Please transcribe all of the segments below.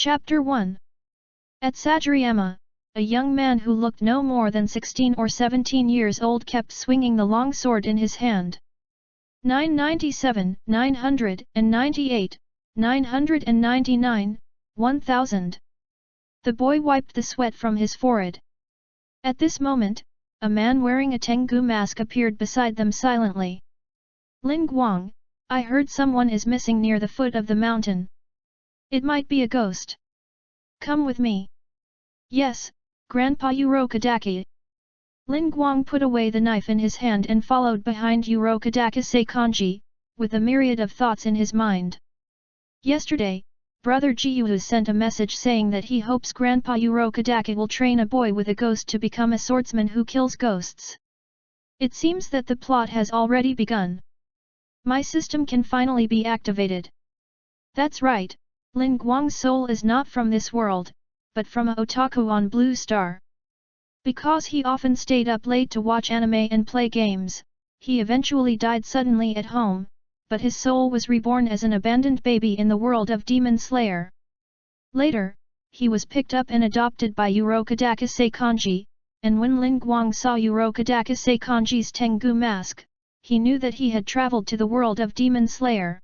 Chapter 1. At Sagariyama, a young man who looked no more than 16 or 17 years old kept swinging the long sword in his hand. 997, 998, 999, 1000. The boy wiped the sweat from his forehead. At this moment, a man wearing a Tengu mask appeared beside them silently. Ling Guang, I heard someone is missing near the foot of the mountain. It might be a ghost. Come with me. Yes, Grandpa Urokodaki. Ling Guang put away the knife in his hand and followed behind Urokodaki Seikanji, with a myriad of thoughts in his mind. Yesterday, Brother Jiyu sent a message saying that he hopes Grandpa Urokodaki will train a boy with a ghost to become a swordsman who kills ghosts. It seems that the plot has already begun. My system can finally be activated. That's right, Ling Guang's soul is not from this world, but from a otaku on Blue Star. Because he often stayed up late to watch anime and play games, he eventually died suddenly at home, but his soul was reborn as an abandoned baby in the world of Demon Slayer. Later, he was picked up and adopted by Urokodaki Seikanji, and when Ling Guang saw Urokodaki Seikanji's Tengu mask, he knew that he had traveled to the world of Demon Slayer.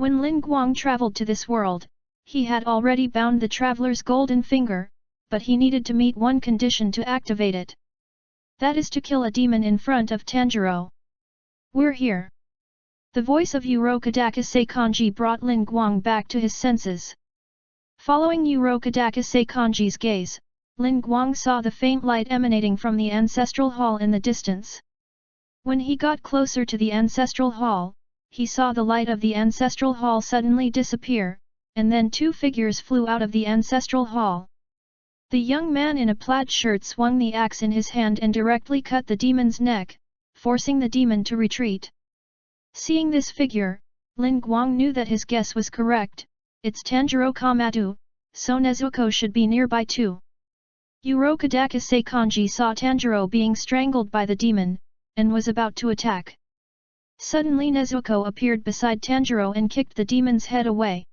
When Ling Guang traveled to this world, he had already bound the traveler's golden finger, but he needed to meet one condition to activate it. That is to kill a demon in front of Tanjiro. We're here. The voice of Urokodaki Seikanji brought Ling Guang back to his senses. Following Urokodaki Seikanji's gaze, Ling Guang saw the faint light emanating from the ancestral hall in the distance. When he got closer to the ancestral hall, he saw the light of the ancestral hall suddenly disappear, and then two figures flew out of the ancestral hall. The young man in a plaid shirt swung the axe in his hand and directly cut the demon's neck, forcing the demon to retreat. Seeing this figure, Ling Guang knew that his guess was correct. It's Tanjiro Kamatu, so Nezuko should be nearby too. Urokodaki Seikanji saw Tanjiro being strangled by the demon, and was about to attack. Suddenly Nezuko appeared beside Tanjiro and kicked the demon's head away.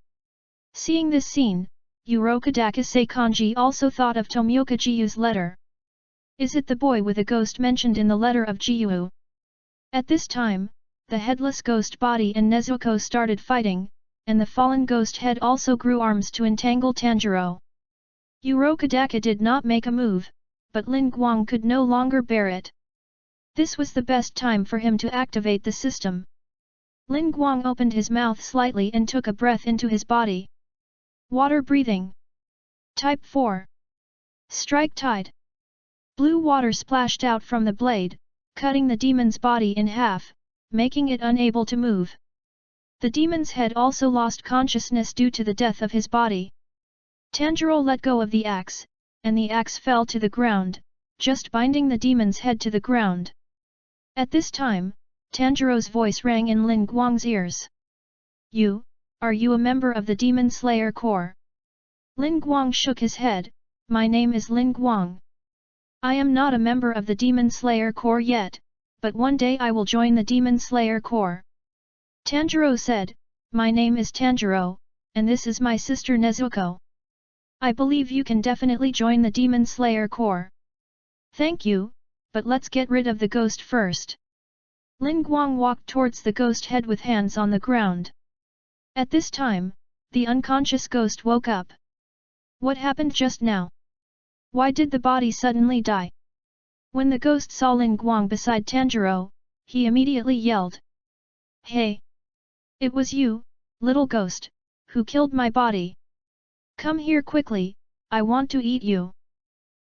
Seeing this scene, Urokodaki Seikanji also thought of Tomioka Jiyu's letter. Is it the boy with a ghost mentioned in the letter of Jiyu? At this time, the headless ghost body and Nezuko started fighting, and the fallen ghost head also grew arms to entangle Tanjiro. Urokodaki did not make a move, but Ling Guang could no longer bear it. This was the best time for him to activate the system. Ling Guang opened his mouth slightly and took a breath into his body. Water breathing. Type 4. Strike tide. Blue water splashed out from the blade, cutting the demon's body in half, making it unable to move. The demon's head also lost consciousness due to the death of his body. Tanjiro let go of the axe, and the axe fell to the ground, just binding the demon's head to the ground. At this time, Tanjiro's voice rang in Ling Guang's ears. Are you a member of the Demon Slayer Corps? Ling Guang shook his head. My name is Ling Guang. I am not a member of the Demon Slayer Corps yet, but one day I will join the Demon Slayer Corps. Tanjiro said, my name is Tanjiro, and this is my sister Nezuko. I believe you can definitely join the Demon Slayer Corps. Thank you, but let's get rid of the ghost first. Ling Guang walked towards the ghost head with hands on the ground. At this time, the unconscious ghost woke up. What happened just now? Why did the body suddenly die? When the ghost saw Ling Guang beside Tanjiro, he immediately yelled. Hey! It was you, little ghost, who killed my body. Come here quickly, I want to eat you.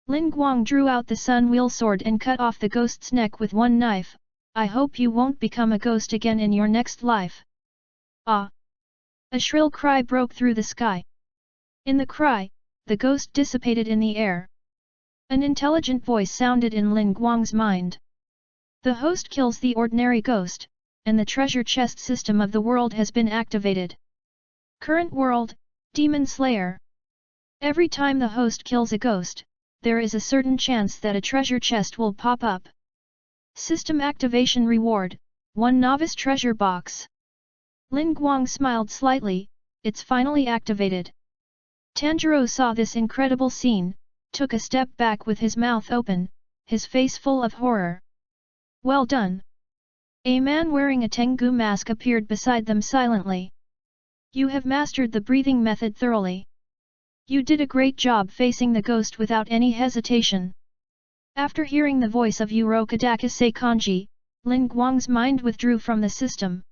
Ling Guang drew out the sun wheel sword and cut off the ghost's neck with one knife. I hope you won't become a ghost again in your next life. Ah! A shrill cry broke through the sky. In the cry, the ghost dissipated in the air. An intelligent voice sounded in Ling Guang's mind. The host kills the ordinary ghost, and the treasure chest system of the world has been activated. Current world, Demon Slayer. Every time the host kills a ghost, there is a certain chance that a treasure chest will pop up. System activation reward, 1 novice treasure box. Ling Guang smiled slightly, it's finally activated. Tanjiro saw this incredible scene, took a step back with his mouth open, his face full of horror. Well done! A man wearing a Tengu mask appeared beside them silently. You have mastered the breathing method thoroughly. You did a great job facing the ghost without any hesitation. After hearing the voice of Urokodaki Seikanji, Ling Guang's mind withdrew from the system.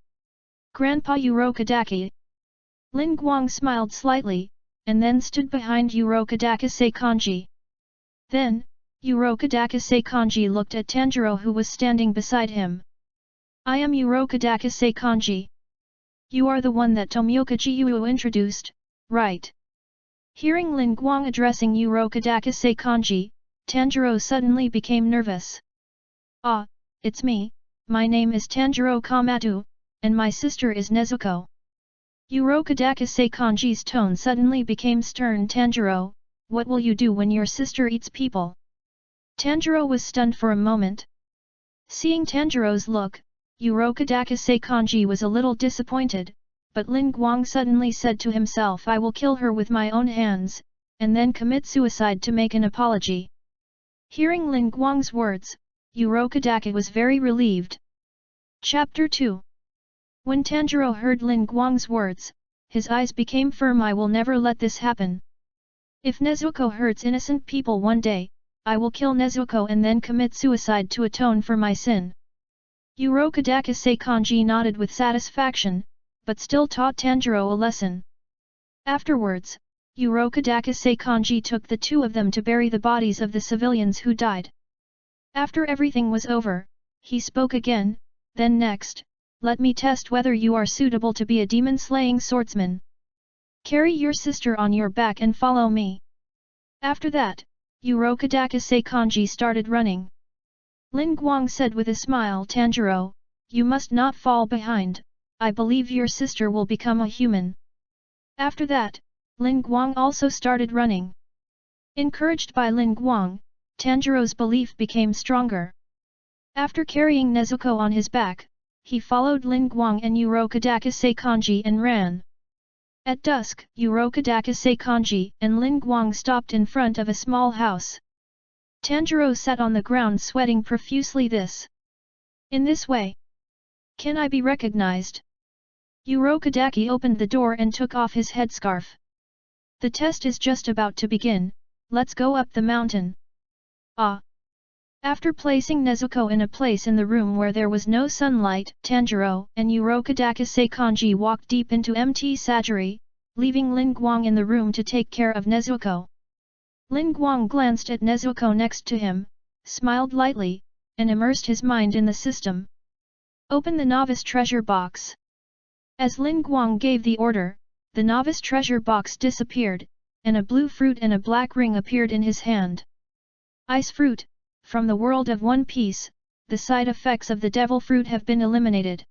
Grandpa Urokodaki. Ling Guang smiled slightly, and then stood behind Urokodaki Seikanji. Then, Urokodaki Seikanji looked at Tanjiro who was standing beside him. I am Urokodaki Seikanji. You are the one that Tomioka Jiuo introduced, right? Hearing Ling Guang addressing Urokodaki Seikanji, Tanjiro suddenly became nervous. Ah, it's me, my name is Tanjiro Kamatu, and my sister is Nezuko. Urokodaki Seikanji's tone suddenly became stern. Tanjiro, what will you do when your sister eats people? Tanjiro was stunned for a moment. Seeing Tanjiro's look, Urokodaki Seikanji was a little disappointed, but Ling Guang suddenly said to himself, I will kill her with my own hands, and then commit suicide to make an apology. Hearing Ling Guang's words, Urokodaki was very relieved. Chapter 2. When Tanjiro heard Ling Guang's words, his eyes became firm. I will never let this happen. If Nezuko hurts innocent people one day, I will kill Nezuko and then commit suicide to atone for my sin. Urokodaki Seikanji nodded with satisfaction, but still taught Tanjiro a lesson. Afterwards, Urokodaki Seikanji took the two of them to bury the bodies of the civilians who died. After everything was over, he spoke again, then next, let me test whether you are suitable to be a demon-slaying swordsman. Carry your sister on your back and follow me. After that, Urokodaki Seikanji started running. Ling Guang said with a smile, Tanjiro, you must not fall behind, I believe your sister will become a human. After that, Ling Guang also started running. Encouraged by Ling Guang, Tanjiro's belief became stronger. After carrying Nezuko on his back, he followed Ling Guang and Urokodaki Seikanji and ran. At dusk, Urokodaki Seikanji and Ling Guang stopped in front of a small house. Tanjiro sat on the ground sweating profusely. In this way, can I be recognized? Urokodaki opened the door and took off his headscarf. The test is just about to begin, let's go up the mountain. Ah! After placing Nezuko in a place in the room where there was no sunlight, Tanjiro and Urokodaki Seikanji walked deep into empty sanctuary, leaving Ling Guang in the room to take care of Nezuko. Ling Guang glanced at Nezuko next to him, smiled lightly, and immersed his mind in the system. Open the novice treasure box. As Ling Guang gave the order, the novice treasure box disappeared, and a blue fruit and a black ring appeared in his hand. Ice fruit. From the world of One Piece, the side effects of the devil fruit have been eliminated.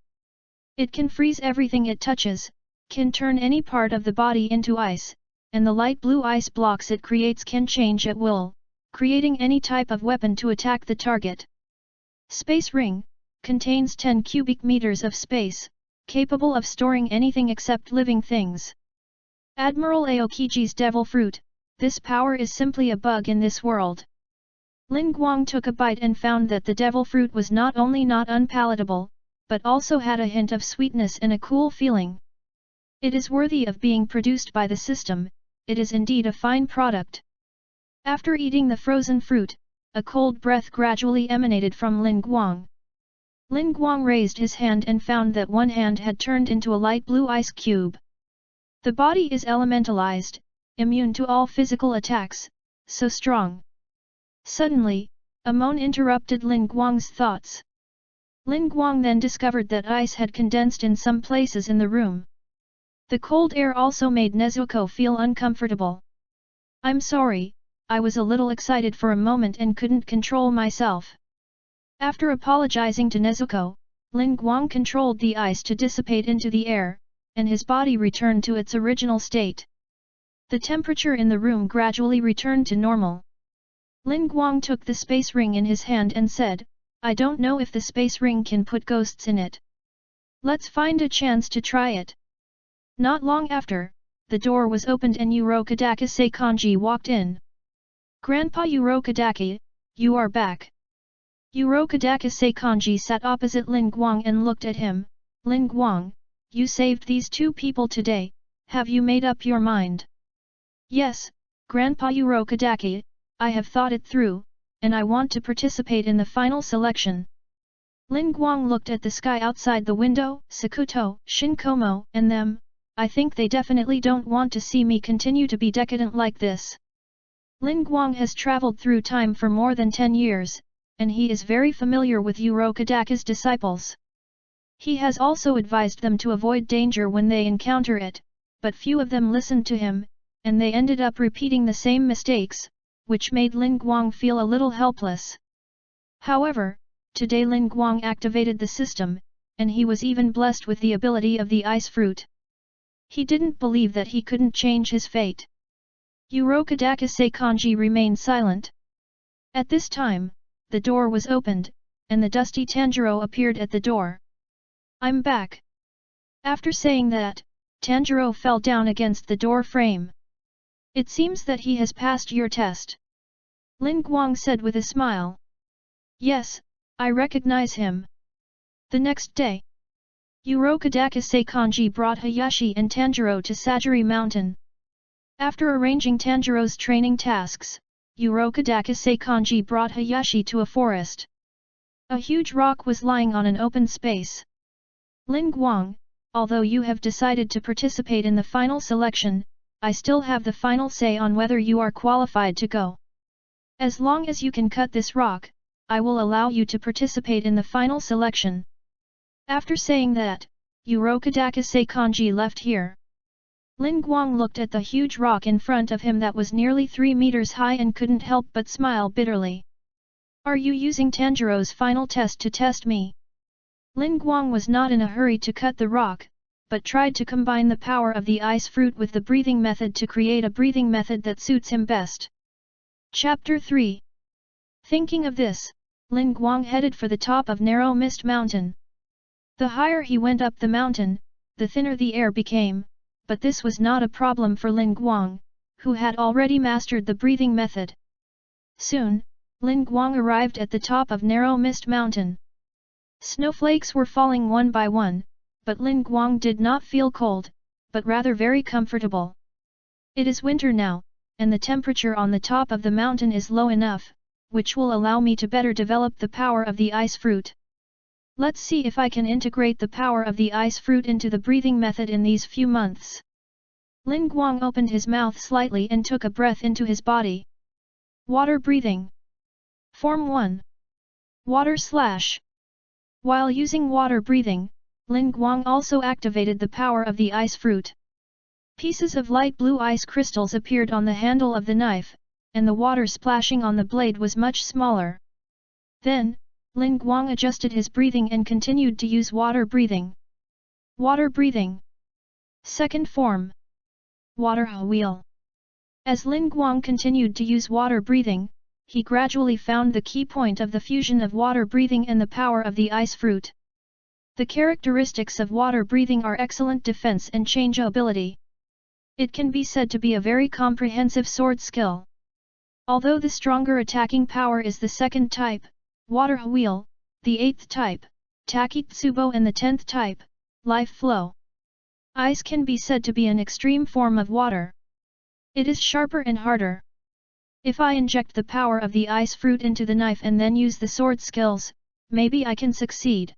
It can freeze everything it touches, can turn any part of the body into ice, and the light blue ice blocks it creates can change at will, creating any type of weapon to attack the target. Space ring contains 10 cubic meters of space, capable of storing anything except living things. Admiral Aokiji's devil fruit, this power is simply a bug in this world. Ling Guang took a bite and found that the devil fruit was not only not unpalatable, but also had a hint of sweetness and a cool feeling. It is worthy of being produced by the system, it is indeed a fine product. After eating the frozen fruit, a cold breath gradually emanated from Ling Guang. Ling Guang raised his hand and found that one hand had turned into a light blue ice cube. The body is elementalized, immune to all physical attacks, so strong. Suddenly, a moan interrupted Ling Guang's thoughts. Ling Guang then discovered that ice had condensed in some places in the room. The cold air also made Nezuko feel uncomfortable. I'm sorry, I was a little excited for a moment and couldn't control myself. After apologizing to Nezuko, Ling Guang controlled the ice to dissipate into the air, and his body returned to its original state. The temperature in the room gradually returned to normal. Ling Guang took the space ring in his hand and said, I don't know if the space ring can put ghosts in it. Let's find a chance to try it. Not long after, the door was opened and Urokodaki Seikanji walked in. "Grandpa Urokodaki, you are back." Urokodaki Seikanji sat opposite Ling Guang and looked at him. "Ling Guang, you saved these two people today, have you made up your mind?" "Yes, Grandpa Urokodaki, I have thought it through, and I want to participate in the final selection." Ling Guang looked at the sky outside the window. "Sakuto, Shinkomo, and them, I think they definitely don't want to see me continue to be decadent like this." Ling Guang has traveled through time for more than 10 years, and he is very familiar with Urokodaki's disciples. He has also advised them to avoid danger when they encounter it, but few of them listened to him, and they ended up repeating the same mistakes, which made Ling Guang feel a little helpless. However, today Ling Guang activated the system, and he was even blessed with the ability of the ice fruit. He didn't believe that he couldn't change his fate. Urokodaki Seikanji remained silent. At this time, the door was opened, and the dusty Tanjiro appeared at the door. "I'm back." After saying that, Tanjiro fell down against the door frame. "It seems that he has passed your test," Ling Guang said with a smile. "Yes, I recognize him." The next day, Urokodaki Seikanji brought Hayashi and Tanjiro to Sajiri Mountain. After arranging Tanjiro's training tasks, Urokodaki Seikanji brought Hayashi to a forest. A huge rock was lying on an open space. "Ling Guang, although you have decided to participate in the final selection, I still have the final say on whether you are qualified to go. As long as you can cut this rock, I will allow you to participate in the final selection." After saying that, Urokodaki Seikanji left here. Ling Guang looked at the huge rock in front of him that was nearly 3 meters high and couldn't help but smile bitterly. "Are you using Tanjiro's final test to test me?" Ling Guang was not in a hurry to cut the rock, but tried to combine the power of the ice fruit with the breathing method to create a breathing method that suits him best. Chapter 3. Thinking of this, Ling Guang headed for the top of narrow mist mountain. The higher he went up the mountain, the thinner the air became, but this was not a problem for Ling Guang, who had already mastered the breathing method. Soon, Ling Guang arrived at the top of narrow mist mountain. Snowflakes were falling one by one, but Ling Guang did not feel cold, but rather very comfortable. It is winter now, and the temperature on the top of the mountain is low enough, which will allow me to better develop the power of the ice fruit. Let's see if I can integrate the power of the ice fruit into the breathing method in these few months. Ling Guang opened his mouth slightly and took a breath into his body. Water breathing. Form 1. Water slash. While using water breathing, Ling Guang also activated the power of the ice fruit. Pieces of light blue ice crystals appeared on the handle of the knife, and the water splashing on the blade was much smaller. Then, Ling Guang adjusted his breathing and continued to use water breathing. Water breathing. Second form. Water wheel. As Ling Guang continued to use water breathing, he gradually found the key point of the fusion of water breathing and the power of the ice fruit. The characteristics of water breathing are excellent defense and change ability. It can be said to be a very comprehensive sword skill. Although the stronger attacking power is the second type, Water Wheel, the 8th type, Takitsubo, and the 10th type, Life Flow. Ice can be said to be an extreme form of water. It is sharper and harder. If I inject the power of the ice fruit into the knife and then use the sword skills, maybe I can succeed.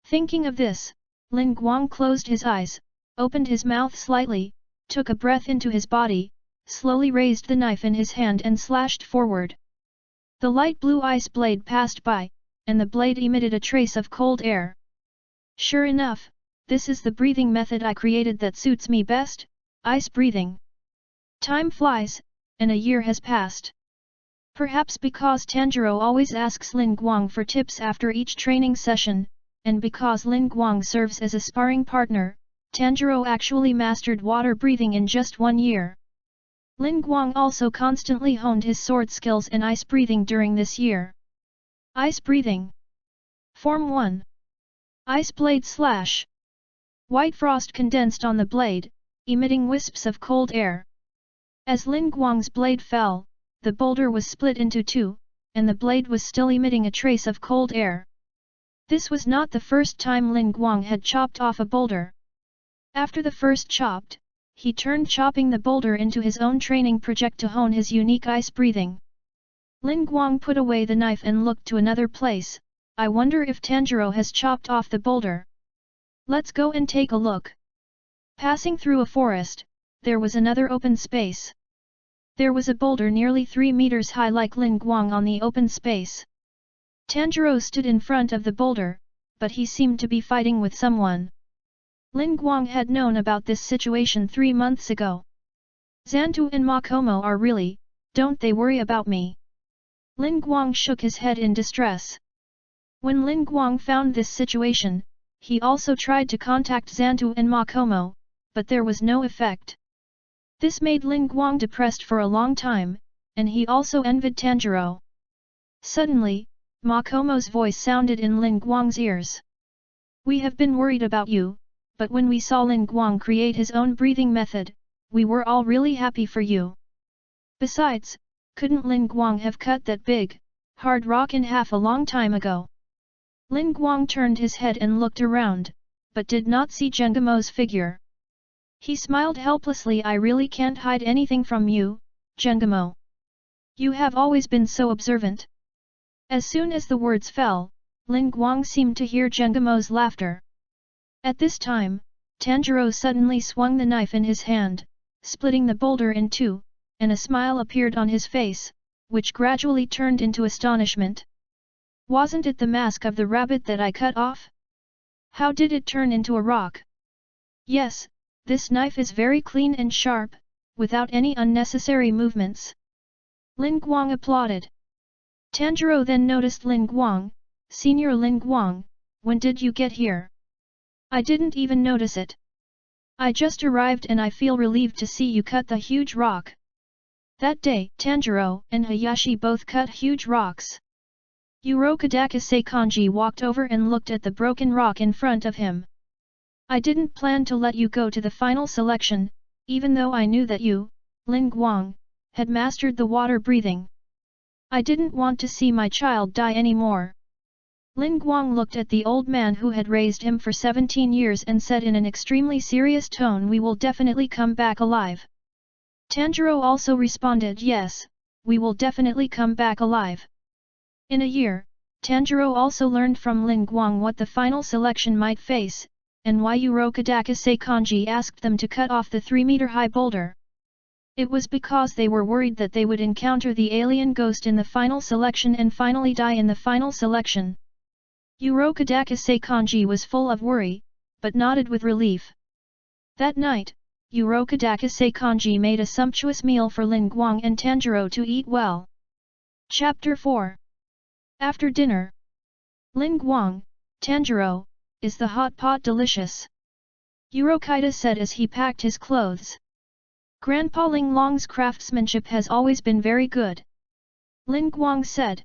Thinking of this, Ling Guang closed his eyes, opened his mouth slightly, took a breath into his body, slowly raised the knife in his hand and slashed forward. The light blue ice blade passed by, and the blade emitted a trace of cold air. Sure enough, this is the breathing method I created that suits me best, ice breathing. Time flies, and a year has passed. Perhaps because Tanjiro always asks Ling Guang for tips after each training session, and because Ling Guang serves as a sparring partner, Tanjiro actually mastered water breathing in just 1 year. Ling Guang also constantly honed his sword skills and ice breathing during this year. Ice breathing. Form 1. Ice blade slash. White frost condensed on the blade, emitting wisps of cold air. As Ling Guang's blade fell, the boulder was split into two, and the blade was still emitting a trace of cold air. This was not the first time Ling Guang had chopped off a boulder. After the first chopped, he turned chopping the boulder into his own training project to hone his unique ice breathing. Ling Guang put away the knife and looked to another place. I wonder if Tanjiro has chopped off the boulder. Let's go and take a look. Passing through a forest, there was another open space. There was a boulder nearly 3 meters high like Ling Guang on the open space. Tanjiro stood in front of the boulder, but he seemed to be fighting with someone. Ling Guang had known about this situation 3 months ago. Xantu and Makomo are really, don't they worry about me? Ling Guang shook his head in distress. When Ling Guang found this situation, he also tried to contact Xantu and Makomo, but there was no effect. This made Ling Guang depressed for a long time, and he also envied Tanjiro. Suddenly, Makomo's voice sounded in Ling Guang's ears. We have been worried about you, but when we saw Ling Guang create his own breathing method, we were all really happy for you. Besides, couldn't Ling Guang have cut that big, hard rock in half a long time ago? Ling Guang turned his head and looked around, but did not see Gengamo's figure. He smiled helplessly. I really can't hide anything from you, Gengamo. You have always been so observant. As soon as the words fell, Ling Guang seemed to hear Gengamo's laughter. At this time, Tanjiro suddenly swung the knife in his hand, splitting the boulder in two, and a smile appeared on his face, which gradually turned into astonishment. Wasn't it the mask of the rabbit that I cut off? How did it turn into a rock? Yes, this knife is very clean and sharp, without any unnecessary movements. Ling Guang applauded. Tanjiro then noticed Ling Guang. Senior Ling Guang, when did you get here? I didn't even notice it. I just arrived and I feel relieved to see you cut the huge rock. That day, Tanjiro and Hayashi both cut huge rocks. Urokodaki walked over and looked at the broken rock in front of him. I didn't plan to let you go to the final selection, even though I knew that you, Ling Guang, had mastered the water breathing. I didn't want to see my child die anymore. Ling Guang looked at the old man who had raised him for 17 years and said in an extremely serious tone, we will definitely come back alive. Tanjiro also responded, yes, we will definitely come back alive. In a year, Tanjiro also learned from Ling Guang what the final selection might face, and why Urokodaki asked them to cut off the 3-meter-high boulder. It was because they were worried that they would encounter the alien ghost in the final selection and finally die in the final selection. Urokodaki was full of worry, but nodded with relief. That night, Urokodaki made a sumptuous meal for Ling Guang and Tanjiro to eat well. Chapter 4. After dinner. Ling Guang, Tanjiro, is the hot pot delicious? Urokodaki said as he packed his clothes. Grandpa Ling Long's craftsmanship has always been very good. Ling Guang said.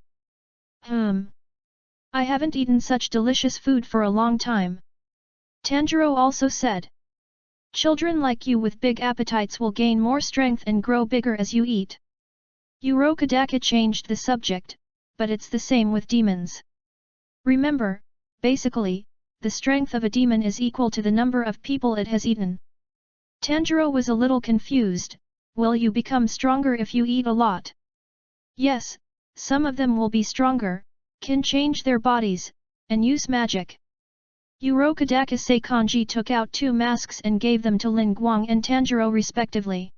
I haven't eaten such delicious food for a long time. Tanjiro also said. Children like you with big appetites will gain more strength and grow bigger as you eat. Urokodaki changed the subject, but it's the same with demons. Remember, basically, the strength of a demon is equal to the number of people it has eaten. Tanjiro was a little confused. Will you become stronger if you eat a lot? Yes, some of them will be stronger, can change their bodies, and use magic. Urokodaki took out 2 masks and gave them to Ling Guang and Tanjiro respectively.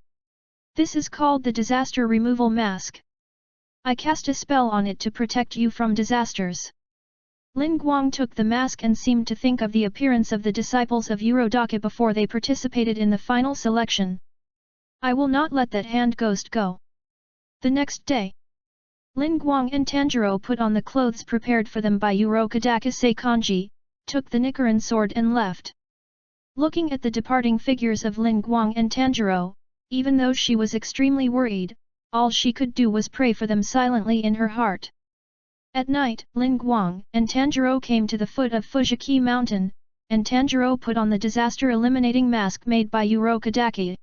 This is called the Disaster Removal Mask. I cast a spell on it to protect you from disasters. Ling Guang took the mask and seemed to think of the appearance of the disciples of Urokodaki before they participated in the final selection. I will not let that hand ghost go. The next day, Ling Guang and Tanjiro put on the clothes prepared for them by Urokodaki, took the Nichirin sword and left. Looking at the departing figures of Ling Guang and Tanjiro, even though she was extremely worried, all she could do was pray for them silently in her heart. At night, Ling Guang and Tanjiro came to the foot of Fujiki Mountain. and Tanjiro put on the disaster-eliminating mask made by Urokodaki.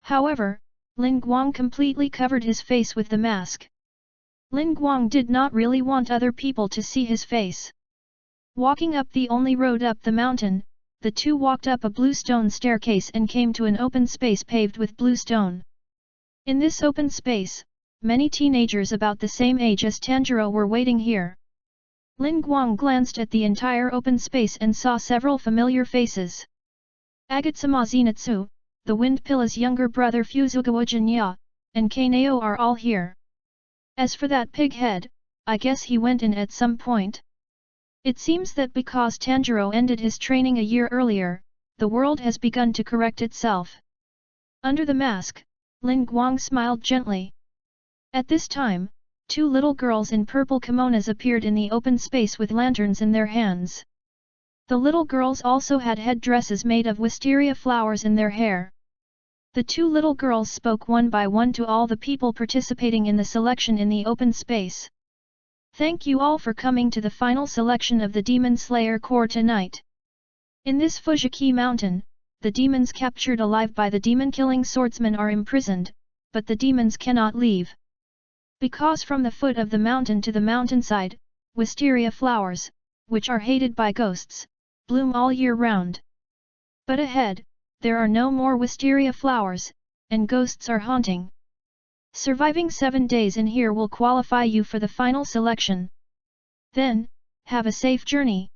However, Ling Guang completely covered his face with the mask. Ling Guang did not really want other people to see his face. Walking up the only road up the mountain, the two walked up a blue stone staircase and came to an open space paved with blue stone. In this open space, many teenagers about the same age as Tanjiro were waiting here. Ling Guang glanced at the entire open space and saw several familiar faces. Agatsuma Zenitsu, the Wind Pilla's younger brother Fuzugawa Jinya, and Kaneo are all here. As for that pig head, I guess he went in at some point. It seems that because Tanjiro ended his training a year earlier, the world has begun to correct itself. Under the mask, Ling Guang smiled gently. At this time, two little girls in purple kimonos appeared in the open space with lanterns in their hands. The little girls also had headdresses made of wisteria flowers in their hair. The two little girls spoke one by one to all the people participating in the selection in the open space. Thank you all for coming to the final selection of the Demon Slayer Corps tonight. In this Fujiki mountain, the demons captured alive by the demon-killing swordsmen are imprisoned, but the demons cannot leave. Because from the foot of the mountain to the mountainside, wisteria flowers, which are hated by ghosts, bloom all year round. But ahead, there are no more wisteria flowers, and ghosts are haunting. Surviving 7 days in here will qualify you for the final selection. Then, have a safe journey.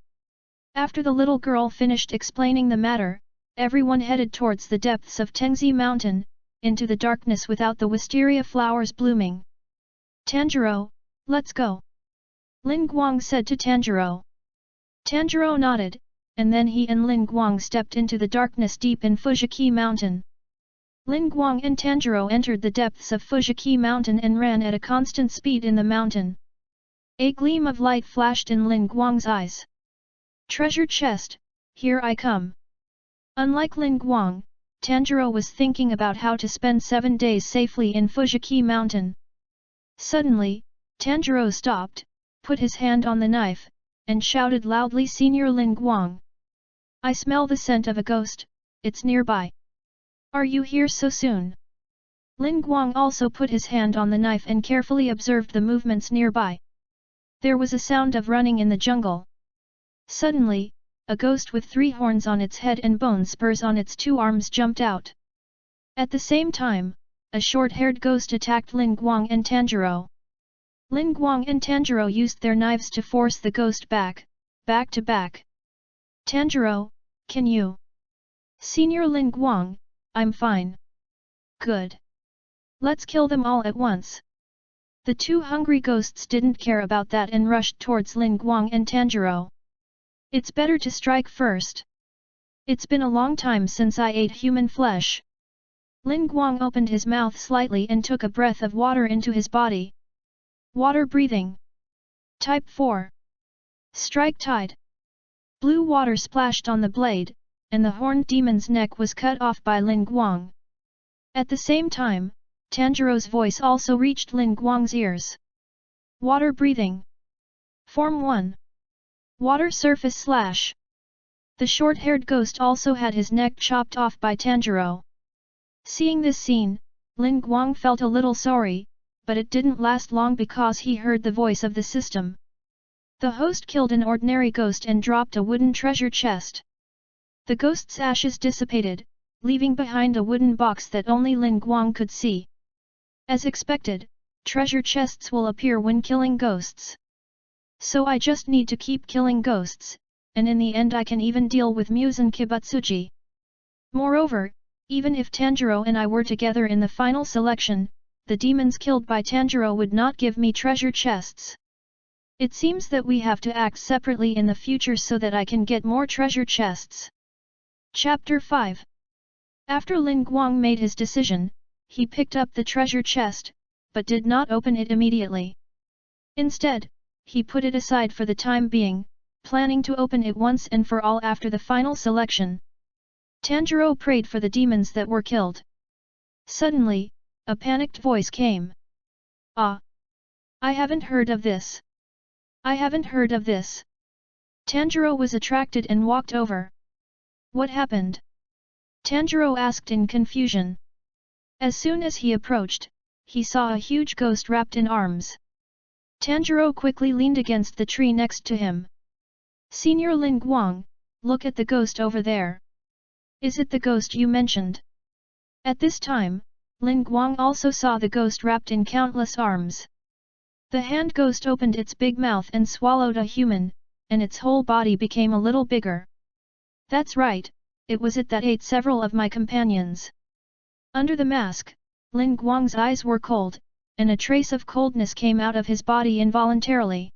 After the little girl finished explaining the matter, everyone headed towards the depths of Tengzi Mountain, into the darkness without the wisteria flowers blooming. Tanjiro, let's go. Ling Guang said to Tanjiro. Tanjiro nodded, and then he and Ling Guang stepped into the darkness deep in Fujiki Mountain. Ling Guang and Tanjiro entered the depths of Fujiki Mountain and ran at a constant speed in the mountain. A gleam of light flashed in Ling Guang's eyes. Treasure chest, here I come. Unlike Ling Guang, Tanjiro was thinking about how to spend 7 days safely in Fujiki Mountain. Suddenly, Tanjiro stopped, put his hand on the knife, and shouted loudly, Senior Ling Guang. I smell the scent of a ghost, it's nearby. Are you here so soon? Ling Guang also put his hand on the knife and carefully observed the movements nearby. There was a sound of running in the jungle. Suddenly, a ghost with 3 horns on its head and bone spurs on its 2 arms jumped out. At the same time, a short-haired ghost attacked Ling Guang and Tanjiro. Ling Guang and Tanjiro used their knives to force the ghost back to back. Tanjiro, can you? Senior Ling Guang, I'm fine. Good. Let's kill them all at once. The 2 hungry ghosts didn't care about that and rushed towards Ling Guang and Tanjiro. It's better to strike first. It's been a long time since I ate human flesh. Ling Guang opened his mouth slightly and took a breath of water into his body. Water breathing. Type 4. Strike tide. Blue water splashed on the blade, and the horned demon's neck was cut off by Ling Guang. At the same time, Tanjiro's voice also reached Ling Guang's ears. Water breathing. Form 1. Water surface slash. The short-haired ghost also had his neck chopped off by Tanjiro. Seeing this scene, Ling Guang felt a little sorry, but it didn't last long because he heard the voice of the system. The host killed an ordinary ghost and dropped a wooden treasure chest. The ghost's ashes dissipated, leaving behind a wooden box that only Ling Guang could see. As expected, treasure chests will appear when killing ghosts. So I just need to keep killing ghosts, and in the end I can even deal with Muzan Kibutsuji. Moreover, even if Tanjiro and I were together in the final selection, the demons killed by Tanjiro would not give me treasure chests. It seems that we have to act separately in the future so that I can get more treasure chests. Chapter 5. After Ling Guang made his decision, he picked up the treasure chest, but did not open it immediately. Instead, he put it aside for the time being, planning to open it once and for all after the final selection. Tanjiro prayed for the demons that were killed. Suddenly, a panicked voice came. Ah! I haven't heard of this. I haven't heard of this. Tanjiro was attracted and walked over. What happened? Tanjiro asked in confusion. As soon as he approached, he saw a huge ghost wrapped in arms. Tanjiro quickly leaned against the tree next to him. Senior Ling Guang, look at the ghost over there. Is it the ghost you mentioned? At this time, Ling Guang also saw the ghost wrapped in countless arms. The hand ghost opened its big mouth and swallowed a human, and its whole body became a little bigger. That's right, it was it that ate several of my companions. Under the mask, Ling Guang's eyes were cold, and a trace of coldness came out of his body involuntarily.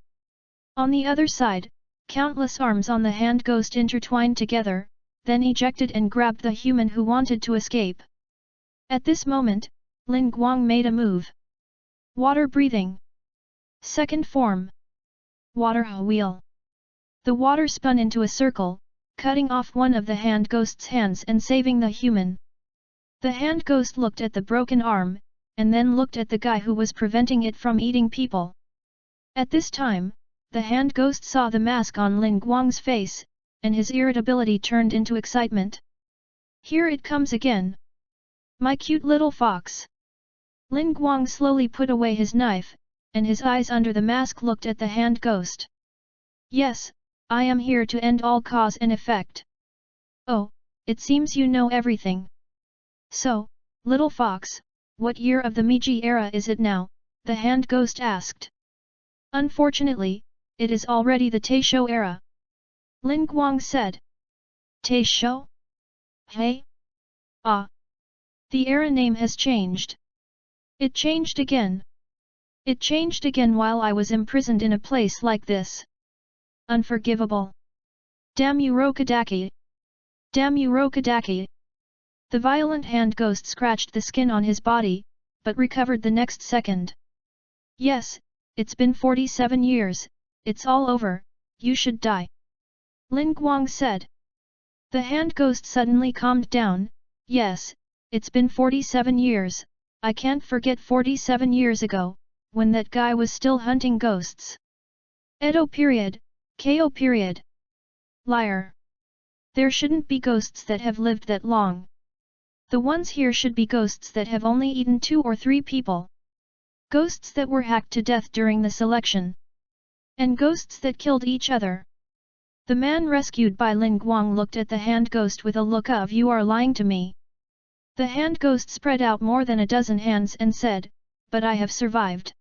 On the other side, countless arms on the hand ghost intertwined together, then ejected and grabbed the human who wanted to escape. At this moment, Ling Guang made a move. Water breathing. Second form. Water wheel. The water spun into a circle, cutting off one of the hand ghost's hands and saving the human. The hand ghost looked at the broken arm, and then looked at the guy who was preventing it from eating people. At this time, the hand ghost saw the mask on Ling Guang's face, and his irritability turned into excitement. Here it comes again. My cute little fox. Ling Guang slowly put away his knife, and his eyes under the mask looked at the hand ghost. Yes, I am here to end all cause and effect. Oh, it seems you know everything. So, little fox, what year of the Meiji era is it now? The hand ghost asked. Unfortunately, it is already the Taisho era. Ling Guang said. Taisho? Hey? Ah. The era name has changed. It changed again. It changed again while I was imprisoned in a place like this. Unforgivable. Damn Urokodaki! Damn Urokodaki! The violent hand ghost scratched the skin on his body, but recovered the next second. Yes, it's been 47 years, it's all over, you should die. Ling Guang said. The hand ghost suddenly calmed down. Yes, it's been 47 years, I can't forget 47 years ago, when that guy was still hunting ghosts. Edo period, KO period. Liar. There shouldn't be ghosts that have lived that long. The ones here should be ghosts that have only eaten 2 or 3 people. Ghosts that were hacked to death during the selection. And ghosts that killed each other. The man rescued by Ling Guang looked at the hand ghost with a look of "You are lying to me." The hand ghost spread out more than a dozen hands and said, "But I have survived.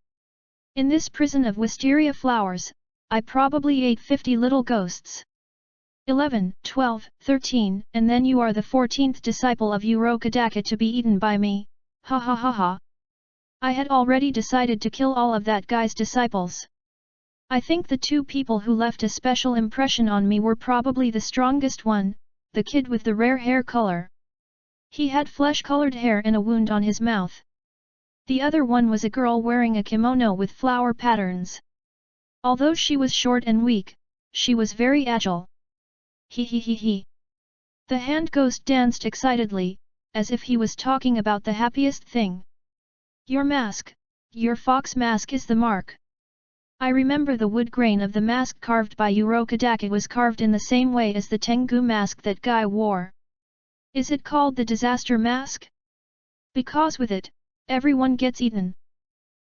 In this prison of wisteria flowers, I probably ate 50 little ghosts. 11, 12, 13, and then you are the 14th disciple of Urokodaki to be eaten by me, ha ha ha ha. I had already decided to kill all of that guy's disciples. I think the 2 people who left a special impression on me were probably the strongest one, the kid with the rare hair color. He had flesh-colored hair and a wound on his mouth. The other one was a girl wearing a kimono with flower patterns. Although she was short and weak, she was very agile. He he he he. The hand ghost danced excitedly, as if he was talking about the happiest thing. Your mask, your fox mask is the mark. I remember the wood grain of the mask carved by Urokodaki was carved in the same way as the Tengu mask that guy wore. Is it called the disaster mask? Because with it, everyone gets eaten.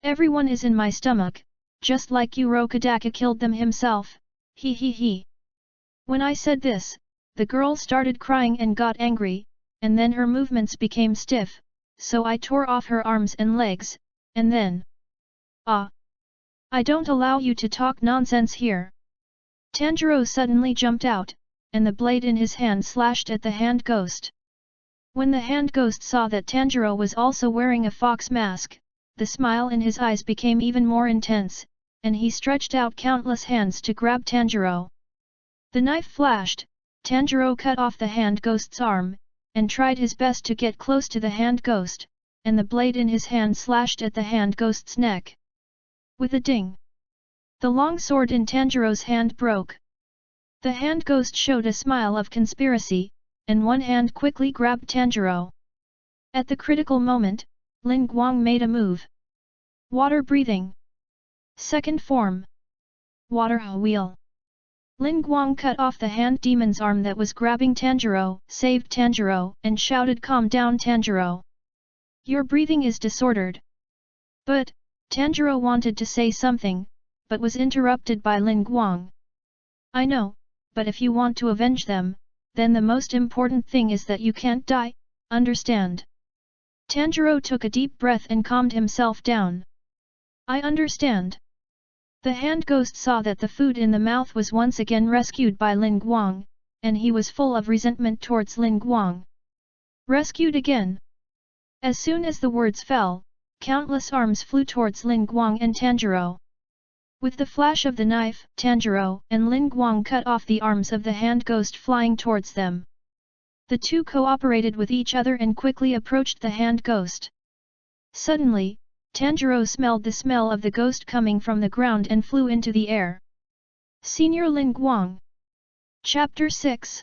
Everyone is in my stomach, just like Urokodaki killed them himself, he he he. When I said this, the girl started crying and got angry, and then her movements became stiff, so I tore off her arms and legs, and then… Ah! I don't allow you to talk nonsense here. Tanjiro suddenly jumped out, and the blade in his hand slashed at the hand ghost. When the hand ghost saw that Tanjiro was also wearing a fox mask, the smile in his eyes became even more intense, and he stretched out countless hands to grab Tanjiro. The knife flashed, Tanjiro cut off the hand ghost's arm, and tried his best to get close to the hand ghost, and the blade in his hand slashed at the hand ghost's neck. With a ding! The long sword in Tanjiro's hand broke. The hand ghost showed a smile of conspiracy, and one hand quickly grabbed Tanjiro. At the critical moment, Ling Guang made a move. Water breathing. Second form. Water wheel. Ling Guang cut off the hand demon's arm that was grabbing Tanjiro, saved Tanjiro, and shouted, "Calm down, Tanjiro. Your breathing is disordered." But, Tanjiro wanted to say something, but was interrupted by Ling Guang. "I know, but if you want to avenge them, then the most important thing is that you can't die, understand?" Tanjiro took a deep breath and calmed himself down. "I understand." The hand ghost saw that the food in the mouth was once again rescued by Ling Guang, and he was full of resentment towards Ling Guang. Rescued again! As soon as the words fell, countless arms flew towards Ling Guang and Tanjiro. With the flash of the knife, Tanjiro and Ling Guang cut off the arms of the hand ghost flying towards them. The two cooperated with each other and quickly approached the hand ghost. Suddenly, Tanjiro smelled the smell of the ghost coming from the ground and flew into the air. Senior Ling Guang. Chapter 6.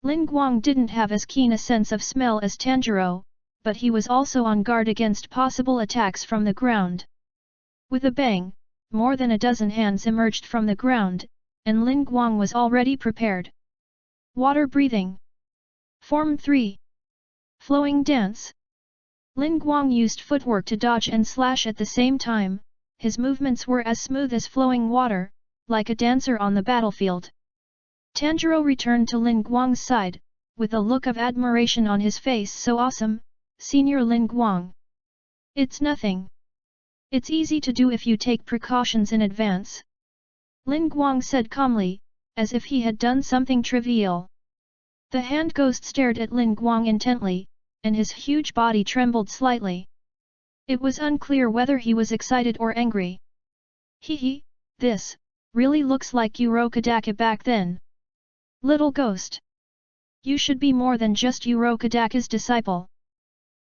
Ling Guang didn't have as keen a sense of smell as Tanjiro, but he was also on guard against possible attacks from the ground. With a bang, more than a dozen hands emerged from the ground, and Ling Guang was already prepared. Water breathing. Form 3. Flowing dance. Ling Guang used footwork to dodge and slash at the same time. His movements were as smooth as flowing water, like a dancer on the battlefield. Tanjiro returned to Ling Guang's side, with a look of admiration on his face. "So awesome, Senior Ling Guang. It's nothing. It's easy to do if you take precautions in advance." Ling Guang said calmly, as if he had done something trivial. The hand ghost stared at Ling Guang intently, and his huge body trembled slightly. It was unclear whether he was excited or angry. "Hehe, this really looks like Urokodaki back then. Little ghost. You should be more than just Urokodaki's disciple."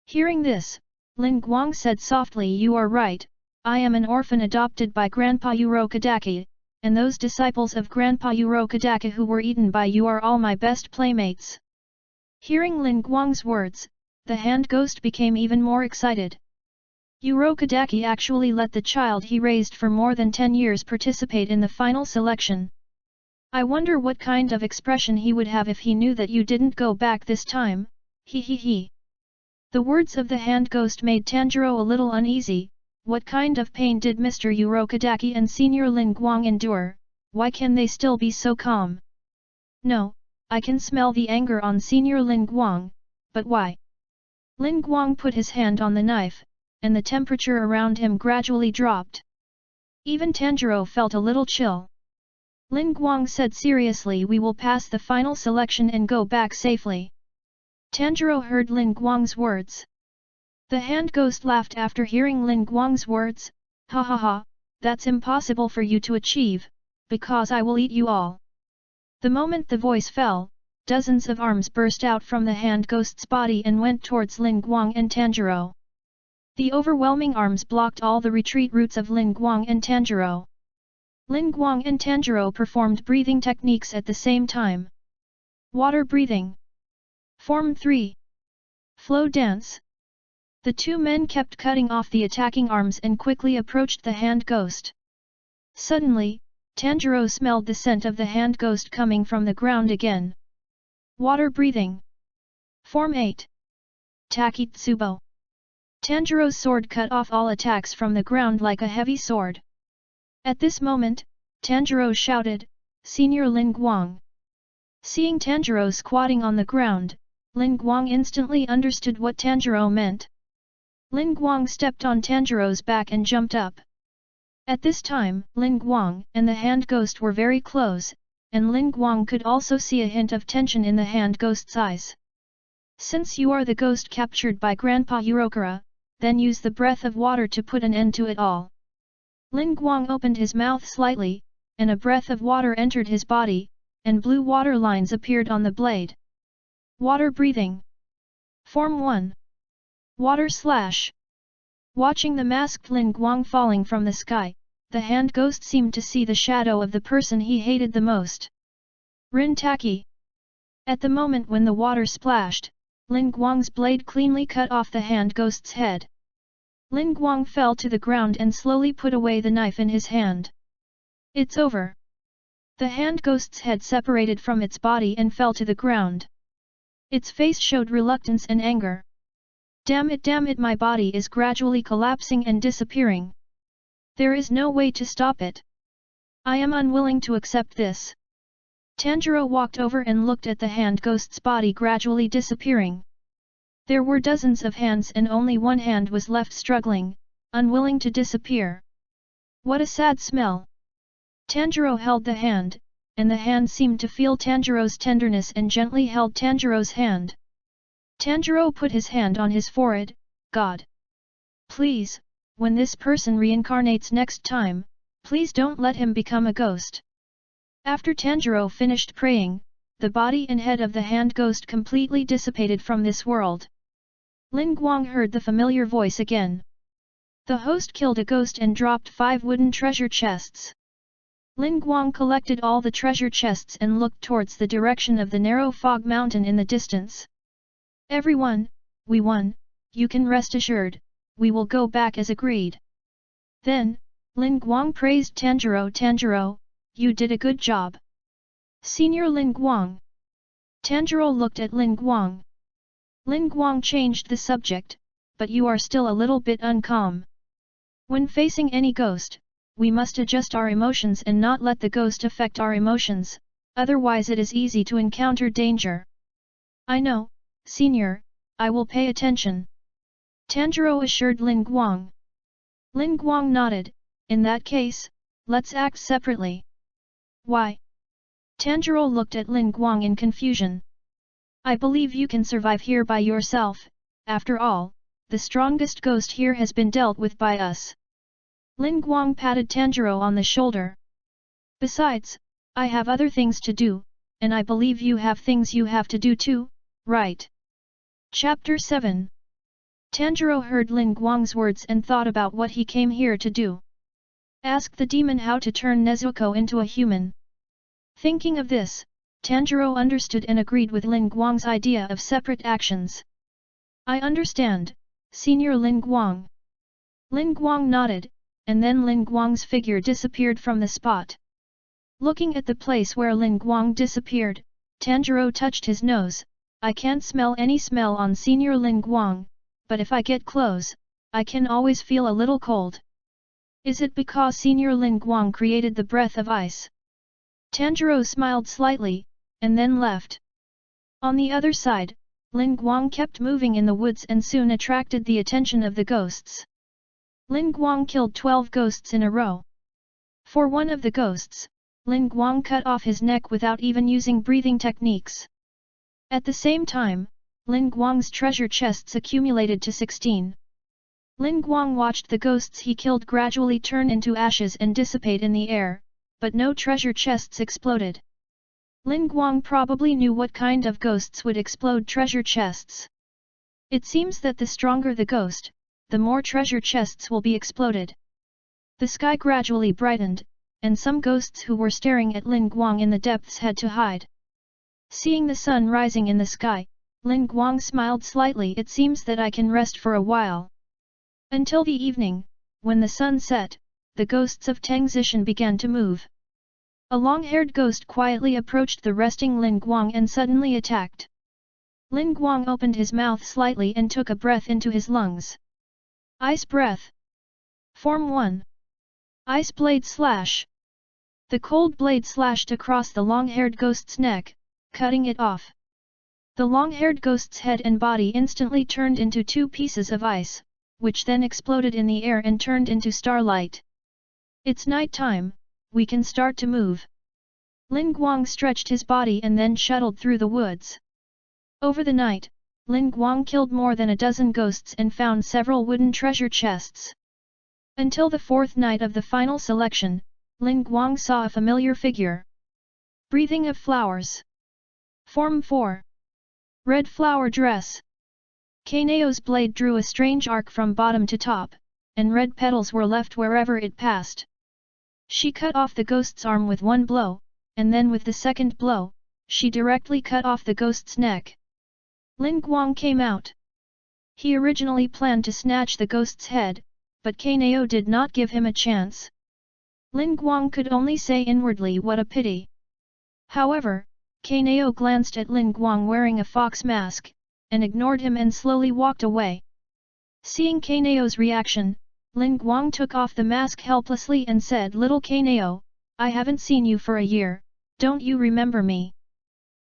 Hearing this, Ling Guang said softly, "You are right, I am an orphan adopted by Grandpa Urokodaki, and those disciples of Grandpa Urokodaki who were eaten by you are all my best playmates." Hearing Ling Guang's words, the hand ghost became even more excited. Urokodaki actually let the child he raised for more than 10 years participate in the final selection. "I wonder what kind of expression he would have if he knew that you didn't go back this time, he. The words of the hand ghost made Tanjiro a little uneasy. What kind of pain did Mr. Urokodaki and Senior Ling Guang endure? Why can they still be so calm? No, I can smell the anger on Senior Ling Guang, but why? Ling Guang put his hand on the knife, and the temperature around him gradually dropped. Even Tanjiro felt a little chill. Ling Guang said seriously, "We will pass the final selection and go back safely." Tanjiro heard Ling Guang's words. The hand ghost laughed after hearing Ling Guang's words. "Ha ha ha, that's impossible for you to achieve, because I will eat you all." The moment the voice fell, dozens of arms burst out from the hand ghost's body and went towards Ling Guang and Tanjiro. The overwhelming arms blocked all the retreat routes of Ling Guang and Tanjiro. Ling Guang and Tanjiro performed breathing techniques at the same time. Water breathing. Form 3. Flow dance. The two men kept cutting off the attacking arms and quickly approached the hand ghost. Suddenly, Tanjiro smelled the scent of the hand ghost coming from the ground again. Water breathing. Form 8. Takitsubo. Tanjiro's sword cut off all attacks from the ground like a heavy sword. At this moment, Tanjiro shouted, "Senior Ling Guang." Seeing Tanjiro squatting on the ground, Ling Guang instantly understood what Tanjiro meant. Ling Guang stepped on Tanjiro's back and jumped up. At this time, Ling Guang and the hand ghost were very close, and Ling Guang could also see a hint of tension in the hand ghost's eyes. "Since you are the ghost captured by Grandpa Urokara, then use the breath of water to put an end to it all." Ling Guang opened his mouth slightly, and a breath of water entered his body, and blue water lines appeared on the blade. Water breathing. Form 1. Water slash. Watching the masked Ling Guang falling from the sky, the hand ghost seemed to see the shadow of the person he hated the most. Rin Taki. At the moment when the water splashed, Ling Guang's blade cleanly cut off the hand ghost's head. Ling Guang fell to the ground and slowly put away the knife in his hand. "It's over." The hand ghost's head separated from its body and fell to the ground. Its face showed reluctance and anger. Damn it, my body is gradually collapsing and disappearing. There is no way to stop it. I am unwilling to accept this. Tanjiro walked over and looked at the hand ghost's body gradually disappearing. There were dozens of hands and only one hand was left struggling, unwilling to disappear. What a sad smell! Tanjiro held the hand, and the hand seemed to feel Tanjiro's tenderness and gently held Tanjiro's hand. Tanjiro put his hand on his forehead. God! Please, when this person reincarnates next time, please don't let him become a ghost. After Tanjiro finished praying, the body and head of the hand ghost completely dissipated from this world. Ling Guang heard the familiar voice again. The host killed a ghost and dropped 5 wooden treasure chests. Ling Guang collected all the treasure chests and looked towards the direction of the narrow fog mountain in the distance. Everyone, we won, you can rest assured, we will go back as agreed. Then, Ling Guang praised Tanjiro. Tanjiro, you did a good job. Senior Ling Guang. Tanjiro looked at Ling Guang. Ling Guang changed the subject, but you are still a little bit uncalm. When facing any ghost, we must adjust our emotions and not let the ghost affect our emotions, otherwise it is easy to encounter danger. I know, Senior, I will pay attention. Tanjiro assured Ling Guang. Ling Guang nodded, in that case, let's act separately. Why? Tanjiro looked at Ling Guang in confusion. I believe you can survive here by yourself, after all, the strongest ghost here has been dealt with by us. Ling Guang patted Tanjiro on the shoulder. Besides, I have other things to do, and I believe you have things you have to do too, right? Chapter 7. Tanjiro heard Ling Guang's words and thought about what he came here to do. Ask the demon how to turn Nezuko into a human. Thinking of this, Tanjiro understood and agreed with Ling Guang's idea of separate actions. I understand, Senior Ling Guang. Ling Guang nodded, and then Ling Guang's figure disappeared from the spot. Looking at the place where Ling Guang disappeared, Tanjiro touched his nose. I can't smell any smell on Senior Ling Guang, but if I get close, I can always feel a little cold. Is it because Senior Ling Guang created the breath of ice? Tanjiro smiled slightly, and then left. On the other side, Ling Guang kept moving in the woods and soon attracted the attention of the ghosts. Ling Guang killed 12 ghosts in a row. For one of the ghosts, Ling Guang cut off his neck without even using breathing techniques. At the same time, Ling Guang's treasure chests accumulated to 16. Ling Guang watched the ghosts he killed gradually turn into ashes and dissipate in the air, but no treasure chests exploded. Ling Guang probably knew what kind of ghosts would explode treasure chests. It seems that the stronger the ghost, the more treasure chests will be exploded. The sky gradually brightened, and some ghosts who were staring at Ling Guang in the depths had to hide. Seeing the sun rising in the sky, Ling Guang smiled slightly. It seems that I can rest for a while. Until the evening, when the sun set, the ghosts of Tang Zishan began to move. A long-haired ghost quietly approached the resting Ling Guang and suddenly attacked. Ling Guang opened his mouth slightly and took a breath into his lungs. Ice breath. Form 1. Ice blade slash. The cold blade slashed across the long-haired ghost's neck, cutting it off. The long-haired ghost's head and body instantly turned into 2 pieces of ice, which then exploded in the air and turned into starlight. It's night time, we can start to move. Ling Guang stretched his body and then shuttled through the woods. Over the night, Ling Guang killed more than a dozen ghosts and found several wooden treasure chests. Until the 4th night of the final selection, Ling Guang saw a familiar figure. Breathing of flowers. Form 4. Red flower dress. Kanao's blade drew a strange arc from bottom to top, and red petals were left wherever it passed. She cut off the ghost's arm with one blow, and then with the second blow, she directly cut off the ghost's neck. Ling Guang came out. He originally planned to snatch the ghost's head, but Kanao did not give him a chance. Ling Guang could only say inwardly, what a pity. However, Kaneo glanced at Ling Guang wearing a fox mask, and ignored him and slowly walked away. Seeing Kaneo's reaction, Ling Guang took off the mask helplessly and said, "Little Kaneo, I haven't seen you for a year, don't you remember me?"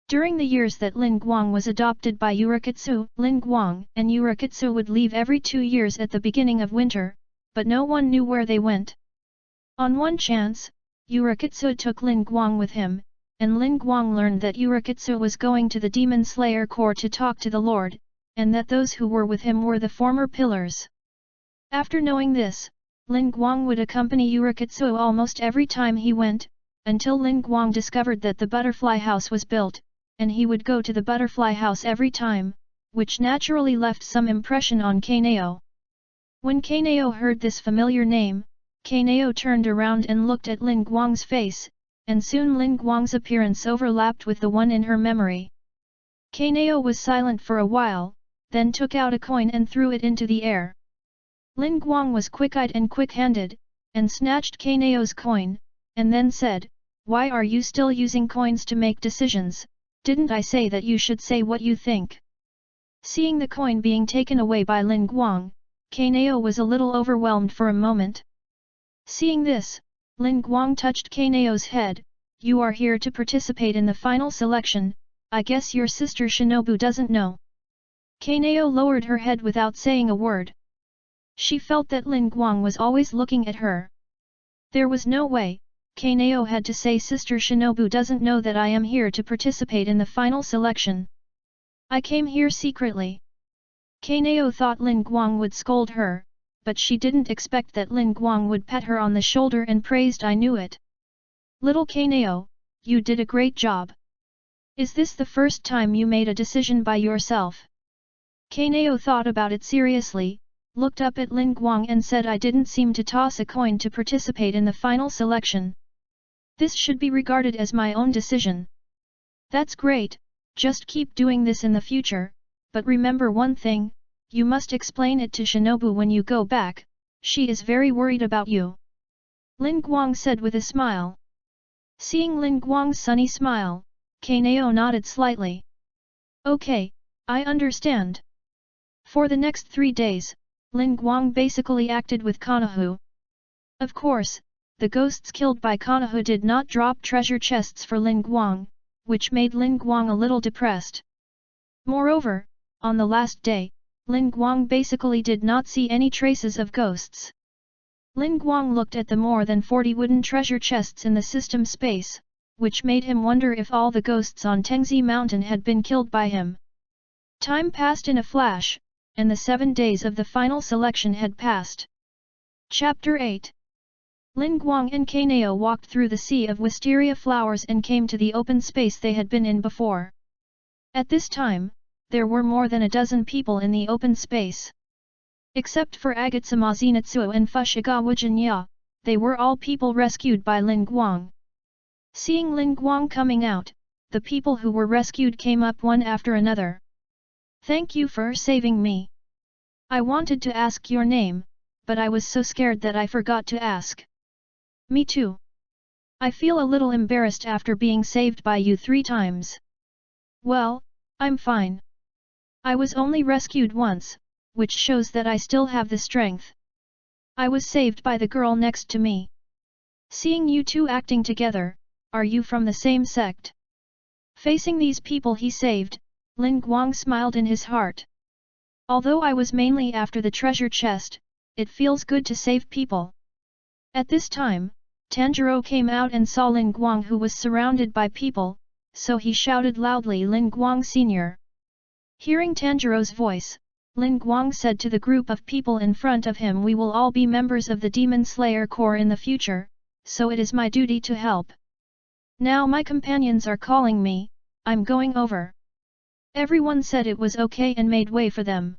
During the years that Ling Guang was adopted by Urokodaki, Ling Guang and Urokodaki would leave every 2 years at the beginning of winter, but no one knew where they went. On one chance, Urokodaki took Ling Guang with him, and Ling Guang learned that Urokodaki was going to the Demon Slayer Corps to talk to the Lord, and that those who were with him were the former pillars. After knowing this, Ling Guang would accompany Urokodaki almost every time he went, until Ling Guang discovered that the butterfly house was built, and he would go to the butterfly house every time, which naturally left some impression on Kaneo. When Kaneo heard this familiar name, Kaneo turned around and looked at Ling Guang's face, and soon Ling Guang's appearance overlapped with the one in her memory. Kaneo was silent for a while, then took out a coin and threw it into the air. Ling Guang was quick-eyed and quick-handed, and snatched Kaneo's coin, and then said, "Why are you still using coins to make decisions? Didn't I say that you should say what you think?" Seeing the coin being taken away by Ling Guang, Kaneo was a little overwhelmed for a moment. Seeing this, Ling Guang touched Kaneo's head, "You are here to participate in the final selection, I guess your sister Shinobu doesn't know." Kaneo lowered her head without saying a word. She felt that Ling Guang was always looking at her. There was no way, Kaneo had to say Sister Shinobu doesn't know that I am here to participate in the final selection. I came here secretly. Kaneo thought Ling Guang would scold her, but she didn't expect that Ling Guang would pat her on the shoulder and praised, "I knew it. Little Kaneo, you did a great job. Is this the first time you made a decision by yourself?" Kaneo thought about it seriously, looked up at Ling Guang and said, "I didn't seem to toss a coin to participate in the final selection. This should be regarded as my own decision." "That's great, just keep doing this in the future, but remember one thing, you must explain it to Shinobu when you go back, she is very worried about you." Ling Guang said with a smile. Seeing Ling Guang's sunny smile, Kaneo nodded slightly. "Okay, I understand." For the next 3 days, Ling Guang basically acted with Konoha. Of course, the ghosts killed by Konoha did not drop treasure chests for Ling Guang, which made Ling Guang a little depressed. Moreover, on the last day, Ling Guang basically did not see any traces of ghosts. Ling Guang looked at the more than 40 wooden treasure chests in the system space, which made him wonder if all the ghosts on Tengzi Mountain had been killed by him. Time passed in a flash, and the 7 days of the final selection had passed. Chapter 8. Ling Guang and Kaneo walked through the sea of wisteria flowers and came to the open space they had been in before. At this time, there were more than a dozen people in the open space. Except for Agatsuma Zenitsuo and Fushigawara Jinya, they were all people rescued by Ling Guang. Seeing Ling Guang coming out, the people who were rescued came up one after another. "Thank you for saving me. I wanted to ask your name, but I was so scared that I forgot to ask." "Me too. I feel a little embarrassed after being saved by you 3 times. Well, I'm fine. I was only rescued once, which shows that I still have the strength. I was saved by the girl next to me. Seeing you two acting together, are you from the same sect?" Facing these people he saved, Ling Guang smiled in his heart. "Although I was mainly after the treasure chest, it feels good to save people." At this time, Tanjiro came out and saw Ling Guang, who was surrounded by people, so he shouted loudly, "Ling Guang Sr." Hearing Tanjiro's voice, Ling Guang said to the group of people in front of him, "We will all be members of the Demon Slayer Corps in the future, so it is my duty to help. Now my companions are calling me, I'm going over." Everyone said it was okay and made way for them.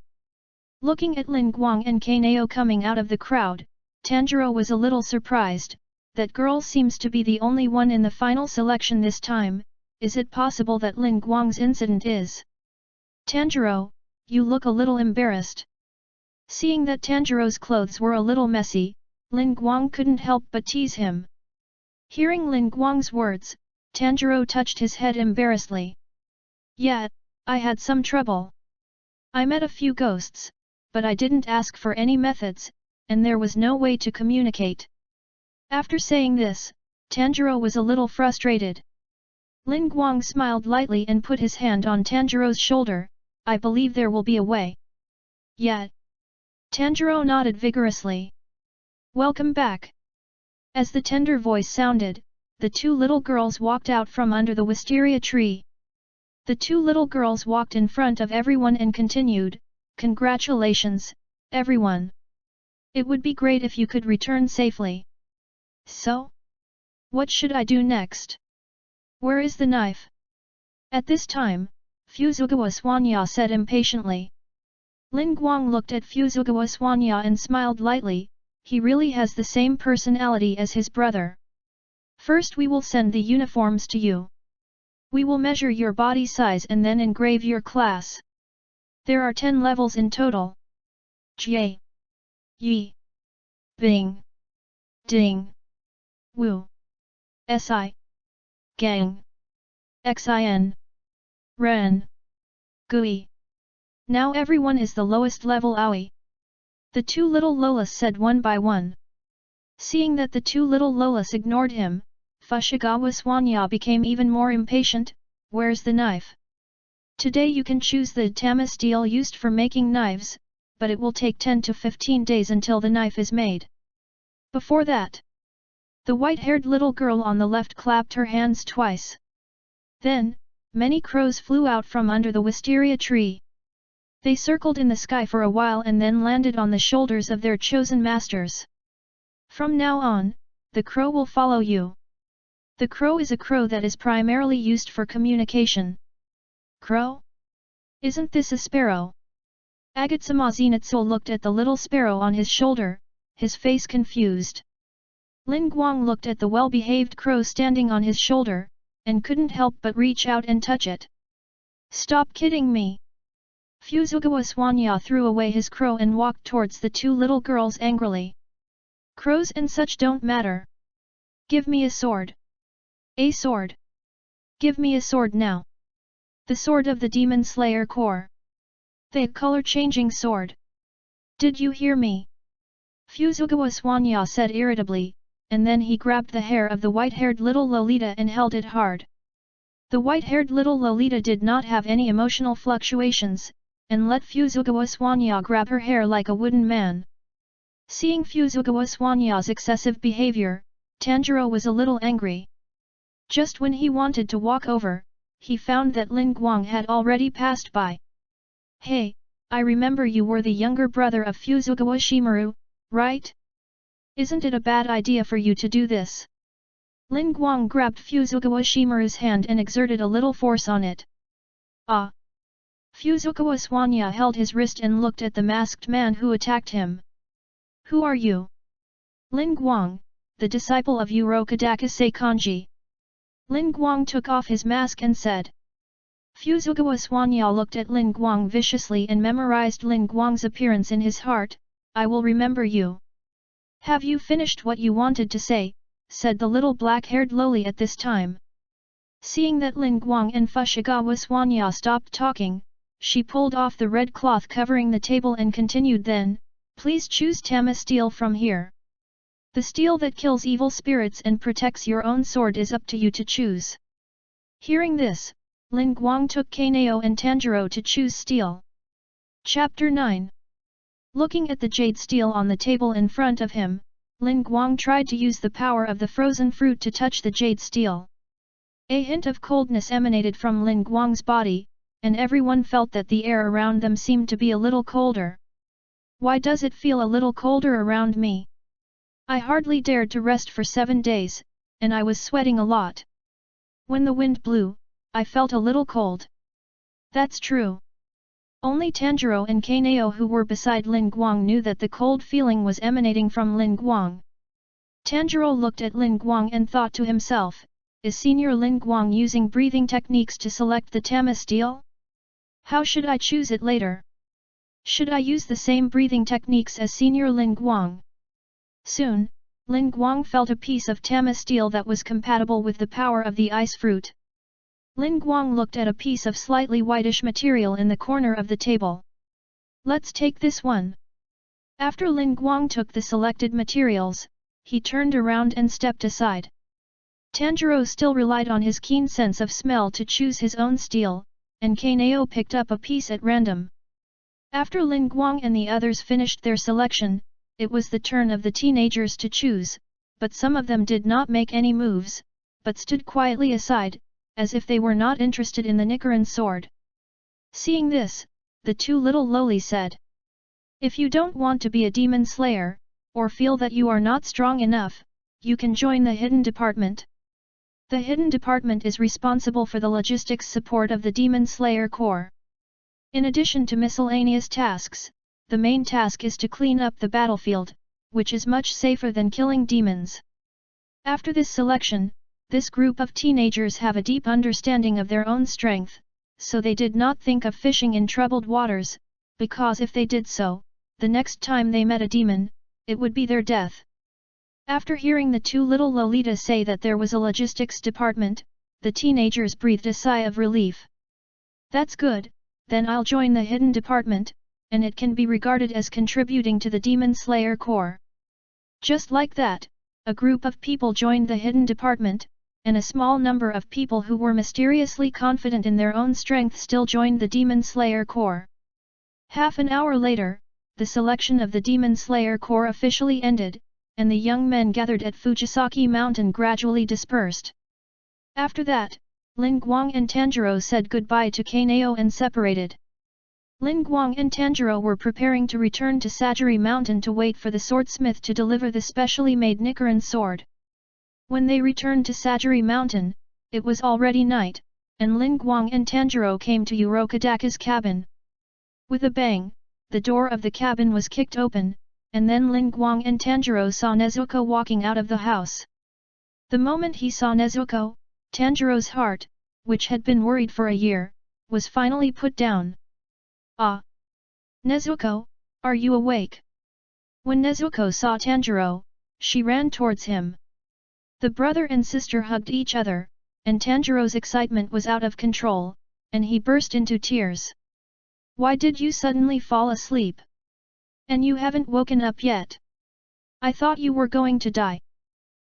Looking at Ling Guang and Kaneo coming out of the crowd, Tanjiro was a little surprised. That girl seems to be the only one in the final selection this time. Is it possible that Ling Guang's incident is? "Tanjiro, you look a little embarrassed." Seeing that Tanjiro's clothes were a little messy, Ling Guang couldn't help but tease him. Hearing Ling Guang's words, Tanjiro touched his head embarrassedly. Yeah, I had some trouble. I met a few ghosts, but I didn't ask for any methods, and there was no way to communicate. After saying this, Tanjiro was a little frustrated. Ling Guang smiled lightly and put his hand on Tanjiro's shoulder. I believe there will be a way. Yeah. Tanjiro nodded vigorously. Welcome back. As the tender voice sounded, the two little girls walked out from under the wisteria tree. The two little girls walked in front of everyone and continued, Congratulations, everyone. It would be great if you could return safely. So? What should I do next? Where is the knife? At this time, Fuzugawa Swanya said impatiently. Ling Guang looked at Fuzugawa Swanya and smiled lightly. He really has the same personality as his brother. First we will send the uniforms to you. We will measure your body size and then engrave your class. There are 10 levels in total. Jie, Yi, Bing, Ding, Wu, Si, Gang, Xin, Ren, Gui. Now everyone is the lowest level Aoi. The two little Lolas said one by one. Seeing that the two little Lolas ignored him, Fushigawara Swanya became even more impatient. Where's the knife? Today you can choose the Tama steel used for making knives, but it will take 10 to 15 days until the knife is made. Before that, the white-haired little girl on the left clapped her hands twice. Then, many crows flew out from under the wisteria tree. They circled in the sky for a while and then landed on the shoulders of their chosen masters. From now on, the crow will follow you. The crow is a crow that is primarily used for communication. Crow? Isn't this a sparrow? Agatsuma Zenitsu looked at the little sparrow on his shoulder, his face confused. Ling Guang looked at the well-behaved crow standing on his shoulder, and couldn't help but reach out and touch it. Stop kidding me! Fuzugawa Swanya threw away his crow and walked towards the two little girls angrily. Crows and such don't matter. Give me a sword. A sword. Give me a sword now. The sword of the Demon Slayer Corps. The color-changing sword. Did you hear me? Fuzugawa Swanya said irritably, and then he grabbed the hair of the white-haired little Lolita and held it hard. The white-haired little Lolita did not have any emotional fluctuations, and let Fuzugawa Swanya grab her hair like a wooden man. Seeing Fuzugawa Swanya's excessive behavior, Tanjiro was a little angry. Just when he wanted to walk over, he found that Ling Guang had already passed by. Hey, I remember you were the younger brother of Fuzugawa Shimaru, right? Isn't it a bad idea for you to do this? Ling Guang grabbed Fuzugawa Shimaru's hand and exerted a little force on it. Ah! Fuzugawa Swanya held his wrist and looked at the masked man who attacked him. Who are you? Ling Guang, the disciple of Urokodaki Seikanji. Ling Guang took off his mask and said. Fuzugawa Swanya looked at Ling Guang viciously and memorized Ling Guang's appearance in his heart. I will remember you. Have you finished what you wanted to say? Said the little black-haired loli at this time. Seeing that Ling Guang and Fushigawara Swanya stopped talking, she pulled off the red cloth covering the table and continued then, please choose Tama steel from here. The steel that kills evil spirits and protects your own sword is up to you to choose. Hearing this, Ling Guang took Kaneo and Tanjiro to choose steel. Chapter 9. Looking at the jade steel on the table in front of him, Ling Guang tried to use the power of the frozen fruit to touch the jade steel. A hint of coldness emanated from Ling Guang's body, and everyone felt that the air around them seemed to be a little colder. Why does it feel a little colder around me? I hardly dared to rest for 7 days, and I was sweating a lot. When the wind blew, I felt a little cold. That's true. Only Tanjiro and Kaneo who were beside Ling Guang knew that the cold feeling was emanating from Ling Guang. Tanjiro looked at Ling Guang and thought to himself, is Senior Ling Guang using breathing techniques to select the Tama steel? How should I choose it later? Should I use the same breathing techniques as Senior Ling Guang? Soon, Ling Guang felt a piece of Tama steel that was compatible with the power of the ice fruit. Ling Guang looked at a piece of slightly whitish material in the corner of the table. Let's take this one. After Ling Guang took the selected materials, he turned around and stepped aside. Tanjiro still relied on his keen sense of smell to choose his own steel, and Kaneo picked up a piece at random. After Ling Guang and the others finished their selection, it was the turn of the teenagers to choose, but some of them did not make any moves, but stood quietly aside, as if they were not interested in the Nichirin sword. Seeing this, the two little loli said, "If you don't want to be a demon slayer, or feel that you are not strong enough, you can join the hidden department." The hidden department is responsible for the logistics support of the Demon Slayer Corps. In addition to miscellaneous tasks, the main task is to clean up the battlefield, which is much safer than killing demons. After this selection, this group of teenagers have a deep understanding of their own strength, so they did not think of fishing in troubled waters, because if they did so, the next time they met a demon, it would be their death. After hearing the two little Lolitas say that there was a logistics department, the teenagers breathed a sigh of relief. That's good, then I'll join the hidden department, and it can be regarded as contributing to the Demon Slayer Corps. Just like that, a group of people joined the hidden department, and a small number of people who were mysteriously confident in their own strength still joined the Demon Slayer Corps. Half an hour later, the selection of the Demon Slayer Corps officially ended, and the young men gathered at Fujisaki Mountain gradually dispersed. After that, Ling Guang and Tanjiro said goodbye to Kaneo and separated. Ling Guang and Tanjiro were preparing to return to Sajiri Mountain to wait for the swordsmith to deliver the specially made Nichirin sword. When they returned to Sajiri Mountain, it was already night, and Ling Guang and Tanjiro came to Urokodaka's cabin. With a bang, the door of the cabin was kicked open, and then Ling Guang and Tanjiro saw Nezuko walking out of the house. The moment he saw Nezuko, Tanjiro's heart, which had been worried for a year, was finally put down. "Ah! Nezuko, are you awake?" When Nezuko saw Tanjiro, she ran towards him. The brother and sister hugged each other, and Tanjiro's excitement was out of control, and he burst into tears. "Why did you suddenly fall asleep? And you haven't woken up yet? I thought you were going to die."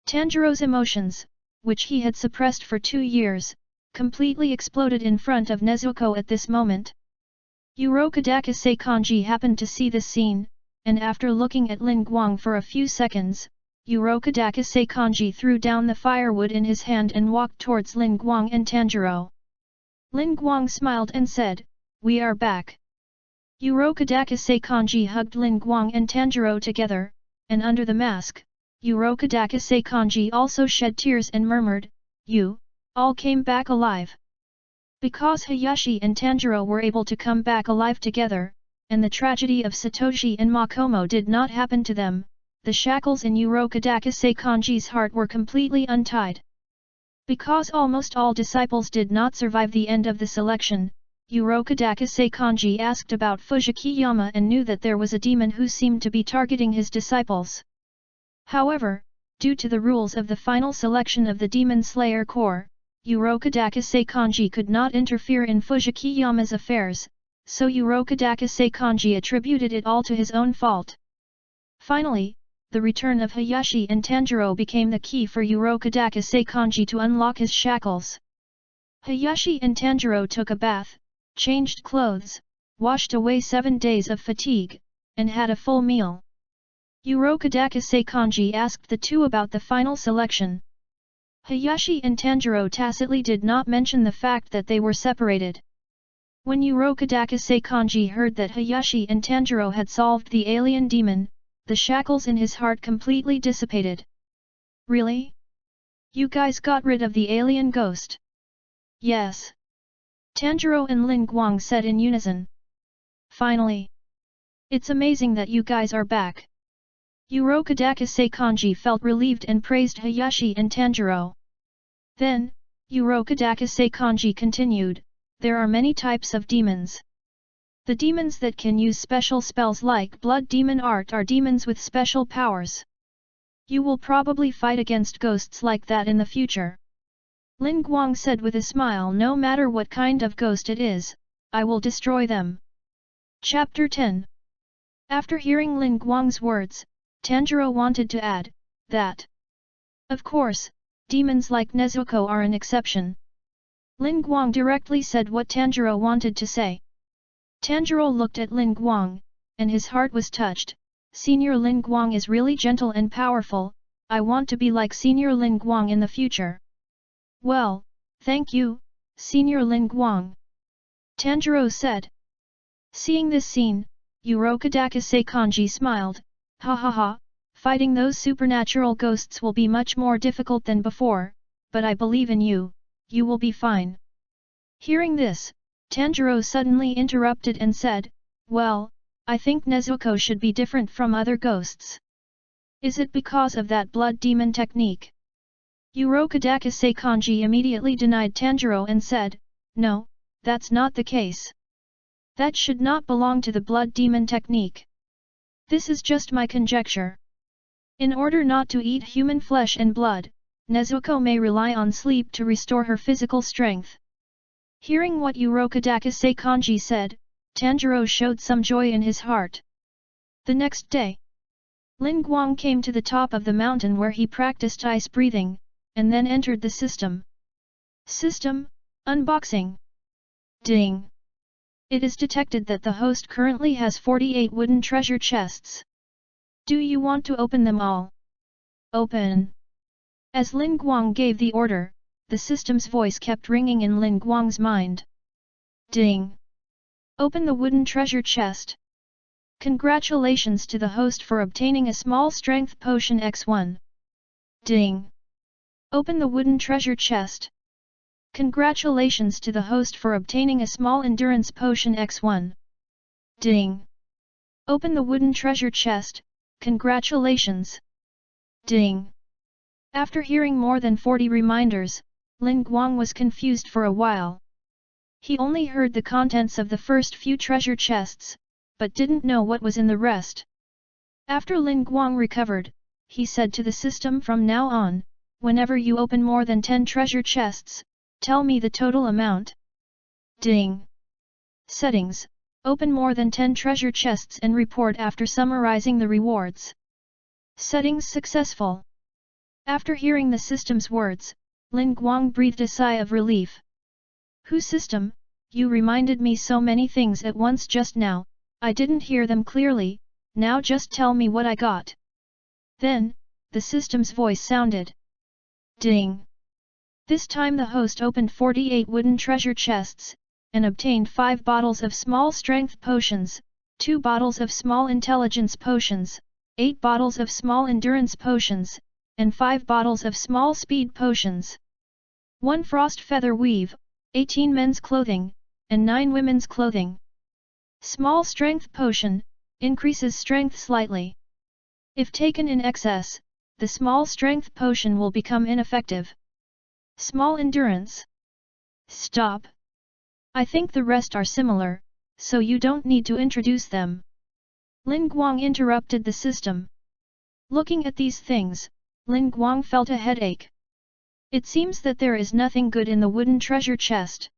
Tanjiro's emotions, which he had suppressed for 2 years, completely exploded in front of Nezuko at this moment. Urokodaki Seikanji happened to see this scene, and after looking at Ling Guang for a few seconds, Urokodaki Seikanji threw down the firewood in his hand and walked towards Ling Guang and Tanjiro. Ling Guang smiled and said, "We are back." Urokodaki Seikanji hugged Ling Guang and Tanjiro together, and under the mask, Urokodaki Seikanji also shed tears and murmured, "You, all came back alive." Because Hayashi and Tanjiro were able to come back alive together, and the tragedy of Satoshi and Makomo did not happen to them, the shackles in Urokodaki Seikanji's heart were completely untied. Because almost all disciples did not survive the end of the selection, Urokodaki Seikanji asked about Fujikiyama and knew that there was a demon who seemed to be targeting his disciples. However, due to the rules of the final selection of the Demon Slayer Corps, Urokodaki Seikanji could not interfere in Fujikiyama's affairs, so Urokodaki Seikanji attributed it all to his own fault. Finally, the return of Hayashi and Tanjiro became the key for Urokodaki Seikanji to unlock his shackles. Hayashi and Tanjiro took a bath, changed clothes, washed away 7 days of fatigue, and had a full meal. Urokodaki Seikanji asked the two about the final selection. Hayashi and Tanjiro tacitly did not mention the fact that they were separated. When Urokodaki Seikanji heard that Hayashi and Tanjiro had solved the alien demon, the shackles in his heart completely dissipated. "Really? You guys got rid of the alien ghost?" "Yes." Tanjiro and Ling Guang said in unison. "Finally! It's amazing that you guys are back." Urokodaki Seikanji felt relieved and praised Hayashi and Tanjiro. Then, Urokodaki Seikanji continued, "There are many types of demons. The demons that can use special spells like Blood Demon Art are demons with special powers. You will probably fight against ghosts like that in the future. Ling Guang said with a smile. No matter what kind of ghost it is, I will destroy them. Chapter 10. After hearing Ling Guang's words, Tanjiro wanted to add that, of course, demons like Nezuko are an exception. Ling Guang directly said what Tanjiro wanted to say. Tanjiro looked at Ling Guang, and his heart was touched. Senior Ling Guang is really gentle and powerful. I want to be like Senior Ling Guang in the future. Well, thank you, Senior Ling Guang. Tanjiro said. Seeing this scene, Urokodaki Seikanji smiled. Ha ha ha, fighting those supernatural ghosts will be much more difficult than before, but I believe in you, you will be fine. Hearing this, Tanjiro suddenly interrupted and said, well, I think Nezuko should be different from other ghosts. Is it because of that blood demon technique? Urokodaki Seikanji immediately denied Tanjiro and said, no, that's not the case. That should not belong to the blood demon technique. This is just my conjecture. In order not to eat human flesh and blood, Nezuko may rely on sleep to restore her physical strength. Hearing what Urokodaki Seikanji said, Tanjiro showed some joy in his heart. The next day, Ling Guang came to the top of the mountain where he practiced ice breathing, and then entered the system. System, unboxing. Ding! It is detected that the host currently has 48 wooden treasure chests. Do you want to open them all? Open! As Ling Guang gave the order, the system's voice kept ringing in Ling Guang's mind. Ding! Open the wooden treasure chest. Congratulations to the host for obtaining a small strength potion X1. Ding! Open the wooden treasure chest. Congratulations to the host for obtaining a small endurance potion X1. Ding! Open the wooden treasure chest. Congratulations. Ding! After hearing more than 40 reminders, Ling Guang was confused for a while. He only heard the contents of the first few treasure chests, but didn't know what was in the rest. After Ling Guang recovered, he said to the system, from now on, whenever you open more than 10 treasure chests, tell me the total amount. Ding! Settings: open more than 10 treasure chests and report after summarizing the rewards. Settings successful. After hearing the system's words, Ling Guang breathed a sigh of relief. Who system, you reminded me so many things at once just now, I didn't hear them clearly, now just tell me what I got. Then, the system's voice sounded. Ding! This time the host opened 48 wooden treasure chests, and obtained 5 bottles of small strength potions, 2 bottles of small intelligence potions, 8 bottles of small endurance potions, and 5 bottles of small speed potions. 1 frost feather weave, 18 men's clothing, and 9 women's clothing. Small strength potion, increases strength slightly. If taken in excess, the small strength potion will become ineffective. Small endurance. Stop. I think the rest are similar, so you don't need to introduce them. Ling Guang interrupted the system. Looking at these things, Ling Guang felt a headache. It seems that there is nothing good in the wooden treasure chest.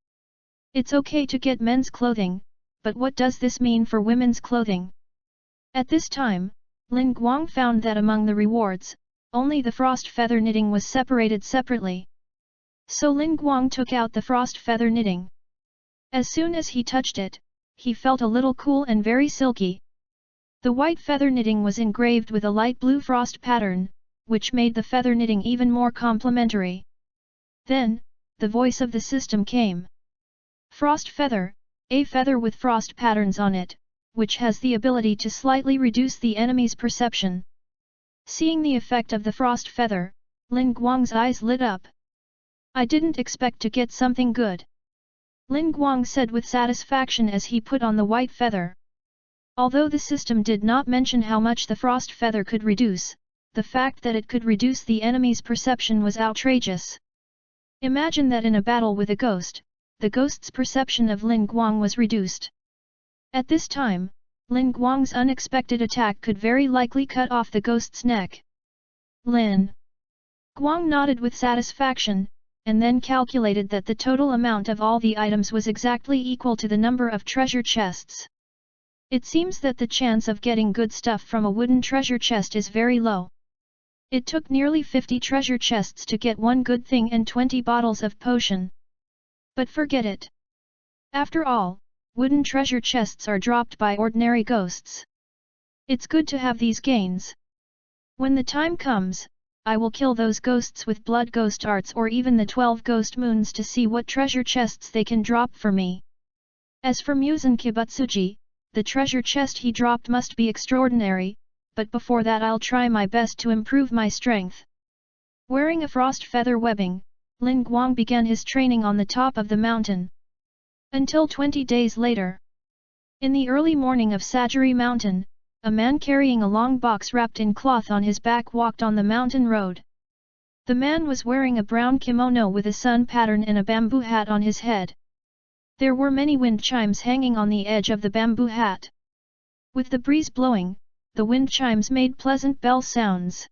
It's okay to get men's clothing, but what does this mean for women's clothing? At this time, Ling Guang found that among the rewards, only the frost feather knitting was separated separately. So Ling Guang took out the frost feather knitting. As soon as he touched it, he felt a little cool and very silky. The white feather knitting was engraved with a light blue frost pattern, which made the feather knitting even more complementary. Then, the voice of the system came. Frost feather, a feather with frost patterns on it, which has the ability to slightly reduce the enemy's perception. Seeing the effect of the frost feather, Ling Guang's eyes lit up. I didn't expect to get something good. Ling Guang said with satisfaction as he put on the white feather. Although the system did not mention how much the frost feather could reduce, the fact that it could reduce the enemy's perception was outrageous. Imagine that in a battle with a ghost, the ghost's perception of Ling Guang was reduced. At this time, Ling Guang's unexpected attack could very likely cut off the ghost's neck. Lin Guang nodded with satisfaction, and then calculated that the total amount of all the items was exactly equal to the number of treasure chests. It seems that the chance of getting good stuff from a wooden treasure chest is very low. It took nearly 50 treasure chests to get one good thing and 20 bottles of potion. But forget it. After all, wooden treasure chests are dropped by ordinary ghosts. It's good to have these gains. When the time comes, I will kill those ghosts with blood ghost arts or even the 12 ghost moons to see what treasure chests they can drop for me. As for Muzan Kibutsuji, the treasure chest he dropped must be extraordinary, but before that I'll try my best to improve my strength. Wearing a frost feather webbing, Ling Guang began his training on the top of the mountain. Until 20 days later. In the early morning of Sajiri Mountain, a man carrying a long box wrapped in cloth on his back walked on the mountain road. The man was wearing a brown kimono with a sun pattern and a bamboo hat on his head. There were many wind chimes hanging on the edge of the bamboo hat. With the breeze blowing, the wind chimes made pleasant bell sounds.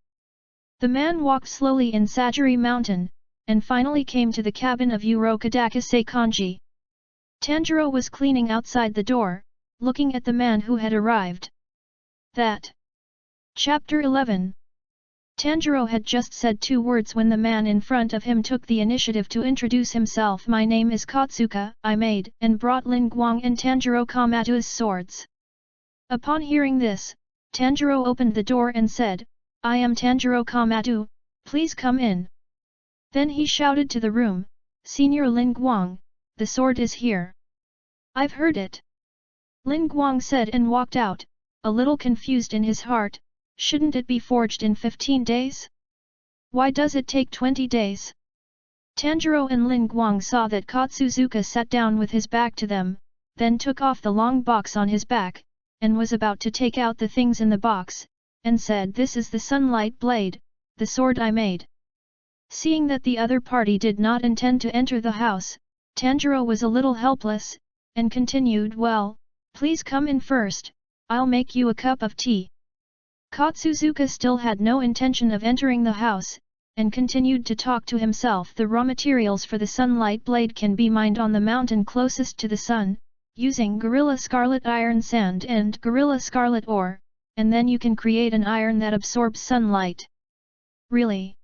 The man walked slowly in Sajiri Mountain, and finally came to the cabin of Urokodaki Seikanji. Tanjiro was cleaning outside the door, looking at the man who had arrived. That. Chapter 11. Tanjiro had just said 2 words when the man in front of him took the initiative to introduce himself. My name is Katsuka, I made and brought Ling Guang and Tanjiro Kamatu's swords. Upon hearing this, Tanjiro opened the door and said, I am Tanjiro Kamatu, please come in. Then he shouted to the room, Senior Ling Guang, the sword is here. I've heard it. Ling Guang said and walked out, a little confused in his heart. Shouldn't it be forged in 15 days? Why does it take 20 days? Tanjiro and Ling Guang saw that Katsuzuka sat down with his back to them, then took off the long box on his back, and was about to take out the things in the box, and said, This is the sunlight blade, the sword I made. Seeing that the other party did not intend to enter the house, Tanjiro was a little helpless, and continued, Well, please come in first, I'll make you a cup of tea. Katsuzuka still had no intention of entering the house, and continued to talk to himself. The raw materials for the sunlight blade can be mined on the mountain closest to the sun, using Gorilla Scarlet Iron Sand and Gorilla Scarlet Ore, and then you can create an iron that absorbs sunlight. Really?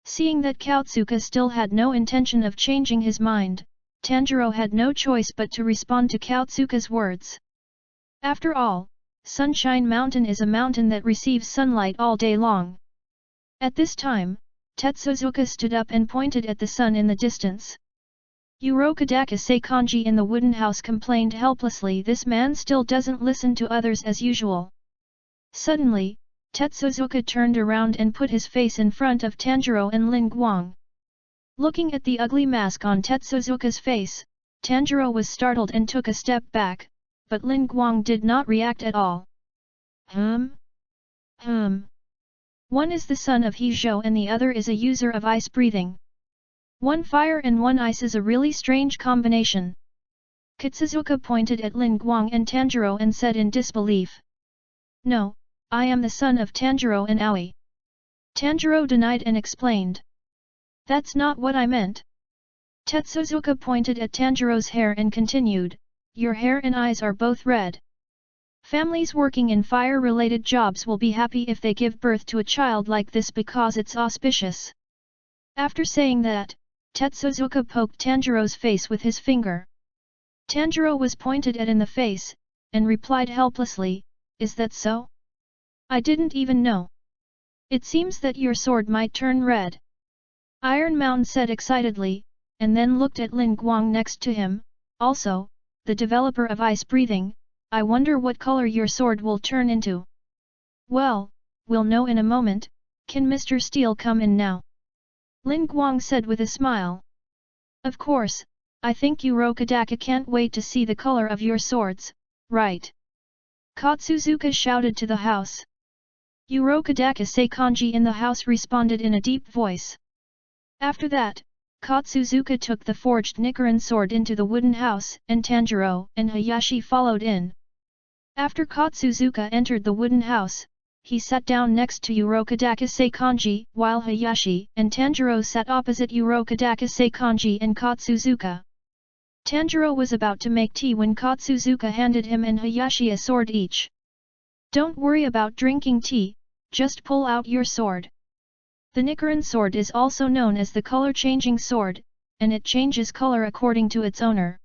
Seeing that Katsuka still had no intention of changing his mind, Tanjiro had no choice but to respond to Katsuka's words. After all, Sunshine Mountain is a mountain that receives sunlight all day long. At this time, Tetsuzuka stood up and pointed at the sun in the distance. Urokodaki Seikanji in the wooden house complained helplessly, this man still doesn't listen to others as usual. Suddenly, Tetsuzuka turned around and put his face in front of Tanjiro and Ling Guang. Looking at the ugly mask on Tetsuzuka's face, Tanjiro was startled and took a step back, but Ling Guang did not react at all. One is the son of Hizhou and the other is a user of ice breathing. One fire and one ice is a really strange combination. Katsuzuka pointed at Ling Guang and Tanjiro and said in disbelief. No, I am the son of Tanjiro and Aoi. Tanjiro denied and explained. That's not what I meant. Tetsuzuka pointed at Tanjiro's hair and continued, Your hair and eyes are both red. Families working in fire-related jobs will be happy if they give birth to a child like this because it's auspicious. After saying that, Tetsuzuka poked Tanjiro's face with his finger. Tanjiro was pointed at in the face, and replied helplessly, Is that so? I didn't even know. It seems that your sword might turn red. Iron Mountain said excitedly, and then looked at Ling Guang next to him, also, the developer of ice breathing, I wonder what color your sword will turn into. Well, we'll know in a moment. Can Mr. Steel come in now? Ling Guang said with a smile. Of course, I think Urokodaki can't wait to see the color of your swords, right? Katsuzuka shouted to the house. Urokodaki Seikanji in the house responded in a deep voice. After that, Katsuzuka took the forged Nichirin sword into the wooden house, and Tanjiro and Hayashi followed in. After Katsuzuka entered the wooden house, he sat down next to Urokodaki Seikanji, while Hayashi and Tanjiro sat opposite Urokodaki Seikanji and Katsuzuka. Tanjiro was about to make tea when Katsuzuka handed him and Hayashi a sword each. Don't worry about drinking tea, just pull out your sword. The Nichirin sword is also known as the color-changing sword, and it changes color according to its owner.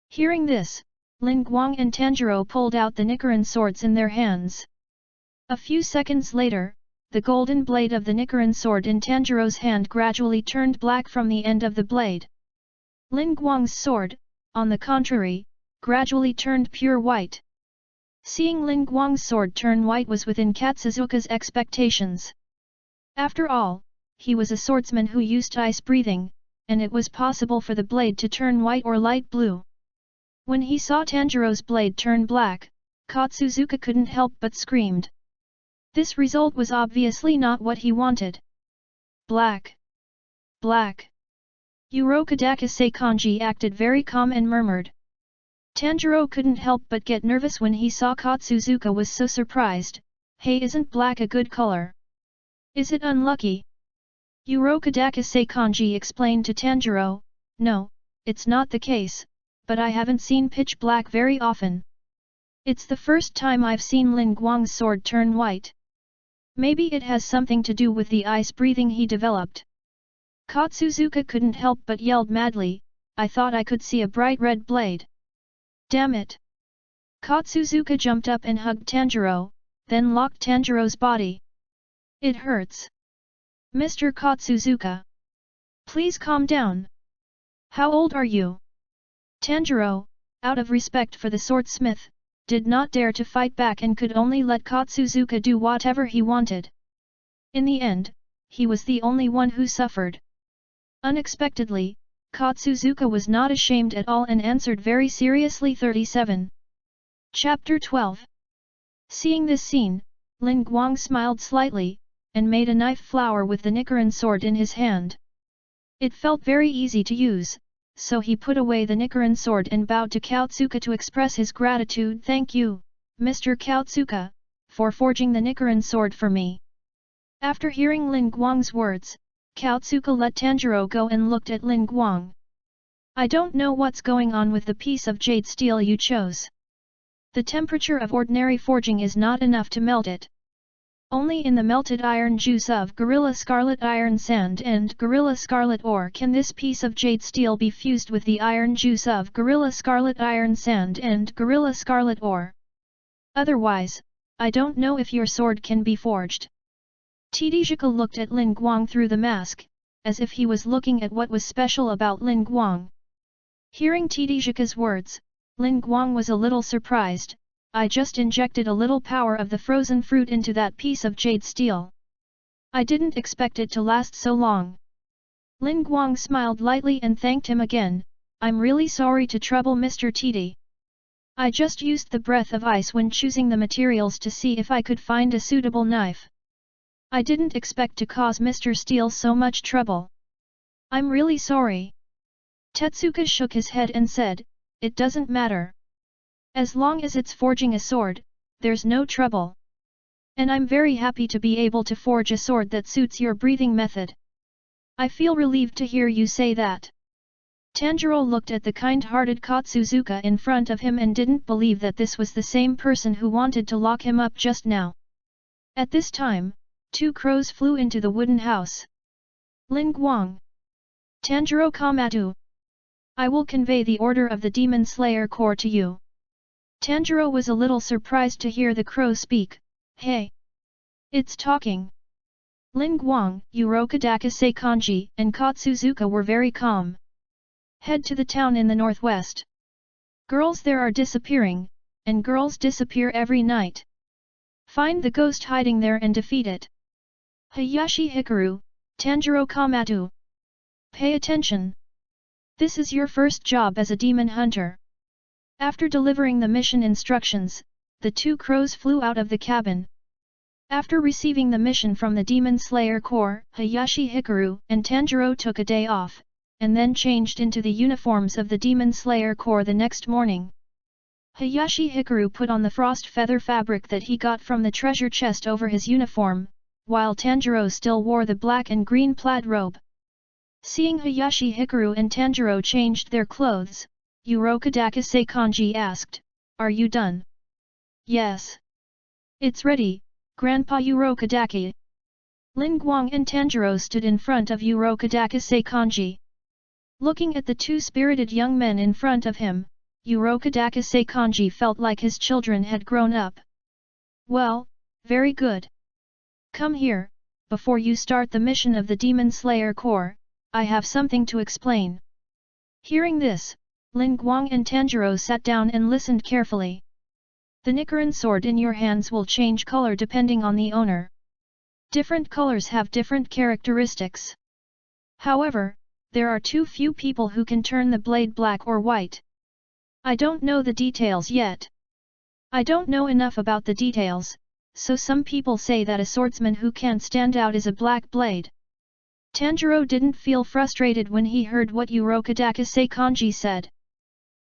Hearing this, Ling Guang and Tanjiro pulled out the Nichirin swords in their hands. A few seconds later, the golden blade of the Nichirin sword in Tanjiro's hand gradually turned black from the end of the blade. Ling Guang's sword, on the contrary, gradually turned pure white. Seeing Ling Guang's sword turn white was within Katsuzuka's expectations. After all, he was a swordsman who used ice breathing, and it was possible for the blade to turn white or light blue. When he saw Tanjiro's blade turn black, Katsuzuka couldn't help but screamed. This result was obviously not what he wanted. Black. Black. Urokodaki Seikanji acted very calm and murmured. Tanjiro couldn't help but get nervous when he saw Katsuzuka was so surprised. Hey, isn't black a good color? Is it unlucky? Urokodaki Seikanji explained to Tanjiro, no, it's not the case, but I haven't seen pitch black very often. It's the first time I've seen Ling Guang's sword turn white. Maybe it has something to do with the ice breathing he developed. Katsuzuka couldn't help but yelled madly, I thought I could see a bright red blade. Damn it! Katsuzuka jumped up and hugged Tanjiro, then locked Tanjiro's body. It hurts. Mr. Katsuzuka. Please calm down. How old are you? Tanjiro, out of respect for the swordsmith, did not dare to fight back and could only let Katsuzuka do whatever he wanted. In the end, he was the only one who suffered. Unexpectedly, Katsuzuka was not ashamed at all and answered very seriously 37. Chapter 12. Seeing this scene, Ling Guang smiled slightly, and made a knife flower with the Nichirin sword in his hand. It felt very easy to use, so he put away the Nichirin sword and bowed to Katsuzuka to express his gratitude. Thank you, Mr. Katsuzuka, for forging the Nichirin sword for me. After hearing Ling Guang's words, Katsuzuka let Tanjiro go and looked at Ling Guang. I don't know what's going on with the piece of jade steel you chose. The temperature of ordinary forging is not enough to melt it. Only in the melted iron juice of Gorilla Scarlet Iron Sand and Gorilla Scarlet Ore can this piece of jade steel be fused with the iron juice of Gorilla Scarlet Iron Sand and Gorilla Scarlet Ore. Otherwise, I don't know if your sword can be forged. Tejika looked at Ling Guang through the mask, as if he was looking at what was special about Ling Guang. Hearing Tejika's words, Ling Guang was a little surprised. I just injected a little power of the frozen fruit into that piece of jade steel. I didn't expect it to last so long. Ling Guang smiled lightly and thanked him again. I'm really sorry to trouble Mr. Titi. I just used the breath of ice when choosing the materials to see if I could find a suitable knife. I didn't expect to cause Mr. Steel so much trouble. I'm really sorry. Tetsuka shook his head and said, it doesn't matter. As long as it's forging a sword, there's no trouble. And I'm very happy to be able to forge a sword that suits your breathing method. I feel relieved to hear you say that. Tanjiro looked at the kind-hearted Katsuzuka in front of him and didn't believe that this was the same person who wanted to lock him up just now. At this time, 2 crows flew into the wooden house. Ling Guang. Tanjiro Kamatu. I will convey the order of the Demon Slayer Corps to you. Tanjiro was a little surprised to hear the crow speak. Hey! It's talking. Ling Guang, Urokodaki Seikanji, and Katsuzuka were very calm. Head to the town in the northwest. Girls there are disappearing, and girls disappear every night. Find the ghost hiding there and defeat it. Hayashi Hikaru, Tanjiro Kamatu. Pay attention. This is your first job as a demon hunter. After delivering the mission instructions, the 2 crows flew out of the cabin. After receiving the mission from the Demon Slayer Corps, Hayashi Hikaru and Tanjiro took a day off, and then changed into the uniforms of the Demon Slayer Corps the next morning. Hayashi Hikaru put on the frost feather fabric that he got from the treasure chest over his uniform, while Tanjiro still wore the black and green plaid robe. Seeing Hayashi Hikaru and Tanjiro changed their clothes, Urokodaki Seikanji asked, "Are you done?" "Yes. It's ready, Grandpa Urokodaki." Ling Guang and Tanjiro stood in front of Urokodaki Seikanji. Looking at the two spirited young men in front of him, Urokodaki Seikanji felt like his children had grown up. "Well, very good. Come here, before you start the mission of the Demon Slayer Corps, I have something to explain." Hearing this, Ling Guang and Tanjiro sat down and listened carefully. The Nichirin sword in your hands will change color depending on the owner. Different colors have different characteristics. However, there are too few people who can turn the blade black or white. I don't know the details yet. I don't know enough about the details, so some people say that a swordsman who can't stand out is a black blade. Tanjiro didn't feel frustrated when he heard what Urokodaki Seikanji said.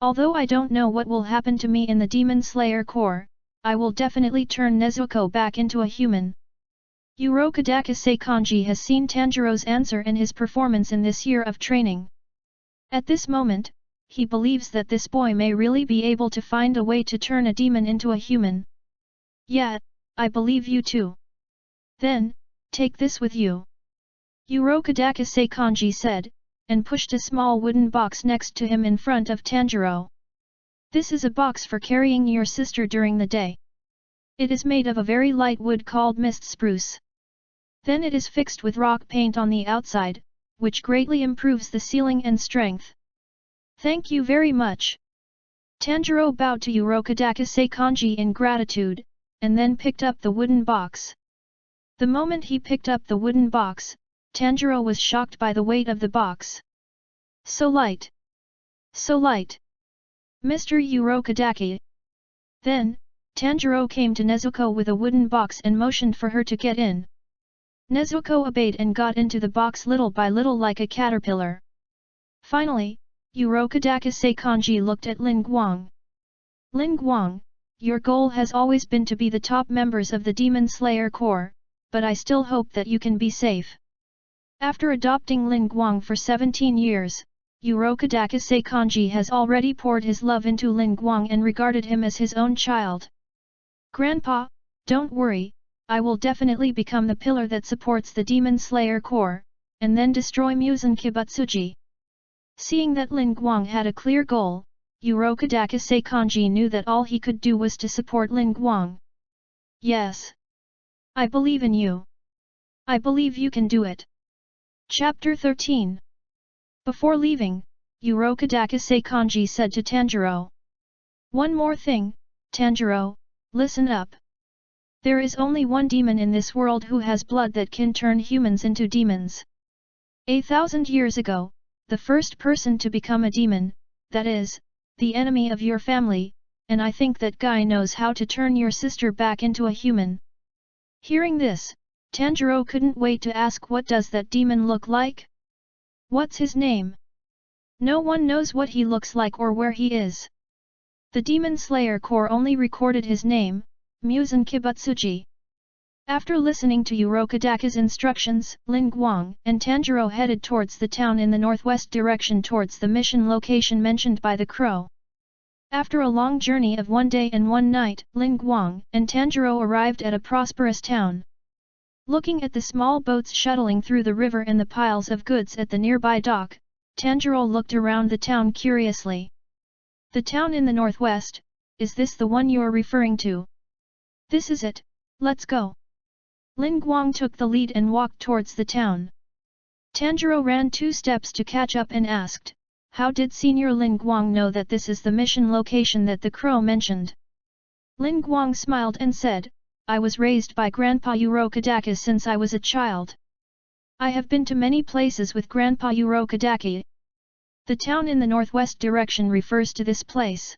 Although I don't know what will happen to me in the Demon Slayer Corps, I will definitely turn Nezuko back into a human. Urokodaki Seikanji has seen Tanjiro's answer and his performance in this year of training. At this moment, he believes that this boy may really be able to find a way to turn a demon into a human. "Yeah, I believe you too. Then, take this with you," Urokodaki Seikanji said, and pushed a small wooden box next to him in front of Tanjiro. "This is a box for carrying your sister during the day. It is made of a very light wood called mist spruce. Then it is fixed with rock paint on the outside, which greatly improves the sealing and strength." "Thank you very much." Tanjiro bowed to Urokodaki Seikanji in gratitude, and then picked up the wooden box. The moment he picked up the wooden box, Tanjiro was shocked by the weight of the box. "So light! So light! Mr. Urokodaki!" Then, Tanjiro came to Nezuko with a wooden box and motioned for her to get in. Nezuko obeyed and got into the box little by little like a caterpillar. Finally, Urokodaki Seikanji looked at Ling Guang. "Ling Guang, your goal has always been to be the top members of the Demon Slayer Corps, but I still hope that you can be safe." After adopting Ling Guang for 17 years, Urokodaki Seikanji has already poured his love into Ling Guang and regarded him as his own child. "Grandpa, don't worry, I will definitely become the pillar that supports the Demon Slayer Corps, and then destroy Muzan Kibutsuji." Seeing that Ling Guang had a clear goal, Urokodaki Seikanji knew that all he could do was to support Ling Guang. "Yes. I believe in you. I believe you can do it." Chapter 13. Before leaving, Urokodaki Seikanji said to Tanjiro. "One more thing, Tanjiro, listen up. There is only one demon in this world who has blood that can turn humans into demons. 1,000 years ago, the first person to become a demon, that is, the enemy of your family, and I think that guy knows how to turn your sister back into a human." Hearing this, Tanjiro couldn't wait to ask, what does that demon look like? What's his name? No one knows what he looks like or where he is. The Demon Slayer Corps only recorded his name, Muzan Kibutsuji. After listening to Urokodaki's instructions, Ling Guang and Tanjiro headed towards the town in the northwest direction towards the mission location mentioned by the crow. After a long journey of 1 day and 1 night, Ling Guang and Tanjiro arrived at a prosperous town. Looking at the small boats shuttling through the river and the piles of goods at the nearby dock, Tanjiro looked around the town curiously. "The town in the northwest, is this the one you're referring to?" "This is it, let's go." Ling Guang took the lead and walked towards the town. Tanjiro ran 2 steps to catch up and asked, "How did Senior Ling Guang know that this is the mission location that the crow mentioned?" Ling Guang smiled and said, "I was raised by Grandpa Urokodaki since I was a child. I have been to many places with Grandpa Urokodaki. The town in the northwest direction refers to this place."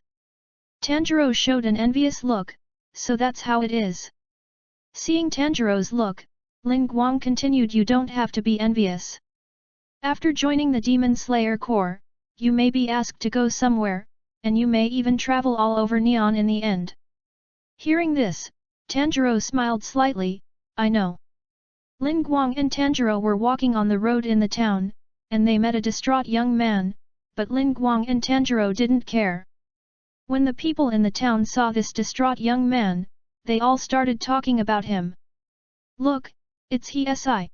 Tanjiro showed an envious look, "So that's how it is." Seeing Tanjiro's look, Ling Guang continued, "You don't have to be envious. After joining the Demon Slayer Corps, you may be asked to go somewhere, and you may even travel all over Neon in the end." Hearing this, Tanjiro smiled slightly. "I know." Ling Guang and Tanjiro were walking on the road in the town, and they met a distraught young man, but Ling Guang and Tanjiro didn't care. When the people in the town saw this distraught young man, they all started talking about him. "Look, it's he si.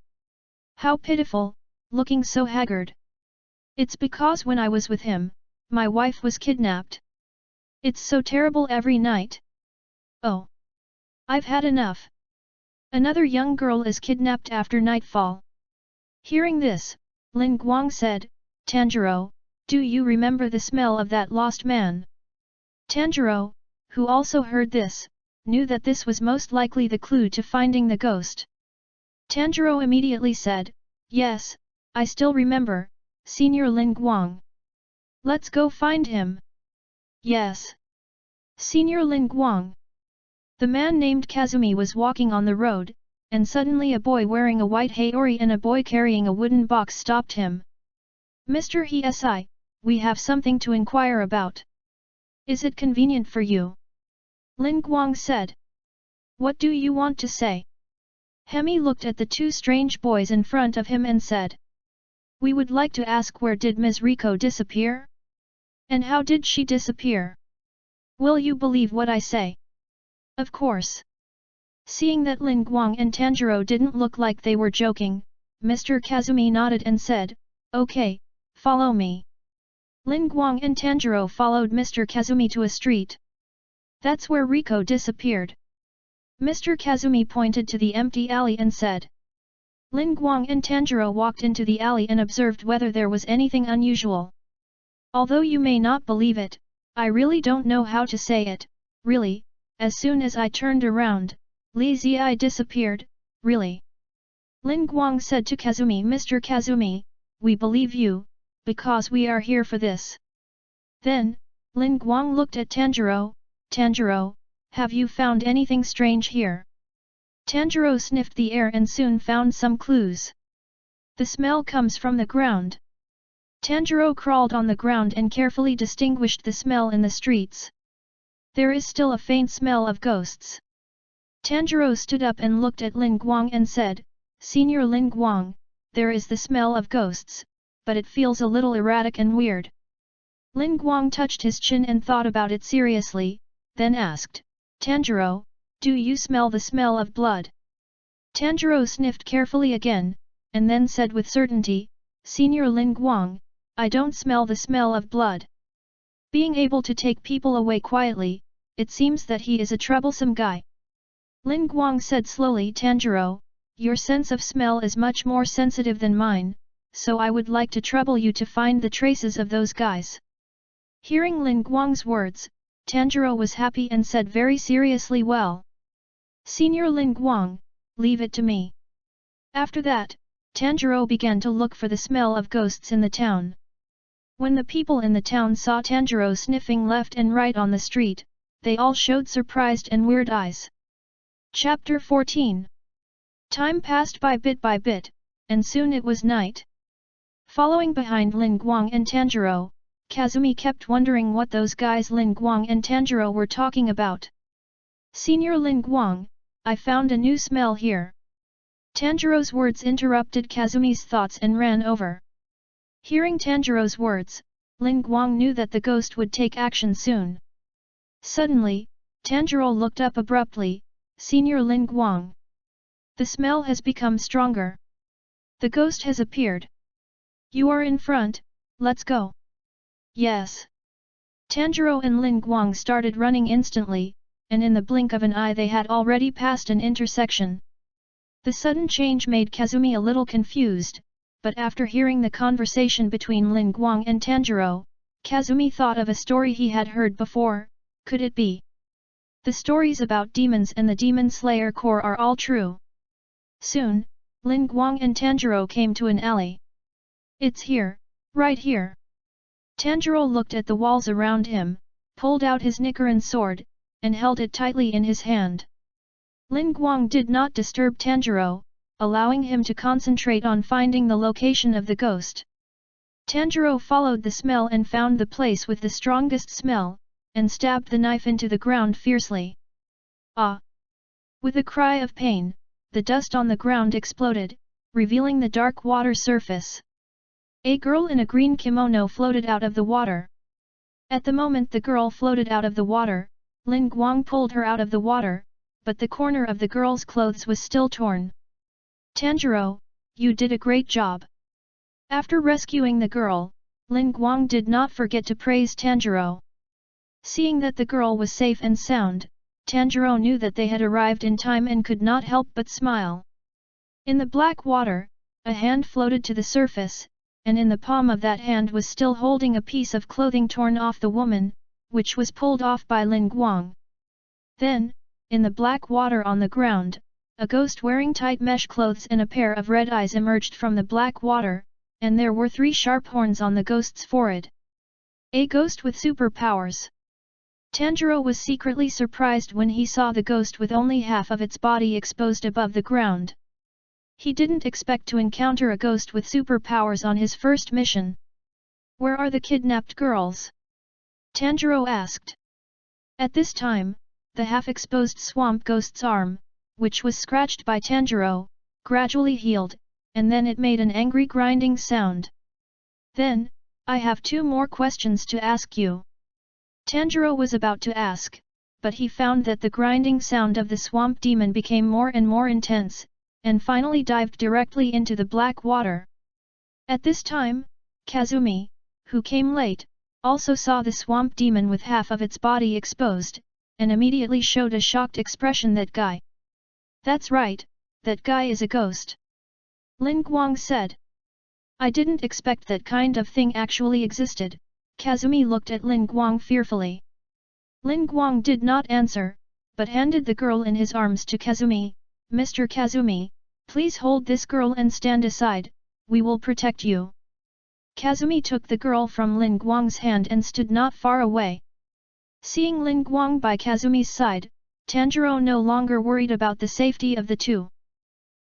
How pitiful, looking so haggard. It's because when I was with him, my wife was kidnapped. It's so terrible every night. Oh! I've had enough. Another young girl is kidnapped after nightfall." Hearing this, Ling Guang said, "Tanjiro, do you remember the smell of that lost man?" Tanjiro, who also heard this, knew that this was most likely the clue to finding the ghost. Tanjiro immediately said, "Yes, I still remember, Senior Ling Guang. Let's go find him." "Yes. Senior Ling Guang." The man named Kazumi was walking on the road, and suddenly a boy wearing a white haori and a boy carrying a wooden box stopped him. "Mr. He-si, we have something to inquire about. Is it convenient for you?" Ling Guang said. "What do you want to say?" Hemi looked at the two strange boys in front of him and said. "We would like to ask, where did Ms. Riko disappear? And how did she disappear? Will you believe what I say?" "Of course." Seeing that Ling Guang and Tanjiro didn't look like they were joking, Mr. Kazumi nodded and said, "Okay, follow me." Ling Guang and Tanjiro followed Mr. Kazumi to a street. "That's where Riko disappeared." Mr. Kazumi pointed to the empty alley and said. Ling Guang and Tanjiro walked into the alley and observed whether there was anything unusual. "Although you may not believe it, I really don't know how to say it, really, as soon as I turned around, Li Ziyi disappeared, really." Ling Guang said to Kazumi, "Mr. Kazumi, we believe you, because we are here for this." Then, Ling Guang looked at Tanjiro. "Tanjiro, have you found anything strange here?" Tanjiro sniffed the air and soon found some clues. "The smell comes from the ground." Tanjiro crawled on the ground and carefully distinguished the smell in the streets. "There is still a faint smell of ghosts." Tanjiro stood up and looked at Ling Guang and said, "Senior Ling Guang, there is the smell of ghosts, but it feels a little erratic and weird." Ling Guang touched his chin and thought about it seriously, then asked, "Tanjiro, do you smell the smell of blood?" Tanjiro sniffed carefully again, and then said with certainty, "Senior Ling Guang, I don't smell the smell of blood." Being able to take people away quietly, it seems that he is a troublesome guy. Ling Guang said slowly, "Tanjiro, your sense of smell is much more sensitive than mine, so I would like to trouble you to find the traces of those guys." Hearing Ling Guang's words, Tanjiro was happy and said very seriously, "Well, Senior Ling Guang, leave it to me." After that, Tanjiro began to look for the smell of ghosts in the town. When the people in the town saw Tanjiro sniffing left and right on the street, they all showed surprised and weird eyes. Chapter 14. Time passed by bit, and soon it was night. Following behind Ling Guang and Tanjiro, Kazumi kept wondering what those guys Ling Guang and Tanjiro were talking about. "Senior Ling Guang, I found a new smell here." Tanjiro's words interrupted Kazumi's thoughts and ran over. Hearing Tanjiro's words, Ling Guang knew that the ghost would take action soon. Suddenly, Tanjiro looked up abruptly, "Senior Ling Guang. The smell has become stronger. The ghost has appeared. You are in front, let's go." "Yes." Tanjiro and Ling Guang started running instantly, and in the blink of an eye they had already passed an intersection. The sudden change made Kazumi a little confused, but after hearing the conversation between Ling Guang and Tanjiro, Kazumi thought of a story he had heard before. Could it be? The stories about demons and the Demon Slayer Corps are all true. Soon, Ling Guang and Tanjiro came to an alley. "It's here, right here." Tanjiro looked at the walls around him, pulled out his Nichirin sword, and held it tightly in his hand. Ling Guang did not disturb Tanjiro, allowing him to concentrate on finding the location of the ghost. Tanjiro followed the smell and found the place with the strongest smell, and stabbed the knife into the ground fiercely. Ah! With a cry of pain, the dust on the ground exploded, revealing the dark water surface. A girl in a green kimono floated out of the water. At the moment the girl floated out of the water, Ling Guang pulled her out of the water, but the corner of the girl's clothes was still torn. Tanjiro, you did a great job. After rescuing the girl, Ling Guang did not forget to praise Tanjiro. Seeing that the girl was safe and sound, Tanjiro knew that they had arrived in time and could not help but smile. In the black water, a hand floated to the surface, and in the palm of that hand was still holding a piece of clothing torn off the woman, which was pulled off by Ling Guang. Then, in the black water on the ground, a ghost wearing tight mesh clothes and a pair of red eyes emerged from the black water, and there were 3 sharp horns on the ghost's forehead. A ghost with superpowers. Tanjiro was secretly surprised when he saw the ghost with only half of its body exposed above the ground. He didn't expect to encounter a ghost with superpowers on his first mission. Where are the kidnapped girls? Tanjiro asked. At this time, the half-exposed swamp ghost's arm, which was scratched by Tanjiro, gradually healed, and then it made an angry grinding sound. Then, I have 2 more questions to ask you. Tanjiro was about to ask, but he found that the grinding sound of the swamp demon became more and more intense, and finally dived directly into the black water. At this time, Kazumi, who came late, also saw the swamp demon with half of its body exposed, and immediately showed a shocked expression. That guy. That's right, that guy is a ghost. Ling Guang said. I didn't expect that kind of thing actually existed. Kazumi looked at Ling Guang fearfully. Ling Guang did not answer, but handed the girl in his arms to Kazumi. Mr. Kazumi, please hold this girl and stand aside, we will protect you. Kazumi took the girl from Ling Guang's hand and stood not far away. Seeing Ling Guang by Kazumi's side, Tanjiro no longer worried about the safety of the two.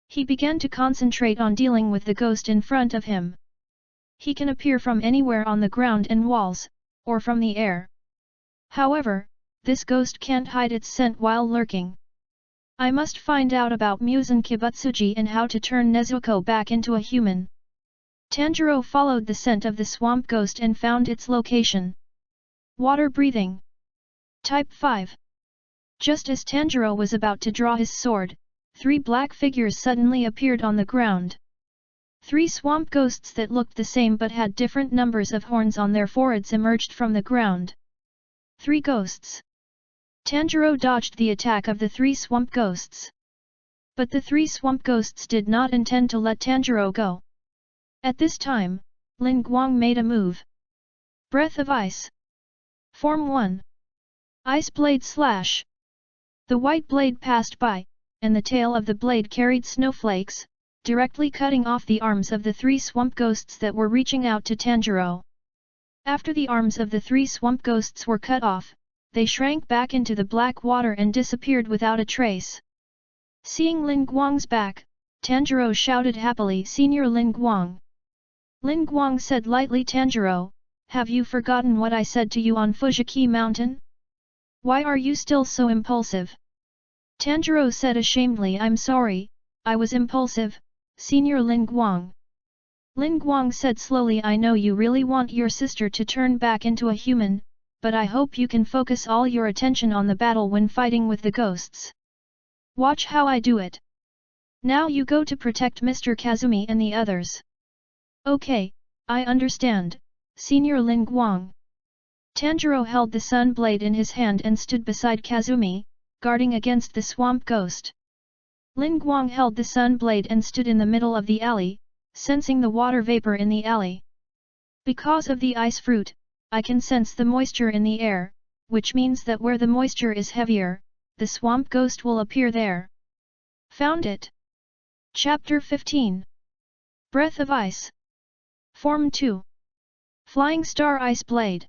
He began to concentrate on dealing with the ghost in front of him. He can appear from anywhere on the ground and walls, or from the air. However, this ghost can't hide its scent while lurking. I must find out about Muzan Kibutsuji and how to turn Nezuko back into a human. Tanjiro followed the scent of the swamp ghost and found its location. Water breathing. Type 5. Just as Tanjiro was about to draw his sword, 3 black figures suddenly appeared on the ground. 3 swamp ghosts that looked the same but had different numbers of horns on their foreheads emerged from the ground. 3 ghosts. Tanjiro dodged the attack of the 3 swamp ghosts. But the 3 swamp ghosts did not intend to let Tanjiro go. At this time, Ling Guang made a move. Breath of Ice. Form 1. Ice Blade Slash. The white blade passed by, and the tail of the blade carried snowflakes, directly cutting off the arms of the 3 swamp ghosts that were reaching out to Tanjiro. After the arms of the 3 swamp ghosts were cut off, they shrank back into the black water and disappeared without a trace. Seeing Ling Guang's back, Tanjiro shouted happily, "Senior Ling Guang!" Ling Guang said lightly, "Tanjiro, have you forgotten what I said to you on Fujiki Mountain? Why are you still so impulsive?" Tanjiro said ashamedly, "I'm sorry, I was impulsive, Senior Ling Guang." Ling Guang said slowly, "I know you really want your sister to turn back into a human, but I hope you can focus all your attention on the battle when fighting with the ghosts. Watch how I do it. Now you go to protect Mr. Kazumi and the others." "Okay, I understand, Senior Ling Guang." Tanjiro held the sun blade in his hand and stood beside Kazumi, guarding against the swamp ghost. Ling Guang held the sun blade and stood in the middle of the alley, sensing the water vapor in the alley. "Because of the ice fruit, I can sense the moisture in the air, which means that where the moisture is heavier, the swamp ghost will appear there." Found it. Chapter 15. Breath of Ice. Form 2. Flying Star Ice Blade.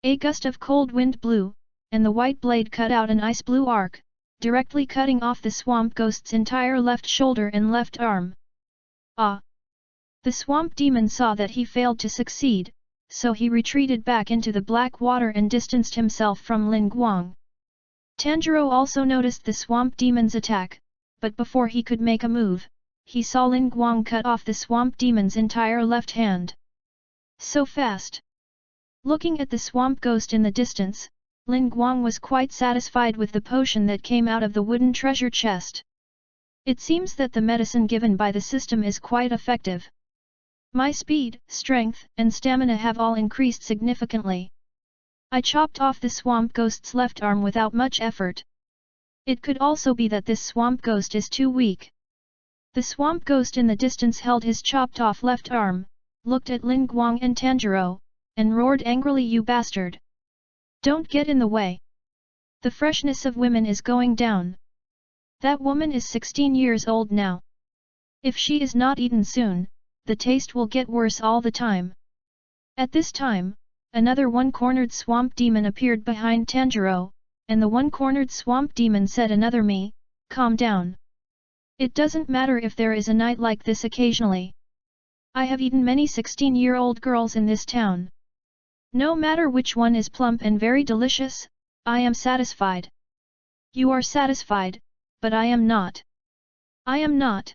A gust of cold wind blew, and the white blade cut out an ice blue arc, directly cutting off the swamp ghost's entire left shoulder and left arm. Ah! The swamp demon saw that he failed to succeed, so he retreated back into the black water and distanced himself from Ling Guang. Tanjiro also noticed the swamp demon's attack, but before he could make a move, he saw Ling Guang cut off the swamp demon's entire left hand. So fast! Looking at the swamp ghost in the distance, Ling Guang was quite satisfied with the potion that came out of the wooden treasure chest. It seems that the medicine given by the system is quite effective. My speed, strength, and stamina have all increased significantly. I chopped off the swamp ghost's left arm without much effort. It could also be that this swamp ghost is too weak. The swamp ghost in the distance held his chopped off left arm, looked at Ling Guang and Tanjiro, and roared angrily, "You bastard! Don't get in the way! The freshness of women is going down. That woman is 16 years old now. If she is not eaten soon, the taste will get worse all the time." At this time, another one-cornered swamp demon appeared behind Tanjiro, and the one-cornered swamp demon said, "Another me, calm down. It doesn't matter if there is a night like this occasionally. I have eaten many 16-year-old girls in this town. No matter which one is plump and very delicious, I am satisfied. You are satisfied, but I am not. I am not.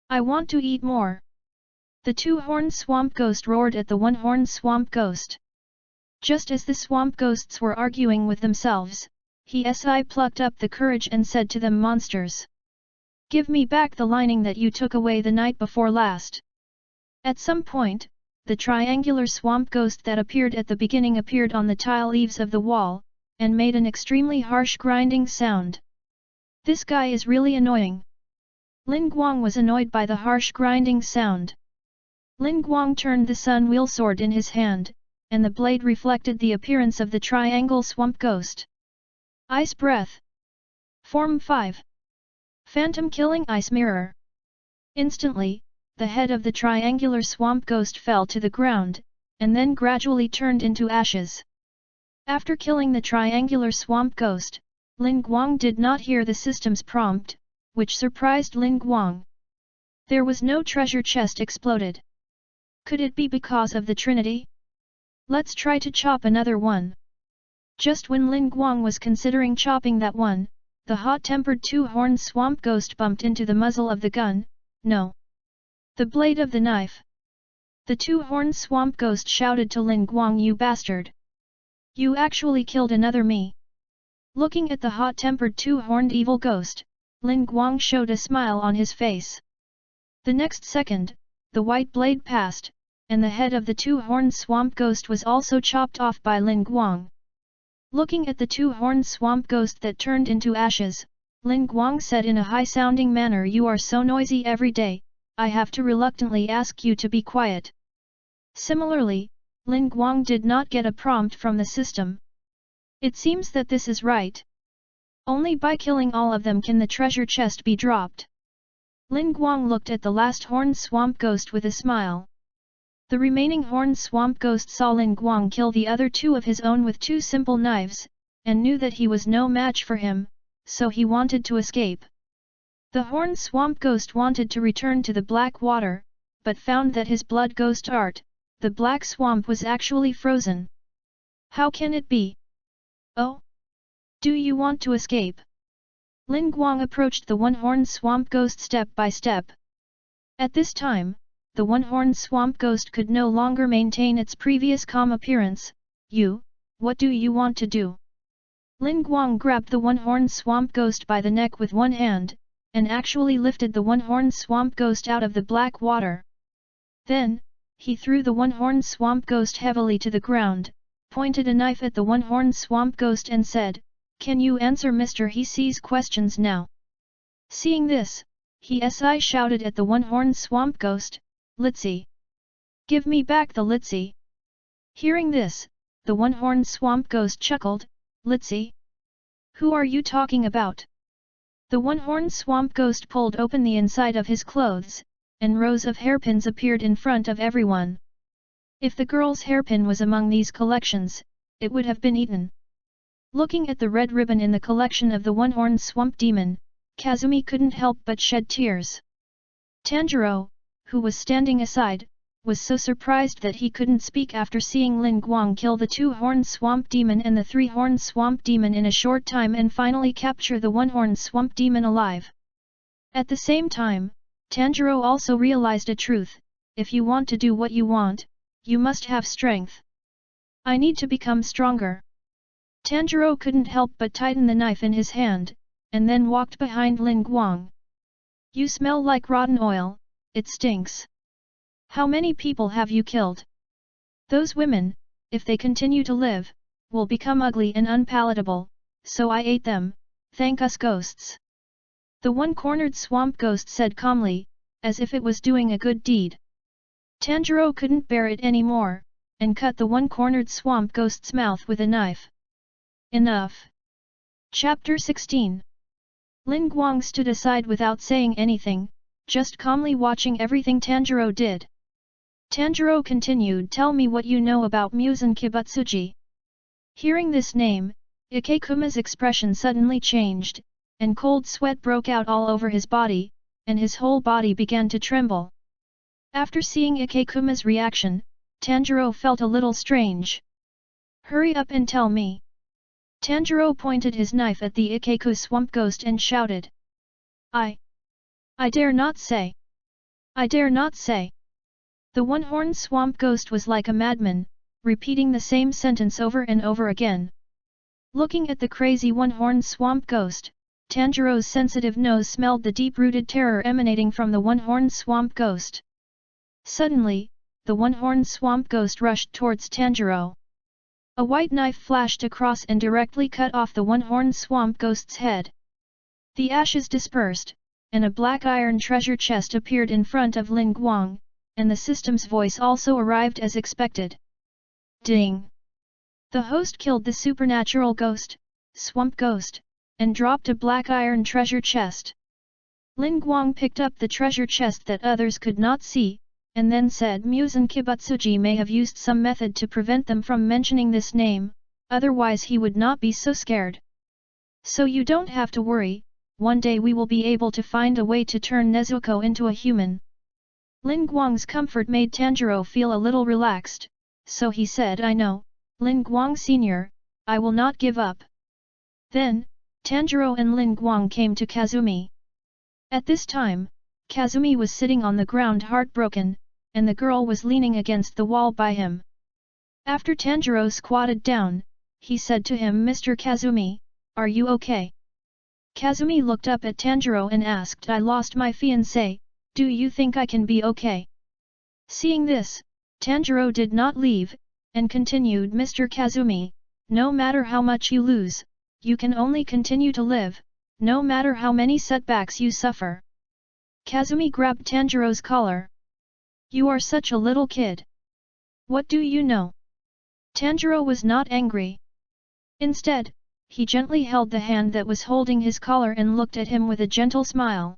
I want to eat more." The two-horned swamp ghost roared at the one-horned swamp ghost. Just as the swamp ghosts were arguing with themselves, he plucked up the courage and said to them, "Monsters! Give me back the lining that you took away the night before last." At some point, the triangular swamp ghost that appeared at the beginning appeared on the tile leaves of the wall, and made an extremely harsh grinding sound. This guy is really annoying. Ling Guang was annoyed by the harsh grinding sound. Ling Guang turned the sun wheel sword in his hand, and the blade reflected the appearance of the triangle swamp ghost. Ice breath. Form 5. Phantom killing ice mirror. Instantly, the head of the triangular swamp ghost fell to the ground, and then gradually turned into ashes. After killing the triangular swamp ghost, Ling Guang did not hear the system's prompt, which surprised Ling Guang. There was no treasure chest exploded. Could it be because of the Trinity? Let's try to chop another one. Just when Ling Guang was considering chopping that one, the hot-tempered two-horned swamp ghost bumped into the muzzle of the gun. "No! The blade of the knife!" The two-horned swamp ghost shouted to Ling Guang, "You bastard! You actually killed another me!" Looking at the hot-tempered two-horned evil ghost, Ling Guang showed a smile on his face. The next second, the white blade passed, and the head of the two-horned swamp ghost was also chopped off by Ling Guang. Looking at the two-horned swamp ghost that turned into ashes, Ling Guang said in a high-sounding manner, "You are so noisy every day, I have to reluctantly ask you to be quiet." Similarly, Ling Guang did not get a prompt from the system. It seems that this is right. Only by killing all of them can the treasure chest be dropped. Ling Guang looked at the last horned swamp ghost with a smile. The remaining horned swamp ghost saw Ling Guang kill the other two of his own with two simple knives, and knew that he was no match for him, so he wanted to escape. The horned swamp ghost wanted to return to the black water, but found that his blood ghost art, the black swamp, was actually frozen. How can it be? Oh? Do you want to escape? Ling Guang approached the one-horned swamp ghost step by step. At this time, the one-horned swamp ghost could no longer maintain its previous calm appearance. "You, what do you want to do?" Ling Guang grabbed the one-horned swamp ghost by the neck with one hand, and actually lifted the one-horned swamp ghost out of the black water. Then, he threw the one-horned swamp ghost heavily to the ground, pointed a knife at the one-horned swamp ghost and said, "Can you answer Mr. He Sees questions now?" Seeing this, he shouted at the one-horned swamp ghost, "Litsi! Give me back the Litsi!" Hearing this, the one-horned swamp ghost chuckled, "Litsi? Who are you talking about?" The one-horned swamp ghost pulled open the inside of his clothes, and rows of hairpins appeared in front of everyone. If the girl's hairpin was among these collections, it would have been eaten. Looking at the red ribbon in the collection of the one-horned swamp demon, Kazumi couldn't help but shed tears. Tanjiro, who was standing aside, was so surprised that he couldn't speak after seeing Ling Guang kill the 2-horned swamp demon and the 3-horned swamp demon in a short time and finally capture the 1-horned swamp demon alive. At the same time, Tanjiro also realized a truth: if you want to do what you want, you must have strength. I need to become stronger. Tanjiro couldn't help but tighten the knife in his hand, and then walked behind Ling Guang. You smell like rotten oil, it stinks. How many people have you killed? Those women, if they continue to live, will become ugly and unpalatable, so I ate them, thank us ghosts. The one-cornered swamp ghost said calmly, as if it was doing a good deed. Tanjiro couldn't bear it anymore, and cut the one-cornered swamp ghost's mouth with a knife. Enough. Chapter 16. Ling Guang stood aside without saying anything, just calmly watching everything Tanjiro did. Tanjiro continued, tell me what you know about Muzan Kibutsuji. Hearing this name, Ikekuma's expression suddenly changed, and cold sweat broke out all over his body, and his whole body began to tremble. After seeing Ikekuma's reaction, Tanjiro felt a little strange. Hurry up and tell me. Tanjiro pointed his knife at the Ikeku swamp ghost and shouted. I dare not say. I dare not say. The one-horned swamp ghost was like a madman, repeating the same sentence over and over again. Looking at the crazy one-horned swamp ghost, Tanjiro's sensitive nose smelled the deep-rooted terror emanating from the one-horned swamp ghost. Suddenly, the one-horned swamp ghost rushed towards Tanjiro. A white knife flashed across and directly cut off the one-horned swamp ghost's head. The ashes dispersed, and a black iron treasure chest appeared in front of Ling Guang, and the system's voice also arrived as expected. Ding! The host killed the supernatural ghost, swamp ghost, and dropped a black iron treasure chest. Ling Guang picked up the treasure chest that others could not see, and then said Muzan Kibutsuji may have used some method to prevent them from mentioning this name, otherwise he would not be so scared. So you don't have to worry, one day we will be able to find a way to turn Nezuko into a human. Ling Guang's comfort made Tanjiro feel a little relaxed, so he said I know, Ling Guang Sr., I will not give up. Then, Tanjiro and Ling Guang came to Kazumi. At this time, Kazumi was sitting on the ground heartbroken, and the girl was leaning against the wall by him. After Tanjiro squatted down, he said to him, Mr. Kazumi, are you okay? Kazumi looked up at Tanjiro and asked, I lost my fiancé, do you think I can be okay? Seeing this, Tanjiro did not leave, and continued, Mr. Kazumi, no matter how much you lose, you can only continue to live, no matter how many setbacks you suffer. Kazumi grabbed Tanjiro's collar. You are such a little kid. What do you know? Tanjiro was not angry. Instead, he gently held the hand that was holding his collar and looked at him with a gentle smile.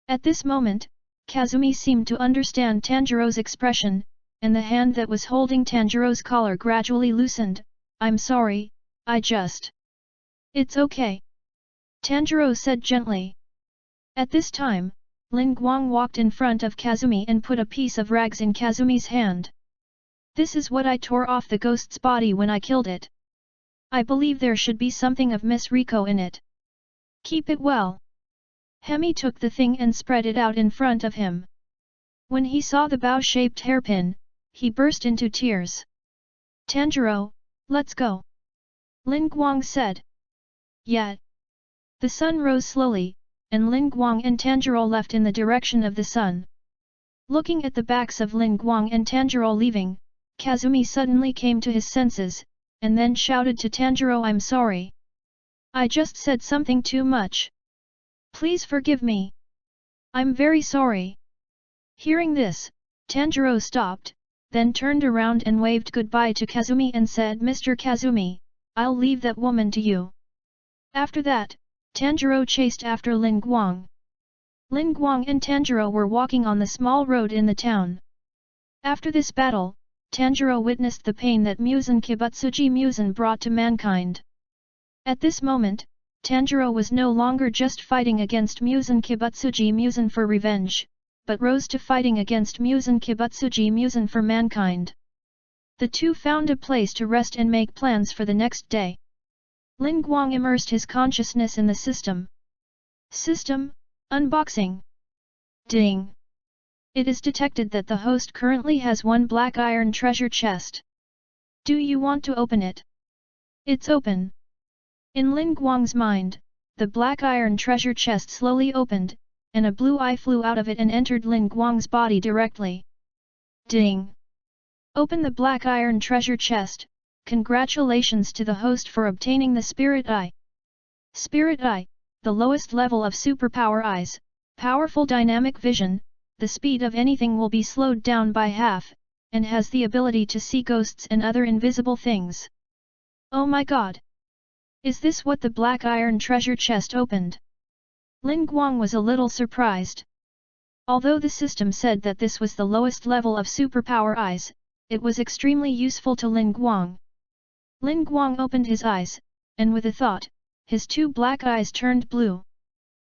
At this moment, Kazumi seemed to understand Tanjiro's expression, and the hand that was holding Tanjiro's collar gradually loosened. I'm sorry, I just... It's okay. Tanjiro said gently. At this time, Ling Guang walked in front of Kazumi and put a piece of rags in Kazumi's hand. This is what I tore off the ghost's body when I killed it. I believe there should be something of Miss Riko in it. Keep it well. Hemi took the thing and spread it out in front of him. When he saw the bow-shaped hairpin, he burst into tears. Tanjiro, let's go. Ling Guang said. Yeah. The sun rose slowly, and Ling Guang and Tanjiro left in the direction of the sun. Looking at the backs of Ling Guang and Tanjiro leaving, Kazumi suddenly came to his senses, and then shouted to Tanjiro, I'm sorry. I just said something too much. Please forgive me. I'm very sorry. Hearing this, Tanjiro stopped, then turned around and waved goodbye to Kazumi and said, Mr. Kazumi, I'll leave that woman to you. After that, Tanjiro chased after Ling Guang. Ling Guang and Tanjiro were walking on the small road in the town. After this battle, Tanjiro witnessed the pain that Muzan Kibutsuji Muzan brought to mankind. At this moment, Tanjiro was no longer just fighting against Muzan Kibutsuji Muzan for revenge, but rose to fighting against Muzan Kibutsuji Muzan for mankind. The two found a place to rest and make plans for the next day. Ling Guang immersed his consciousness in the system. System, unboxing. Ding! It is detected that the host currently has one black iron treasure chest. Do you want to open it? It's open. In Ling Guang's mind, the black iron treasure chest slowly opened, and a blue eye flew out of it and entered Ling Guang's body directly. Ding! Open the black iron treasure chest. Congratulations to the host for obtaining the Spirit Eye. Spirit Eye, the lowest level of superpower eyes, powerful dynamic vision, the speed of anything will be slowed down by half, and has the ability to see ghosts and other invisible things. Oh my god! Is this what the black iron treasure chest opened? Ling Guang was a little surprised. Although the system said that this was the lowest level of superpower eyes, it was extremely useful to Ling Guang. Ling Guang opened his eyes, and with a thought, his two black eyes turned blue.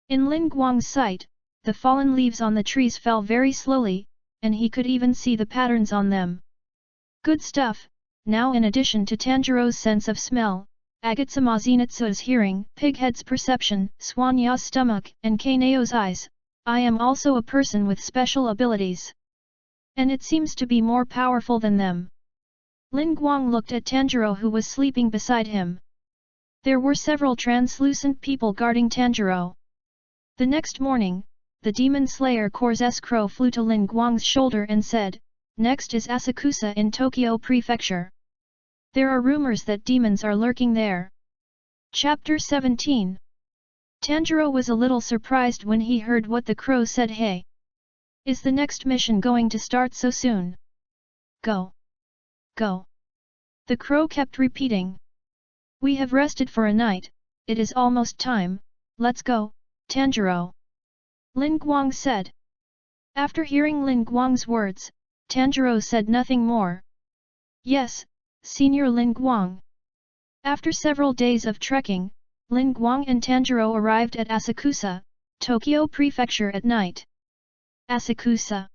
In Ling Guang's sight, the fallen leaves on the trees fell very slowly, and he could even see the patterns on them. Good stuff. Now in addition to Tanjiro's sense of smell, Agatsuma Zenitsu's hearing, Pighead's perception, Swanya's stomach, and Kaneo's eyes, I am also a person with special abilities. And it seems to be more powerful than them. Ling Guang looked at Tanjiro who was sleeping beside him. There were several translucent people guarding Tanjiro. The next morning, the Demon Slayer Corps' crow flew to Ling Guang's shoulder and said, "Next is Asakusa in Tokyo Prefecture. There are rumors that demons are lurking there." Chapter 17. Tanjiro was a little surprised when he heard what the crow said. Hey! Is the next mission going to start so soon? Go! Go! The crow kept repeating. We have rested for a night, it is almost time, let's go, Tanjiro. Ling Guang said. After hearing Ling Guang's words, Tanjiro said nothing more. Yes, Senior Ling Guang. After several days of trekking, Ling Guang and Tanjiro arrived at Asakusa, Tokyo Prefecture at night. Asakusa,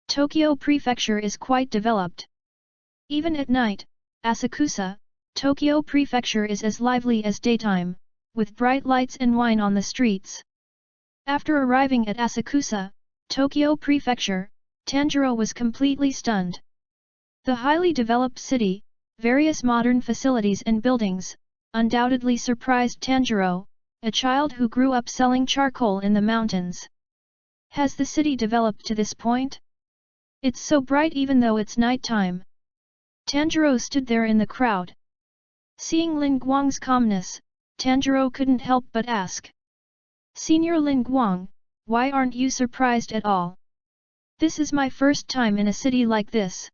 Tokyo Prefecture is quite developed. Even at night, Asakusa, Tokyo Prefecture is as lively as daytime, with bright lights and wine on the streets. After arriving at Asakusa, Tokyo Prefecture, Tanjiro was completely stunned. The highly developed city, various modern facilities and buildings, undoubtedly surprised Tanjiro, a child who grew up selling charcoal in the mountains. Has the city developed to this point? It's so bright even though it's night time. Tanjiro stood there in the crowd. Seeing Ling Guang's calmness, Tanjiro couldn't help but ask. Senior Ling Guang, why aren't you surprised at all? This is my first time in a city like this.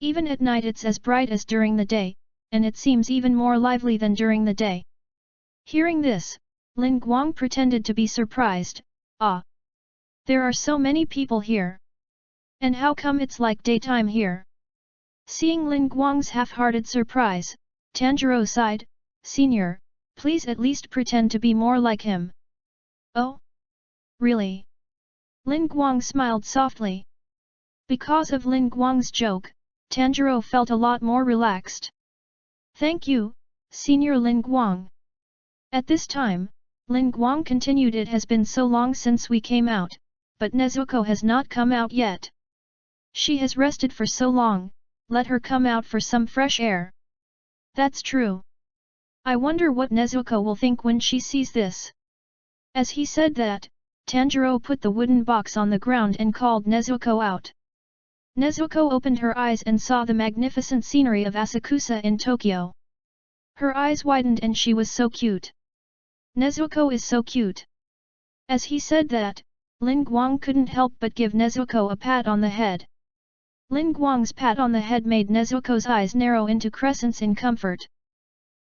Even at night it's as bright as during the day, and it seems even more lively than during the day. Hearing this, Ling Guang pretended to be surprised. Ah! There are so many people here. And how come it's like daytime here? Seeing Ling Guang's half-hearted surprise, Tanjiro sighed, Senior, please at least pretend to be more like him. Oh? Really? Ling Guang smiled softly. Because of Ling Guang's joke, Tanjiro felt a lot more relaxed. Thank you, Senior Ling Guang. At this time, Ling Guang continued, it has been so long since we came out, but Nezuko has not come out yet. She has rested for so long, let her come out for some fresh air. That's true. I wonder what Nezuko will think when she sees this. As he said that, Tanjiro put the wooden box on the ground and called Nezuko out. Nezuko opened her eyes and saw the magnificent scenery of Asakusa in Tokyo. Her eyes widened and she was so cute. Nezuko is so cute. As he said that, Ling Guang couldn't help but give Nezuko a pat on the head. Ling Guang's pat on the head made Nezuko's eyes narrow into crescents in comfort.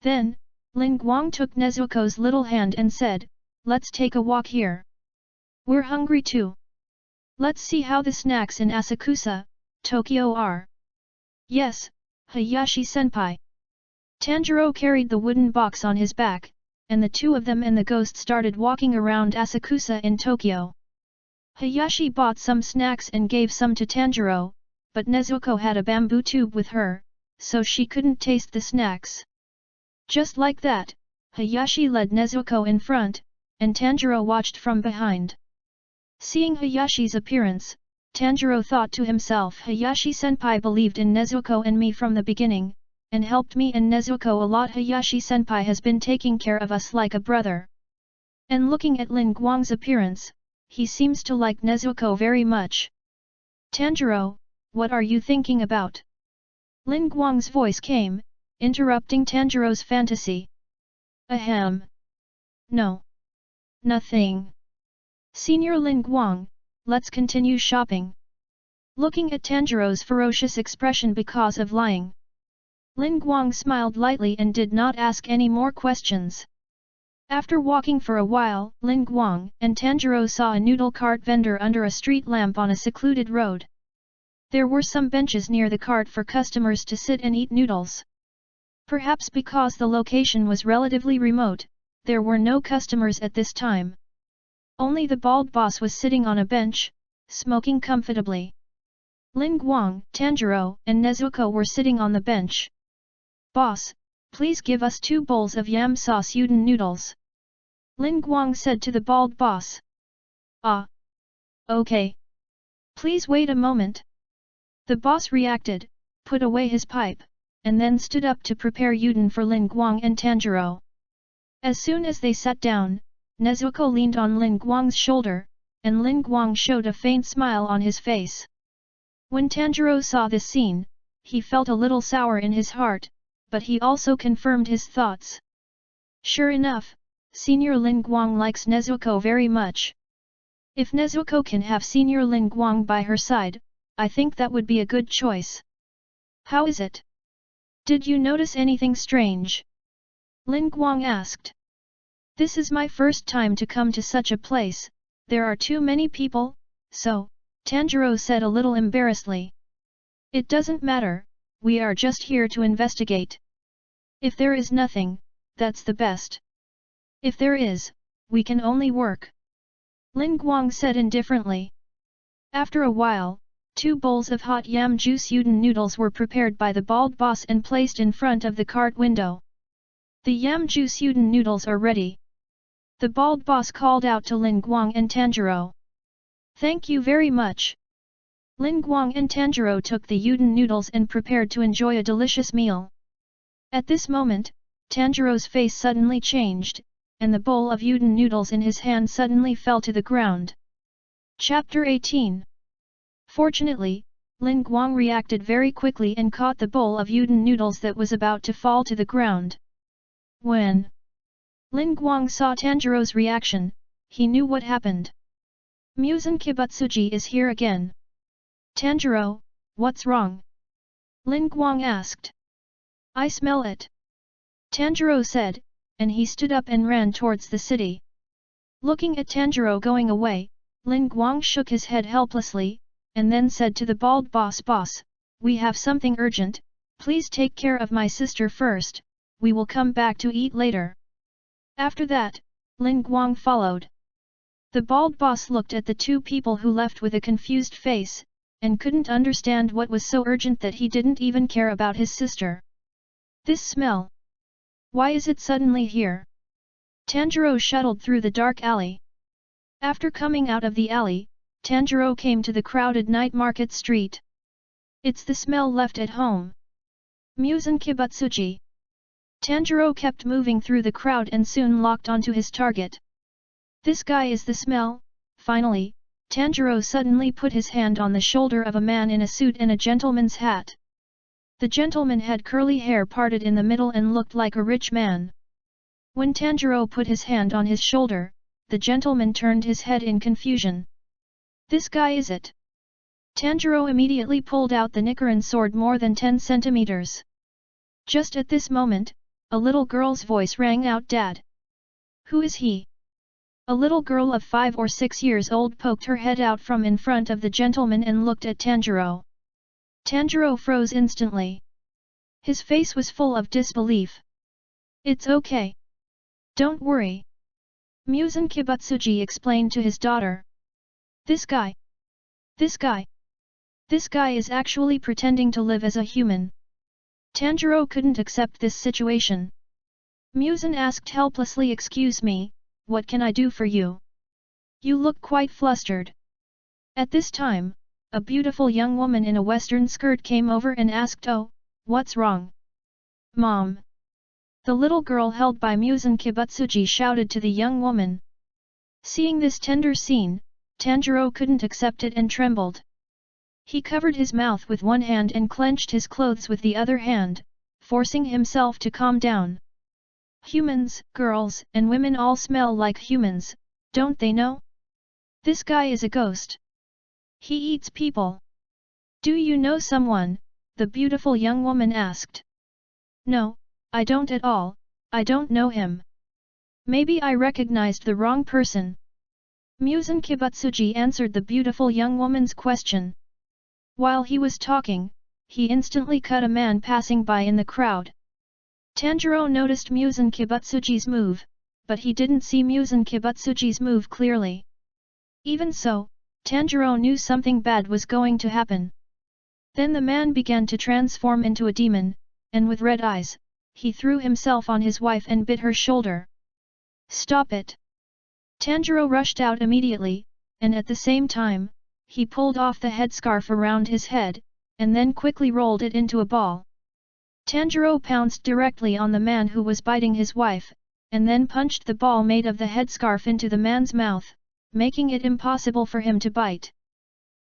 Then, Ling Guang took Nezuko's little hand and said, let's take a walk here. We're hungry too. Let's see how the snacks in Asakusa, Tokyo are. Yes, Hayashi-senpai. Tanjiro carried the wooden box on his back, and the two of them and the ghost started walking around Asakusa in Tokyo. Hayashi bought some snacks and gave some to Tanjiro, but Nezuko had a bamboo tube with her, so she couldn't taste the snacks. Just like that, Hayashi led Nezuko in front, and Tanjiro watched from behind. Seeing Hayashi's appearance, Tanjiro thought to himself, Hayashi-senpai believed in Nezuko and me from the beginning, and helped me and Nezuko a lot. Hayashi-senpai has been taking care of us like a brother. And looking at Ling Guang's appearance, he seems to like Nezuko very much. Tanjiro, what are you thinking about? Ling Guang's voice came, interrupting Tanjiro's fantasy. Ahem. No. Nothing. Senior Ling Guang, let's continue shopping. Looking at Tanjiro's ferocious expression because of lying, Ling Guang smiled lightly and did not ask any more questions. After walking for a while, Ling Guang and Tanjiro saw a noodle cart vendor under a street lamp on a secluded road. There were some benches near the cart for customers to sit and eat noodles. Perhaps because the location was relatively remote, there were no customers at this time. Only the bald boss was sitting on a bench, smoking comfortably. Ling Guang, Tanjiro, and Nezuko were sitting on the bench. Boss, please give us 2 bowls of yam sauce udon noodles. Ling Guang said to the bald boss. Ah. Okay. Please wait a moment. The boss reacted, put away his pipe, and then stood up to prepare udon for Ling Guang and Tanjiro. As soon as they sat down, Nezuko leaned on Ling Guang's shoulder, and Ling Guang showed a faint smile on his face. When Tanjiro saw this scene, he felt a little sour in his heart, but he also confirmed his thoughts. Sure enough, Senior Ling Guang likes Nezuko very much. If Nezuko can have Senior Ling Guang by her side, I think that would be a good choice. How is it? Did you notice anything strange? Ling Guang asked. This is my first time to come to such a place, there are too many people, so, Tanjiro said a little embarrassedly. It doesn't matter, we are just here to investigate. If there is nothing, that's the best. If there is, we can only work. Ling Guang said indifferently. After a while, 2 bowls of hot yam juice udon noodles were prepared by the bald boss and placed in front of the cart window. The yam juice udon noodles are ready. The bald boss called out to Ling Guang and Tanjiro. Thank you very much. Ling Guang and Tanjiro took the udon noodles and prepared to enjoy a delicious meal. At this moment, Tanjiro's face suddenly changed, and the bowl of udon noodles in his hand suddenly fell to the ground. Chapter 18. Fortunately, Ling Guang reacted very quickly and caught the bowl of udon noodles that was about to fall to the ground. When Ling Guang saw Tanjiro's reaction, he knew what happened. Muzan Kibutsuji is here again. Tanjiro, what's wrong? Ling Guang asked. I smell it. Tanjiro said, and he stood up and ran towards the city. Looking at Tanjiro going away, Ling Guang shook his head helplessly, and then said to the bald boss, Boss, we have something urgent, please take care of my sister first, we will come back to eat later. After that, Ling Guang followed. The bald boss looked at the 2 people who left with a confused face, and couldn't understand what was so urgent that he didn't even care about his sister. This smell. Why is it suddenly here? Tanjiro shuttled through the dark alley. After coming out of the alley, Tanjiro came to the crowded night market street. It's the smell left at home. Muzan Kibutsuji. Tanjiro kept moving through the crowd and soon locked onto his target. This guy is the smell. Finally, Tanjiro suddenly put his hand on the shoulder of a man in a suit and a gentleman's hat. The gentleman had curly hair parted in the middle and looked like a rich man. When Tanjiro put his hand on his shoulder, the gentleman turned his head in confusion. This guy is it? Tanjiro immediately pulled out the Nichirin sword more than 10 centimeters. Just at this moment, a little girl's voice rang out, Dad. Who is he? A little girl of 5 or 6 years old poked her head out from in front of the gentleman and looked at Tanjiro. Tanjiro froze instantly. His face was full of disbelief. It's okay. Don't worry. Muzan Kibutsuji explained to his daughter. This guy. This guy. This guy is actually pretending to live as a human. Tanjiro couldn't accept this situation. Muzan asked helplessly, "Excuse me, what can I do for you? You look quite flustered." At this time, a beautiful young woman in a western skirt came over and asked, "Oh, what's wrong?" "Mom." The little girl held by Muzan Kibutsuji shouted to the young woman. Seeing this tender scene, Tanjiro couldn't accept it and trembled. He covered his mouth with one hand and clenched his clothes with the other hand, forcing himself to calm down. Humans, girls, and women all smell like humans, don't they know? This guy is a ghost. He eats people. Do you know someone? The beautiful young woman asked. No, I don't at all, I don't know him. Maybe I recognized the wrong person. Muzan Kibutsuji answered the beautiful young woman's question. While he was talking, he instantly cut a man passing by in the crowd. Tanjiro noticed Muzan Kibutsuji's move, but he didn't see Muzan Kibutsuji's move clearly. Even so, Tanjiro knew something bad was going to happen. Then the man began to transform into a demon, and with red eyes, he threw himself on his wife and bit her shoulder. "Stop it!" Tanjiro rushed out immediately, and at the same time, he pulled off the headscarf around his head, and then quickly rolled it into a ball. Tanjiro pounced directly on the man who was biting his wife, and then punched the ball made of the headscarf into the man's mouth, making it impossible for him to bite.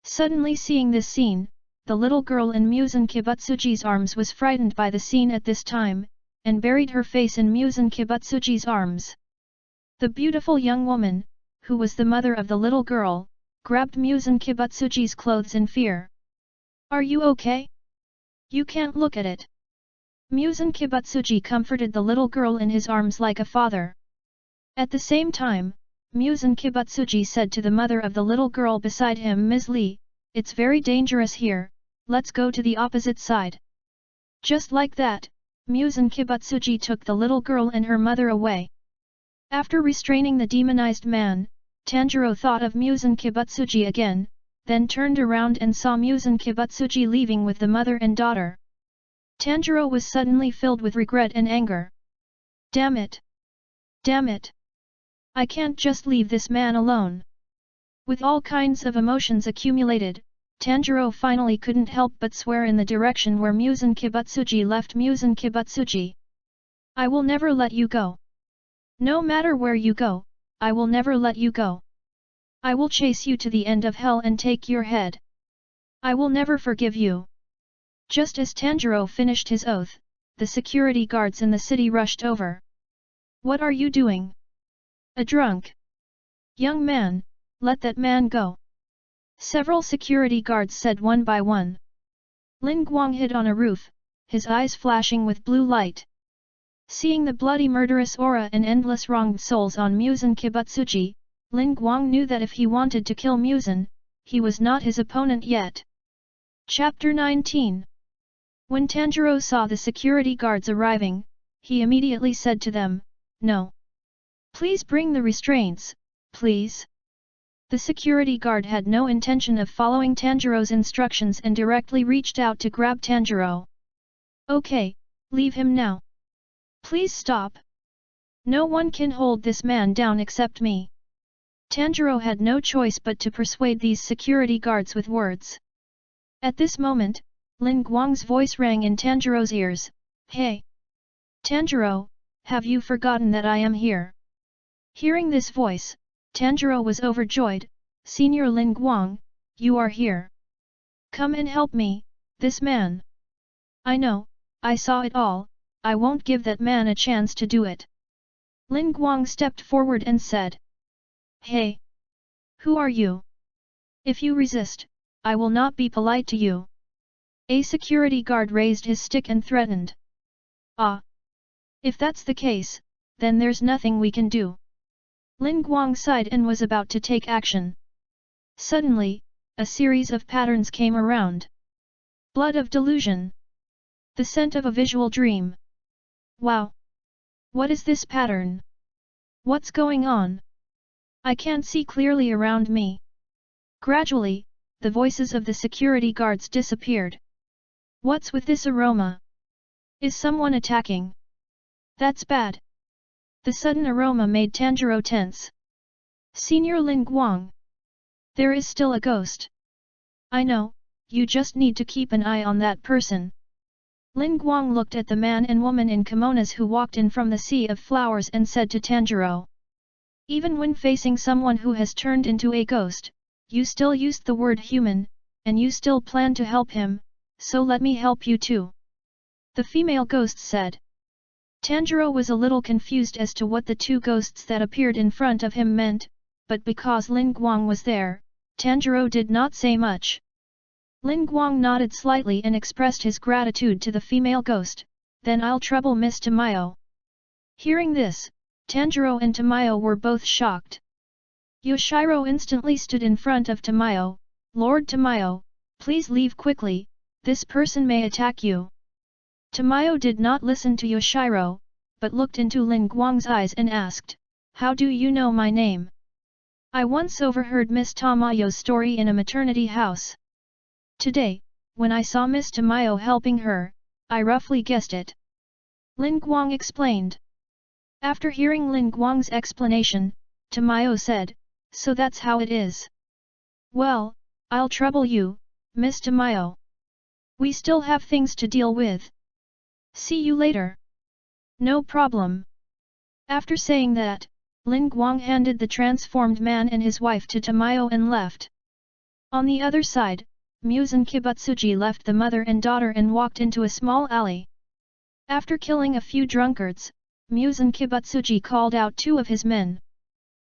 Suddenly seeing this scene, the little girl in Muzan Kibutsuji's arms was frightened by the scene at this time, and buried her face in Muzan Kibutsuji's arms. The beautiful young woman, who was the mother of the little girl, grabbed Muzan Kibutsuji's clothes in fear. "Are you okay? You can't look at it." Muzan Kibutsuji comforted the little girl in his arms like a father. At the same time, Muzan Kibutsuji said to the mother of the little girl beside him, "Ms. Li, it's very dangerous here, let's go to the opposite side." Just like that, Muzan Kibutsuji took the little girl and her mother away. After restraining the demonized man, Tanjiro thought of Muzan Kibutsuji again, then turned around and saw Muzan Kibutsuji leaving with the mother and daughter. Tanjiro was suddenly filled with regret and anger. Damn it! Damn it! I can't just leave this man alone. With all kinds of emotions accumulated, Tanjiro finally couldn't help but swear in the direction where Muzan Kibutsuji left. "Muzan Kibutsuji! I will never let you go. No matter where you go, I will never let you go. I will chase you to the end of hell and take your head. I will never forgive you." Just as Tanjiro finished his oath, the security guards in the city rushed over. "What are you doing? A drunk? Young man, let that man go." Several security guards said one by one. Ling Guang hid on a roof, his eyes flashing with blue light. Seeing the bloody murderous aura and endless wronged souls on Muzan Kibutsuji, Ling Guang knew that if he wanted to kill Muzan, he was not his opponent yet. Chapter 19. When Tanjiro saw the security guards arriving, he immediately said to them, "No. Please bring the restraints, please." The security guard had no intention of following Tanjiro's instructions and directly reached out to grab Tanjiro. "Okay, leave him now. Please stop. No one can hold this man down except me." Tanjiro had no choice but to persuade these security guards with words. At this moment, Ling Guang's voice rang in Tanjiro's ears, "Hey! Tanjiro, have you forgotten that I am here?" Hearing this voice, Tanjiro was overjoyed. "Senior Ling Guang, you are here. Come and help me, this man." "I know, I saw it all, I won't give that man a chance to do it." Ling Guang stepped forward and said. "Hey! Who are you? If you resist, I will not be polite to you." A security guard raised his stick and threatened. "Ah! If that's the case, then there's nothing we can do." Ling Guang sighed and was about to take action. Suddenly, a series of patterns came around. Blood of delusion. The scent of a visual dream. Wow! What is this pattern? What's going on? I can't see clearly around me. Gradually, the voices of the security guards disappeared. What's with this aroma? Is someone attacking? That's bad. The sudden aroma made Tanjiro tense. Senior Ling Guang. There is still a ghost. I know, you just need to keep an eye on that person. Ling Guang looked at the man and woman in kimonos who walked in from the sea of flowers and said to Tanjiro. Even when facing someone who has turned into a ghost, you still used the word human, and you still plan to help him, so let me help you too. The female ghost said. Tanjiro was a little confused as to what the two ghosts that appeared in front of him meant, but because Ling Guang was there, Tanjiro did not say much. Ling Guang nodded slightly and expressed his gratitude to the female ghost, then I'll trouble Miss Tamayo. Hearing this, Tanjiro and Tamayo were both shocked. Yoshiro instantly stood in front of Tamayo. Lord Tamayo, please leave quickly, this person may attack you. Tamayo did not listen to Yoshiro, but looked into Ling Guang's eyes and asked, how do you know my name? I once overheard Miss Tamayo's story in a maternity house. Today, when I saw Miss Tamayo helping her, I roughly guessed it. Ling Guang explained. After hearing Ling Guang's explanation, Tamayo said, so that's how it is. Well, I'll trouble you, Miss Tamayo. We still have things to deal with. See you later. No problem. After saying that, Ling Guang handed the transformed man and his wife to Tamayo and left. On the other side, Muse and Kibutsuji left the mother and daughter and walked into a small alley. After killing a few drunkards, Muse and Kibutsuji called out two of his men.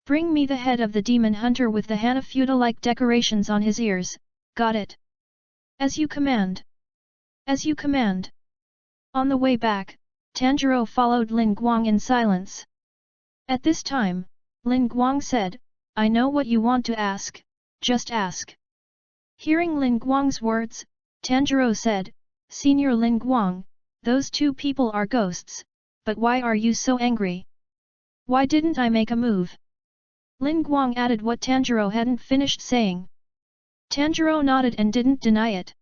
Bring me the head of the demon hunter with the Hanafuda-like decorations on his ears, got it? As you command. As you command. On the way back, Tanjiro followed Ling Guang in silence. At this time, Ling Guang said, I know what you want to ask, just ask. Hearing Ling Guang's words, Tanjiro said, Senior Ling Guang, those two people are ghosts, but why are you so angry? Why didn't I make a move? Ling Guang added what Tanjiro hadn't finished saying. Tanjiro nodded and didn't deny it.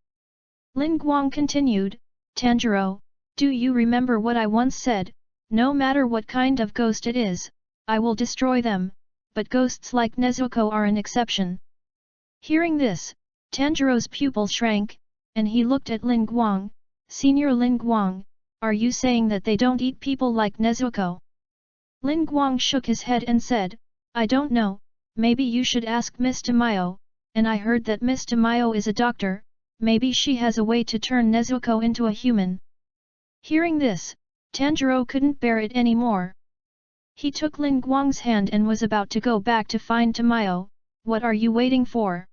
Ling Guang continued, Tanjiro, do you remember what I once said, no matter what kind of ghost it is, I will destroy them, but ghosts like Nezuko are an exception. Hearing this, Tanjiro's pupils shrank, and he looked at Ling Guang, Senior Ling Guang, are you saying that they don't eat people like Nezuko? Ling Guang shook his head and said, I don't know, maybe you should ask Miss Tamayo, and I heard that Miss Tamayo is a doctor, maybe she has a way to turn Nezuko into a human. Hearing this, Tanjiro couldn't bear it anymore. He took Ling Guang's hand and was about to go back to find Tamayo. What are you waiting for?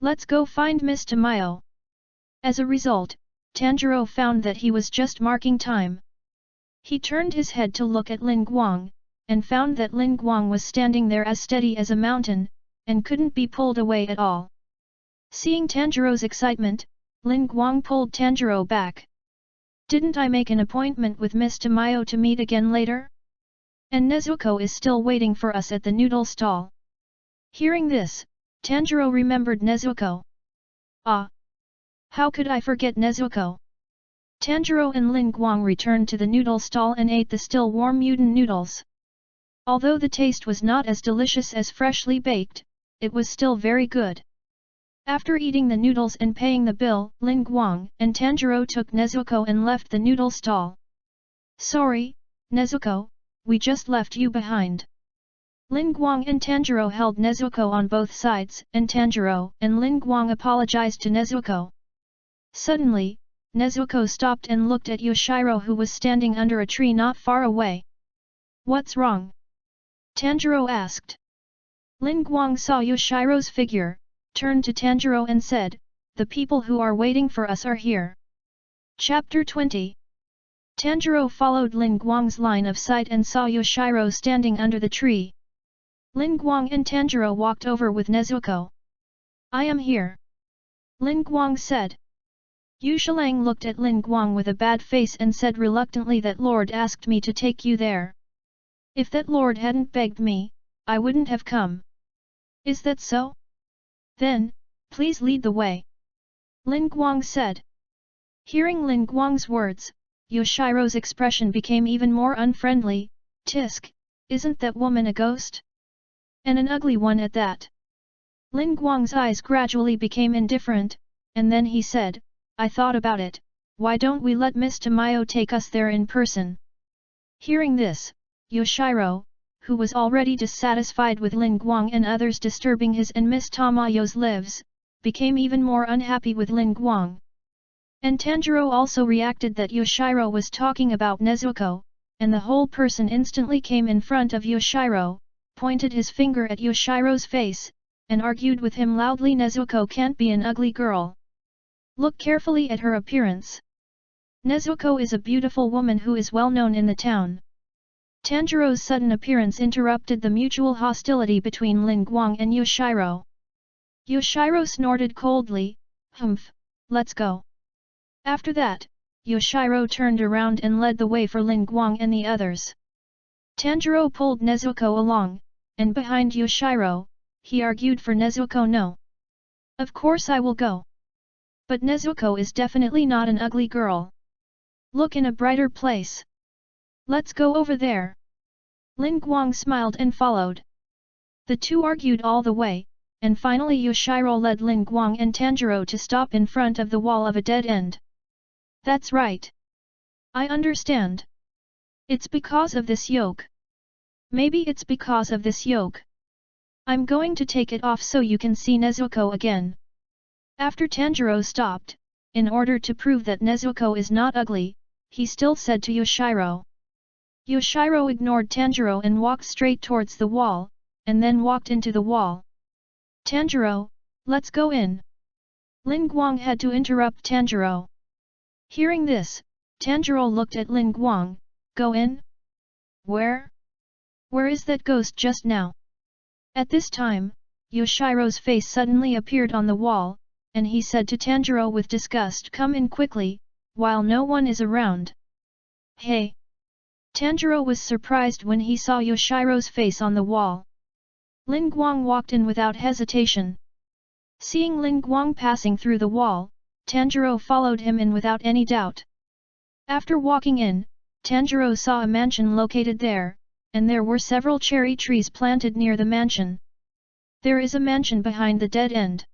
Let's go find Miss Tamayo. As a result, Tanjiro found that he was just marking time. He turned his head to look at Ling Guang, and found that Ling Guang was standing there as steady as a mountain, and couldn't be pulled away at all. Seeing Tanjiro's excitement, Ling Guang pulled Tanjiro back. Didn't I make an appointment with Miss Tamayo to meet again later? And Nezuko is still waiting for us at the noodle stall. Hearing this, Tanjiro remembered Nezuko. Ah! How could I forget Nezuko? Tanjiro and Ling Guang returned to the noodle stall and ate the still warm udon noodles. Although the taste was not as delicious as freshly baked, it was still very good. After eating the noodles and paying the bill, Ling Guang and Tanjiro took Nezuko and left the noodle stall. Sorry, Nezuko, we just left you behind. Ling Guang and Tanjiro held Nezuko on both sides, and Tanjiro and Ling Guang apologized to Nezuko. Suddenly, Nezuko stopped and looked at Yoshiro who was standing under a tree not far away. What's wrong? Tanjiro asked. Ling Guang saw Yoshiro's figure, turned to Tanjiro and said, the people who are waiting for us are here. Chapter 20. Tanjiro followed Ling Guang's line of sight and saw Yoshiro standing under the tree. Ling Guang and Tanjiro walked over with Nezuko. I am here. Ling Guang said. Yu Shilang looked at Ling Guang with a bad face and said reluctantly that Lord asked me to take you there. If that Lord hadn't begged me, I wouldn't have come. Is that so? Then, please lead the way. Ling Guang said. Hearing Ling Guang's words, Yoshiro's expression became even more unfriendly. Tisk, isn't that woman a ghost? And an ugly one at that. Ling Guang's eyes gradually became indifferent, and then he said, I thought about it, why don't we let Miss Tamayo take us there in person? Hearing this, Yoshiro, who was already dissatisfied with Ling Guang and others disturbing his and Miss Tamayo's lives, became even more unhappy with Ling Guang. And Tanjiro also reacted that Yoshiro was talking about Nezuko, and the whole person instantly came in front of Yoshiro, pointed his finger at Yoshiro's face, and argued with him loudly. Nezuko can't be an ugly girl. Look carefully at her appearance. Nezuko is a beautiful woman who is well known in the town. Tanjiro's sudden appearance interrupted the mutual hostility between Ling Guang and Yoshiro. Yoshiro snorted coldly, humph, let's go. After that, Yoshiro turned around and led the way for Ling Guang and the others. Tanjiro pulled Nezuko along, and behind Yoshiro, he argued for Nezuko. No. Of course I will go. But Nezuko is definitely not an ugly girl. Look in a brighter place. Let's go over there. Ling Guang smiled and followed. The two argued all the way, and finally Yoshiro led Ling Guang and Tanjiro to stop in front of the wall of a dead end. That's right. I understand. It's because of this yoke. Maybe it's because of this yoke. I'm going to take it off so you can see Nezuko again. After Tanjiro stopped, in order to prove that Nezuko is not ugly, he still said to Yoshiro. Yoshiro ignored Tanjiro and walked straight towards the wall, and then walked into the wall. Tanjiro, let's go in. Ling Guang had to interrupt Tanjiro. Hearing this, Tanjiro looked at Ling Guang. Go in? Where? Where is that ghost just now? At this time, Yoshiro's face suddenly appeared on the wall, and he said to Tanjiro with disgust, come in quickly, while no one is around. Hey! Tanjiro was surprised when he saw Yoshiro's face on the wall. Ling Guang walked in without hesitation. Seeing Ling Guang passing through the wall, Tanjiro followed him in without any doubt. After walking in, Tanjiro saw a mansion located there, and there were several cherry trees planted near the mansion. There is a mansion behind the dead end.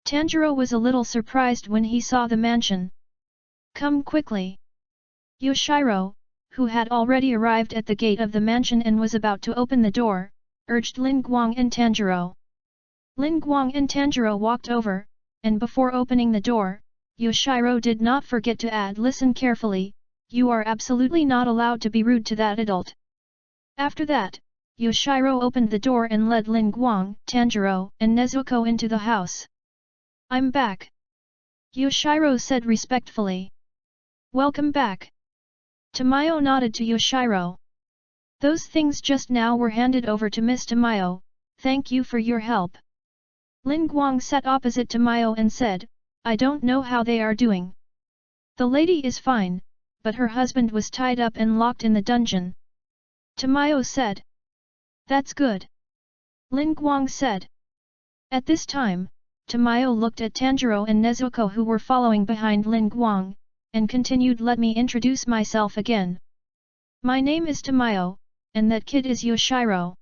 Tanjiro was a little surprised when he saw the mansion. Come quickly. Yoshiro, who had already arrived at the gate of the mansion and was about to open the door, urged Ling Guang and Tanjiro. Ling Guang and Tanjiro walked over, and before opening the door, Yoshiro did not forget to add, listen carefully, you are absolutely not allowed to be rude to that adult. After that, Yoshiro opened the door and led Ling Guang, Tanjiro, and Nezuko into the house. I'm back. Yoshiro said respectfully. Welcome back. Tamayo nodded to Yoshiro. Those things just now were handed over to Miss Tamayo, thank you for your help. Ling Guang sat opposite Tamayo and said, I don't know how they are doing. The lady is fine, but her husband was tied up and locked in the dungeon. Tamayo said. That's good. Ling Guang said. At this time, Tamayo looked at Tanjiro and Nezuko who were following behind Ling Guang, and continued, let me introduce myself again. My name is Tamayo, and that kid is Yoshiro.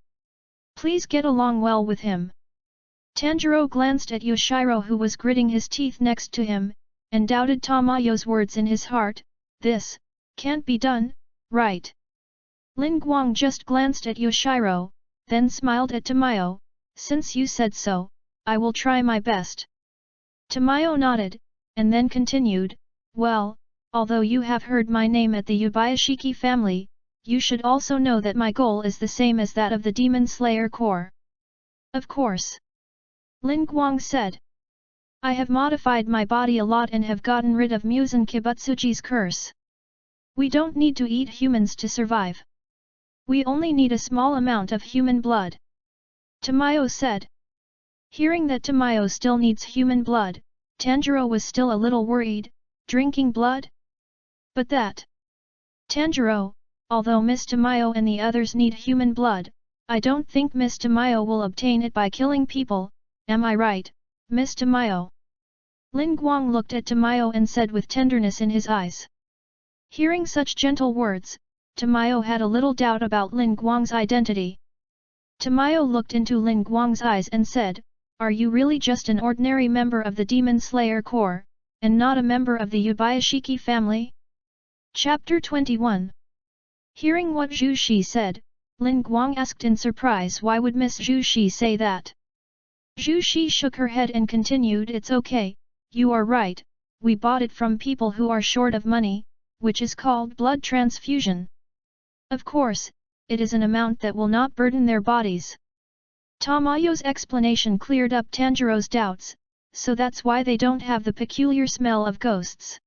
Please get along well with him. Tanjiro glanced at Yoshiro who was gritting his teeth next to him, and doubted Tamayo's words in his heart, this can't be done, right? Ling Guang just glanced at Yoshiro, then smiled at Tamayo, since you said so, I will try my best. Tamayo nodded, and then continued, well, although you have heard my name at the Yubayashiki family, you should also know that my goal is the same as that of the Demon Slayer Corps. Of course. Ling Guang said. I have modified my body a lot and have gotten rid of Muzan Kibutsuji's curse. We don't need to eat humans to survive. We only need a small amount of human blood. Tamayo said. Hearing that Tamayo still needs human blood, Tanjiro was still a little worried, drinking blood? But that. Tanjiro, although Miss Tamayo and the others need human blood, I don't think Miss Tamayo will obtain it by killing people, am I right? Miss Tamayo. Ling Guang looked at Tamayo and said with tenderness in his eyes. Hearing such gentle words, Tamayo had a little doubt about Ling Guang's identity. Tamayo looked into Ling Guang's eyes and said, "Are you really just an ordinary member of the Demon Slayer Corps, and not a member of the Yubayashiki family?" Chapter 21. Hearing what Zhu Shi said, Ling Guang asked in surprise why would Miss Zhu Shi say that. Zhu Shi shook her head and continued, "It's okay, you are right, we bought it from people who are short of money, which is called blood transfusion. Of course, it is an amount that will not burden their bodies." Tamayo's explanation cleared up Tanjiro's doubts, so that's why they don't have the peculiar smell of ghosts.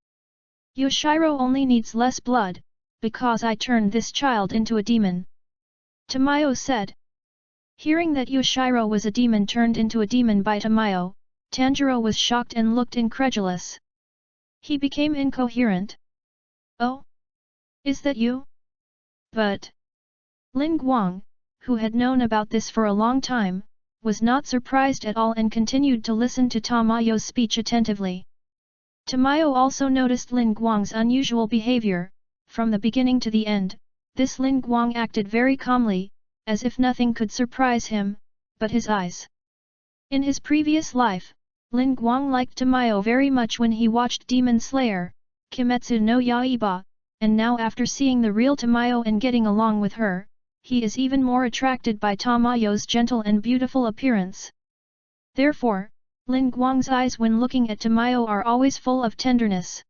Yoshiro only needs less blood, because I turned this child into a demon. Tamayo said. Hearing that Yoshiro was a demon turned into a demon by Tamayo, Tanjiro was shocked and looked incredulous. He became incoherent. "Oh? Is that you?" But Ling Guang, who had known about this for a long time, was not surprised at all and continued to listen to Tamayo's speech attentively. Tamayo also noticed Ling Guang's unusual behavior. From the beginning to the end, this Ling Guang acted very calmly, as if nothing could surprise him, but his eyes. In his previous life, Ling Guang liked Tamayo very much when he watched Demon Slayer, Kimetsu no Yaiba, and now after seeing the real Tamayo and getting along with her, he is even more attracted by Tamayo's gentle and beautiful appearance. Therefore, Ling Guang's eyes when looking at Tamayo are always full of tenderness.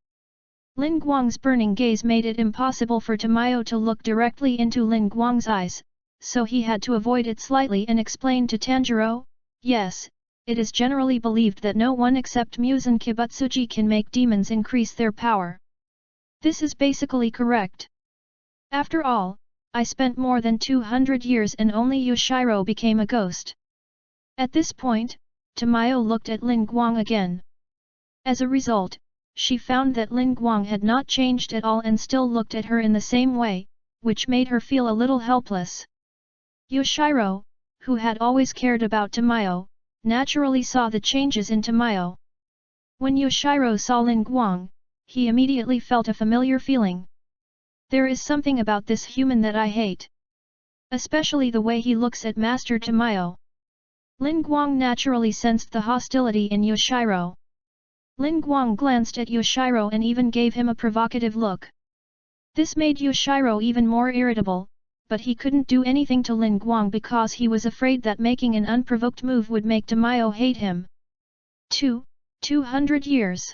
Ling Guang's burning gaze made it impossible for Tamayo to look directly into Ling Guang's eyes, so he had to avoid it slightly and explain to Tanjiro, "Yes, it is generally believed that no one except Muzan Kibutsuji can make demons increase their power. This is basically correct. After all, I spent more than 200 years and only Yoshiro became a ghost." At this point, Tamayo looked at Ling Guang again. As a result, she found that Ling Guang had not changed at all and still looked at her in the same way, which made her feel a little helpless. Yoshiro, who had always cared about Tamayo, naturally saw the changes in Tamayo. When Yoshiro saw Ling Guang, he immediately felt a familiar feeling. There is something about this human that I hate. Especially the way he looks at Master Tamayo. Ling Guang naturally sensed the hostility in Yoshiro. Ling Guang glanced at Yoshiro and even gave him a provocative look. This made Yoshiro even more irritable, but he couldn't do anything to Ling Guang because he was afraid that making an unprovoked move would make Tamayo hate him. 200 years.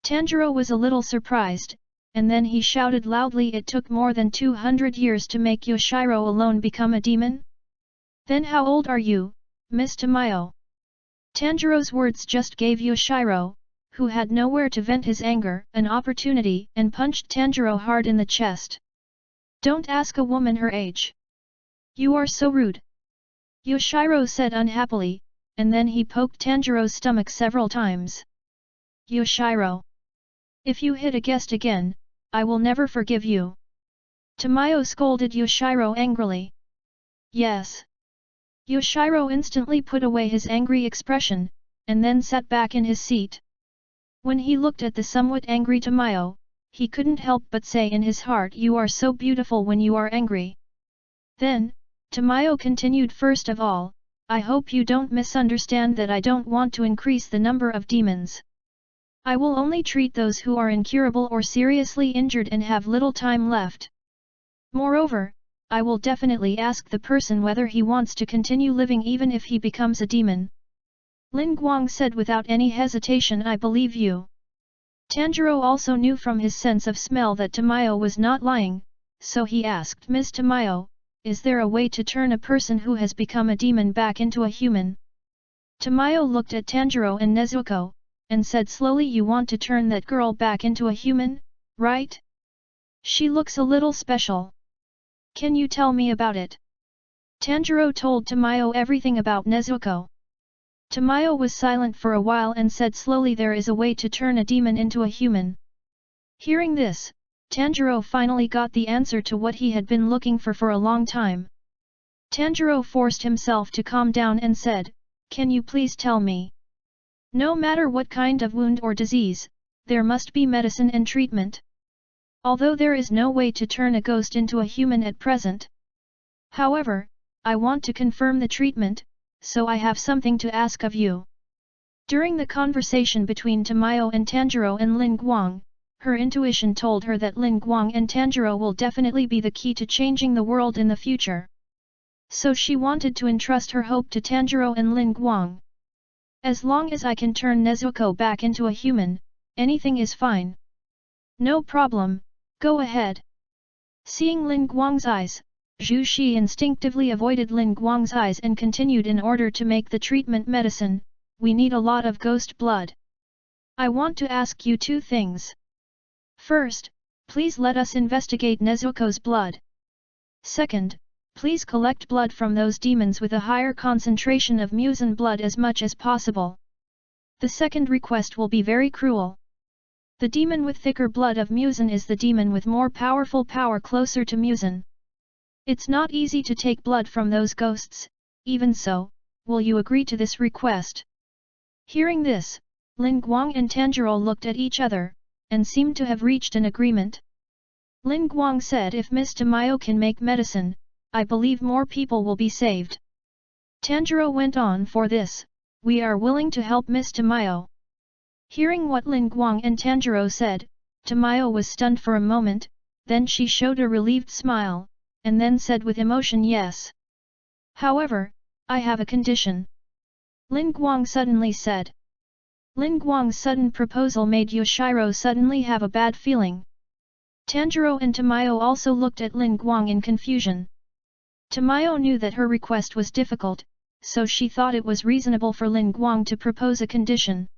Tanjiro was a little surprised, and then he shouted loudly, "It took more than 200 years to make Yoshiro alone become a demon? Then how old are you, Miss Tamayo?" Tanjiro's words just gave Yoshiro, who had nowhere to vent his anger, an opportunity and punched Tanjiro hard in the chest. "Don't ask a woman her age. You are so rude," Yoshiro said unhappily, and then he poked Tanjiro's stomach several times. "Yoshiro! If you hit a guest again, I will never forgive you." Tamayo scolded Yoshiro angrily. "Yes." Yoshiro instantly put away his angry expression, and then sat back in his seat. When he looked at the somewhat angry Tamayo, he couldn't help but say in his heart, "You are so beautiful when you are angry." Then, Tamayo continued, "First of all, I hope you don't misunderstand that I don't want to increase the number of demons. I will only treat those who are incurable or seriously injured and have little time left. Moreover, I will definitely ask the person whether he wants to continue living even if he becomes a demon." Ling Guang said without any hesitation, "I believe you." Tanjiro also knew from his sense of smell that Tamayo was not lying, so he asked, "Ms. Tamayo, is there a way to turn a person who has become a demon back into a human?" Tamayo looked at Tanjiro and Nezuko, and said slowly, "You want to turn that girl back into a human, right? She looks a little special. Can you tell me about it?" Tanjiro told Tamayo everything about Nezuko. Tamayo was silent for a while and said slowly, "There is a way to turn a demon into a human." Hearing this, Tanjiro finally got the answer to what he had been looking for a long time. Tanjiro forced himself to calm down and said, "Can you please tell me?" No matter what kind of wound or disease, there must be medicine and treatment. Although there is no way to turn a ghost into a human at present. However, I want to confirm the treatment, so I have something to ask of you. During the conversation between Tamayo and Tanjiro and Ling Guang, her intuition told her that Ling Guang and Tanjiro will definitely be the key to changing the world in the future. So she wanted to entrust her hope to Tanjiro and Ling Guang. As long as I can turn Nezuko back into a human, anything is fine. No problem, go ahead. Seeing Ling Guang's eyes, Zhu Shi instinctively avoided Ling Guang's eyes and continued in order to make the treatment medicine. We need a lot of ghost blood. I want to ask you two things. First, please let us investigate Nezuko's blood. Second, please collect blood from those demons with a higher concentration of musin blood as much as possible. The second request will be very cruel. The demon with thicker blood of musin is the demon with more powerful power closer to musin. It's not easy to take blood from those ghosts, even so, will you agree to this request? Hearing this, Ling Guang and Tanjiro looked at each other, and seemed to have reached an agreement. Ling Guang said if Miss Tamayo can make medicine, I believe more people will be saved. Tanjiro went on for this, we are willing to help Miss Tamayo. Hearing what Ling Guang and Tanjiro said, Tamayo was stunned for a moment, then she showed a relieved smile, and then said with emotion yes. However, I have a condition. Ling Guang suddenly said. Ling Guang's sudden proposal made Yoshiro suddenly have a bad feeling. Tanjiro and Tamayo also looked at Ling Guang in confusion. Tamayo knew that her request was difficult, so she thought it was reasonable for Ling Guang to propose a condition.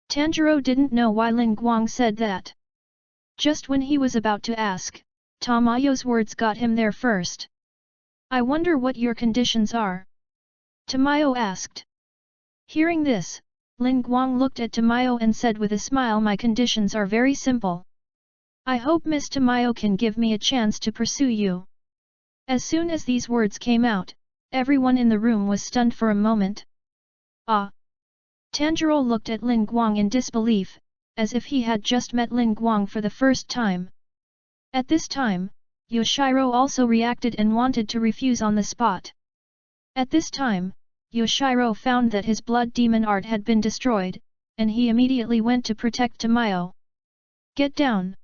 Tanjiro didn't know why Ling Guang said that. Just when he was about to ask, Tamayo's words got him there first. I wonder what your conditions are? Tamayo asked. Hearing this, Ling Guang looked at Tamayo and said with a smile, my conditions are very simple. I hope Miss Tamayo can give me a chance to pursue you. As soon as these words came out, everyone in the room was stunned for a moment. Ah! Tanjiro looked at Ling Guang in disbelief, as if he had just met Ling Guang for the first time. At this time, Yoshiro also reacted and wanted to refuse on the spot. At this time, Yoshiro found that his blood demon art had been destroyed, and he immediately went to protect Tamayo. Get down!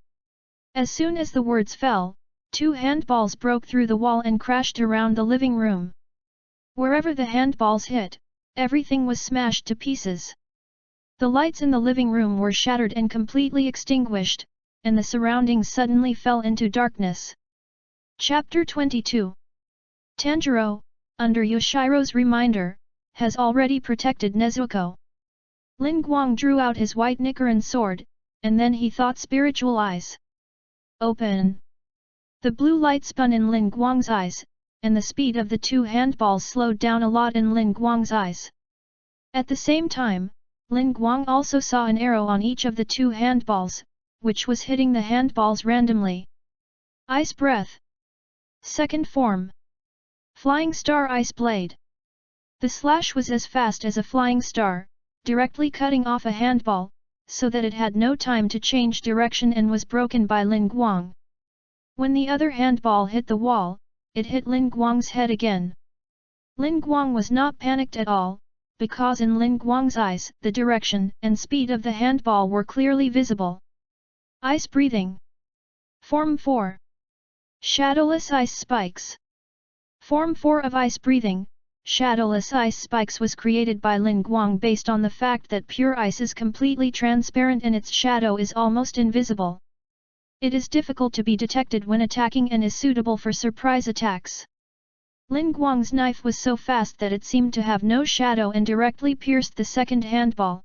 As soon as the words fell, two handballs broke through the wall and crashed around the living room. Wherever the handballs hit, everything was smashed to pieces. The lights in the living room were shattered and completely extinguished, and the surroundings suddenly fell into darkness. Chapter 22. Tanjiro, under Yoshiro's reminder, has already protected Nezuko. Ling Guang drew out his white Nichirin sword, and then he thought spiritual eyes. Open! The blue light spun in Ling Guang's eyes, and the speed of the two handballs slowed down a lot in Ling Guang's eyes. At the same time, Ling Guang also saw an arrow on each of the two handballs, which was hitting the handballs randomly. Ice Breath. Second form. Flying Star Ice Blade. The slash was as fast as a flying star, directly cutting off a handball, so that it had no time to change direction and was broken by Ling Guang. When the other handball hit the wall, it hit Ling Guang's head again. Ling Guang was not panicked at all, because in Ling Guang's eyes the direction and speed of the handball were clearly visible. Ice Breathing. Form 4. Shadowless Ice Spikes. Form 4 of Ice Breathing, Shadowless Ice Spikes was created by Ling Guang based on the fact that pure ice is completely transparent and its shadow is almost invisible. It is difficult to be detected when attacking and is suitable for surprise attacks. Ling Guang's knife was so fast that it seemed to have no shadow and directly pierced the second handball.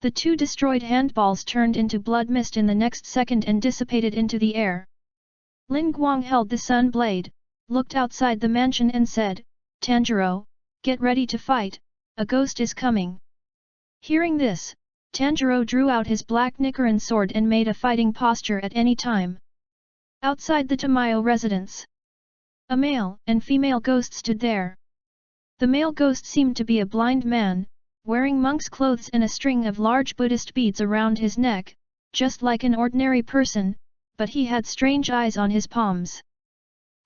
The two destroyed handballs turned into blood mist in the next second and dissipated into the air. Ling Guang held the sun blade, looked outside the mansion and said, Tanjiro, get ready to fight, a ghost is coming. Hearing this, Tanjiro drew out his black Nichirin sword and made a fighting posture at any time. Outside the Tamayo residence, a male and female ghost stood there. The male ghost seemed to be a blind man, wearing monk's clothes and a string of large Buddhist beads around his neck, just like an ordinary person, but he had strange eyes on his palms.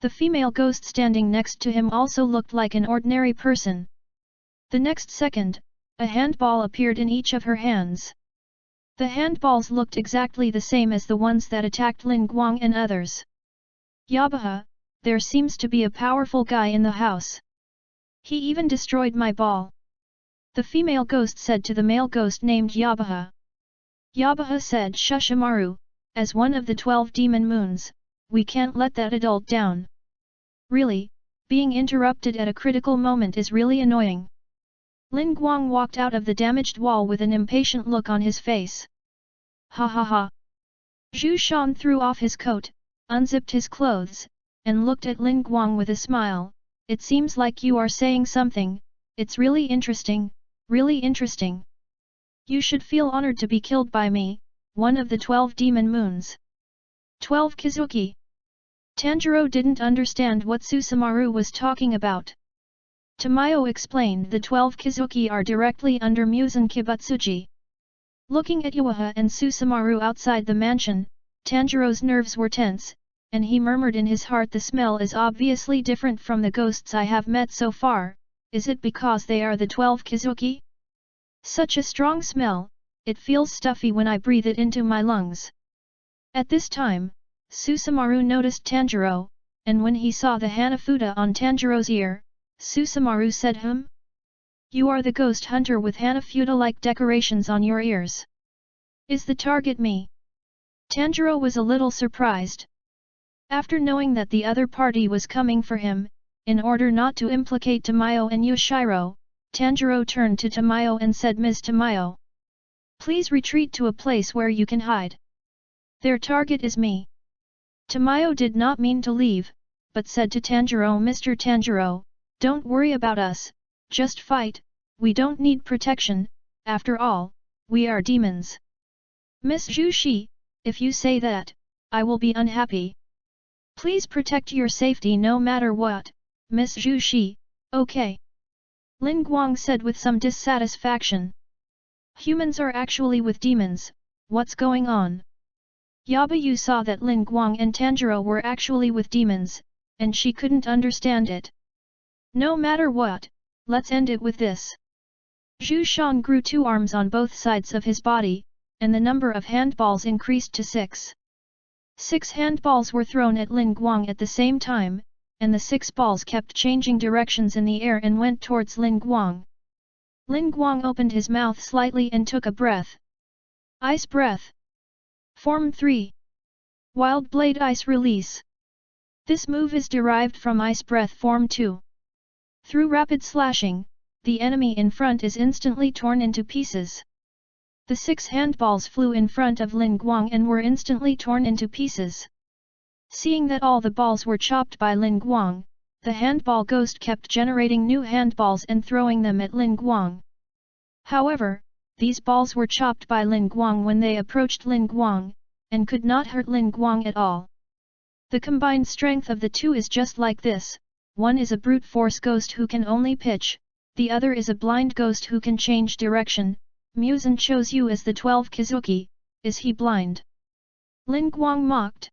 The female ghost standing next to him also looked like an ordinary person. The next second, a handball appeared in each of her hands. The handballs looked exactly the same as the ones that attacked Ling Guang and others. Yabaha, there seems to be a powerful guy in the house. He even destroyed my ball. The female ghost said to the male ghost named Yabaha. Yabaha said, Shushamaru, as one of the 12 demon moons, we can't let that adult down. Really, being interrupted at a critical moment is really annoying. Ling Guang walked out of the damaged wall with an impatient look on his face. Ha ha ha. Zhu Shan threw off his coat, unzipped his clothes, and looked at Ling Guang with a smile. It seems like you are saying something, it's really interesting, really interesting. You should feel honored to be killed by me, one of the 12 demon moons. 12 Kizuki. Tanjiro didn't understand what Susamaru was talking about. Tamayo explained the 12 Kizuki are directly under Muzan Kibutsuji. Looking at Yuaha and Susamaru outside the mansion, Tanjiro's nerves were tense, and he murmured in his heart, the smell is obviously different from the ghosts I have met so far. Is it because they are the 12 Kizuki? Such a strong smell, it feels stuffy when I breathe it into my lungs. At this time, Susamaru noticed Tanjiro, and when he saw the Hanafuda on Tanjiro's ear, Susamaru said, You are the ghost hunter with Hanafuda-like decorations on your ears. Is the target me? Tanjiro was a little surprised. After knowing that the other party was coming for him, in order not to implicate Tamayo and Yoshiro, Tanjiro turned to Tamayo and said, Ms. Tamayo, please retreat to a place where you can hide. Their target is me. Tamayo did not mean to leave, but said to Tanjiro, Mr. Tanjiro, don't worry about us, just fight, we don't need protection, after all, we are demons. Miss Zhu Shi, if you say that, I will be unhappy. Please protect your safety no matter what, Miss Zhu Shi, okay. Ling Guang said with some dissatisfaction. Humans are actually with demons, what's going on? Yabayu saw that Ling Guang and Tanjiro were actually with demons, and she couldn't understand it. No matter what, let's end it with this. Zhu Shan grew 2 arms on both sides of his body, and the number of handballs increased to 6. 6 handballs were thrown at Ling Guang at the same time, and the 6 balls kept changing directions in the air and went towards Ling Guang. Ling Guang opened his mouth slightly and took a breath. Ice breath. Form 3. Wild Blade Ice Release. This move is derived from Ice Breath Form 2. Through rapid slashing, the enemy in front is instantly torn into pieces. The 6 handballs flew in front of Ling Guang and were instantly torn into pieces. Seeing that all the balls were chopped by Ling Guang, the handball ghost kept generating new handballs and throwing them at Ling Guang. However, these balls were chopped by Ling Guang when they approached Ling Guang, and could not hurt Ling Guang at all. The combined strength of the two is just like this, one is a brute force ghost who can only pitch, the other is a blind ghost who can change direction. Muzan chose you as the 12 Kizuki, is he blind? Ling Guang mocked.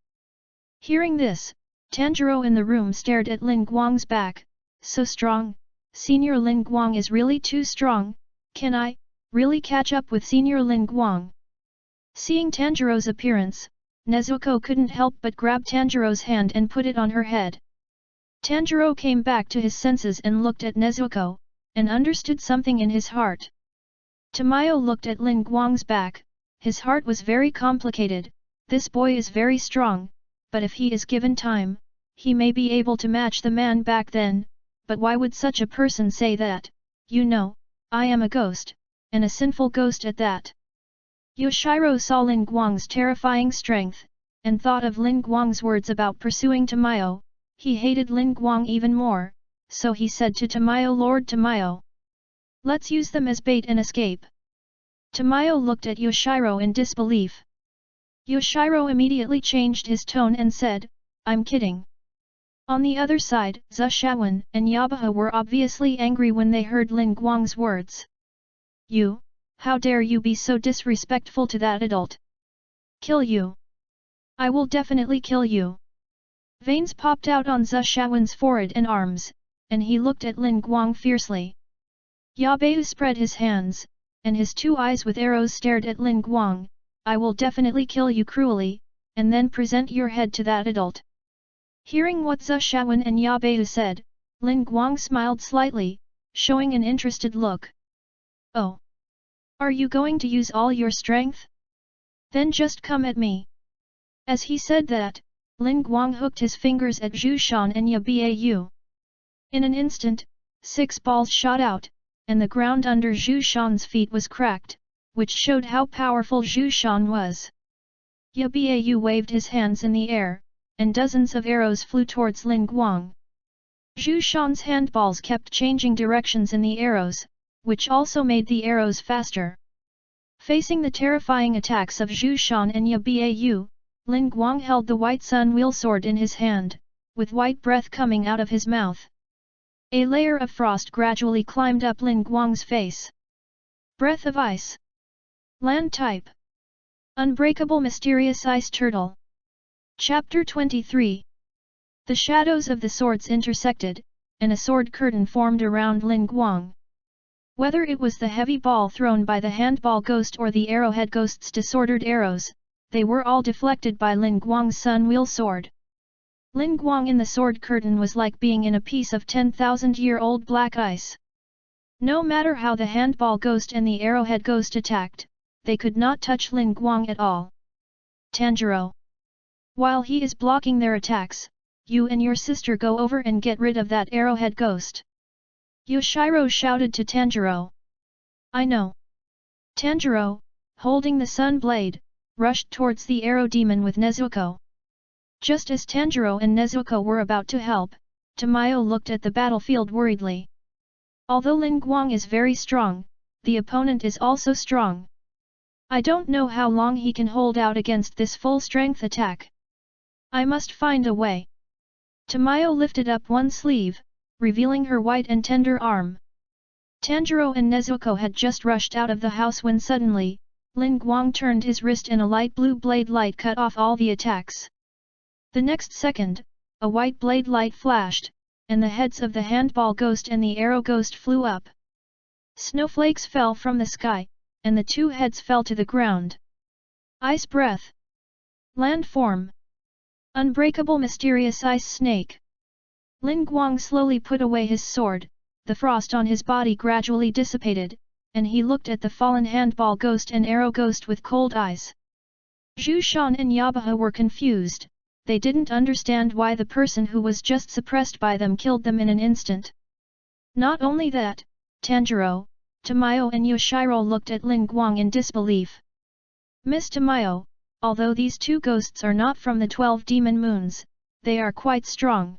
Hearing this, Tanjiro in the room stared at Ling Guang's back. So strong, Senior Ling Guang is really too strong, can I really catch up with Senior Ling Guang? Seeing Tanjiro's appearance, Nezuko couldn't help but grab Tanjiro's hand and put it on her head. Tanjiro came back to his senses and looked at Nezuko, and understood something in his heart. Tamayo looked at Ling Guang's back, his heart was very complicated, this boy is very strong, but if he is given time, he may be able to match the man back then, but why would such a person say that? You know, I am a ghost, and a sinful ghost at that. Yoshiro saw Ling Guang's terrifying strength, and thought of Ling Guang's words about pursuing Tamayo. He hated Ling Guang even more, so he said to Tamayo, Lord Tamayo, let's use them as bait and escape. Tamayo looked at Yoshiro in disbelief. Yoshiro immediately changed his tone and said, I'm kidding. On the other side, Zhu Shaowen and Yabaha were obviously angry when they heard Ling Guang's words. You, how dare you be so disrespectful to that adult? Kill you! I will definitely kill you! Veins popped out on Zhe Shaowen's forehead and arms, and he looked at Ling Guang fiercely. Yabeu spread his hands, and his two eyes with arrows stared at Ling Guang. I will definitely kill you cruelly, and then present your head to that adult. Hearing what Zhe Shaowen and Yabeu said, Ling Guang smiled slightly, showing an interested look. Oh! Are you going to use all your strength? Then just come at me. As he said that, Ling Guang hooked his fingers at Zhu Shan and Yabeu. In an instant, 6 balls shot out, and the ground under Zhu Shan's feet was cracked, which showed how powerful Zhu Shan was. Yabeu waved his hands in the air, and dozens of arrows flew towards Ling Guang. Zhu Shan's handballs kept changing directions in the arrows, which also made the arrows faster. Facing the terrifying attacks of Zhu Shan and Yabeu, Ling Guang held the white sun wheel sword in his hand, with white breath coming out of his mouth. A layer of frost gradually climbed up Ling Guang's face. Breath of ice. Land type. Unbreakable mysterious ice turtle. Chapter 23. The shadows of the swords intersected, and a sword curtain formed around Ling Guang. Whether it was the heavy ball thrown by the handball ghost or the arrowhead ghost's disordered arrows, they were all deflected by Ling Guang's sun wheel sword. Ling Guang in the sword curtain was like being in a piece of 10,000-year-old black ice. No matter how the handball ghost and the arrowhead ghost attacked, they could not touch Ling Guang at all. Tanjiro. While he is blocking their attacks, you and your sister go over and get rid of that arrowhead ghost. Yoshiro shouted to Tanjiro. I know. Tanjiro, holding the sun blade, rushed towards the arrow demon with Nezuko. Just as Tanjiro and Nezuko were about to help, Tamayo looked at the battlefield worriedly. Although Ling Guang is very strong, the opponent is also strong. I don't know how long he can hold out against this full-strength attack. I must find a way. Tamayo lifted up one sleeve, revealing her white and tender arm. Tanjiro and Nezuko had just rushed out of the house when suddenly, Ling Guang turned his wrist and a light blue blade light cut off all the attacks. The next second, a white blade light flashed, and the heads of the handball ghost and the arrow ghost flew up. Snowflakes fell from the sky, and the two heads fell to the ground. Ice breath. Land form. Unbreakable mysterious ice snake. Ling Guang slowly put away his sword, the frost on his body gradually dissipated, and he looked at the fallen handball ghost and arrow ghost with cold eyes. Zhu Shan and Yabeu were confused, they didn't understand why the person who was just suppressed by them killed them in an instant. Not only that, Tanjiro, Tamayo and Yoshiro looked at Ling Guang in disbelief. Miss Tamayo, although these two ghosts are not from the 12 demon moons, they are quite strong.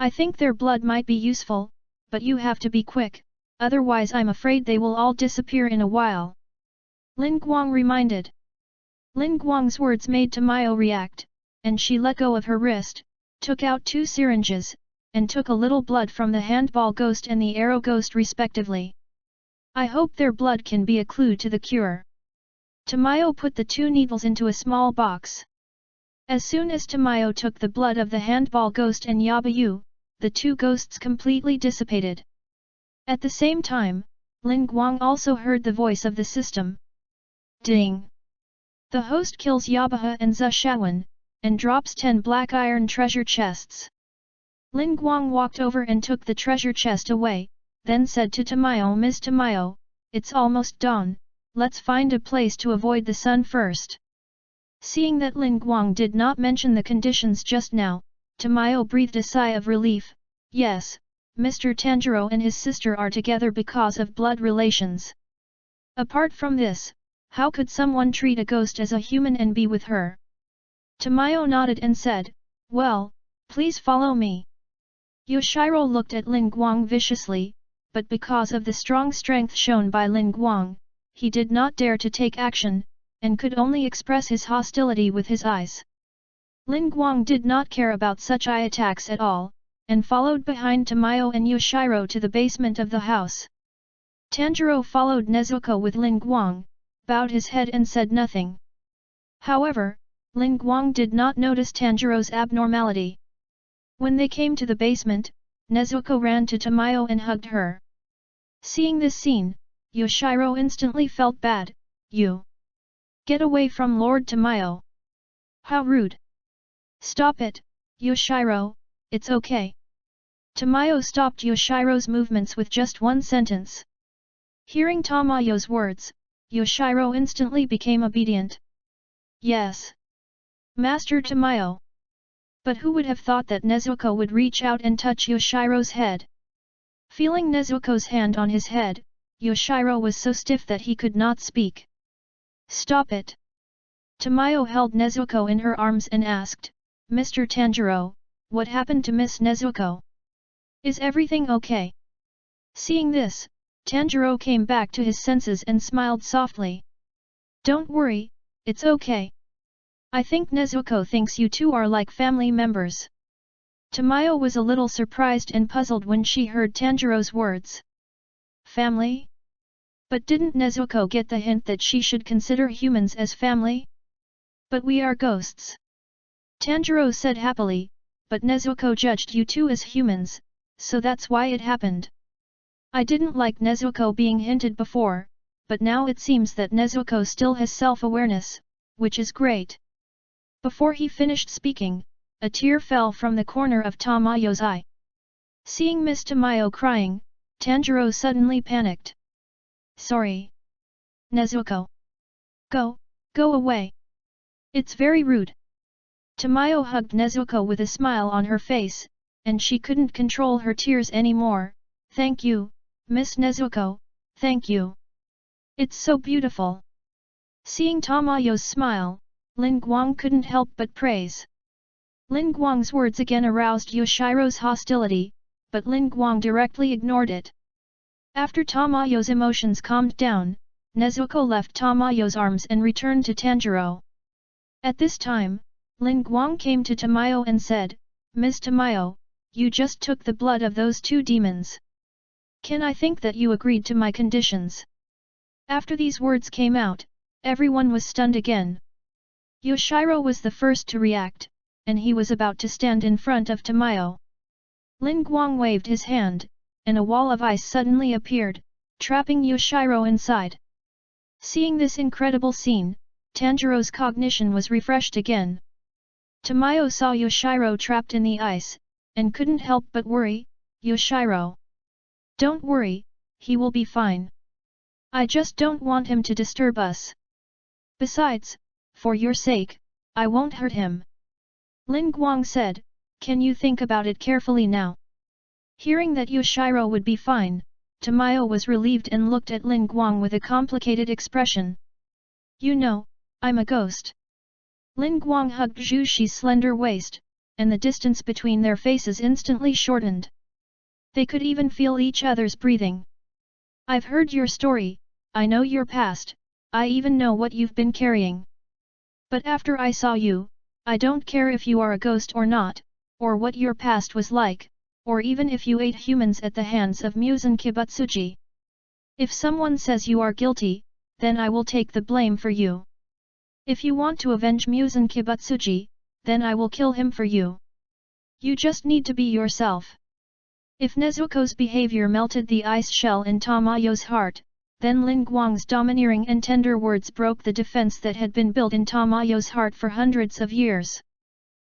I think their blood might be useful, but you have to be quick, otherwise I'm afraid they will all disappear in a while. Ling Guang reminded. Ling Guang's words made Tamayo react, and she let go of her wrist, took out 2 syringes, and took a little blood from the handball ghost and the arrow ghost respectively. I hope their blood can be a clue to the cure. Tamayo put the 2 needles into a small box. As soon as Tamayo took the blood of the handball ghost and Yabeu, the 2 ghosts completely dissipated. At the same time, Ling Guang also heard the voice of the system. Ding! The host kills Yabeu and Zhe Shaowen, and drops 10 black iron treasure chests. Ling Guang walked over and took the treasure chest away, then said to Tamayo, Miss Tamayo, it's almost dawn, let's find a place to avoid the sun first. Seeing that Ling Guang did not mention the conditions just now, Tamayo breathed a sigh of relief. Yes, Mr. Tanjiro and his sister are together because of blood relations. Apart from this, how could someone treat a ghost as a human and be with her? Tamayo nodded and said, well, please follow me. Yoshiro looked at Ling Guang viciously, but because of the strong strength shown by Ling Guang, he did not dare to take action, and could only express his hostility with his eyes. Ling Guang did not care about such eye attacks at all, and followed behind Tamayo and Yoshiro to the basement of the house. Tanjiro followed Nezuko with Ling Guang, bowed his head and said nothing. However, Ling Guang did not notice Tanjiro's abnormality. When they came to the basement, Nezuko ran to Tamayo and hugged her. Seeing this scene, Yoshiro instantly felt bad. You! Get away from Lord Tamayo! How rude! Stop it, Yoshiro, it's okay. Tamayo stopped Yoshiro's movements with just one sentence. Hearing Tamayo's words, Yoshiro instantly became obedient. Yes. Master Tamayo. But who would have thought that Nezuko would reach out and touch Yoshiro's head? Feeling Nezuko's hand on his head, Yoshiro was so stiff that he could not speak. Stop it. Tamayo held Nezuko in her arms and asked, Mr. Tanjiro, what happened to Miss Nezuko? Is everything okay? Seeing this, Tanjiro came back to his senses and smiled softly. Don't worry, it's okay. I think Nezuko thinks you two are like family members. Tamayo was a little surprised and puzzled when she heard Tanjiro's words. Family? But didn't Nezuko get the hint that she should consider humans as family? But we are ghosts. Tanjiro said happily, but Nezuko judged you two as humans, so that's why it happened. I didn't like Nezuko being hinted before, but now it seems that Nezuko still has self-awareness, which is great. Before he finished speaking, a tear fell from the corner of Tamayo's eye. Seeing Miss Tamayo crying, Tanjiro suddenly panicked. Sorry. Nezuko. Go away. It's very rude. Tamayo hugged Nezuko with a smile on her face, and she couldn't control her tears anymore. Thank you, Miss Nezuko, thank you. It's so beautiful. Seeing Tamayo's smile, Ling Guang couldn't help but praise. Ling Guang's words again aroused Yoshiro's hostility, but Ling Guang directly ignored it. After Tamayo's emotions calmed down, Nezuko left Tamayo's arms and returned to Tanjiro. At this time, Ling Guang came to Tamayo and said, Miss Tamayo, you just took the blood of those two demons. Can I think that you agreed to my conditions? After these words came out, everyone was stunned again. Yoshiro was the first to react, and he was about to stand in front of Tamayo. Ling Guang waved his hand, and a wall of ice suddenly appeared, trapping Yoshiro inside. Seeing this incredible scene, Tanjiro's cognition was refreshed again. Tamayo saw Yoshiro trapped in the ice, and couldn't help but worry. Yoshiro. Don't worry, he will be fine. I just don't want him to disturb us. Besides, for your sake, I won't hurt him. Ling Guang said, can you think about it carefully now? Hearing that Yoshiro would be fine, Tamayo was relieved and looked at Ling Guang with a complicated expression. You know, I'm a ghost. Ling Guang hugged Zhu Shi's slender waist, and the distance between their faces instantly shortened. They could even feel each other's breathing. I've heard your story, I know your past, I even know what you've been carrying. But after I saw you, I don't care if you are a ghost or not, or what your past was like, or even if you ate humans at the hands of Muzan Kibutsuji. If someone says you are guilty, then I will take the blame for you. If you want to avenge Muzan Kibutsuji, then I will kill him for you. You just need to be yourself. If Nezuko's behavior melted the ice shell in Tamayo's heart, then Ling Guang's domineering and tender words broke the defense that had been built in Tamayo's heart for hundreds of years.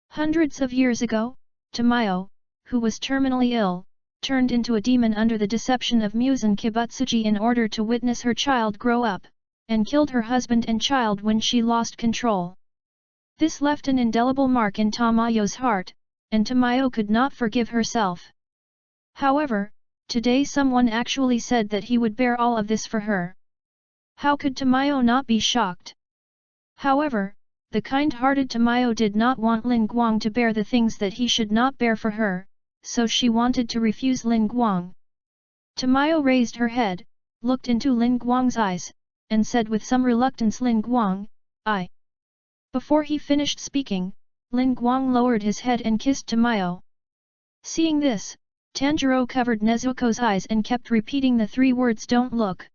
Hundreds of years ago, Tamayo, who was terminally ill, turned into a demon under the deception of Muzan Kibutsuji in order to witness her child grow up, and killed her husband and child when she lost control. This left an indelible mark in Tamayo's heart, and Tamayo could not forgive herself. However, today someone actually said that he would bear all of this for her. How could Tamayo not be shocked? However, the kind-hearted Tamayo did not want Ling Guang to bear the things that he should not bear for her, so she wanted to refuse Ling Guang. Tamayo raised her head, looked into Ling Guang's eyes, and said with some reluctance, Ling Guang, I. Before he finished speaking, Ling Guang lowered his head and kissed Tamayo. Seeing this, Tanjiro covered Nezuko's eyes and kept repeating the 3 words "don't look."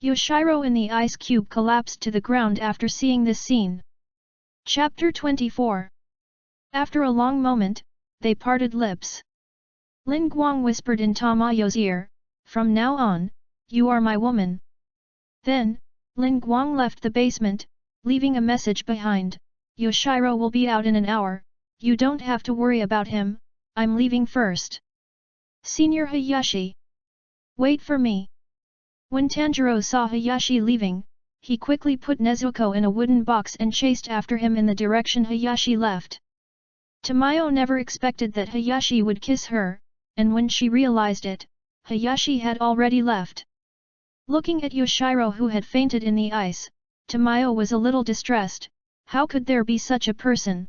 Yoshiro in the ice cube collapsed to the ground after seeing this scene. Chapter 24. After a long moment, they parted lips. Ling Guang whispered in Tamayo's ear, "From now on, you are my woman." Then, Ling Guang left the basement, leaving a message behind. "Yoshiro will be out in an hour, you don't have to worry about him, I'm leaving first." "Senior Hayashi. Wait for me." When Tanjiro saw Hayashi leaving, he quickly put Nezuko in a wooden box and chased after him in the direction Hayashi left. Tamayo never expected that Hayashi would kiss her, and when she realized it, Hayashi had already left. Looking at Yoshiro who had fainted in the ice, Tamayo was a little distressed. How could there be such a person?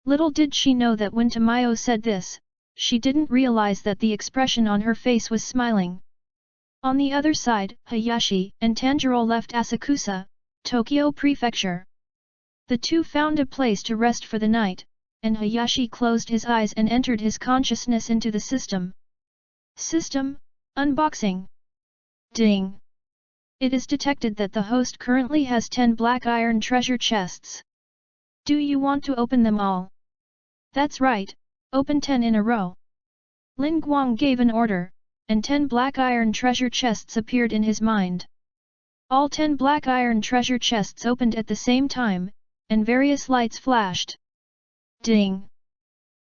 Little did she know that when Tamayo said this, she didn't realize that the expression on her face was smiling. On the other side, Hayashi and Tanjiro left Asakusa, Tokyo Prefecture. The two found a place to rest for the night, and Hayashi closed his eyes and entered his consciousness into the system. System, unboxing. Ding! It is detected that the host currently has 10 black iron treasure chests. Do you want to open them all? That's right, open 10 in a row. Ling Guang gave an order, and 10 black iron treasure chests appeared in his mind. All 10 black iron treasure chests opened at the same time, and various lights flashed. Ding!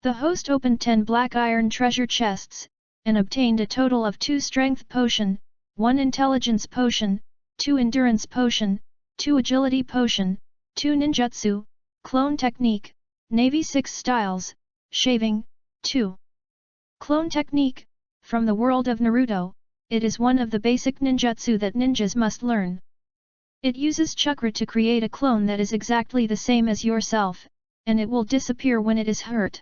The host opened 10 black iron treasure chests, and obtained a total of 2 strength potion, 1 intelligence potion, 2 endurance potion, 2 agility potion, 2 ninjutsu, clone technique, Navy 6 styles, shaving, 2. Clone technique, from the world of Naruto, it is one of the basic ninjutsu that ninjas must learn. It uses chakra to create a clone that is exactly the same as yourself, and it will disappear when it is hurt.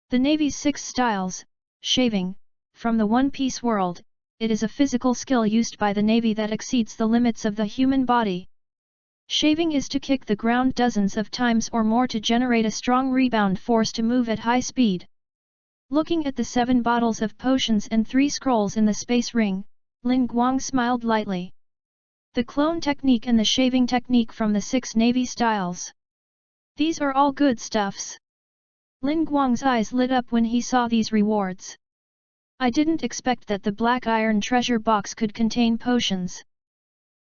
The Navy's 6 styles, shaving, from the One Piece world, it is a physical skill used by the Navy that exceeds the limits of the human body. Shaving is to kick the ground dozens of times or more to generate a strong rebound force to move at high speed. Looking at the 7 bottles of potions and 3 scrolls in the space ring, Ling Guang smiled lightly. The clone technique and the shaving technique from the 6 Navy styles. These are all good stuffs. Ling Guang's eyes lit up when he saw these rewards. I didn't expect that the black iron treasure box could contain potions.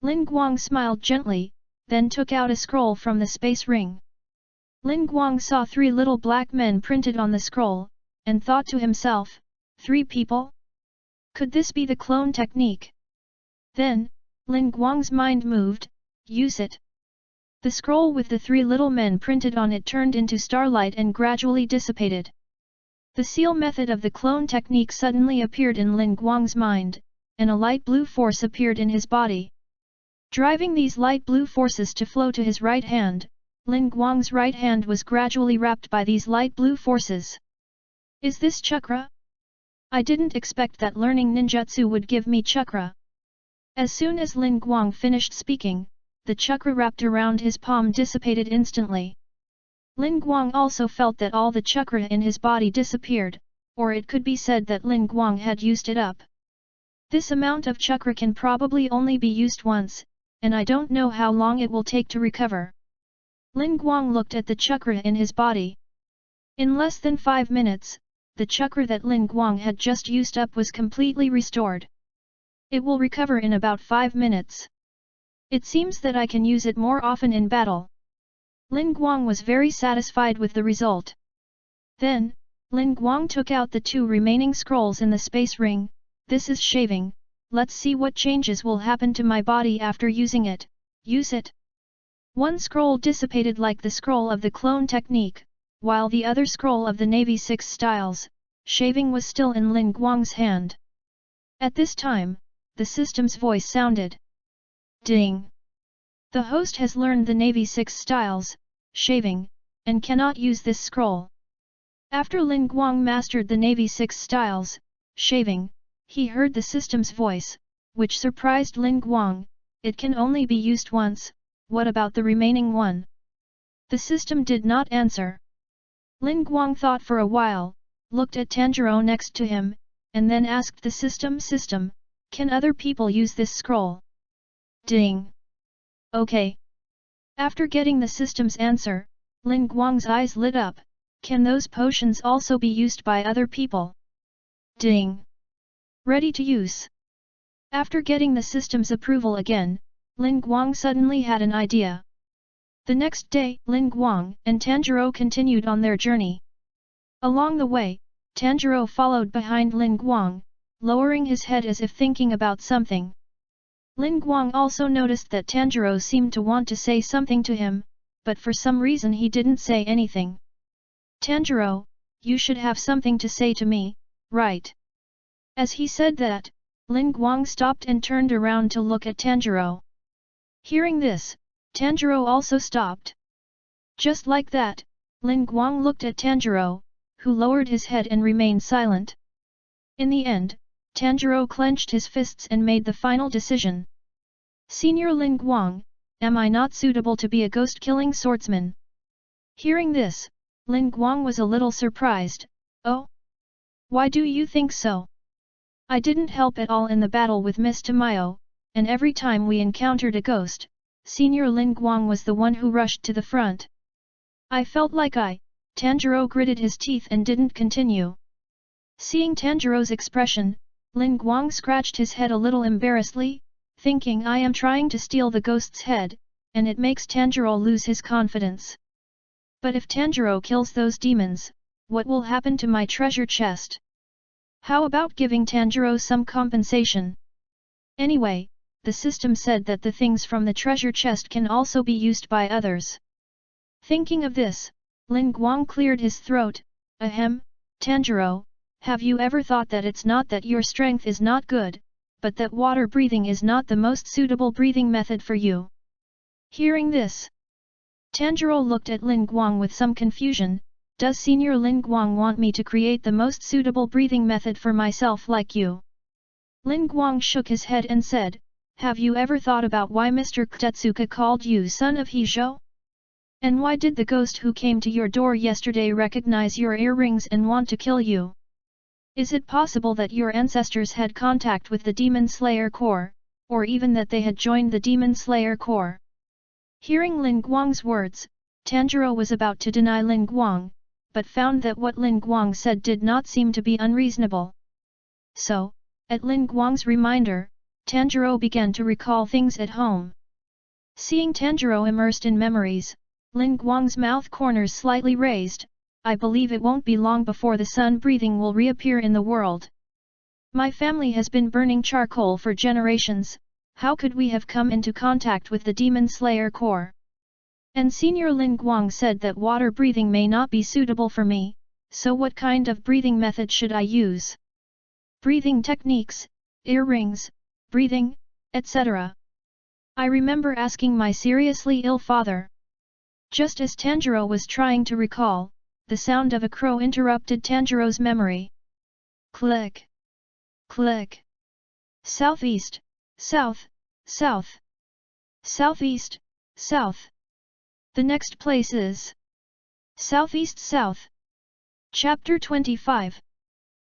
Ling Guang smiled gently, then took out a scroll from the space ring. Ling Guang saw 3 little black men printed on the scroll, and thought to himself, 3 people? Could this be the clone technique? Then, Ling Guang's mind moved, use it. The scroll with the 3 little men printed on it turned into starlight and gradually dissipated. The seal method of the clone technique suddenly appeared in Ling Guang's mind, and a light blue force appeared in his body. Driving these light blue forces to flow to his right hand, Ling Guang's right hand was gradually wrapped by these light blue forces. Is this chakra? I didn't expect that learning ninjutsu would give me chakra. As soon as Ling Guang finished speaking, the chakra wrapped around his palm dissipated instantly. Ling Guang also felt that all the chakra in his body disappeared, or it could be said that Ling Guang had used it up. This amount of chakra can probably only be used once, and I don't know how long it will take to recover. Ling Guang looked at the chakra in his body. In less than 5 minutes, the chakra that Ling Guang had just used up was completely restored. It will recover in about 5 minutes. It seems that I can use it more often in battle. Ling Guang was very satisfied with the result. Then, Ling Guang took out the 2 remaining scrolls in the space ring. This is shaving, let's see what changes will happen to my body after using it. Use it. 1 scroll dissipated like the scroll of the clone technique, while the other scroll of the Navy 6 styles, shaving was still in Ling Guang's hand. At this time, the system's voice sounded. Ding! The host has learned the Navy 6 styles, shaving, and cannot use this scroll. After Ling Guang mastered the Navy 6 styles, shaving, he heard the system's voice, which surprised Ling Guang. It can only be used once, what about the remaining one? The system did not answer. Ling Guang thought for a while, looked at Tanjiro next to him, and then asked the system, can other people use this scroll? Ding! Okay. After getting the system's answer, Ling Guang's eyes lit up. Can those potions also be used by other people? Ding! Ready to use. After getting the system's approval again, Ling Guang suddenly had an idea. The next day, Ling Guang and Tanjiro continued on their journey. Along the way, Tanjiro followed behind Ling Guang, lowering his head as if thinking about something. Ling Guang also noticed that Tanjiro seemed to want to say something to him, but for some reason he didn't say anything. Tanjiro, you should have something to say to me, right? As he said that, Ling Guang stopped and turned around to look at Tanjiro. Hearing this, Tanjiro also stopped. Just like that, Ling Guang looked at Tanjiro, who lowered his head and remained silent. In the end, Tanjiro clenched his fists and made the final decision. Senior Ling Guang, am I not suitable to be a ghost-killing swordsman? Hearing this, Ling Guang was a little surprised. Oh? Why do you think so? I didn't help at all in the battle with Miss Tamayo, and every time we encountered a ghost, Senior Ling Guang was the one who rushed to the front. I felt like Tanjiro gritted his teeth and didn't continue. Seeing Tanjiro's expression, Ling Guang scratched his head a little embarrassedly, thinking I am trying to steal the ghost's head, and it makes Tanjiro lose his confidence. But if Tanjiro kills those demons, what will happen to my treasure chest? How about giving Tanjiro some compensation? Anyway, the system said that the things from the treasure chest can also be used by others. Thinking of this, Ling Guang cleared his throat. Ahem, Tanjiro, have you ever thought that it's not that your strength is not good, but that water breathing is not the most suitable breathing method for you? Hearing this, Tanjiro looked at Ling Guang with some confusion. Does Senior Ling Guang want me to create the most suitable breathing method for myself like you? Ling Guang shook his head and said, have you ever thought about why Mr. Tetsuka called you son of Hizhou? And why did the ghost who came to your door yesterday recognize your earrings and want to kill you? Is it possible that your ancestors had contact with the Demon Slayer Corps, or even that they had joined the Demon Slayer Corps? Hearing Ling Guang's words, Tanjiro was about to deny Ling Guang, but found that what Ling Guang said did not seem to be unreasonable. So, at Ling Guang's reminder, Tanjiro began to recall things at home. Seeing Tanjiro immersed in memories, Ling Guang's mouth corners slightly raised. I believe it won't be long before the sun breathing will reappear in the world. My family has been burning charcoal for generations. How could we have come into contact with the Demon Slayer Corps? And Senior Ling Guang said that water breathing may not be suitable for me, so what kind of breathing method should I use? Breathing techniques, earrings, breathing, etc. I remember asking my seriously ill father. Just as Tanjiro was trying to recall, the sound of a crow interrupted Tanjiro's memory. Click! Click! Southeast, south, south. Southeast, south. The next place is Southeast South. Chapter 25.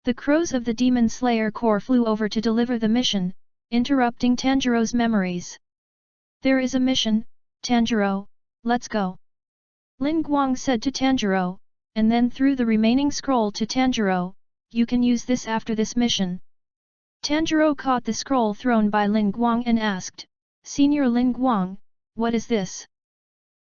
The crows of the Demon Slayer Corps flew over to deliver the mission, interrupting Tanjiro's memories. There is a mission, Tanjiro, let's go. Ling Guang said to Tanjiro, and then threw the remaining scroll to Tanjiro. You can use this after this mission. Tanjiro caught the scroll thrown by Ling Guang and asked, Senior Ling Guang, what is this?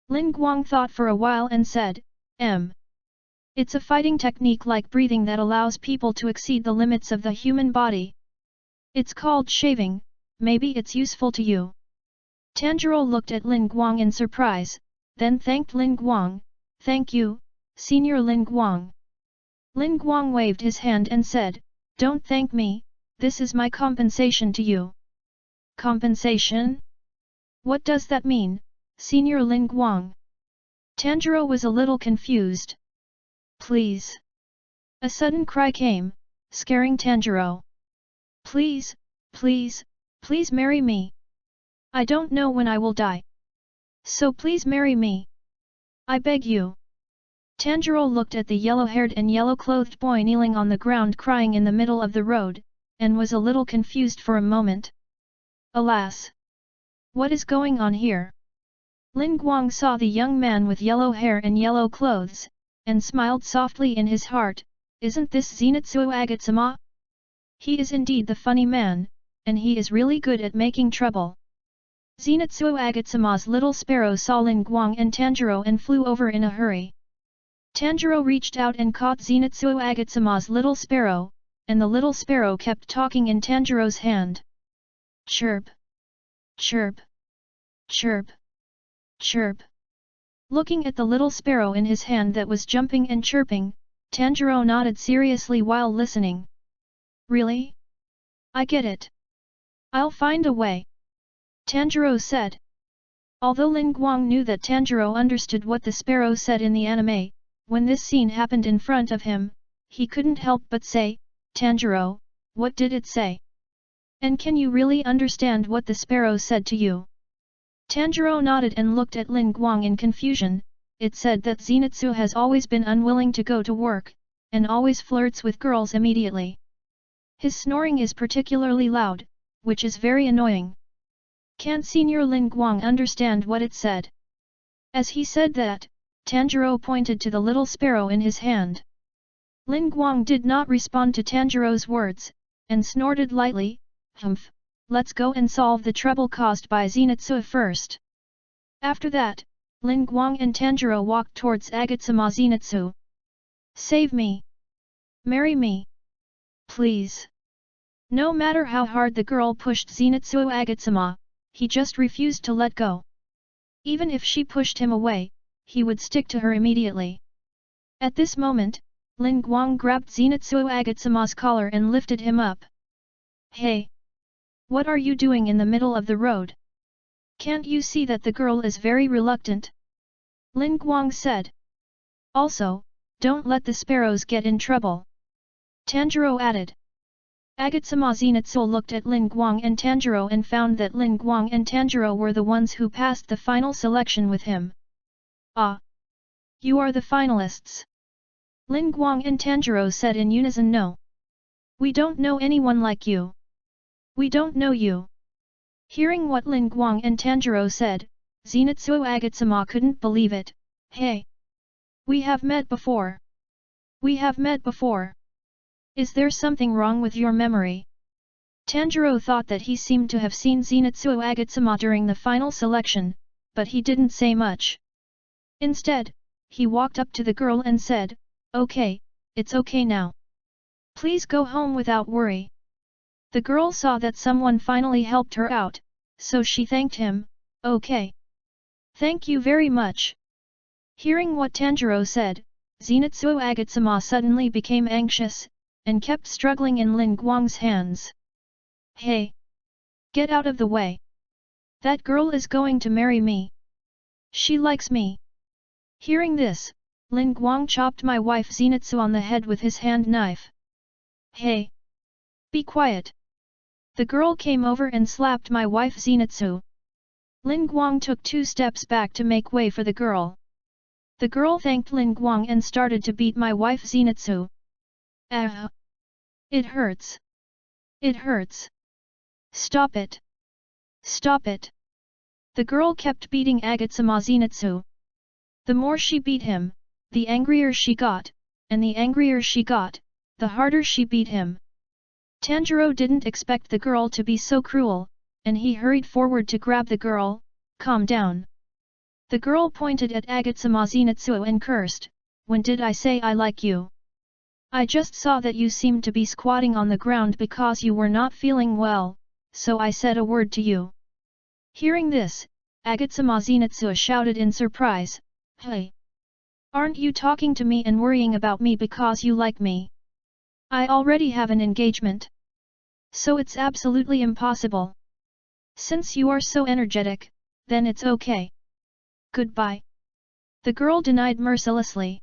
Ling Guang thought for a while and said, It's a fighting technique like breathing that allows people to exceed the limits of the human body. It's called shaving, maybe it's useful to you. Tanjiro looked at Ling Guang in surprise, then thanked Ling Guang. Thank you, Senior Ling Guang. Ling Guang waved his hand and said, Don't thank me, this is my compensation to you. Compensation? What does that mean, Senior Ling Guang? Tanjiro was a little confused. Please. A sudden cry came, scaring Tanjiro. Please, please, please marry me. I don't know when I will die. So please marry me. I beg you. Tanjiro looked at the yellow-haired and yellow-clothed boy kneeling on the ground crying in the middle of the road, and was a little confused for a moment. Alas! What is going on here? Ling Guang saw the young man with yellow hair and yellow clothes, and smiled softly in his heart. Isn't this Zenitsuo Agatsuma? He is indeed the funny man, and he is really good at making trouble. Zenitsuo Agatsuma's little sparrow saw Ling Guang and Tanjiro and flew over in a hurry. Tanjiro reached out and caught Zenitsuo Agatsuma's little sparrow, and the little sparrow kept talking in Tanjiro's hand. Chirp! Chirp! Chirp! Chirp! Looking at the little sparrow in his hand that was jumping and chirping, Tanjiro nodded seriously while listening. Really? I get it. I'll find a way. Tanjiro said. Although Ling Guang knew that Tanjiro understood what the sparrow said in the anime, when this scene happened in front of him, he couldn't help but say, Tanjiro, what did it say? And can you really understand what the sparrow said to you? Tanjiro nodded and looked at Ling Guang in confusion. It said that Zenitsu has always been unwilling to go to work, and always flirts with girls immediately. His snoring is particularly loud, which is very annoying. Can't Senior Ling Guang understand what it said? As he said that, Tanjiro pointed to the little sparrow in his hand. Ling Guang did not respond to Tanjiro's words, and snorted lightly, Humph, let's go and solve the trouble caused by Zenitsu first. After that, Ling Guang and Tanjiro walked towards Agatsuma Zenitsu. Save me! Marry me! Please! No matter how hard the girl pushed Zenitsu Agatsuma, he just refused to let go. Even if she pushed him away, he would stick to her immediately. At this moment, Ling Guang grabbed Zenitsu Agatsuma's collar and lifted him up. Hey! What are you doing in the middle of the road? Can't you see that the girl is very reluctant? Ling Guang said. Also, don't let the sparrows get in trouble. Tanjiro added. Agatsuma Zenitsu looked at Ling Guang and Tanjiro and found that Ling Guang and Tanjiro were the ones who passed the final selection with him. Ah! You are the finalists. Ling Guang and Tanjiro said in unison. No. We don't know anyone like you. We don't know you. Hearing what Ling Guang and Tanjiro said, Zenitsu Agatsuma couldn't believe it. Hey! We have met before. We have met before. Is there something wrong with your memory? Tanjiro thought that he seemed to have seen Zenitsu Agatsuma during the final selection, but he didn't say much. Instead, he walked up to the girl and said, Okay, it's okay now. Please go home without worry. The girl saw that someone finally helped her out, so she thanked him. Okay. Thank you very much. Hearing what Tanjiro said, Zenitsu Agatsuma suddenly became anxious, and kept struggling in Ling Guang's hands. Hey! Get out of the way! That girl is going to marry me. She likes me. Hearing this, Ling Guang chopped my wife Zenitsu on the head with his hand knife. Hey! Be quiet! The girl came over and slapped my wife Zenitsu. Ling Guang took 2 steps back to make way for the girl. The girl thanked Ling Guang and started to beat my wife Zenitsu. Ah! It hurts. It hurts. Stop it. Stop it. The girl kept beating Agatsuma Zenitsu. The more she beat him, the angrier she got, and the angrier she got, the harder she beat him. Tanjiro didn't expect the girl to be so cruel, and he hurried forward to grab the girl. Calm down. The girl pointed at Agatsuma Zenitsu and cursed, When did I say I like you? I just saw that you seemed to be squatting on the ground because you were not feeling well, so I said a word to you. Hearing this, Agatsuma Zenitsu shouted in surprise, Hey! Aren't you talking to me and worrying about me because you like me? I already have an engagement. So it's absolutely impossible. Since you are so energetic, then it's okay. Goodbye. The girl denied mercilessly.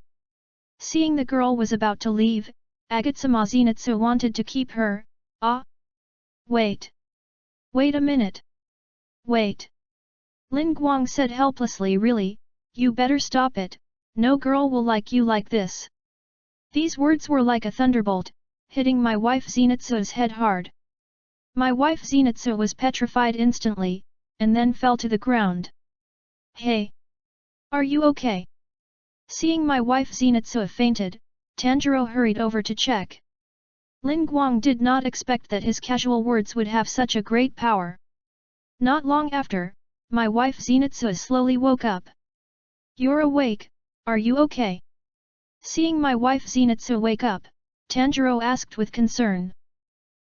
Seeing the girl was about to leave, Agatsuma Zenitsu wanted to keep her. Ah! Wait. Wait a minute. Wait. Ling Guang said helplessly. Really, you better stop it, no girl will like you like this." These words were like a thunderbolt, hitting my wife Zenitsu's head hard. My wife Zenitsu was petrified instantly, and then fell to the ground. "Hey! Are you okay?" Seeing my wife Zenitsu fainted, Tanjiro hurried over to check. Ling Guang did not expect that his casual words would have such a great power. Not long after, my wife Zenitsu slowly woke up. "You're awake, are you okay?" Seeing my wife Zenitsu wake up, Tanjiro asked with concern.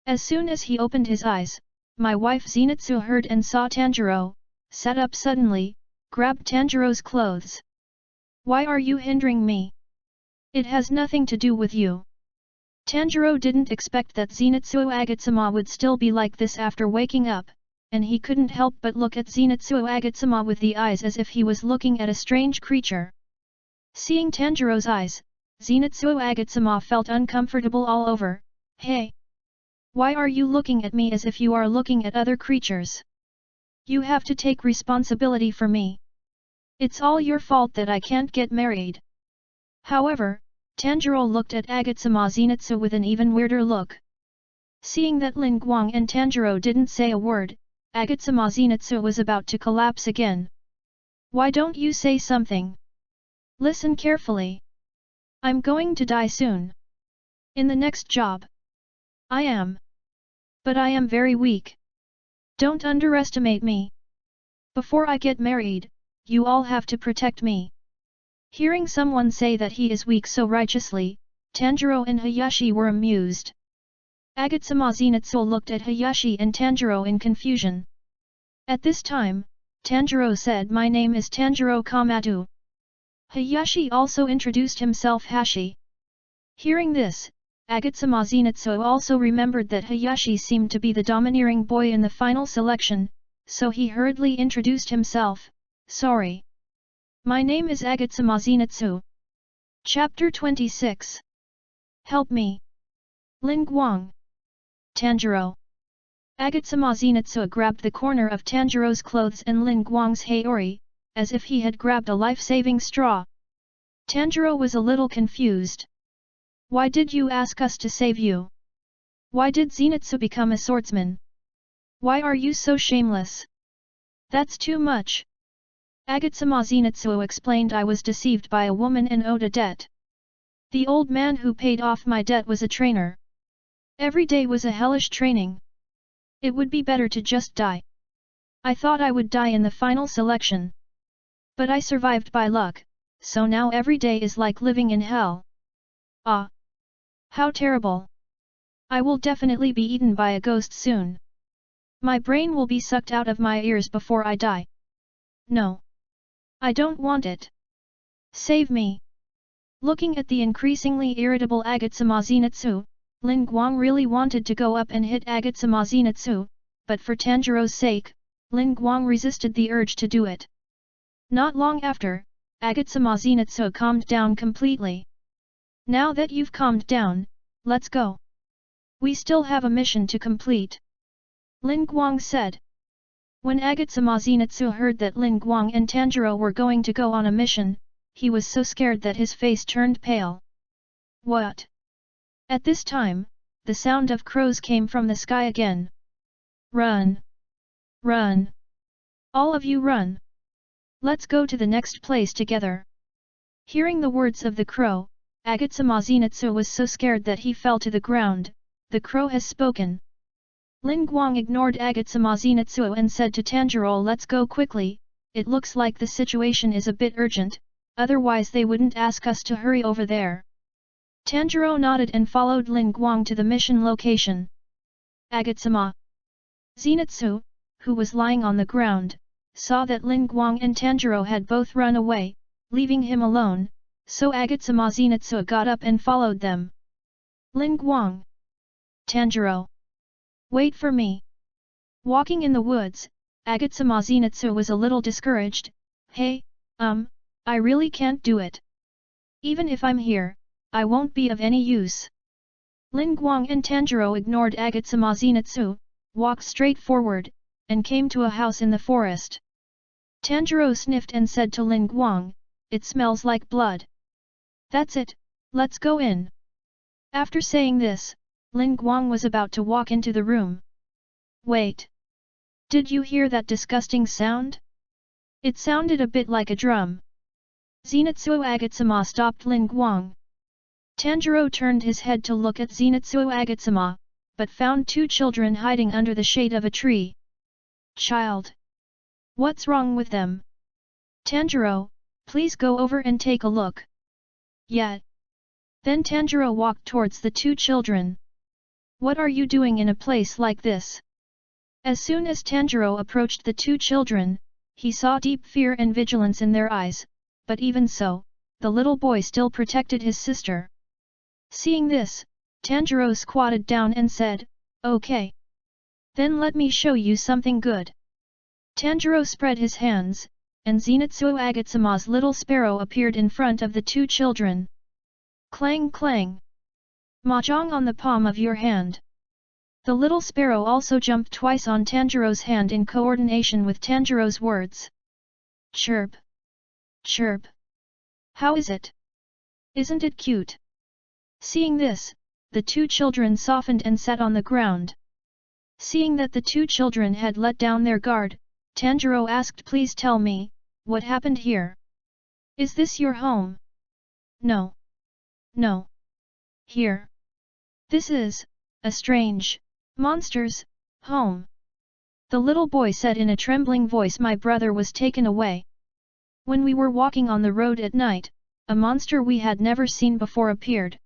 As soon as he opened his eyes, my wife Zenitsu heard and saw Tanjiro, sat up suddenly, grabbed Tanjiro's clothes. "Why are you hindering me? It has nothing to do with you." Tanjiro didn't expect that Zenitsu Agatsuma would still be like this after waking up, and he couldn't help but look at Zenitsu Agatsuma with the eyes as if he was looking at a strange creature. Seeing Tanjiro's eyes, Zenitsu Agatsuma felt uncomfortable all over. "Hey! Why are you looking at me as if you are looking at other creatures? You have to take responsibility for me. It's all your fault that I can't get married." However, Tanjiro looked at Agatsuma Zenitsu with an even weirder look. Seeing that Ling Guang and Tanjiro didn't say a word, Agatsuma Zenitsu was about to collapse again. "Why don't you say something? Listen carefully. I'm going to die soon. In the next job. I am. But I am very weak. Don't underestimate me. Before I get married, you all have to protect me." Hearing someone say that he is weak so righteously, Tanjiro and Hayashi were amused. Agatsuma Zenitsu looked at Hayashi and Tanjiro in confusion. At this time, Tanjiro said, "My name is Tanjiro Kamadu." Hayashi also introduced himself Hashi. Hearing this, Agatsuma Zenitsu also remembered that Hayashi seemed to be the domineering boy in the final selection, so he hurriedly introduced himself. "Sorry. My name is Agatsuma Zenitsu." Chapter 26. Help me! Ling Guang. Tanjiro. Agatsuma Zenitsu grabbed the corner of Tanjiro's clothes and Ling Guang's haori, as if he had grabbed a life-saving straw. Tanjiro was a little confused. "Why did you ask us to save you? Why did Zenitsu become a swordsman? Why are you so shameless? That's too much." Agatsuma Zenitsu explained, "I was deceived by a woman and owed a debt. The old man who paid off my debt was a trainer. Every day was a hellish training. It would be better to just die. I thought I would die in the final selection. But I survived by luck, so now every day is like living in hell. Ah! How terrible! I will definitely be eaten by a ghost soon. My brain will be sucked out of my ears before I die. No! I don't want it. Save me!" Looking at the increasingly irritable Agatsuma Zenitsu, Ling Guang really wanted to go up and hit Agatsuma Zenitsu, but for Tanjiro's sake, Ling Guang resisted the urge to do it. Not long after, Agatsuma Zenitsu calmed down completely. "Now that you've calmed down, let's go. We still have a mission to complete," Ling Guang said. When Agatsuma Zenitsu heard that Ling Guang and Tanjiro were going to go on a mission, he was so scared that his face turned pale. "What?" At this time, the sound of crows came from the sky again. "Run! Run! All of you run! Let's go to the next place together!" Hearing the words of the crow, Agatsuma Zenitsu was so scared that he fell to the ground. "The crow has spoken." Ling Guang ignored Agatsuma Zenitsu and said to Tanjiro, "Let's go quickly, it looks like the situation is a bit urgent, otherwise they wouldn't ask us to hurry over there." Tanjiro nodded and followed Ling Guang to the mission location. Agatsuma Zenitsu, who was lying on the ground, saw that Ling Guang and Tanjiro had both run away, leaving him alone, so Agatsuma Zenitsu got up and followed them. "Ling Guang! Tanjiro! Wait for me!" Walking in the woods, Agatsuma Zenitsu was a little discouraged. "Hey, I really can't do it. Even if I'm here, I won't be of any use." Ling Guang and Tanjiro ignored Agatsuma Zenitsu, walked straight forward, and came to a house in the forest. Tanjiro sniffed and said to Ling Guang, it smells like blood. That's it, let's go in. After saying this, Ling Guang was about to walk into the room. Wait. Did you hear that disgusting sound? It sounded a bit like a drum. Zenitsuo Agatsuma stopped Ling Guang. Tanjiro turned his head to look at Zenitsuo Agatsuma, but found two children hiding under the shade of a tree. Child! What's wrong with them? Tanjiro, please go over and take a look. Yeah. Then Tanjiro walked towards the two children. What are you doing in a place like this? As soon as Tanjiro approached the two children, he saw deep fear and vigilance in their eyes, but even so, the little boy still protected his sister. Seeing this, Tanjiro squatted down and said, "Okay. Then let me show you something good." Tanjiro spread his hands, and Zenitsuo Agatsuma's little sparrow appeared in front of the two children. Clang clang! Mahjong on the palm of your hand. The little sparrow also jumped twice on Tanjiro's hand in coordination with Tanjiro's words. Chirp! Chirp! How is it? Isn't it cute? Seeing this, the two children softened and sat on the ground. Seeing that the two children had let down their guard, Tanjiro asked, "Please tell me, what happened here? Is this your home?" "No. No. Here. This is a strange monster's home." The little boy said in a trembling voice, "My brother was taken away. When we were walking on the road at night, a monster we had never seen before appeared.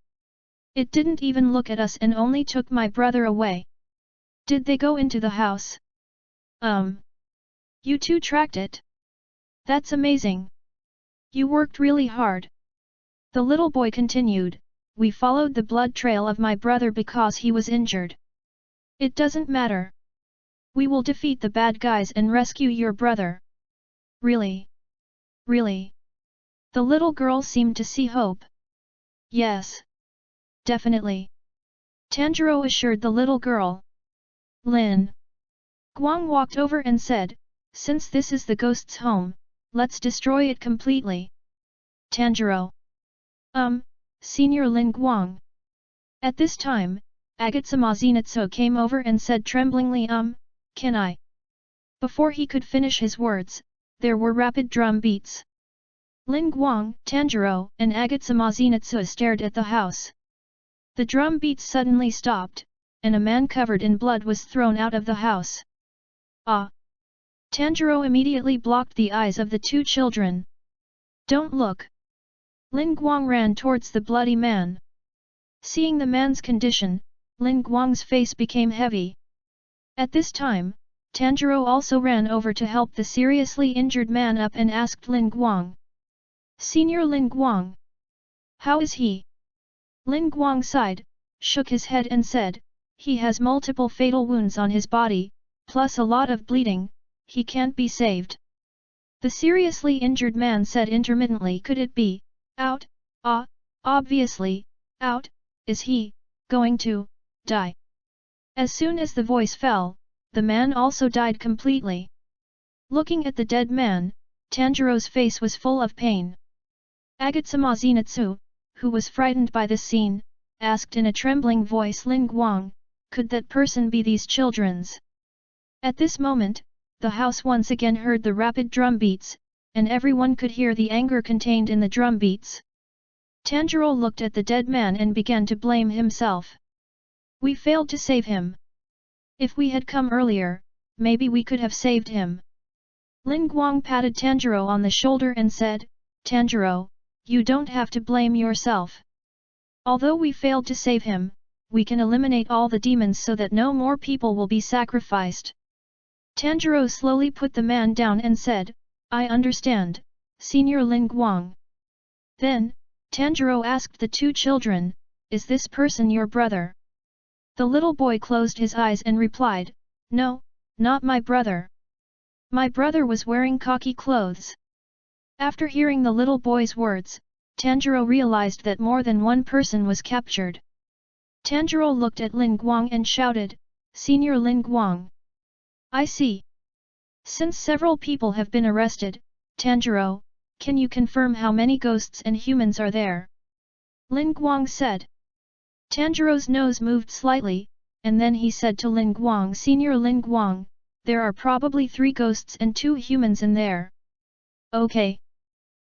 It didn't even look at us and only took my brother away." "Did they go into the house?" You two tracked it? That's amazing. You worked really hard." The little boy continued, "We followed the blood trail of my brother because he was injured. It doesn't matter. We will defeat the bad guys and rescue your brother." "Really? Really?" The little girl seemed to see hope. "Yes. Definitely," Tanjiro assured the little girl. Ling Guang walked over and said, "Since this is the ghost's home, let's destroy it completely." Tanjiro. Senior Ling Guang. At this time, Agatsuma Zenitsu came over and said tremblingly, "Can I?" Before he could finish his words, there were rapid drum beats. Ling Guang, Tanjiro, and Agatsuma Zenitsu stared at the house. The drum beats suddenly stopped, and a man covered in blood was thrown out of the house. Ah! Tanjiro immediately blocked the eyes of the two children. "Don't look!" Ling Guang ran towards the bloody man. Seeing the man's condition, Ling Guang's face became heavy. At this time, Tanjiro also ran over to help the seriously injured man up and asked Ling Guang. "Senior Ling Guang. How is he?" Ling Guang sighed, shook his head and said, "He has multiple fatal wounds on his body, plus a lot of bleeding, he can't be saved." The seriously injured man said intermittently, "Could it be, out, obviously, out, is he, going to, die?" As soon as the voice fell, the man also died completely. Looking at the dead man, Tanjiro's face was full of pain. Agatsuma Zenitsu, who was frightened by this scene, asked in a trembling voice, "Ling Guang, could that person be these children's?" At this moment, the house once again heard the rapid drum beats, and everyone could hear the anger contained in the drum beats. Tanjiro looked at the dead man and began to blame himself. "We failed to save him. If we had come earlier, maybe we could have saved him." Ling Guang patted Tanjiro on the shoulder and said, "Tanjiro, you don't have to blame yourself. Although we failed to save him, we can eliminate all the demons so that no more people will be sacrificed." Tanjiro slowly put the man down and said, "I understand, Senior Ling Guang." Then, Tanjiro asked the two children, "Is this person your brother?" The little boy closed his eyes and replied, "No, not my brother. My brother was wearing khaki clothes." After hearing the little boy's words, Tanjiro realized that more than one person was captured. Tanjiro looked at Ling Guang and shouted, "Senior Ling Guang. I see. Since several people have been arrested, Tanjiro, Can you confirm how many ghosts and humans are there? Ling Guang said. Tanjiro's nose moved slightly, and then he said to Ling Guang, Senior Ling Guang, there are probably 3 ghosts and 2 humans in there. Okay.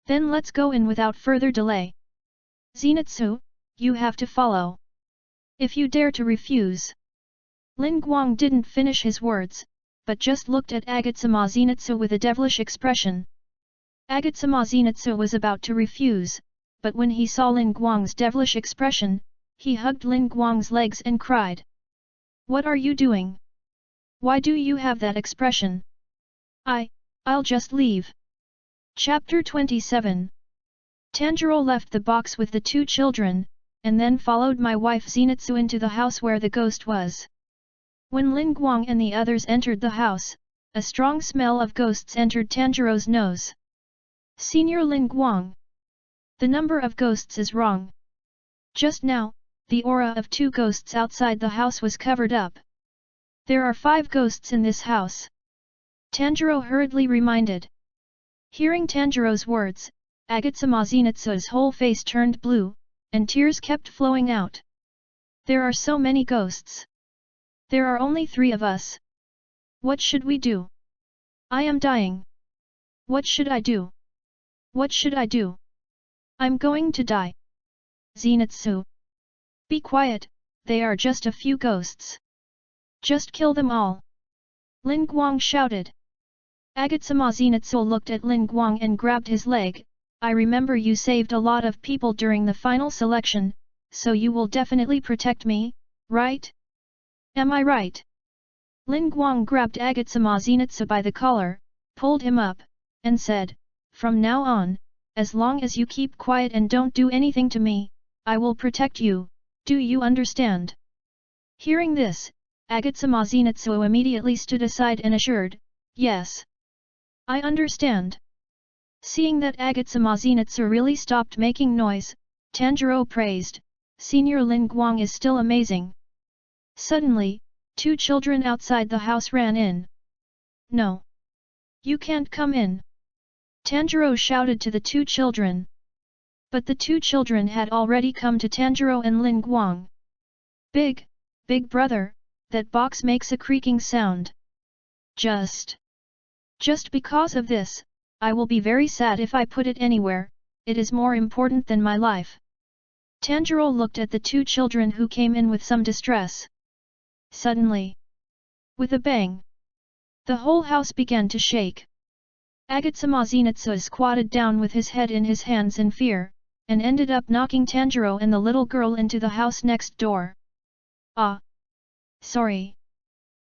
Then let's go in without further delay. Zenitsu, you have to follow. If you dare to refuse. Ling Guang didn't finish his words, but just looked at Agatsuma Zenitsu with a devilish expression. Agatsuma Zenitsu was about to refuse, but when he saw Ling Guang's devilish expression, he hugged Ling Guang's legs and cried. What are you doing? Why do you have that expression? I'll just leave. Chapter 27. Tanjiro left the box with the 2 children, and then followed my wife Zenitsu into the house where the ghost was. When Ling Guang and the others entered the house, a strong smell of ghosts entered Tanjiro's nose. Senior Ling Guang. The number of ghosts is wrong. Just now, the aura of 2 ghosts outside the house was covered up. There are 5 ghosts in this house. Tanjiro hurriedly reminded. Hearing Tanjiro's words, Agatsuma Zenitsu's whole face turned blue, and tears kept flowing out. There are so many ghosts. There are only 3 of us. What should we do? I am dying. What should I do? What should I do? I'm going to die. Zenitsu. Be quiet, they are just a few ghosts. Just kill them all. Ling Guang shouted. Agatsuma Zenitsu looked at Ling Guang and grabbed his leg. I remember you saved a lot of people during the final selection, so you will definitely protect me, right? Am I right? Ling Guang grabbed Agatsuma Zenitsu by the collar, pulled him up, and said, From now on, as long as you keep quiet and don't do anything to me, I will protect you, do you understand? Hearing this, Agatsuma Zenitsu immediately stood aside and assured, Yes. I understand. Seeing that Agatsuma Zenitsu really stopped making noise, Tanjiro praised, Senior Ling Guang is still amazing. Suddenly, 2 children outside the house ran in. No. You can't come in. Tanjiro shouted to the 2 children. But the 2 children had already come to Tanjiro and Ling Guang. Big brother, that box makes a creaking sound. Just because of this, I will be very sad if I put it anywhere, it is more important than my life. Tanjiro looked at the 2 children who came in with some distress. Suddenly, with a bang, the whole house began to shake. Agatsuma Zenitsu squatted down with his head in his hands in fear, and ended up knocking Tanjiro and the little girl into the house next door. Ah! Sorry.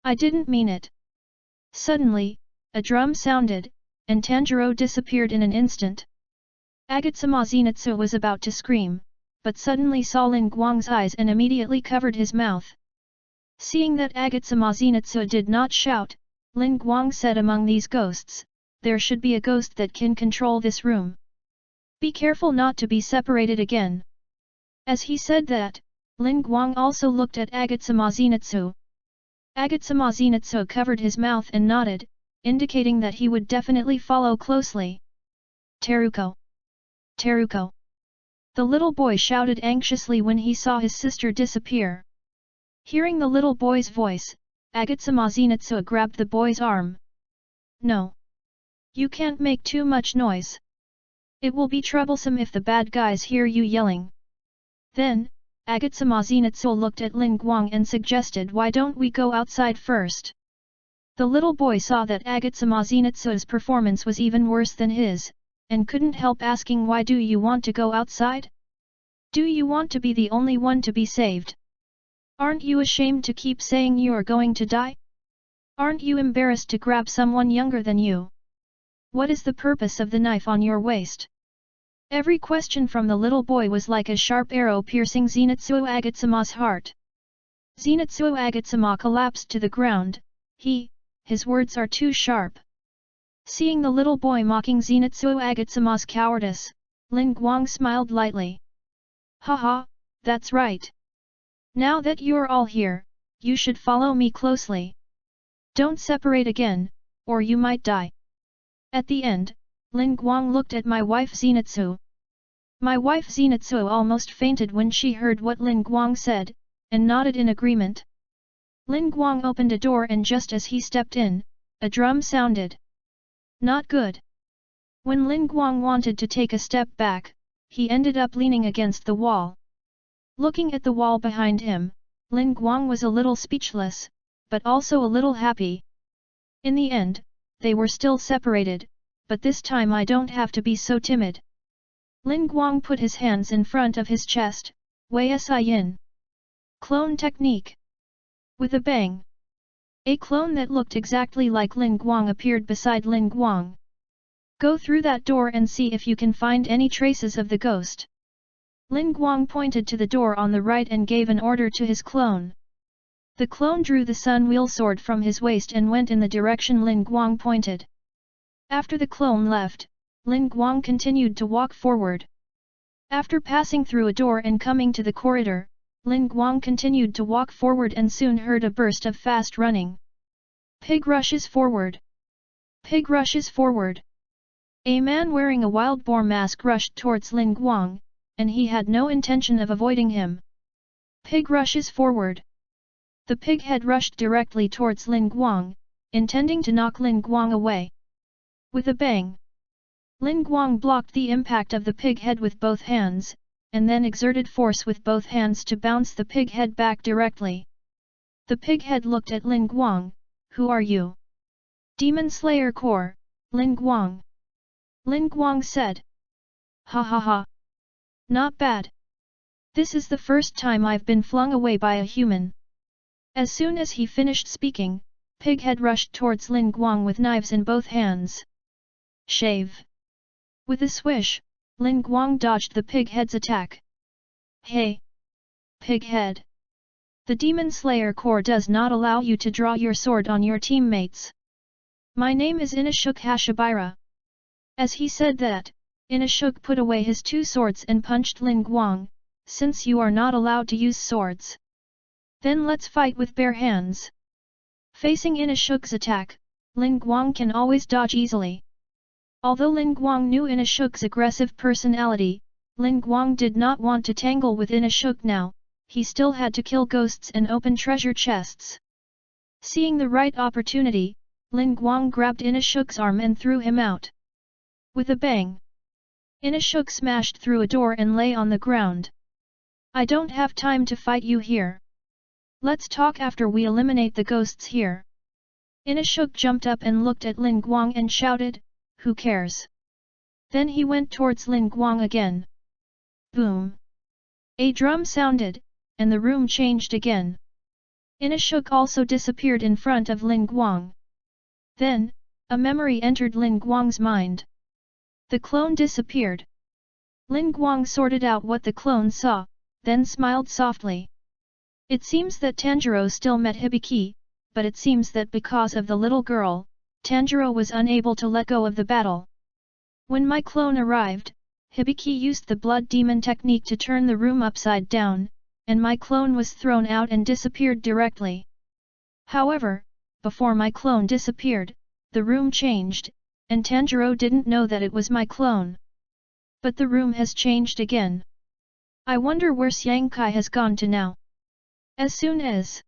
I didn't mean it. Suddenly, a drum sounded, and Tanjiro disappeared in an instant. Agatsuma Zenitsu was about to scream, but suddenly saw Ling Guang's eyes and immediately covered his mouth. Seeing that Agatsuma Zenitsu did not shout, Ling Guang said, Among these ghosts, there should be a ghost that can control this room. Be careful not to be separated again. As he said that, Ling Guang also looked at Agatsuma Zenitsu. Agatsuma Zenitsu covered his mouth and nodded, indicating that he would definitely follow closely. Teruko! Teruko! The little boy shouted anxiously when he saw his sister disappear. Hearing the little boy's voice, Agatsuma Zenitsu grabbed the boy's arm. No. You can't make too much noise. It will be troublesome if the bad guys hear you yelling. Then, Agatsuma Zenitsu looked at Ling Guang and suggested, Why don't we go outside first? The little boy saw that Agatsuma Zenitsu's performance was even worse than his, and couldn't help asking, Why do you want to go outside? Do you want to be the only one to be saved? Aren't you ashamed to keep saying you are going to die? Aren't you embarrassed to grab someone younger than you? What is the purpose of the knife on your waist? Every question from the little boy was like a sharp arrow piercing Zenitsu Agatsuma's heart. Zenitsu Agatsuma collapsed to the ground. His words are too sharp. Seeing the little boy mocking Zenitsu Agatsuma's cowardice, Ling Guang smiled lightly. Haha, that's right. Now that you're all here, you should follow me closely. Don't separate again, or you might die. At the end, Ling Guang looked at my wife Zenitsu. My wife Zenitsu almost fainted when she heard what Ling Guang said, and nodded in agreement. Ling Guang opened a door and just as he stepped in, a drum sounded. Not good. When Ling Guang wanted to take a step back, he ended up leaning against the wall. Looking at the wall behind him, Ling Guang was a little speechless, but also a little happy. In the end, they were still separated, but this time I don't have to be so timid. Ling Guang put his hands in front of his chest, Wei Si Yin. Clone technique. With a bang. A clone that looked exactly like Ling Guang appeared beside Ling Guang. Go through that door and see if you can find any traces of the ghost. Ling Guang pointed to the door on the right and gave an order to his clone. The clone drew the sun wheel sword from his waist and went in the direction Ling Guang pointed. After the clone left, Ling Guang continued to walk forward. After passing through a door and coming to the corridor, Ling Guang continued to walk forward and soon heard a burst of fast running. Pig rushes forward. Pig rushes forward. A man wearing a wild boar mask rushed towards Ling Guang, and he had no intention of avoiding him. Pig rushes forward. The pig head rushed directly towards Ling Guang, intending to knock Ling Guang away. With a bang, Ling Guang blocked the impact of the pig head with both hands, and then exerted force with both hands to bounce the pig head back directly. The pig head looked at Ling Guang. Who are you? Demon Slayer Core, Ling Guang. Ling Guang said. Ha ha ha. Not bad. This is the first time I've been flung away by a human. As soon as he finished speaking, Pighead rushed towards Ling Guang with knives in both hands. Shave. With a swish, Ling Guang dodged the Pighead's attack. Hey! Pighead! The Demon Slayer Corps does not allow you to draw your sword on your teammates. My name is Inashuk Hashabira. As he said that, Inashuk put away his two swords and punched Ling Guang, since you are not allowed to use swords. Then let's fight with bare hands. Facing Inashuk's attack, Ling Guang can always dodge easily. Although Ling Guang knew Inashuk's aggressive personality, Ling Guang did not want to tangle with Inashuk now, he still had to kill ghosts and open treasure chests. Seeing the right opportunity, Ling Guang grabbed Inashuk's arm and threw him out. With a bang, Inashuk smashed through a door and lay on the ground. I don't have time to fight you here. Let's talk after we eliminate the ghosts here. Inashuk jumped up and looked at Ling Guang and shouted, who cares? Then he went towards Ling Guang again. Boom! A drum sounded, and the room changed again. Inashuk also disappeared in front of Ling Guang. Then, a memory entered Ling Guang's mind. The clone disappeared. Ling Guang sorted out what the clone saw, then smiled softly. It seems that Tanjiro still met Hibiki, but it seems that because of the little girl, Tanjiro was unable to let go of the battle. When my clone arrived, Hibiki used the blood demon technique to turn the room upside down, and my clone was thrown out and disappeared directly. However, before my clone disappeared, the room changed, and Tanjiro didn't know that it was my clone. But the room has changed again. I wonder where Xiang Kai has gone to now. As soon as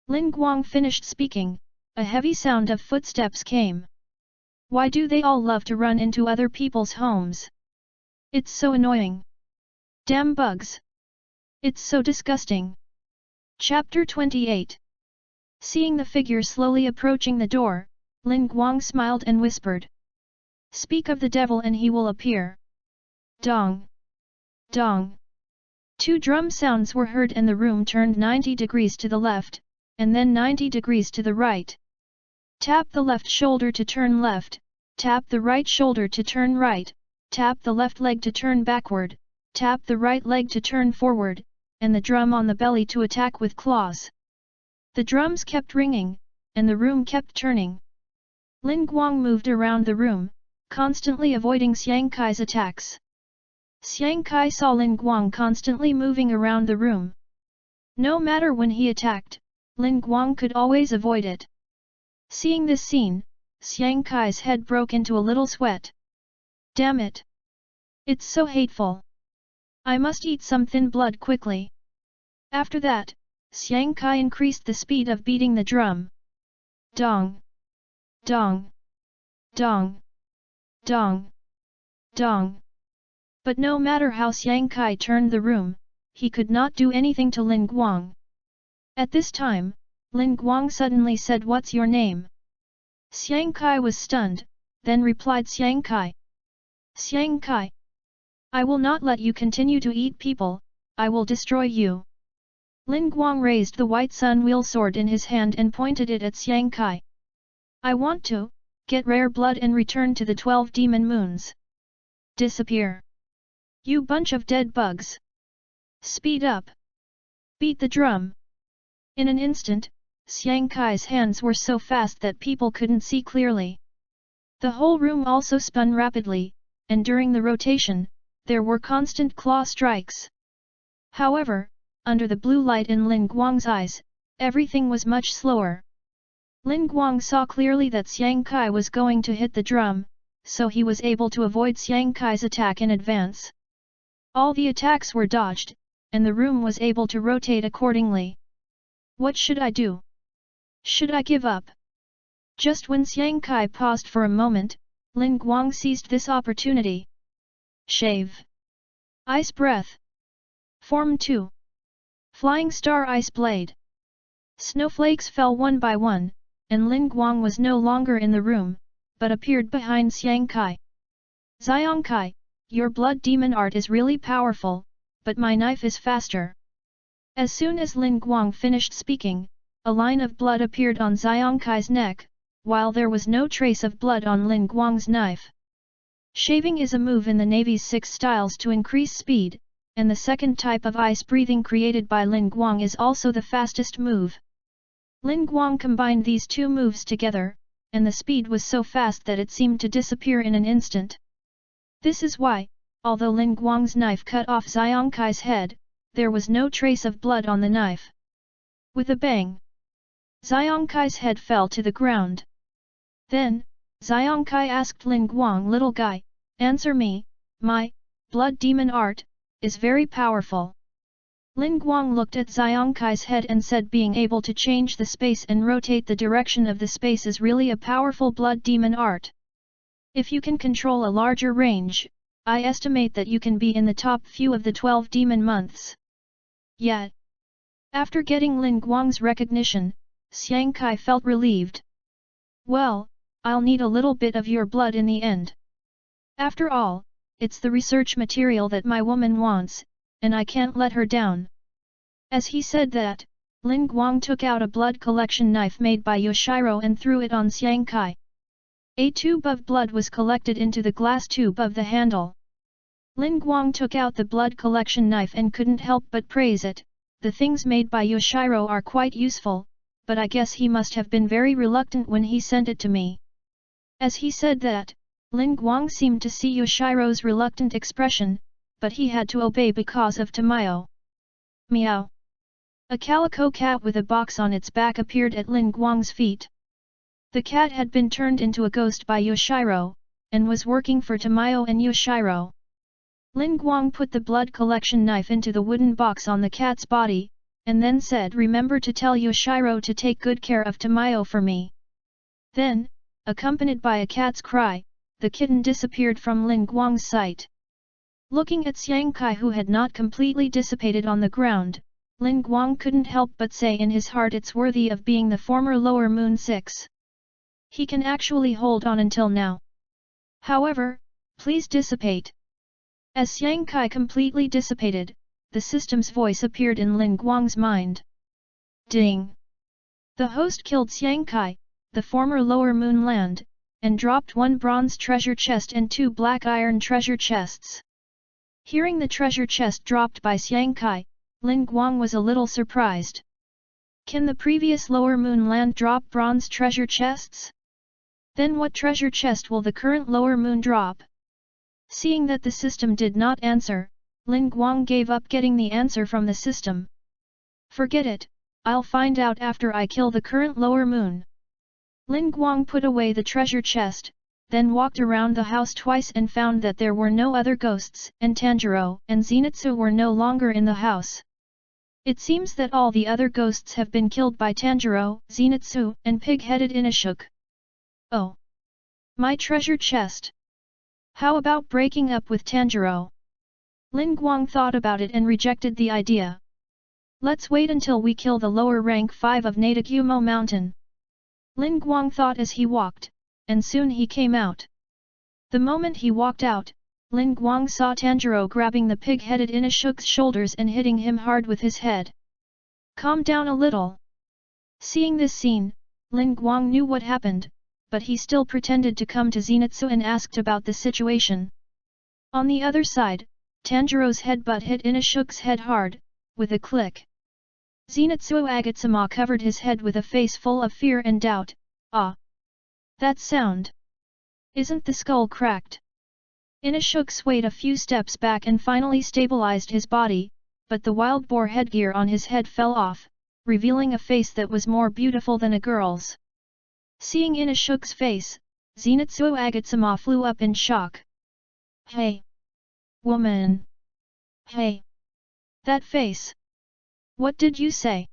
Ling Guang finished speaking, a heavy sound of footsteps came. Why do they all love to run into other people's homes? It's so annoying. Damn bugs. It's so disgusting. Chapter 28. Seeing the figure slowly approaching the door, Ling Guang smiled and whispered. Speak of the devil and he will appear. Dong! Dong! Two drum sounds were heard and the room turned 90 degrees to the left, and then 90 degrees to the right. Tap the left shoulder to turn left, tap the right shoulder to turn right, tap the left leg to turn backward, tap the right leg to turn forward, and the drum on the belly to attack with claws. The drums kept ringing, and the room kept turning. Ling Guang moved around the room, constantly avoiding Xiang Kai's attacks. Xiang Kai saw Ling Guang constantly moving around the room. No matter when he attacked, Ling Guang could always avoid it. Seeing this scene, Xiang Kai's head broke into a little sweat. Damn it! It's so hateful. I must eat some thin blood quickly. After that, Xiang Kai increased the speed of beating the drum. Dong! Dong! Dong! Dong! Dong! But no matter how Xiang Kai turned the room, he could not do anything to Ling Guang. At this time, Ling Guang suddenly said, "What's your name?" Xiang Kai was stunned, then replied, "Xiang Kai." "Xiang Kai, I will not let you continue to eat people, I will destroy you." Ling Guang raised the white sun wheel sword in his hand and pointed it at Xiang Kai. "I want to get rare blood and return to the 12 demon moons. Disappear! You bunch of dead bugs! Speed up! Beat the drum!" In an instant, Xiang Kai's hands were so fast that people couldn't see clearly. The whole room also spun rapidly, and during the rotation, there were constant claw strikes. However, under the blue light in Ling Guang's eyes, everything was much slower. Ling Guang saw clearly that Xiang Kai was going to hit the drum, so he was able to avoid Xiang Kai's attack in advance. All the attacks were dodged, and the room was able to rotate accordingly. What should I do? Should I give up? Just when Xiang Kai paused for a moment, Ling Guang seized this opportunity. Shave. Ice Breath. Form 2. Flying Star Ice Blade. Snowflakes fell one by one, and Ling Guang was no longer in the room, but appeared behind Xiang Kai. "Xiang Kai, your blood demon art is really powerful, but my knife is faster." As soon as Ling Guang finished speaking, a line of blood appeared on Xiang Kai's neck, while there was no trace of blood on Ling Guang's knife. Shaving is a move in the Navy's 6 styles to increase speed, and the second type of ice breathing created by Ling Guang is also the fastest move. Ling Guang combined these two moves together, and the speed was so fast that it seemed to disappear in an instant. This is why, although Ling Guang's knife cut off Xiang Kai's head, there was no trace of blood on the knife. With a bang, Xiang Kai's head fell to the ground. Then, Xiang Kai asked Ling Guang, "Little guy, answer me, my blood demon art is very powerful." Ling Guang looked at Xiang Kai's head and said, "Being able to change the space and rotate the direction of the space is really a powerful blood demon art. If you can control a larger range, I estimate that you can be in the top few of the 12 demon months." Yet, after getting Ling Guang's recognition, Xiang Kai felt relieved. "Well, I'll need a little bit of your blood in the end. After all, it's the research material that my woman wants, and I can't let her down." As he said that, Ling Guang took out a blood collection knife made by Yoshiro and threw it on Xiang Kai. A tube of blood was collected into the glass tube of the handle. Ling Guang took out the blood collection knife and couldn't help but praise it. "The things made by Yoshiro are quite useful, but I guess he must have been very reluctant when he sent it to me." As he said that, Ling Guang seemed to see Yoshiro's reluctant expression, but he had to obey because of Tamayo. Meow. A calico cat with a box on its back appeared at Ling Guang's feet. The cat had been turned into a ghost by Yoshiro, and was working for Tamayo and Yoshiro. Ling Guang put the blood collection knife into the wooden box on the cat's body, and then said, "Remember to tell Yoshiro to take good care of Tamayo for me." Then, accompanied by a cat's cry, the kitten disappeared from Ling Guang's sight. Looking at Xiang Kai, who had not completely dissipated on the ground, Ling Guang couldn't help but say in his heart, "It's worthy of being the former Lower Moon 6. He can actually hold on until now. However, please dissipate." As Xiang Kai completely dissipated, the system's voice appeared in Ling Guang's mind. Ding! The host killed Xiang Kai, the former Lower Moon land, and dropped 1 bronze treasure chest and 2 black iron treasure chests. Hearing the treasure chest dropped by Xiang Kai, Ling Guang was a little surprised. Can the previous Lower Moon land drop bronze treasure chests? Then what treasure chest will the current Lower Moon drop? Seeing that the system did not answer, Ling Guang gave up getting the answer from the system. "Forget it, I'll find out after I kill the current Lower Moon." Ling Guang put away the treasure chest, then walked around the house twice and found that there were no other ghosts, and Tanjiro and Zenitsu were no longer in the house. It seems that all the other ghosts have been killed by Tanjiro, Zenitsu, and pig-headed Inosuke. Oh! My treasure chest! How about breaking up with Tanjiro? Ling Guang thought about it and rejected the idea. Let's wait until we kill the lower rank 5 of Natagumo Mountain. Ling Guang thought as he walked, and soon he came out. The moment he walked out, Ling Guang saw Tanjiro grabbing the pig-headed Inosuke's shoulders and hitting him hard with his head. Calm down a little. Seeing this scene, Ling Guang knew what happened, but he still pretended to come to Zenitsu and asked about the situation. On the other side, Tanjiro's headbutt hit Inosuke's head hard, with a click. Zenitsu Agatsuma covered his head with a face full of fear and doubt. Ah! That sound! Isn't the skull cracked? Inosuke swayed a few steps back and finally stabilized his body, but the wild boar headgear on his head fell off, revealing a face that was more beautiful than a girl's. Seeing Inosuke's face, Zenitsu Agatsuma flew up in shock. Hey! Woman! Hey! That face! What did you say?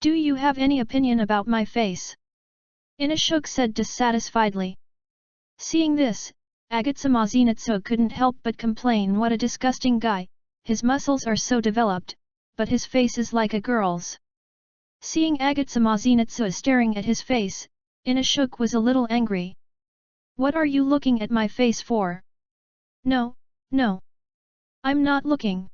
Do you have any opinion about my face? Inosuke said dissatisfiedly. Seeing this, Agatsuma Zenitsu couldn't help but complain, what a disgusting guy, his muscles are so developed, but his face is like a girl's. Seeing Agatsuma Zenitsu staring at his face, Inosuke was a little angry. What are you looking at my face for? No, no. I'm not looking.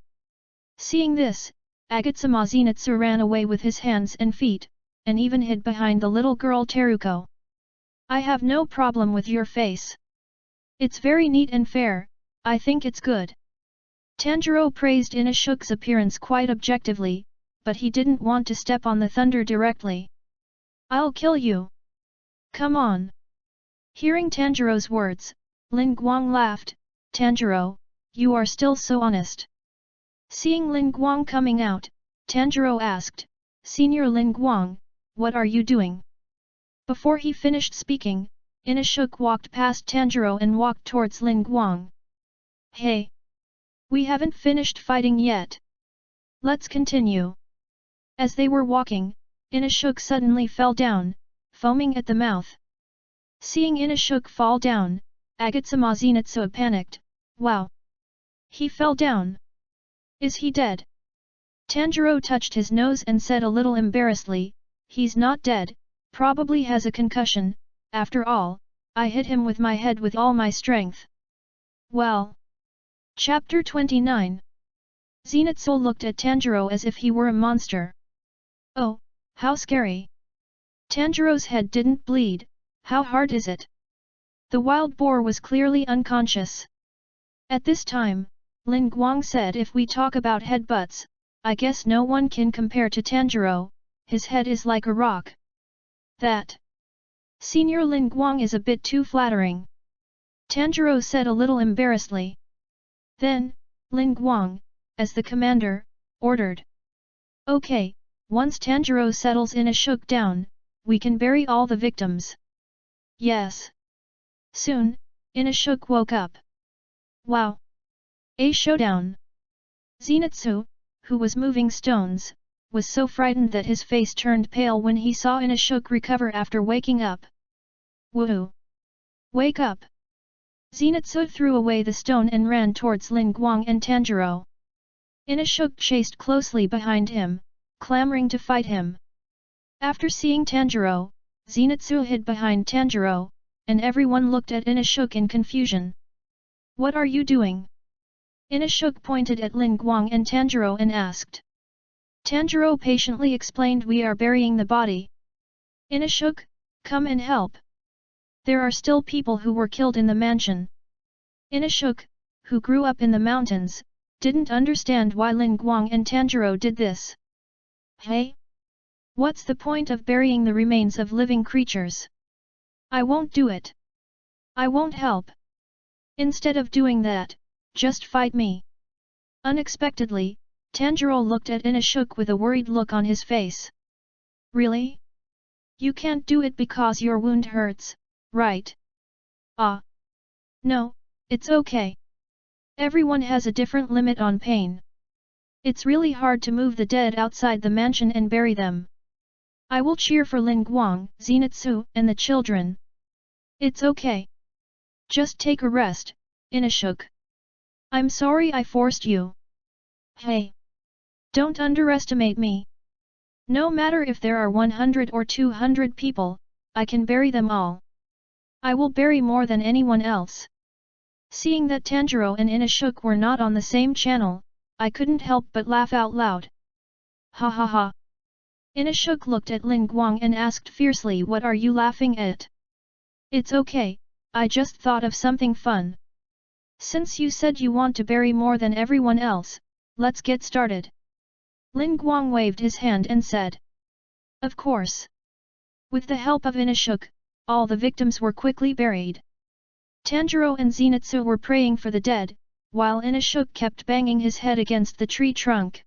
Seeing this, Agatsuma Zenitsu ran away with his hands and feet, and even hid behind the little girl Teruko. I have no problem with your face. It's very neat and fair, I think it's good. Tanjiro praised Inosuke's appearance quite objectively, but he didn't want to step on the thunder directly. I'll kill you. Come on. Hearing Tanjiro's words, Ling Guang laughed. Tanjiro, you are still so honest. Seeing Ling Guang coming out, Tanjiro asked, Senior Ling Guang, what are you doing? Before he finished speaking, Inosuke walked past Tanjiro and walked towards Ling Guang. Hey! We haven't finished fighting yet. Let's continue. As they were walking, Inosuke suddenly fell down, foaming at the mouth. Seeing Inosuke fall down, Agatsuma Zenitsu panicked. Wow! He fell down. Is he dead? Tanjiro touched his nose and said a little embarrassedly, he's not dead, probably has a concussion, after all, I hit him with my head with all my strength. Well. Chapter 29. Zenitsu looked at Tanjiro as if he were a monster. Oh, how scary. Tanjiro's head didn't bleed, how hard is it? The wild boar was clearly unconscious. At this time, Ling Guang said, if we talk about headbutts, I guess no one can compare to Tanjiro, his head is like a rock. That. Senior Ling Guang is a bit too flattering. Tanjiro said a little embarrassedly. Then, Ling Guang, as the commander, ordered. Okay, once Tanjiro settles Inosuke down, we can bury all the victims. Yes. Soon, Inosuke woke up. Wow! A showdown! Zenitsu, who was moving stones, was so frightened that his face turned pale when he saw Inosuke recover after waking up. Woohoo! Wake up! Zenitsu threw away the stone and ran towards Ling Guang and Tanjiro. Inosuke chased closely behind him, clamoring to fight him. After seeing Tanjiro, Zenitsu hid behind Tanjiro, and everyone looked at Inosuke in confusion. What are you doing? Inosuke pointed at Ling Guang and Tanjiro and asked. Tanjiro patiently explained, we are burying the body. Inosuke, come and help. There are still people who were killed in the mansion. Inosuke, who grew up in the mountains, didn't understand why Ling Guang and Tanjiro did this. Hey? What's the point of burying the remains of living creatures? I won't do it. I won't help. Instead of doing that, just fight me. Unexpectedly, Tanjiro looked at Inosuke with a worried look on his face. Really? You can't do it because your wound hurts, right? Ah. No, it's okay. Everyone has a different limit on pain. It's really hard to move the dead outside the mansion and bury them. I will cheer for Ling Guang, Zenitsu, and the children. It's okay. Just take a rest, Inashuk. I'm sorry I forced you. Hey! Don't underestimate me. No matter if there are 100 or 200 people, I can bury them all. I will bury more than anyone else. Seeing that Tanjiro and Inashuk were not on the same channel, I couldn't help but laugh out loud. Ha ha ha. Inashuk looked at Ling Guang and asked fiercely, what are you laughing at? It's okay, I just thought of something fun. Since you said you want to bury more than everyone else, let's get started. Ling Guang waved his hand and said. Of course. With the help of Inashuk, all the victims were quickly buried. Tanjiro and Zenitsu were praying for the dead, while Inashuk kept banging his head against the tree trunk.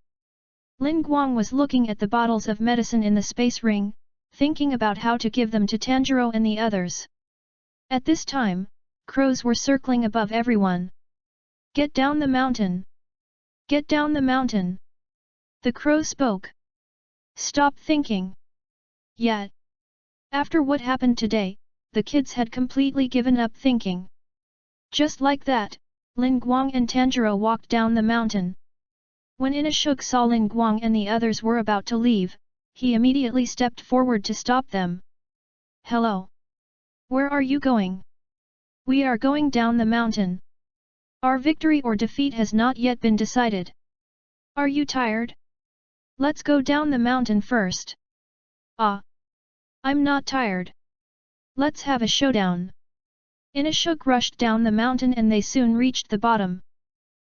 Ling Guang was looking at the bottles of medicine in the space ring, thinking about how to give them to Tanjiro and the others. At this time, crows were circling above everyone. Get down the mountain! Get down the mountain! The crow spoke. Stop thinking. Yet, after what happened today, the kids had completely given up thinking. Just like that, Ling Guang and Tanjiro walked down the mountain. When Inashuk saw Ling Guang and the others were about to leave, he immediately stepped forward to stop them. Hello! Where are you going? We are going down the mountain. Our victory or defeat has not yet been decided. Are you tired? Let's go down the mountain first. Ah! I'm not tired. Let's have a showdown. Inashuk rushed down the mountain and they soon reached the bottom.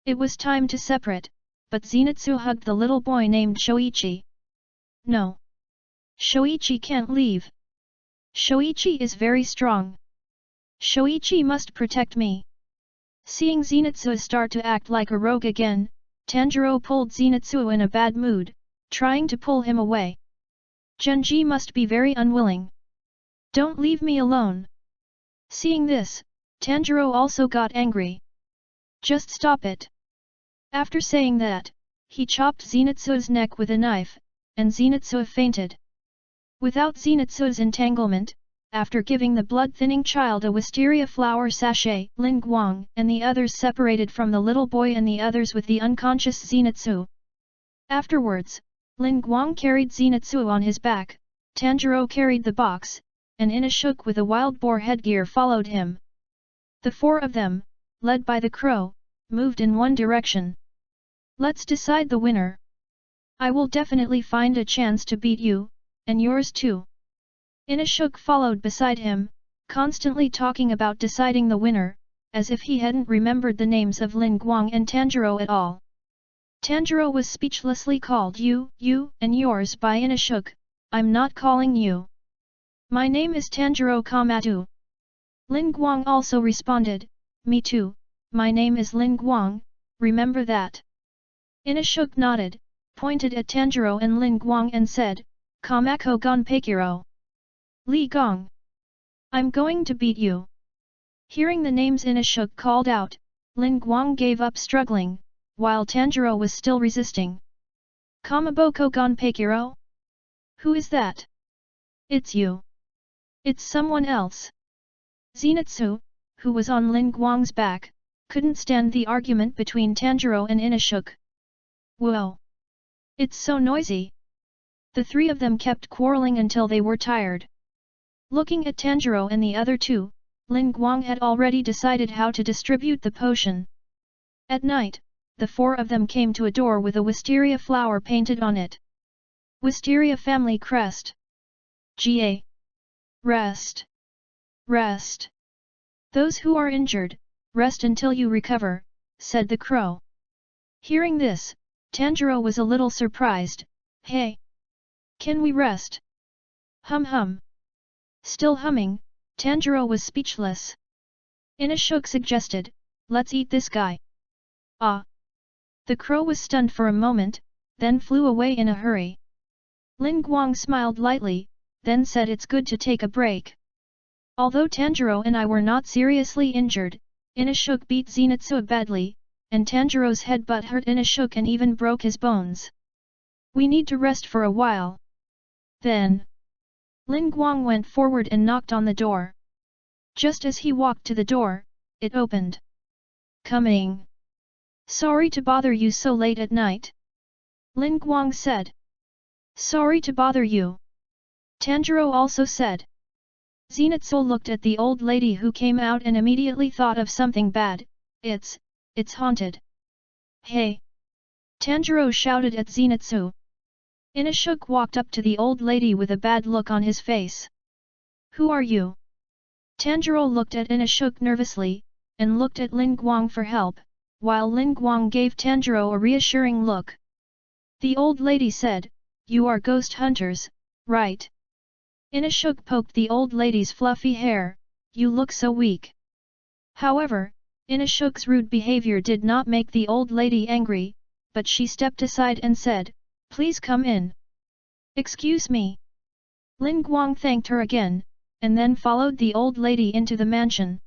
It was time to separate, but Zenitsu hugged the little boy named Shoichi. No. Shoichi can't leave. Shoichi is very strong. Shoichi must protect me. Seeing Zenitsu start to act like a rogue again, Tanjiro pulled Zenitsu in a bad mood, trying to pull him away. Genji must be very unwilling. Don't leave me alone. Seeing this, Tanjiro also got angry. Just stop it. After saying that, he chopped Zenitsu's neck with a knife, and Zenitsu fainted. Without Zenitsu's entanglement, after giving the blood-thinning child a wisteria flower sachet, Ling Guang and the others separated from the little boy and the others with the unconscious Zenitsu. Afterwards, Ling Guang carried Zenitsu on his back, Tanjiro carried the box, and Inashuk with a wild boar headgear followed him. The four of them, led by the crow, moved in one direction. Let's decide the winner. I will definitely find a chance to beat you, and yours too. Inashuk followed beside him, constantly talking about deciding the winner, as if he hadn't remembered the names of Ling Guang and Tanjiro at all. Tanjiro was speechlessly called you, and yours by Inashuk. I'm not calling you. My name is Tanjiro Kamatu. Ling Guang also responded, me too, my name is Ling Guang, remember that. Inashuk nodded, pointed at Tanjiro and Ling Guang and said, Kamako Gonpeikiro. Li Gong. I'm going to beat you. Hearing the names Inashuk called out, Ling Guang gave up struggling, while Tanjiro was still resisting. Kamaboko Gonpeikiro? Who is that? It's you. It's someone else. Zenitsu, who was on Ling Guang's back, couldn't stand the argument between Tanjiro and Inashuk. Whoa! It's so noisy. The three of them kept quarreling until they were tired. Looking at Tanjiro and the other two, Ling Guang had already decided how to distribute the potion. At night, the four of them came to a door with a wisteria flower painted on it. Wisteria family crest. Ga. Rest. Rest. Those who are injured, rest until you recover, said the crow. Hearing this, Tanjiro was a little surprised. Hey! Can we rest? Hum hum. Still humming, Tanjiro was speechless. Inashuk suggested, let's eat this guy. Ah! The crow was stunned for a moment, then flew away in a hurry. Ling Guang smiled lightly, then said it's good to take a break. Although Tanjiro and I were not seriously injured, Inosuke beat Zenitsu badly, and Tanjiro's headbutt hurt Inosuke and even broke his bones. We need to rest for a while. Then, Ling Guang went forward and knocked on the door. Just as he walked to the door, it opened. Coming. Sorry to bother you so late at night. Ling Guang said. Sorry to bother you. Tanjiro also said. Zenitsu looked at the old lady who came out and immediately thought of something bad. It's haunted. Hey! Tanjiro shouted at Zenitsu. Inosuke walked up to the old lady with a bad look on his face. Who are you? Tanjiro looked at Inosuke nervously, and looked at Ling Guang for help, while Ling Guang gave Tanjiro a reassuring look. The old lady said, You are ghost hunters, right? Inosuke poked the old lady's fluffy hair. You look so weak. However, Inosuke's rude behavior did not make the old lady angry, but she stepped aside and said, Please come in. Excuse me. Ling Guang thanked her again, and then followed the old lady into the mansion.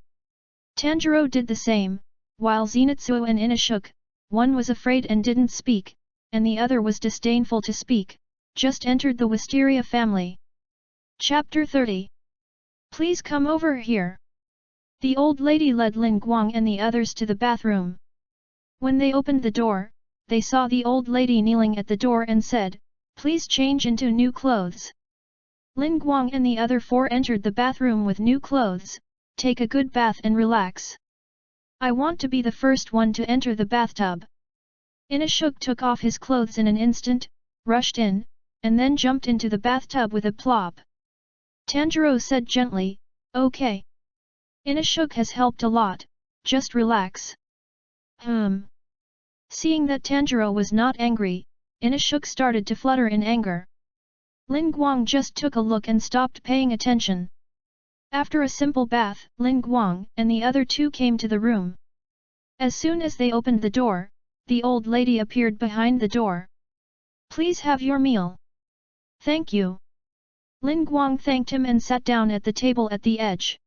Tanjiro did the same, while Zenitsu and Inosuke, one was afraid and didn't speak, and the other was disdainful to speak, just entered the Wisteria family. Chapter 30. Please come over here. The old lady led Ling Guang and the others to the bathroom. When they opened the door, they saw the old lady kneeling at the door and said, Please change into new clothes. Ling Guang and the other four entered the bathroom with new clothes. Take a good bath and relax. I want to be the first one to enter the bathtub. Inosuke took off his clothes in an instant, rushed in, and then jumped into the bathtub with a plop. Tanjiro said gently, Okay. Inosuke has helped a lot, just relax. Seeing that Tanjiro was not angry, Inosuke started to flutter in anger. Ling Guang just took a look and stopped paying attention. After a simple bath, Ling Guang and the other two came to the room. As soon as they opened the door, the old lady appeared behind the door. Please have your meal. Thank you. Ling Guang thanked him and sat down at the table at the edge.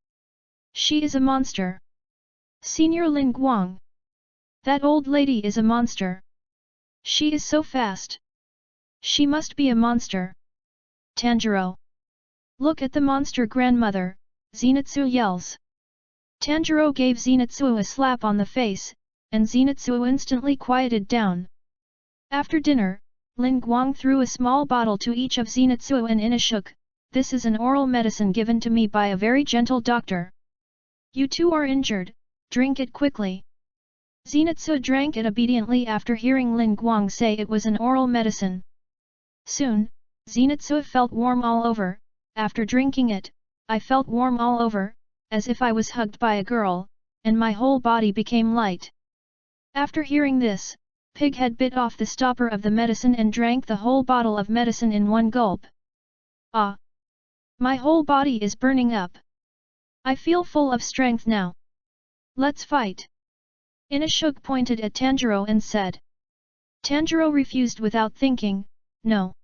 She is a monster. Senior Ling Guang. That old lady is a monster. She is so fast. She must be a monster. Tanjiro. Look at the monster grandmother, Zenitsu yells. Tanjiro gave Zenitsu a slap on the face, and Zenitsu instantly quieted down. After dinner, Ling Guang threw a small bottle to each of Zenitsu and Inosuke. This is an oral medicine given to me by a very gentle doctor. You two are injured, drink it quickly. Zenitsu drank it obediently after hearing Ling Guang say it was an oral medicine. Soon, Zenitsu felt warm all over. After drinking it, I felt warm all over, as if I was hugged by a girl, and my whole body became light. After hearing this, Pighead bit off the stopper of the medicine and drank the whole bottle of medicine in one gulp. Ah! My whole body is burning up. I feel full of strength now. Let's fight. Inosuke pointed at Tanjiro and said. Tanjiro refused without thinking, no.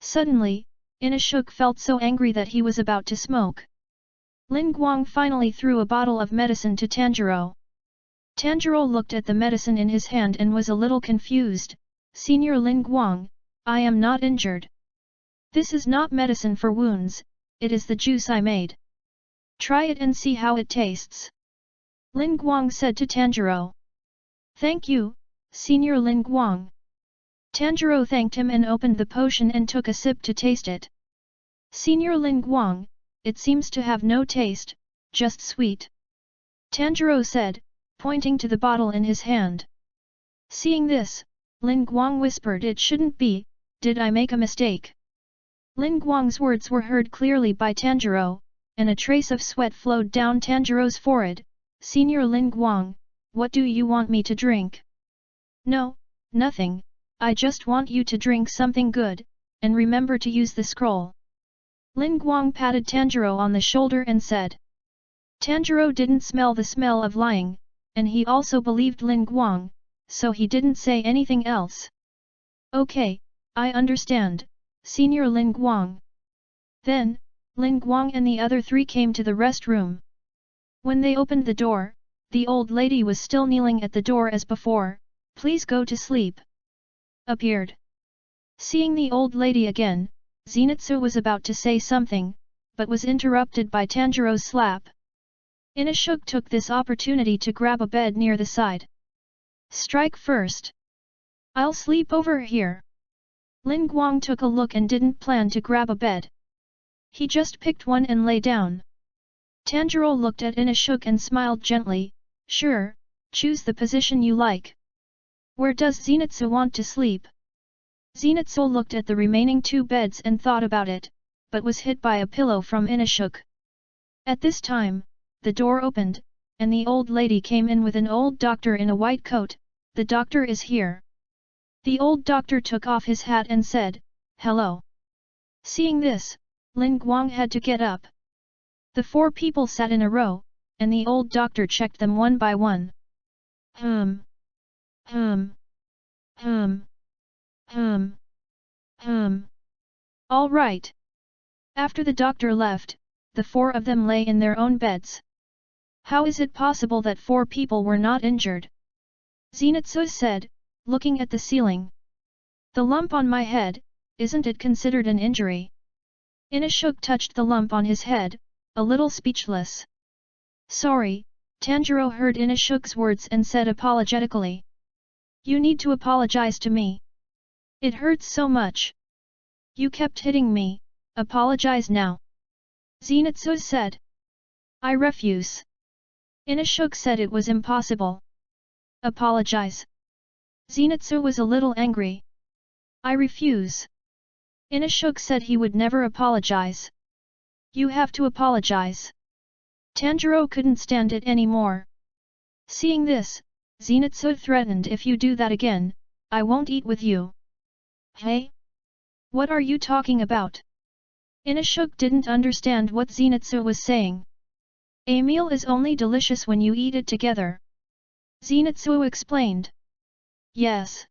Suddenly, Inosuke felt so angry that he was about to smoke. Ling Guang finally threw a bottle of medicine to Tanjiro. Tanjiro looked at the medicine in his hand and was a little confused. Senior Ling Guang, I am not injured. This is not medicine for wounds, it is the juice I made. Try it and see how it tastes. Ling Guang said to Tanjiro. Thank you, Senior Ling Guang. Tanjiro thanked him and opened the potion and took a sip to taste it. Senior Ling Guang, it seems to have no taste, just sweet. Tanjiro said, pointing to the bottle in his hand. Seeing this, Ling Guang whispered it shouldn't be, did I make a mistake? Ling Guang's words were heard clearly by Tanjiro, and a trace of sweat flowed down Tanjiro's forehead. Senior Ling Guang, what do you want me to drink? No, nothing, I just want you to drink something good, and remember to use the scroll. Ling Guang patted Tanjiro on the shoulder and said. Tanjiro didn't smell the smell of lying, and he also believed Ling Guang, so he didn't say anything else. Okay, I understand, Senior Ling Guang. Then, Ling Guang and the other three came to the rest room. When they opened the door, the old lady was still kneeling at the door as before. "Please go to sleep," appeared. Seeing the old lady again, Zenitsu was about to say something, but was interrupted by Tanjiro's slap. Inashuk took this opportunity to grab a bed near the side. "Strike first. I'll sleep over here." Ling Guang took a look and didn't plan to grab a bed. He just picked one and lay down. Tanjiro looked at Inashuk and smiled gently. "Sure, choose the position you like. Where does Zenitsu want to sleep?" Zenitsu looked at the remaining two beds and thought about it, but was hit by a pillow from Inashuk. At this time, the door opened, and the old lady came in with an old doctor in a white coat. "The doctor is here." The old doctor took off his hat and said, "Hello." Seeing this, Ling Guang had to get up. The four people sat in a row, and the old doctor checked them one by one. "Hum. All right." After the doctor left, the four of them lay in their own beds. "How is it possible that four people were not injured?" Zenitsu said, looking at the ceiling. "The lump on my head, isn't it considered an injury?" Inashuk touched the lump on his head, a little speechless. "Sorry," Tanjiro heard Inashuk's words and said apologetically. "You need to apologize to me. It hurts so much. You kept hitting me, apologize now." Zenitsu said. "I refuse." Inashuk said it was impossible. "Apologize." Zenitsu was a little angry. "I refuse." Inashuk said he would never apologize. "You have to apologize." Tanjiro couldn't stand it anymore. Seeing this, Zenitsu threatened, "If you do that again, I won't eat with you." "Hey? What are you talking about?" Inashuk didn't understand what Zenitsu was saying. "A meal is only delicious when you eat it together," Zenitsu explained. "Yes."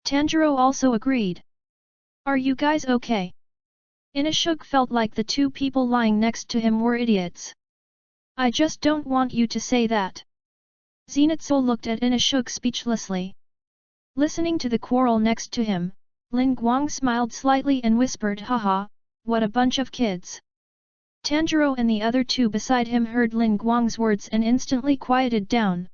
Tanjiro also agreed. "Are you guys okay?" Inashuk felt like the two people lying next to him were idiots. "I just don't want you to say that." Zenitsu looked at Inashuk speechlessly. Listening to the quarrel next to him, Ling Guang smiled slightly and whispered, "Haha, what a bunch of kids." Tanjiro and the other two beside him heard Ling Guang's words and instantly quieted down.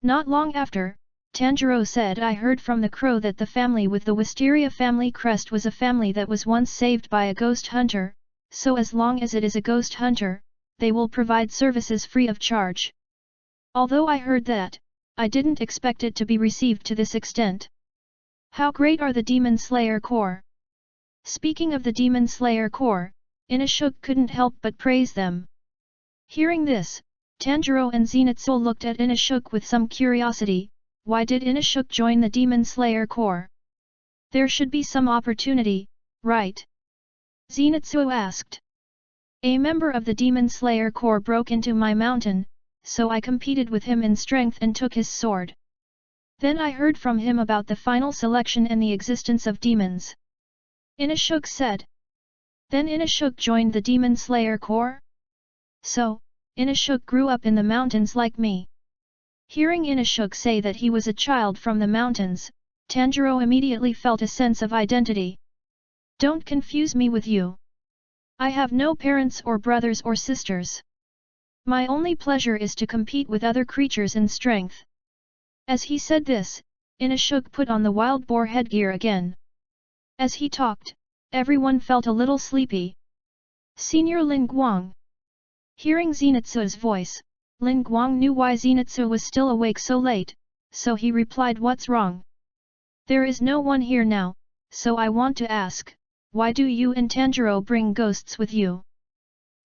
Not long after, Tanjiro said, "I heard from the crow that the family with the wisteria family crest was a family that was once saved by a ghost hunter, so as long as it is a ghost hunter, they will provide services free of charge. Although I heard that, I didn't expect it to be received to this extent. How great are the Demon Slayer Corps!" Speaking of the Demon Slayer Corps, Inashuk couldn't help but praise them. Hearing this, Tanjiro and Zenitsu looked at Inashuk with some curiosity. Why did Inashuk join the Demon Slayer Corps? There should be some opportunity, right? Zenitsu asked. "A member of the Demon Slayer Corps broke into my mountain, so I competed with him in strength and took his sword. Then I heard from him about the final selection and the existence of demons," Inashuk said. "Then Inashuk joined the Demon Slayer Corps? So, Inashuk grew up in the mountains like me." Hearing Inashuk say that he was a child from the mountains, Tanjiro immediately felt a sense of identity. "Don't confuse me with you. I have no parents or brothers or sisters. My only pleasure is to compete with other creatures in strength." As he said this, Inashuk put on the wild boar headgear again. As he talked, everyone felt a little sleepy. "Senior Ling Guang." Hearing Zenitsu's voice, Ling Guang knew why Zenitsu was still awake so late, so he replied, "What's wrong?" "There is no one here now, so I want to ask, why do you and Tanjiro bring ghosts with you?"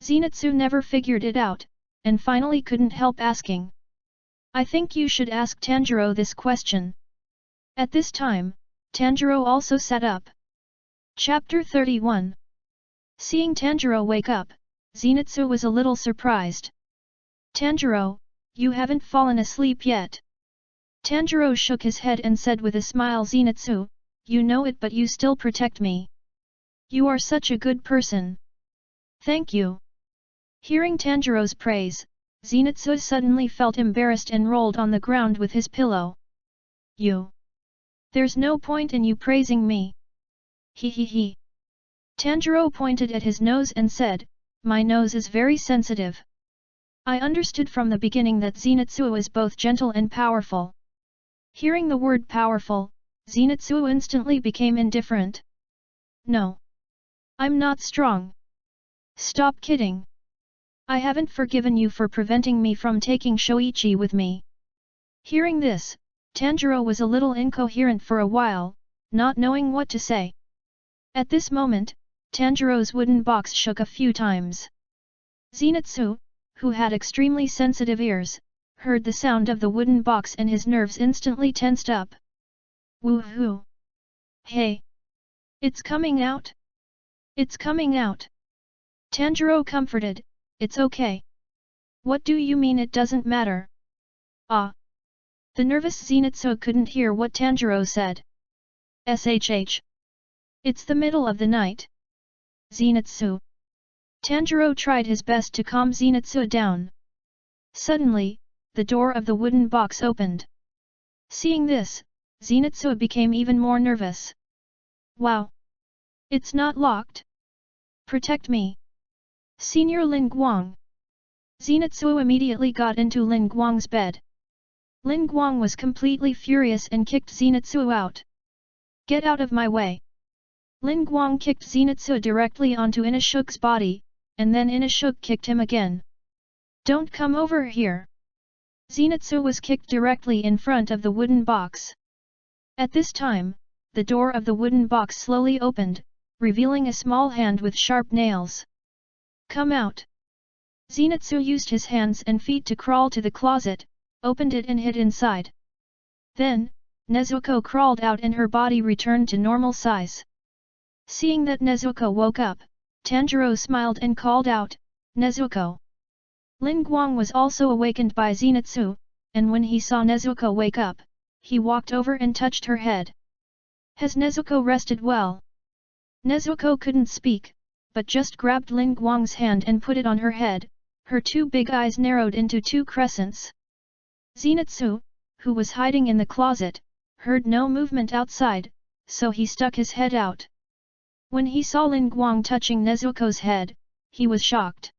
Zenitsu never figured it out, and finally couldn't help asking. "I think you should ask Tanjiro this question." At this time, Tanjiro also sat up. Chapter 31. Seeing Tanjiro wake up, Zenitsu was a little surprised. "Tanjiro, you haven't fallen asleep yet." Tanjiro shook his head and said with a smile, "Zenitsu, you know it, but you still protect me. You are such a good person." Thank you. Hearing Tanjiro's praise, Zenitsu suddenly felt embarrassed and rolled on the ground with his pillow. There's no point in you praising me. He. Tanjiro pointed at his nose and said, my nose is very sensitive. I understood from the beginning that Zenitsu is both gentle and powerful. Hearing the word powerful, Zenitsu instantly became indifferent. No. I'm not strong. Stop kidding. I haven't forgiven you for preventing me from taking Shoichi with me. Hearing this, Tanjiro was a little incoherent for a while, not knowing what to say. At this moment, Tanjiro's wooden box shook a few times. Zenitsu, who had extremely sensitive ears, heard the sound of the wooden box and his nerves instantly tensed up. Woohoo! Hey! It's coming out! It's coming out! Tanjiro comforted, it's okay. What do you mean it doesn't matter? Ah! The nervous Zenitsu couldn't hear what Tanjiro said. SHH! It's the middle of the night. Zenitsu. Tanjiro tried his best to calm Zenitsu down. Suddenly, the door of the wooden box opened. Seeing this, Zenitsu became even more nervous. Wow! It's not locked. Protect me. Senior Ling Guang. Zenitsu immediately got into Ling Guang's bed. Ling Guang was completely furious and kicked Zenitsu out. Get out of my way. Ling Guang kicked Zenitsu directly onto Inashuk's body, and then Inashuk kicked him again. Don't come over here. Zenitsu was kicked directly in front of the wooden box. At this time, the door of the wooden box slowly opened, revealing a small hand with sharp nails. Come out. Zenitsu used his hands and feet to crawl to the closet, opened it and hid inside. Then, Nezuko crawled out and her body returned to normal size. Seeing that Nezuko woke up, Tanjiro smiled and called out, Nezuko. Ling Guang was also awakened by Zenitsu, and when he saw Nezuko wake up, he walked over and touched her head. Has Nezuko rested well? Nezuko couldn't speak, but just grabbed Ling Guang's hand and put it on her head, her two big eyes narrowed into two crescents. Zenitsu, who was hiding in the closet, heard no movement outside, so he stuck his head out. When he saw Ling Guang touching Nezuko's head, he was shocked.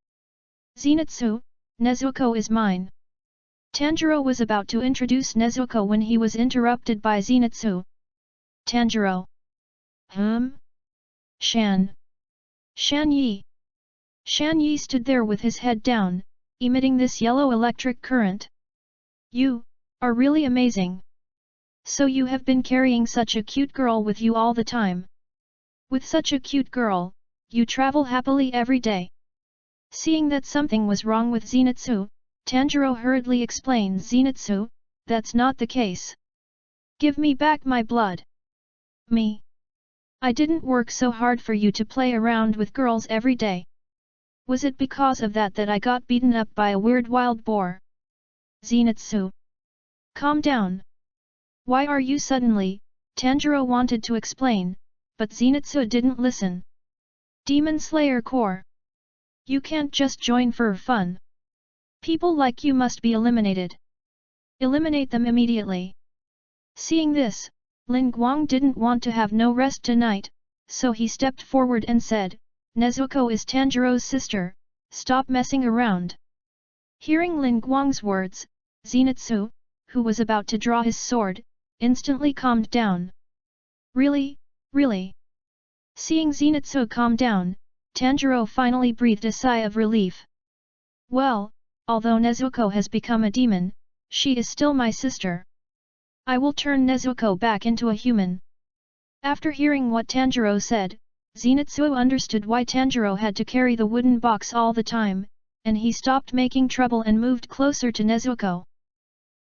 Zenitsu, Nezuko is mine. Tanjiro was about to introduce Nezuko when he was interrupted by Zenitsu. Tanjiro. Shan Yi. Shan Yi stood there with his head down, emitting this yellow electric current. You are really amazing. So you have been carrying such a cute girl with you all the time. With such a cute girl, you travel happily every day. Seeing that something was wrong with Zenitsu, Tanjiro hurriedly explained, Zenitsu, that's not the case. Give me back my blood. Me? I didn't work so hard for you to play around with girls every day. Was it because of that that I got beaten up by a weird wild boar? Zenitsu. Calm down. Why are you suddenly? Tanjiro wanted to explain, but Zenitsu didn't listen. Demon Slayer Core. You can't just join for fun. People like you must be eliminated. Eliminate them immediately. Seeing this, Ling Guang didn't want to have no rest tonight, so he stepped forward and said, Nezuko is Tanjiro's sister, stop messing around. Hearing Ling Guang's words, Zenitsu, who was about to draw his sword, instantly calmed down. Really? Really? Seeing Zenitsu calm down, Tanjiro finally breathed a sigh of relief. Well, although Nezuko has become a demon, she is still my sister. I will turn Nezuko back into a human. After hearing what Tanjiro said, Zenitsu understood why Tanjiro had to carry the wooden box all the time, and he stopped making trouble and moved closer to Nezuko.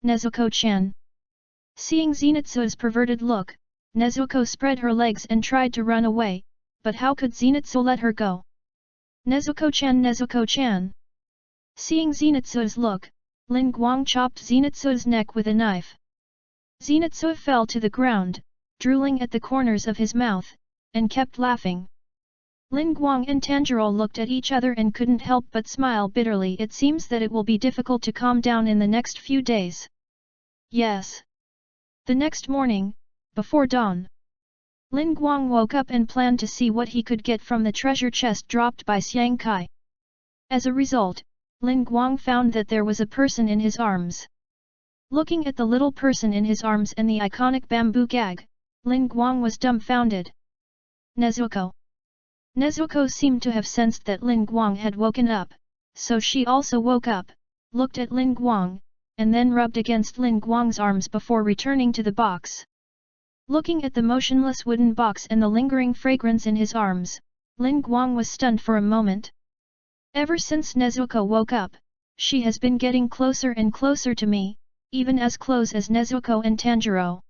Nezuko-chan. Seeing Zenitsu's perverted look, Nezuko spread her legs and tried to run away, but how could Zenitsu let her go? Nezuko-chan, Nezuko-chan. Seeing Zenitsu's look, Ling Guang chopped Zenitsu's neck with a knife. Zenitsu fell to the ground, drooling at the corners of his mouth, and kept laughing. Ling Guang and Tanjiro looked at each other and couldn't help but smile bitterly. It seems that it will be difficult to calm down in the next few days. Yes. The next morning, before dawn, Ling Guang woke up and planned to see what he could get from the treasure chest dropped by Xiang Kai. As a result, Ling Guang found that there was a person in his arms. Looking at the little person in his arms and the iconic bamboo gag, Ling Guang was dumbfounded. Nezuko. Nezuko seemed to have sensed that Ling Guang had woken up, so she also woke up, looked at Ling Guang, and then rubbed against Ling Guang's arms before returning to the box. Looking at the motionless wooden box and the lingering fragrance in his arms, Ling Guang was stunned for a moment. Ever since Nezuko woke up, she has been getting closer and closer to me, even as close as Nezuko and Tanjiro.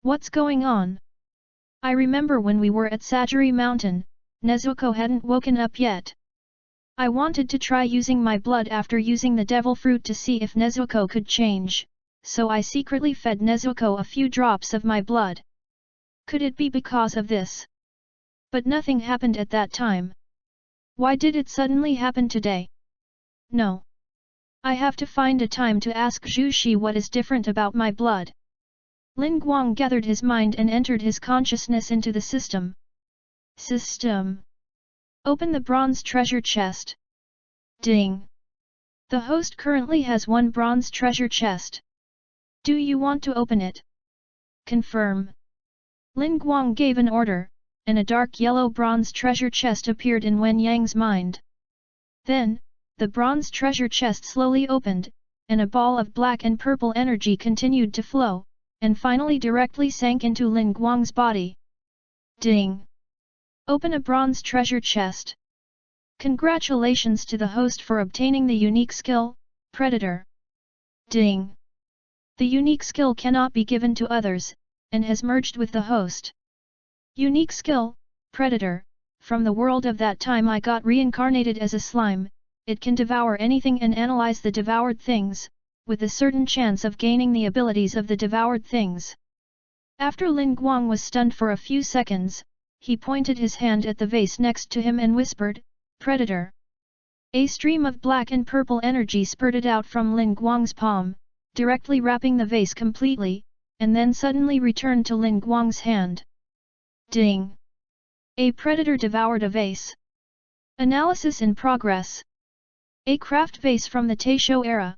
What's going on? I remember when we were at Sajiri Mountain, Nezuko hadn't woken up yet. I wanted to try using my blood after using the devil fruit to see if Nezuko could change, so I secretly fed Nezuko a few drops of my blood. Could it be because of this? But nothing happened at that time. Why did it suddenly happen today? No. I have to find a time to ask Zhu Shi what is different about my blood. Ling Guang gathered his mind and entered his consciousness into the system. System. Open the bronze treasure chest. Ding. The host currently has one bronze treasure chest. Do you want to open it? Confirm. Ling Guang gave an order, and a dark yellow bronze treasure chest appeared in Wen Yang's mind. Then, the bronze treasure chest slowly opened, and a ball of black and purple energy continued to flow, and finally directly sank into Ling Guang's body. Ding! Open a bronze treasure chest. Congratulations to the host for obtaining the unique skill, Predator. Ding! The unique skill cannot be given to others, and has merged with the host. Unique skill, Predator. From the world of that time I got reincarnated as a slime. It can devour anything and analyze the devoured things, with a certain chance of gaining the abilities of the devoured things. After Ling Guang was stunned for a few seconds, he pointed his hand at the vase next to him and whispered, Predator. A stream of black and purple energy spurted out from Ling Guang's palm, directly wrapping the vase completely, and then suddenly returned to Ling Guang's hand. Ding! A predator devoured a vase. Analysis in progress. A craft vase from the Taisho era.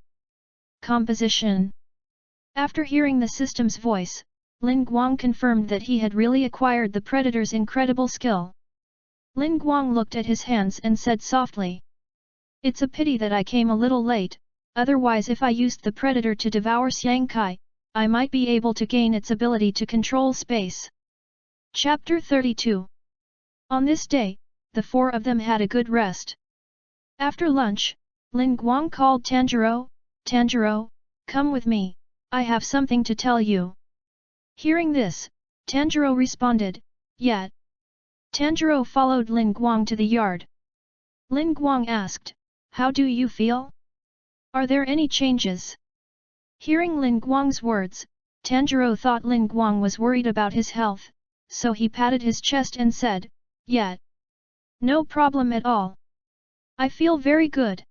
Composition. After hearing the system's voice, Ling Guang confirmed that he had really acquired the predator's incredible skill. Ling Guang looked at his hands and said softly. It's a pity that I came a little late, otherwise if I used the predator to devour Xiang Kai, I might be able to gain its ability to control space. Chapter 32. On this day, the four of them had a good rest. After lunch, Ling Guang called Tanjiro, Tanjiro, come with me, I have something to tell you. Hearing this, Tanjiro responded, yeah. Tanjiro followed Ling Guang to the yard. Ling Guang asked, how do you feel? Are there any changes? Hearing Ling Guang's words, Tanjiro thought Ling Guang was worried about his health, so he patted his chest and said, yeah. No problem at all. I feel very good.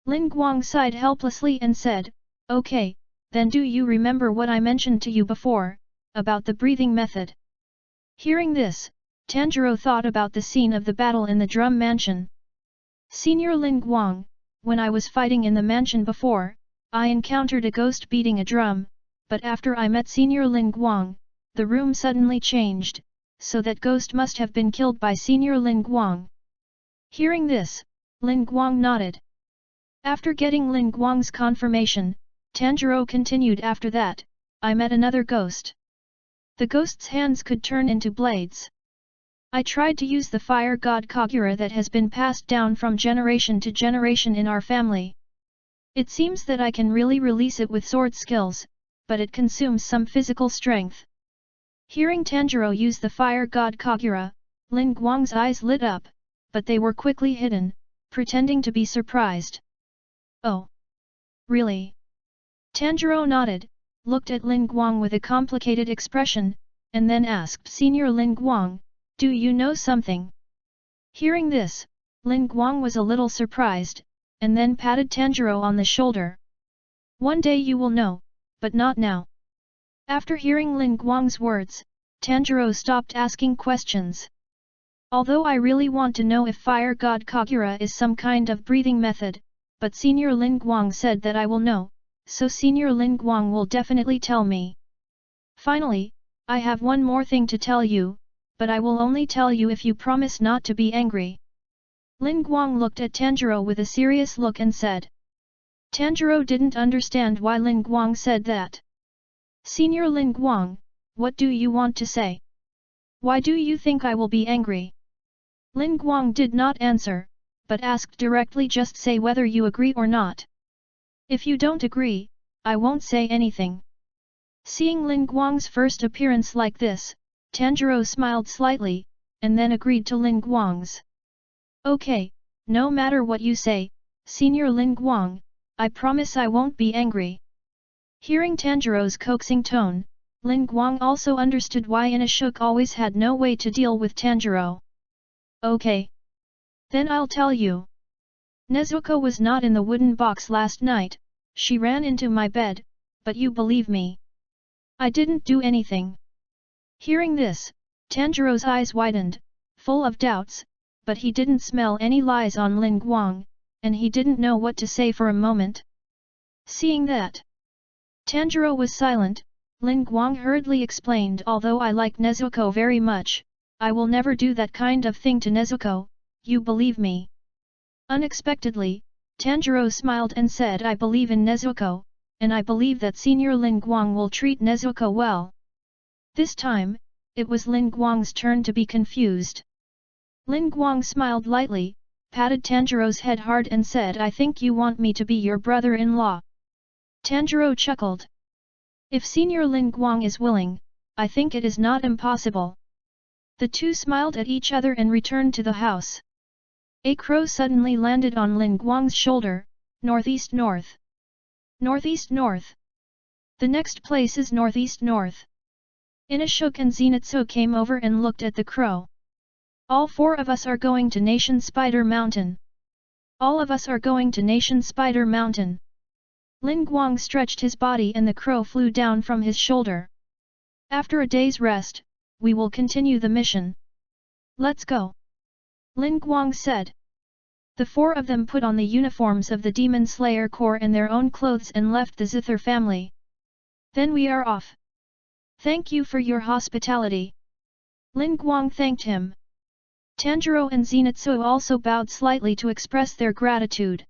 Ling Guang sighed helplessly and said, okay, then do you remember what I mentioned to you before, about the breathing method? Hearing this, Tanjiro thought about the scene of the battle in the drum mansion. Senior Ling Guang, when I was fighting in the mansion before, I encountered a ghost beating a drum, but after I met Senior Ling Guang, the room suddenly changed, so that ghost must have been killed by Senior Ling Guang. Hearing this, Ling Guang nodded. After getting Ling Guang's confirmation, Tanjiro continued after that, I met another ghost. The ghost's hands could turn into blades. I tried to use the fire god Kagura that has been passed down from generation to generation in our family. It seems that I can really release it with sword skills, but it consumes some physical strength. Hearing Tanjiro use the fire god Kagura, Ling Guang's eyes lit up, but they were quickly hidden, pretending to be surprised. Oh. Really? Tanjiro nodded, looked at Ling Guang with a complicated expression, and then asked Senior Ling Guang, do you know something? Hearing this, Ling Guang was a little surprised, and then patted Tanjiro on the shoulder. One day you will know, but not now. After hearing Ling Guang's words, Tanjiro stopped asking questions. Although I really want to know if fire god Kagura is some kind of breathing method, but Senior Ling Guang said that I will know, so Senior Ling Guang will definitely tell me. Finally, I have one more thing to tell you, but I will only tell you if you promise not to be angry. Ling Guang looked at Tanjiro with a serious look and said. Tanjiro didn't understand why Ling Guang said that. Senior Ling Guang, what do you want to say? Why do you think I will be angry? Ling Guang did not answer, but asked directly, just say whether you agree or not. If you don't agree, I won't say anything. Seeing Ling Guang's first appearance like this, Tanjiro smiled slightly, and then agreed to Ling Guang's. Okay, no matter what you say, Senior Ling Guang, I promise I won't be angry. Hearing Tanjiro's coaxing tone, Ling Guang also understood why Inashuk always had no way to deal with Tanjiro. Okay. Then I'll tell you. Nezuko was not in the wooden box last night, she ran into my bed, but you believe me. I didn't do anything. Hearing this, Tanjiro's eyes widened, full of doubts, but he didn't smell any lies on Ling Guang, and he didn't know what to say for a moment. Seeing that, Tanjiro was silent. Ling Guang hurriedly explained, although I like Nezuko very much, I will never do that kind of thing to Nezuko, you believe me. Unexpectedly, Tanjiro smiled and said, I believe in Nezuko, and I believe that Senior Ling Guang will treat Nezuko well. This time, it was Ling Guang's turn to be confused. Ling Guang smiled lightly, patted Tanjiro's head hard and said, I think you want me to be your brother-in-law. Tanjiro chuckled. If Senior Ling Guang is willing, I think it is not impossible. The two smiled at each other and returned to the house. A crow suddenly landed on Ling Guang's shoulder. Northeast-north. Northeast-north. The next place is northeast-north. Inashuk and Zenitsu came over and looked at the crow. All four of us are going to Nation Spider Mountain. All of us are going to Nation Spider Mountain. Ling Guang stretched his body and the crow flew down from his shoulder. After a day's rest, we will continue the mission. Let's go. Ling Guang said. The four of them put on the uniforms of the Demon Slayer Corps and their own clothes and left the Zither family. Then we are off. Thank you for your hospitality. Ling Guang thanked him. Tanjiro and Zenitsu also bowed slightly to express their gratitude.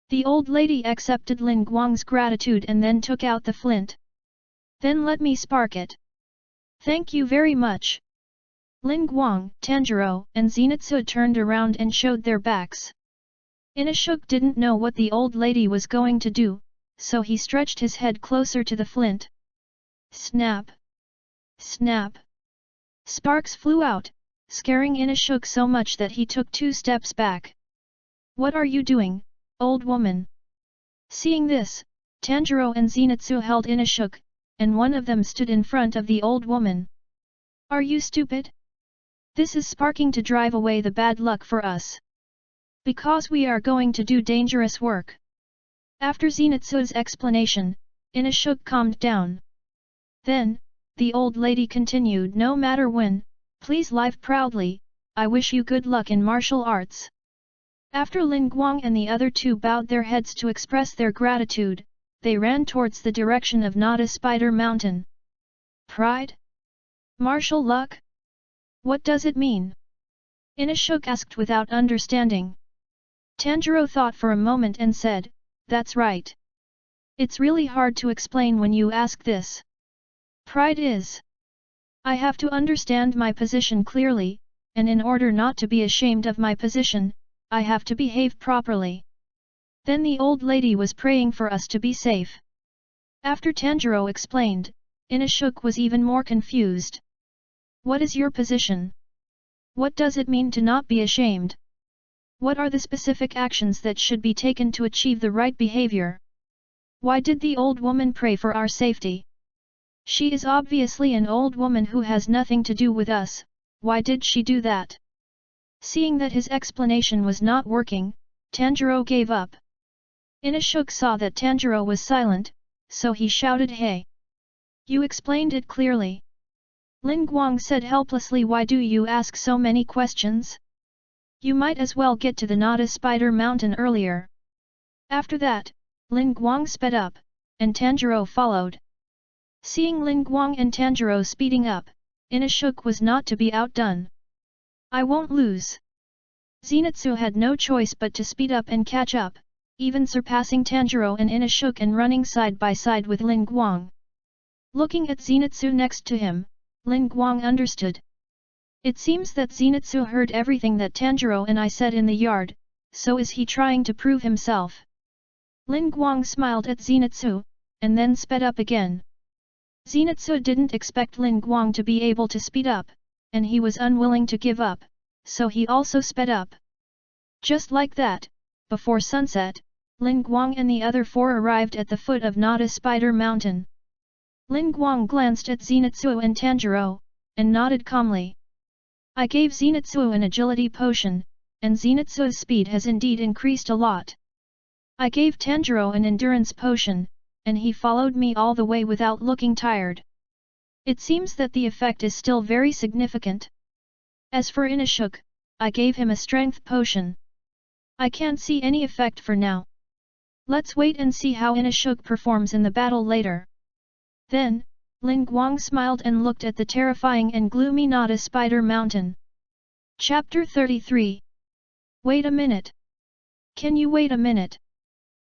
The old lady accepted Ling Guang's gratitude and then took out the flint. Then let me spark it. Thank you very much. Ling Guang, Tanjiro, and Zenitsu turned around and showed their backs. Inashuk didn't know what the old lady was going to do, so he stretched his head closer to the flint. Snap! Snap! Sparks flew out, scaring Inashuk so much that he took 2 steps back. What are you doing, old woman? Seeing this, Tanjiro and Zenitsu held Inashuk, and one of them stood in front of the old woman. Are you stupid? This is sparking to drive away the bad luck for us. Because we are going to do dangerous work. After Zenitsu's explanation, Inashuk calmed down. Then, the old lady continued, no matter when, please live proudly, I wish you good luck in martial arts. After Ling Guang and the other two bowed their heads to express their gratitude, they ran towards the direction of Nata Spider Mountain. Pride? Martial luck? What does it mean? Inashuk asked without understanding. Tanjiro thought for a moment and said, that's right. It's really hard to explain when you ask this. Pride is. I have to understand my position clearly, and in order not to be ashamed of my position, I have to behave properly. Then the old lady was praying for us to be safe. After Tanjiro explained, Inashuk was even more confused. What is your position? What does it mean to not be ashamed? What are the specific actions that should be taken to achieve the right behavior? Why did the old woman pray for our safety? She is obviously an old woman who has nothing to do with us, why did she do that? Seeing that his explanation was not working, Tanjiro gave up. Inashuk saw that Tanjiro was silent, so he shouted, "Hey! You explained it clearly." Ling Guang said helplessly, "Why do you ask so many questions? You might as well get to the Nata Spider mountain earlier." After that, Ling Guang sped up, and Tanjiro followed. Seeing Ling Guang and Tanjiro speeding up, Inashuk was not to be outdone. "I won't lose." Zenitsu had no choice but to speed up and catch up, even surpassing Tanjiro and Inashuk and running side by side with Ling Guang. Looking at Zenitsu next to him, Ling Guang understood. It seems that Zenitsu heard everything that Tanjiro and I said in the yard, so is he trying to prove himself? Ling Guang smiled at Zenitsu, and then sped up again. Zenitsu didn't expect Ling Guang to be able to speed up, and he was unwilling to give up, so he also sped up. Just like that, before sunset, Ling Guang and the other four arrived at the foot of Nata Spider Mountain. Ling Guang glanced at Zenitsu and Tanjiro, and nodded calmly. "I gave Zenitsu an agility potion, and Zenitsu's speed has indeed increased a lot. I gave Tanjiro an endurance potion, and he followed me all the way without looking tired. It seems that the effect is still very significant. As for Inashuk, I gave him a strength potion. I can't see any effect for now. Let's wait and see how Inashuk performs in the battle later." Then, Ling Guang smiled and looked at the terrifying and gloomy Nata Spider Mountain. Chapter 33. Wait a minute. Can you wait a minute?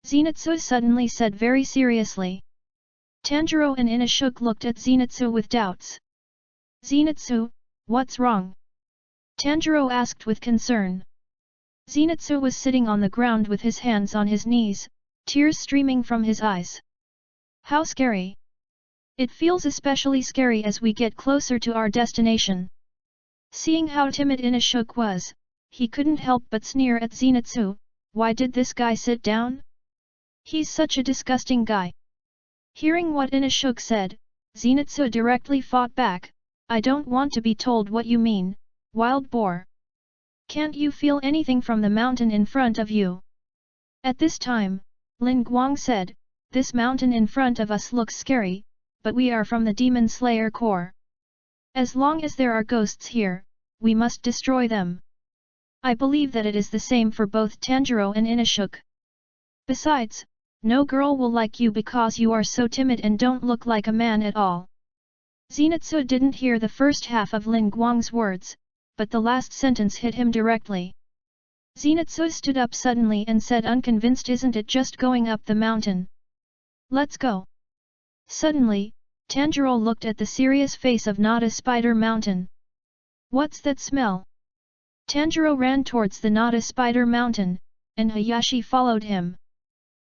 Zenitsu suddenly said very seriously. Tanjiro and Inashuk looked at Zenitsu with doubts. "Zenitsu, what's wrong?" Tanjiro asked with concern. Zenitsu was sitting on the ground with his hands on his knees, tears streaming from his eyes. "How scary! It feels especially scary as we get closer to our destination." Seeing how timid Inashuk was, he couldn't help but sneer at Zenitsu. Why did this guy sit down? He's such a disgusting guy. Hearing what Inashuk said, Zenitsu directly fought back. "I don't want to be told what you mean, wild boar. Can't you feel anything from the mountain in front of you?" At this time, Ling Guang said, "This mountain in front of us looks scary, but we are from the Demon Slayer Corps. As long as there are ghosts here, we must destroy them. I believe that it is the same for both Tanjiro and Inashuk. Besides, no girl will like you because you are so timid and don't look like a man at all." Zenitsu didn't hear the first half of Ling Guang's words, but the last sentence hit him directly. Zenitsu stood up suddenly and said unconvinced, "Isn't it just going up the mountain? Let's go." Suddenly, Tanjiro looked at the serious face of Nata Spider Mountain. "What's that smell?" Tanjiro ran towards the Nata Spider Mountain, and Hayashi followed him.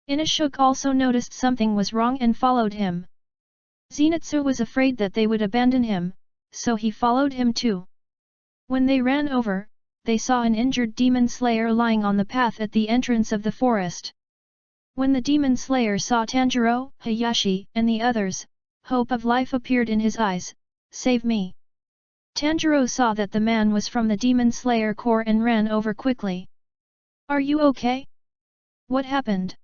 Inashuk also noticed something was wrong and followed him. Zenitsu was afraid that they would abandon him, so he followed him too. When they ran over, they saw an injured demon slayer lying on the path at the entrance of the forest. When the demon slayer saw Tanjiro, Hayashi, and the others, hope of life appeared in his eyes. "Save me!" Tanjiro saw that the man was from the Demon Slayer Corps and ran over quickly. "Are you okay? What happened?"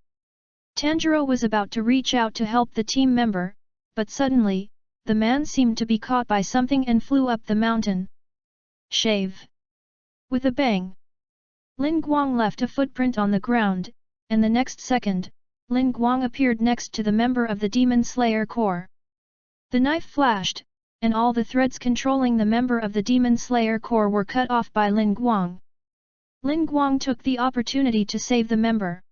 Tanjiro was about to reach out to help the team member, but suddenly, the man seemed to be caught by something and flew up the mountain. Shave! With a bang, Ling Guang left a footprint on the ground, and the next second, Ling Guang appeared next to the member of the Demon Slayer Corps. The knife flashed, and all the threads controlling the member of the Demon Slayer Corps were cut off by Ling Guang. Ling Guang took the opportunity to save the member.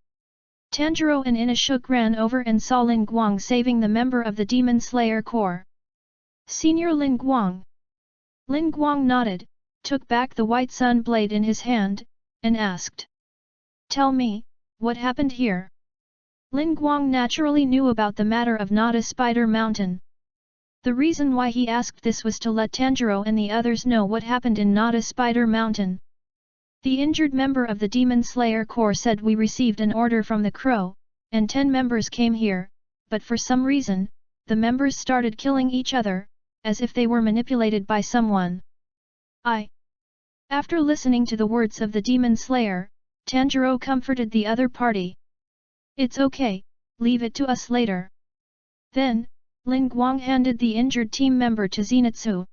Tanjiro and Inashuk ran over and saw Ling Guang saving the member of the Demon Slayer Corps. "Senior Ling Guang." Ling Guang nodded, took back the white sun blade in his hand, and asked, "Tell me, what happened here?" Ling Guang naturally knew about the matter of Nata Spider Mountain. The reason why he asked this was to let Tanjiro and the others know what happened in Nata Spider Mountain. The injured member of the Demon Slayer Corps said, "We received an order from the Crow, and 10 members came here, but for some reason, the members started killing each other, as if they were manipulated by someone." After listening to the words of the demon slayer, Tanjiro comforted the other party. It's okay, leave it to us later. Then, Ling Guang handed the injured team member to Zenitsu.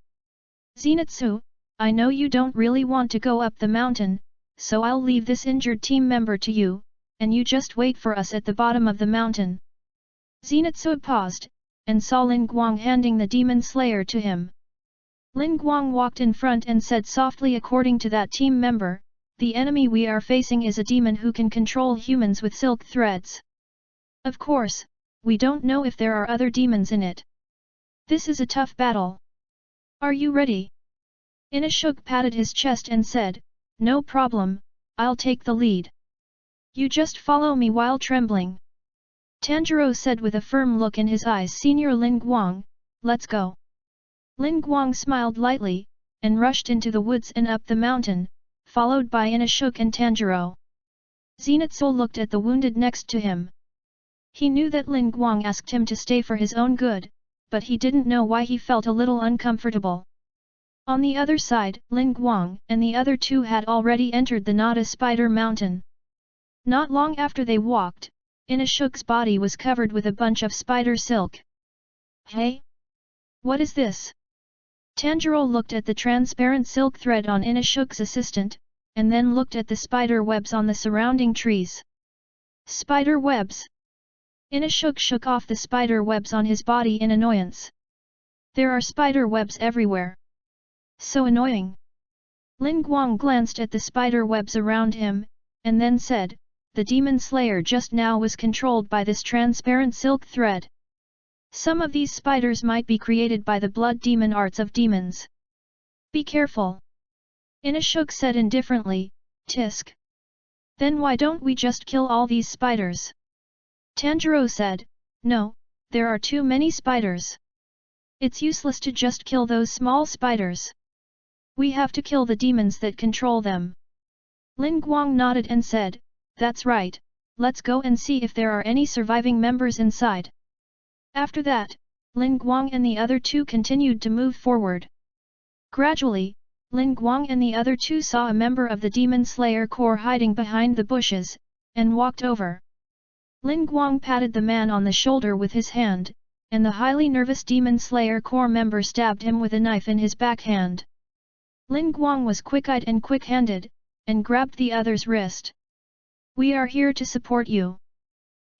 Zenitsu, I know you don't really want to go up the mountain, so I'll leave this injured team member to you, and you just wait for us at the bottom of the mountain. Zenitsu paused, and saw Ling Guang handing the demon slayer to him. Ling Guang walked in front and said softly, according to that team member, the enemy we are facing is a demon who can control humans with silk threads. Of course, we don't know if there are other demons in it. This is a tough battle. Are you ready? Inashuk patted his chest and said, no problem, I'll take the lead. You just follow me while trembling. Tanjiro said with a firm look in his eyes. Senior Ling Guang, let's go. Ling Guang smiled lightly, and rushed into the woods and up the mountain, followed by Inashuk and Tanjiro. Zenitsu looked at the wounded next to him. He knew that Ling Guang asked him to stay for his own good, but he didn't know why he felt a little uncomfortable. On the other side, Ling Guang and the other two had already entered the Nata Spider mountain. Not long after they walked, Inashuk's body was covered with a bunch of spider silk. Hey? What is this? Tanjiro looked at the transparent silk thread on Inashuk's assistant, and then looked at the spider webs on the surrounding trees. Spider webs? Inashuk shook off the spider webs on his body in annoyance. There are spider webs everywhere. So annoying. Ling Guang glanced at the spider webs around him, and then said, the demon slayer just now was controlled by this transparent silk thread. Some of these spiders might be created by the blood demon arts of demons. Be careful. Inashuk said indifferently, Tisk. Then why don't we just kill all these spiders? Tanjiro said, no, there are too many spiders. It's useless to just kill those small spiders. We have to kill the demons that control them. Ling Guang nodded and said, that's right, let's go and see if there are any surviving members inside. After that, Ling Guang and the other two continued to move forward. Gradually, Ling Guang and the other two saw a member of the Demon Slayer Corps hiding behind the bushes, and walked over. Ling Guang patted the man on the shoulder with his hand, and the highly nervous Demon Slayer Corps member stabbed him with a knife in his backhand. Ling Guang was quick-eyed and quick-handed, and grabbed the other's wrist. We are here to support you.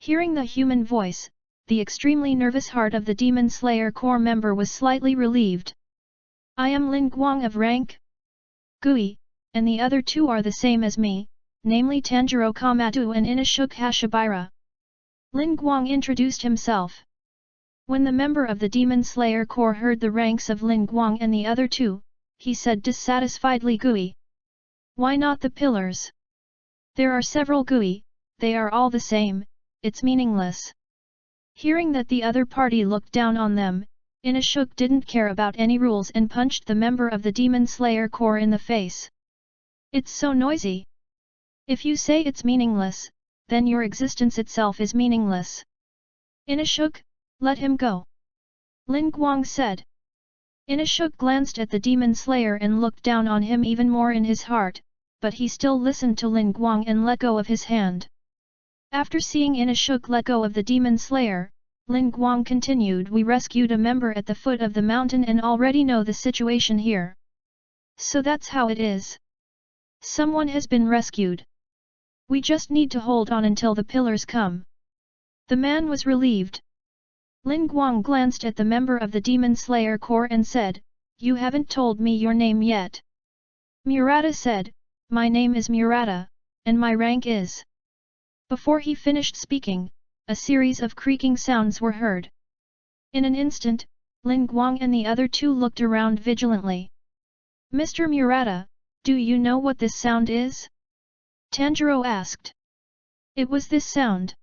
Hearing the human voice, the extremely nervous heart of the Demon Slayer Corps member was slightly relieved. I am Ling Guang of rank Gui, and the other two are the same as me, namely Tanjiro Kamatu and Inashuk Hashibira. Ling Guang introduced himself. When the member of the Demon Slayer Corps heard the ranks of Ling Guang and the other two, he said dissatisfiedly, Gui. Why not the pillars? There are several Gui, they are all the same, it's meaningless. Hearing that the other party looked down on them, Inashuk didn't care about any rules and punched the member of the Demon Slayer Corps in the face. It's so noisy. If you say it's meaningless, then your existence itself is meaningless. Inashuk, let him go. Ling Guang said. Inashuk glanced at the Demon Slayer and looked down on him even more in his heart, but he still listened to Ling Guang and let go of his hand. After seeing Inashuk let go of the Demon Slayer, Ling Guang continued, we rescued a member at the foot of the mountain and already know the situation here. So that's how it is. Someone has been rescued. We just need to hold on until the pillars come. The man was relieved. Ling Guang glanced at the member of the Demon Slayer Corps and said, you haven't told me your name yet. Murata said, my name is Murata, and my rank is... Before he finished speaking, a series of creaking sounds were heard. In an instant, Ling Guang and the other two looked around vigilantly. Mr. Murata, do you know what this sound is? Tanjiro asked. It was this sound.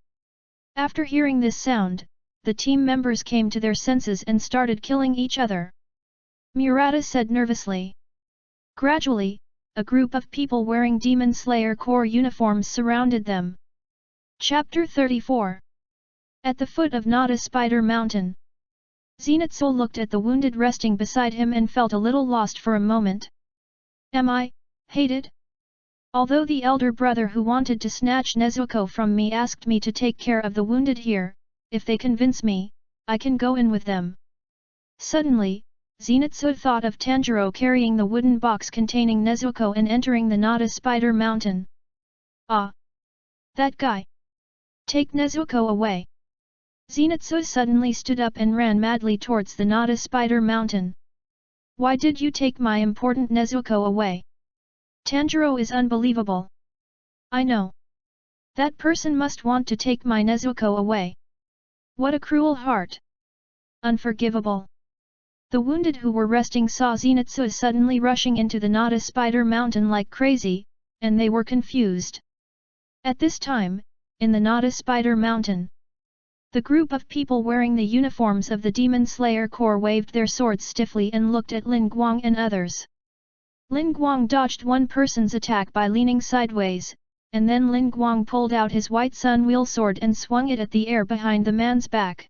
After hearing this sound, the team members came to their senses and started killing each other. Murata said nervously. Gradually, a group of people wearing Demon Slayer Corps uniforms surrounded them. Chapter 34. At the foot of Nata Spider Mountain. Zenitsu looked at the wounded resting beside him and felt a little lost for a moment. Am I Hated? Although the elder brother who wanted to snatch Nezuko from me asked me to take care of the wounded here, if they convince me, I can go in with them. Suddenly, Zenitsu thought of Tanjiro carrying the wooden box containing Nezuko and entering the Nata Spider mountain. Ah! That guy! Take Nezuko away! Zenitsu suddenly stood up and ran madly towards the Nata Spider mountain. Why did you take my important Nezuko away? Tanjiro is unbelievable. I know. That person must want to take my Nezuko away. What a cruel heart! Unforgivable. The wounded who were resting saw Zenitsu suddenly rushing into the Nata Spider mountain like crazy, and they were confused. At this time, in the Nata Spider mountain, the group of people wearing the uniforms of the Demon Slayer Corps waved their swords stiffly and looked at Ling Guang and others. Ling Guang dodged one person's attack by leaning sideways, and then Ling Guang pulled out his white sun wheel sword and swung it at the air behind the man's back.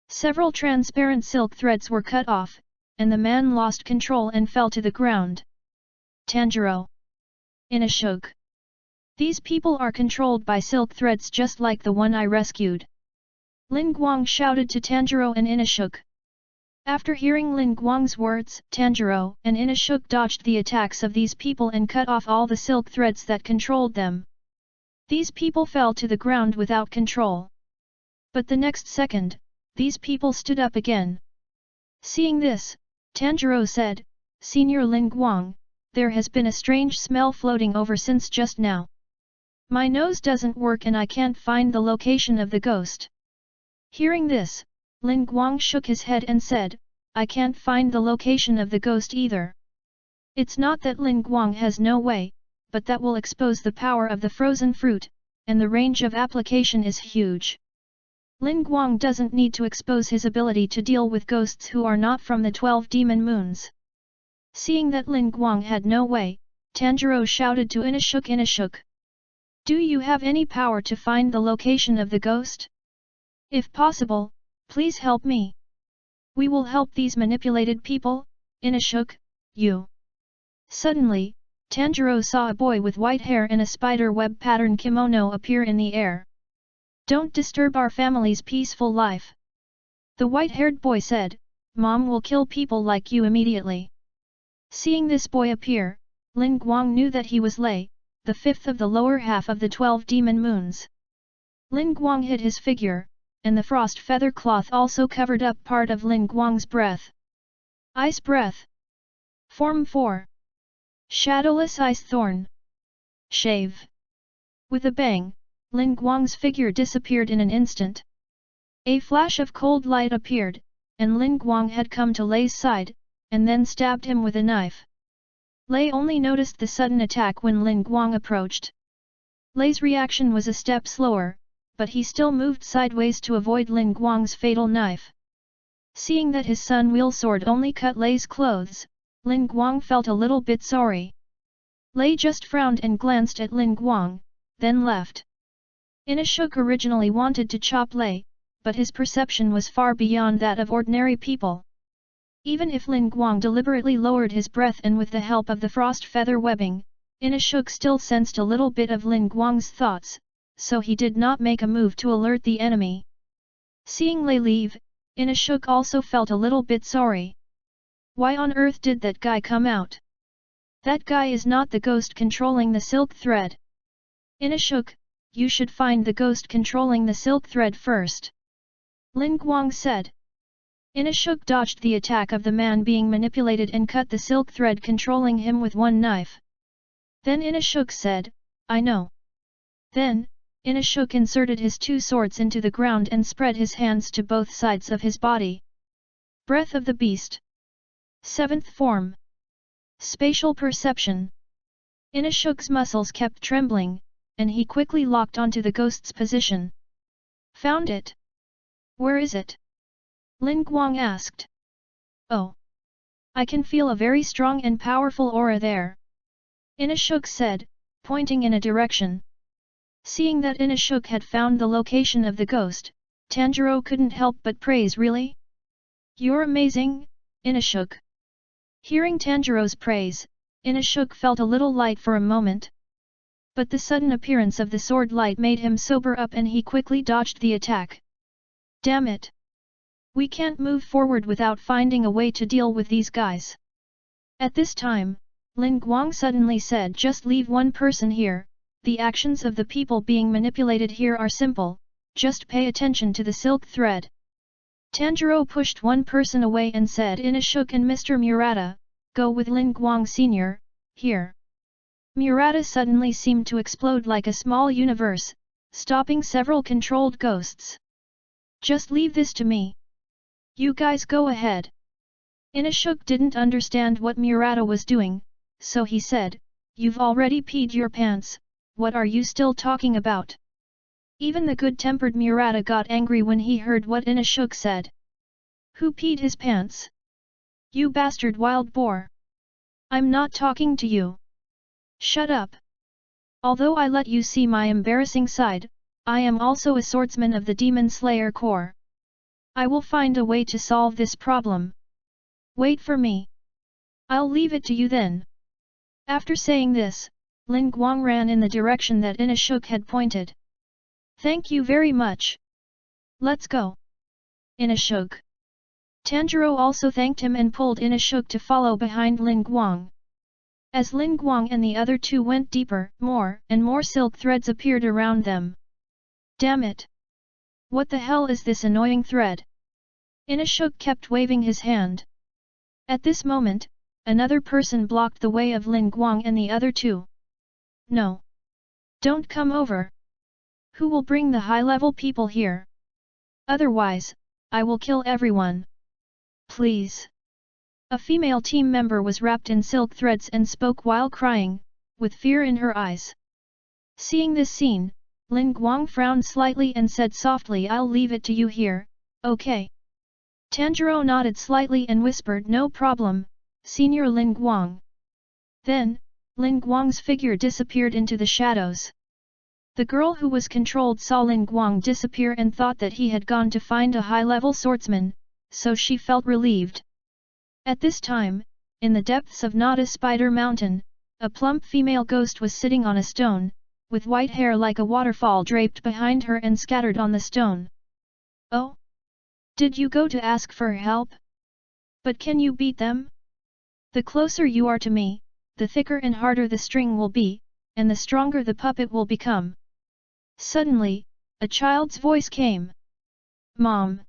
Several transparent silk threads were cut off, and the man lost control and fell to the ground. Tanjiro. Inashug. These people are controlled by silk threads just like the one I rescued. Ling Guang shouted to Tanjiro and Inashug. After hearing Ling Guang's words, Tanjiro and Inashug dodged the attacks of these people and cut off all the silk threads that controlled them. These people fell to the ground without control. But the next second, these people stood up again. Seeing this, Tanjiro said, "Senior Ling Guang, there has been a strange smell floating over since just now. My nose doesn't work and I can't find the location of the ghost." Hearing this, Ling Guang shook his head and said, "I can't find the location of the ghost either. It's not that Ling Guang has no way, but that will expose the power of the frozen fruit, and the range of application is huge. Ling Guang doesn't need to expose his ability to deal with ghosts who are not from the 12 demon moons." Seeing that Ling Guang had no way, Tanjiro shouted to Inashug, "Inashug, do you have any power to find the location of the ghost? If possible, please help me. We will help these manipulated people, Inashug, you." Suddenly, Tanjiro saw a boy with white hair and a spider web pattern kimono appear in the air. "Don't disturb our family's peaceful life." The white-haired boy said, "Mom will kill people like you immediately." Seeing this boy appear, Ling Guang knew that he was Lei, the fifth of the lower half of the 12 demon moons. Ling Guang hid his figure, and the frost feather cloth also covered up part of Ling Guang's breath. Ice breath. Form 4. Shadowless ice thorn. Shave. With a bang, Ling Guang's figure disappeared in an instant. A flash of cold light appeared, and Ling Guang had come to Lei's side, and then stabbed him with a knife. Lei only noticed the sudden attack when Ling Guang approached. Lei's reaction was a step slower, but he still moved sideways to avoid Ling Guang's fatal knife. Seeing that his sun wheel sword only cut Lei's clothes, Ling Guang felt a little bit sorry. Lei just frowned and glanced at Ling Guang, then left. Inashug originally wanted to chop Lei, but his perception was far beyond that of ordinary people. Even if Ling Guang deliberately lowered his breath and with the help of the frost feather webbing, Inashug still sensed a little bit of Ling Guang's thoughts, so he did not make a move to alert the enemy. Seeing Lei leave, Inashug also felt a little bit sorry. Why on earth did that guy come out? That guy is not the ghost controlling the silk thread. Inashug, you should find the ghost controlling the silk thread first. Ling Guang said. Inashug dodged the attack of the man being manipulated and cut the silk thread controlling him with one knife. Then Inashug said, "I know." Then, Inashug inserted his two swords into the ground and spread his hands to both sides of his body. Breath of the Beast. 7th form. Spatial perception. Inashug's muscles kept trembling, and he quickly locked onto the ghost's position. "Found it. Where is it?" Ling Guang asked. "Oh. I can feel a very strong and powerful aura there," Inashug said, pointing in a direction. Seeing that Inashug had found the location of the ghost, Tanjiro couldn't help but praise. "Really? You're amazing, Inashug." Hearing Tanjiro's praise, Inashuk felt a little light for a moment. But the sudden appearance of the sword light made him sober up and he quickly dodged the attack. Damn it! We can't move forward without finding a way to deal with these guys. At this time, Ling Guang suddenly said, just leave one person here, the actions of the people being manipulated here are simple, just pay attention to the silk thread. Tanjiro pushed one person away and said, Inashuk and Mr. Murata, go with Ling Guang Sr., here. Murata suddenly seemed to explode like a small universe, stopping several controlled ghosts. Just leave this to me. You guys go ahead. Inashuk didn't understand what Murata was doing, so he said, you've already peed your pants, what are you still talking about? Even the good-tempered Murata got angry when he heard what Inashuk said. Who peed his pants? You bastard wild boar! I'm not talking to you. Shut up. Although I let you see my embarrassing side, I am also a swordsman of the Demon Slayer Corps. I will find a way to solve this problem. Wait for me. I'll leave it to you then. After saying this, Ling Guang ran in the direction that Inashuk had pointed. Thank you very much. Let's go. Inashuk. Tanjiro also thanked him and pulled Inashuk to follow behind Ling Guang. As Ling Guang and the other two went deeper, more and more silk threads appeared around them. Damn it! What the hell is this annoying thread? Inashuk kept waving his hand. At this moment, another person blocked the way of Ling Guang and the other two. No. Don't come over. Who will bring the high-level people here? Otherwise, I will kill everyone. Please. A female team member was wrapped in silk threads and spoke while crying, with fear in her eyes. Seeing this scene, Ling Guang frowned slightly and said softly, I'll leave it to you here, okay? Tanjiro nodded slightly and whispered, no problem, Senior Ling Guang. Then, Ling Guang's figure disappeared into the shadows. The girl who was controlled saw Ling Guang disappear and thought that he had gone to find a high-level swordsman, so she felt relieved. At this time, in the depths of Nata Spider Mountain, a plump female ghost was sitting on a stone, with white hair like a waterfall draped behind her and scattered on the stone. Oh? Did you go to ask for help? But can you beat them? The closer you are to me, the thicker and harder the string will be, and the stronger the puppet will become. Suddenly, a child's voice came. Mom!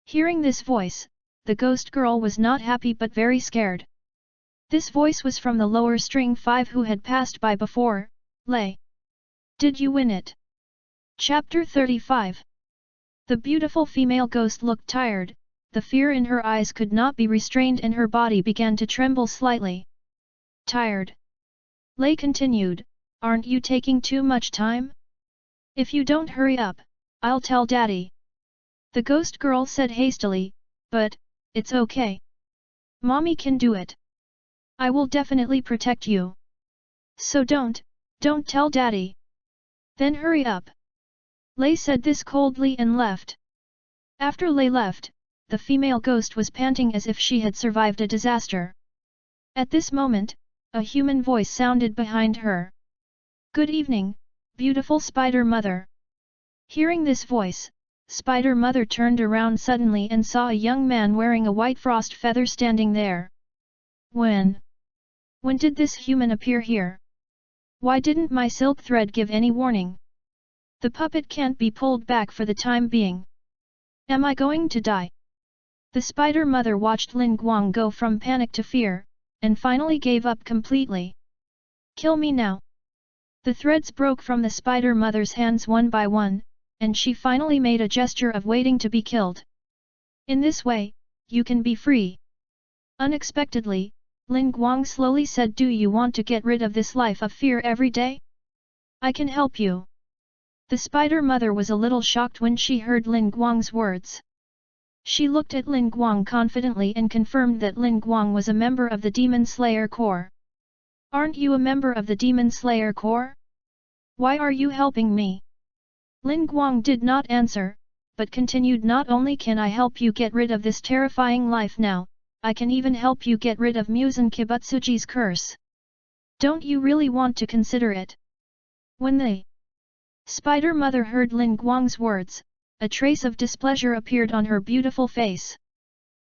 Hearing this voice, the ghost girl was not happy but very scared. This voice was from the lower string 5 who had passed by before, Lay. Did you win it? Chapter 35. The beautiful female ghost looked tired, the fear in her eyes could not be restrained and her body began to tremble slightly. Tired? Lay continued, aren't you taking too much time? If you don't hurry up, I'll tell Daddy. The ghost girl said hastily, but, it's okay. Mommy can do it. I will definitely protect you. So don't tell Daddy. Then hurry up. Lay said this coldly and left. After Lay left, the female ghost was panting as if she had survived a disaster. At this moment, a human voice sounded behind her. Good evening, beautiful Spider Mother. Hearing this voice, Spider Mother turned around suddenly and saw a young man wearing a white frost feather standing there. When did this human appear here? Why didn't my silk thread give any warning? The puppet can't be pulled back for the time being. Am I going to die? The Spider Mother watched Ling Guang go from panic to fear, and finally gave up completely. Kill me now. The threads broke from the Spider Mother's hands one by one, and she finally made a gesture of waiting to be killed. In this way, you can be free. Unexpectedly, Ling Guang slowly said, do you want to get rid of this life of fear every day? I can help you. The Spider Mother was a little shocked when she heard Ling Guang's words. She looked at Ling Guang confidently and confirmed that Ling Guang was a member of the Demon Slayer Corps. Aren't you a member of the Demon Slayer Corps? Why are you helping me? Ling Guang did not answer, but continued, not only can I help you get rid of this terrifying life now, I can even help you get rid of Muzan Kibutsuji's curse. Don't you really want to consider it? When the Spider Mother heard Ling Guang's words, a trace of displeasure appeared on her beautiful face.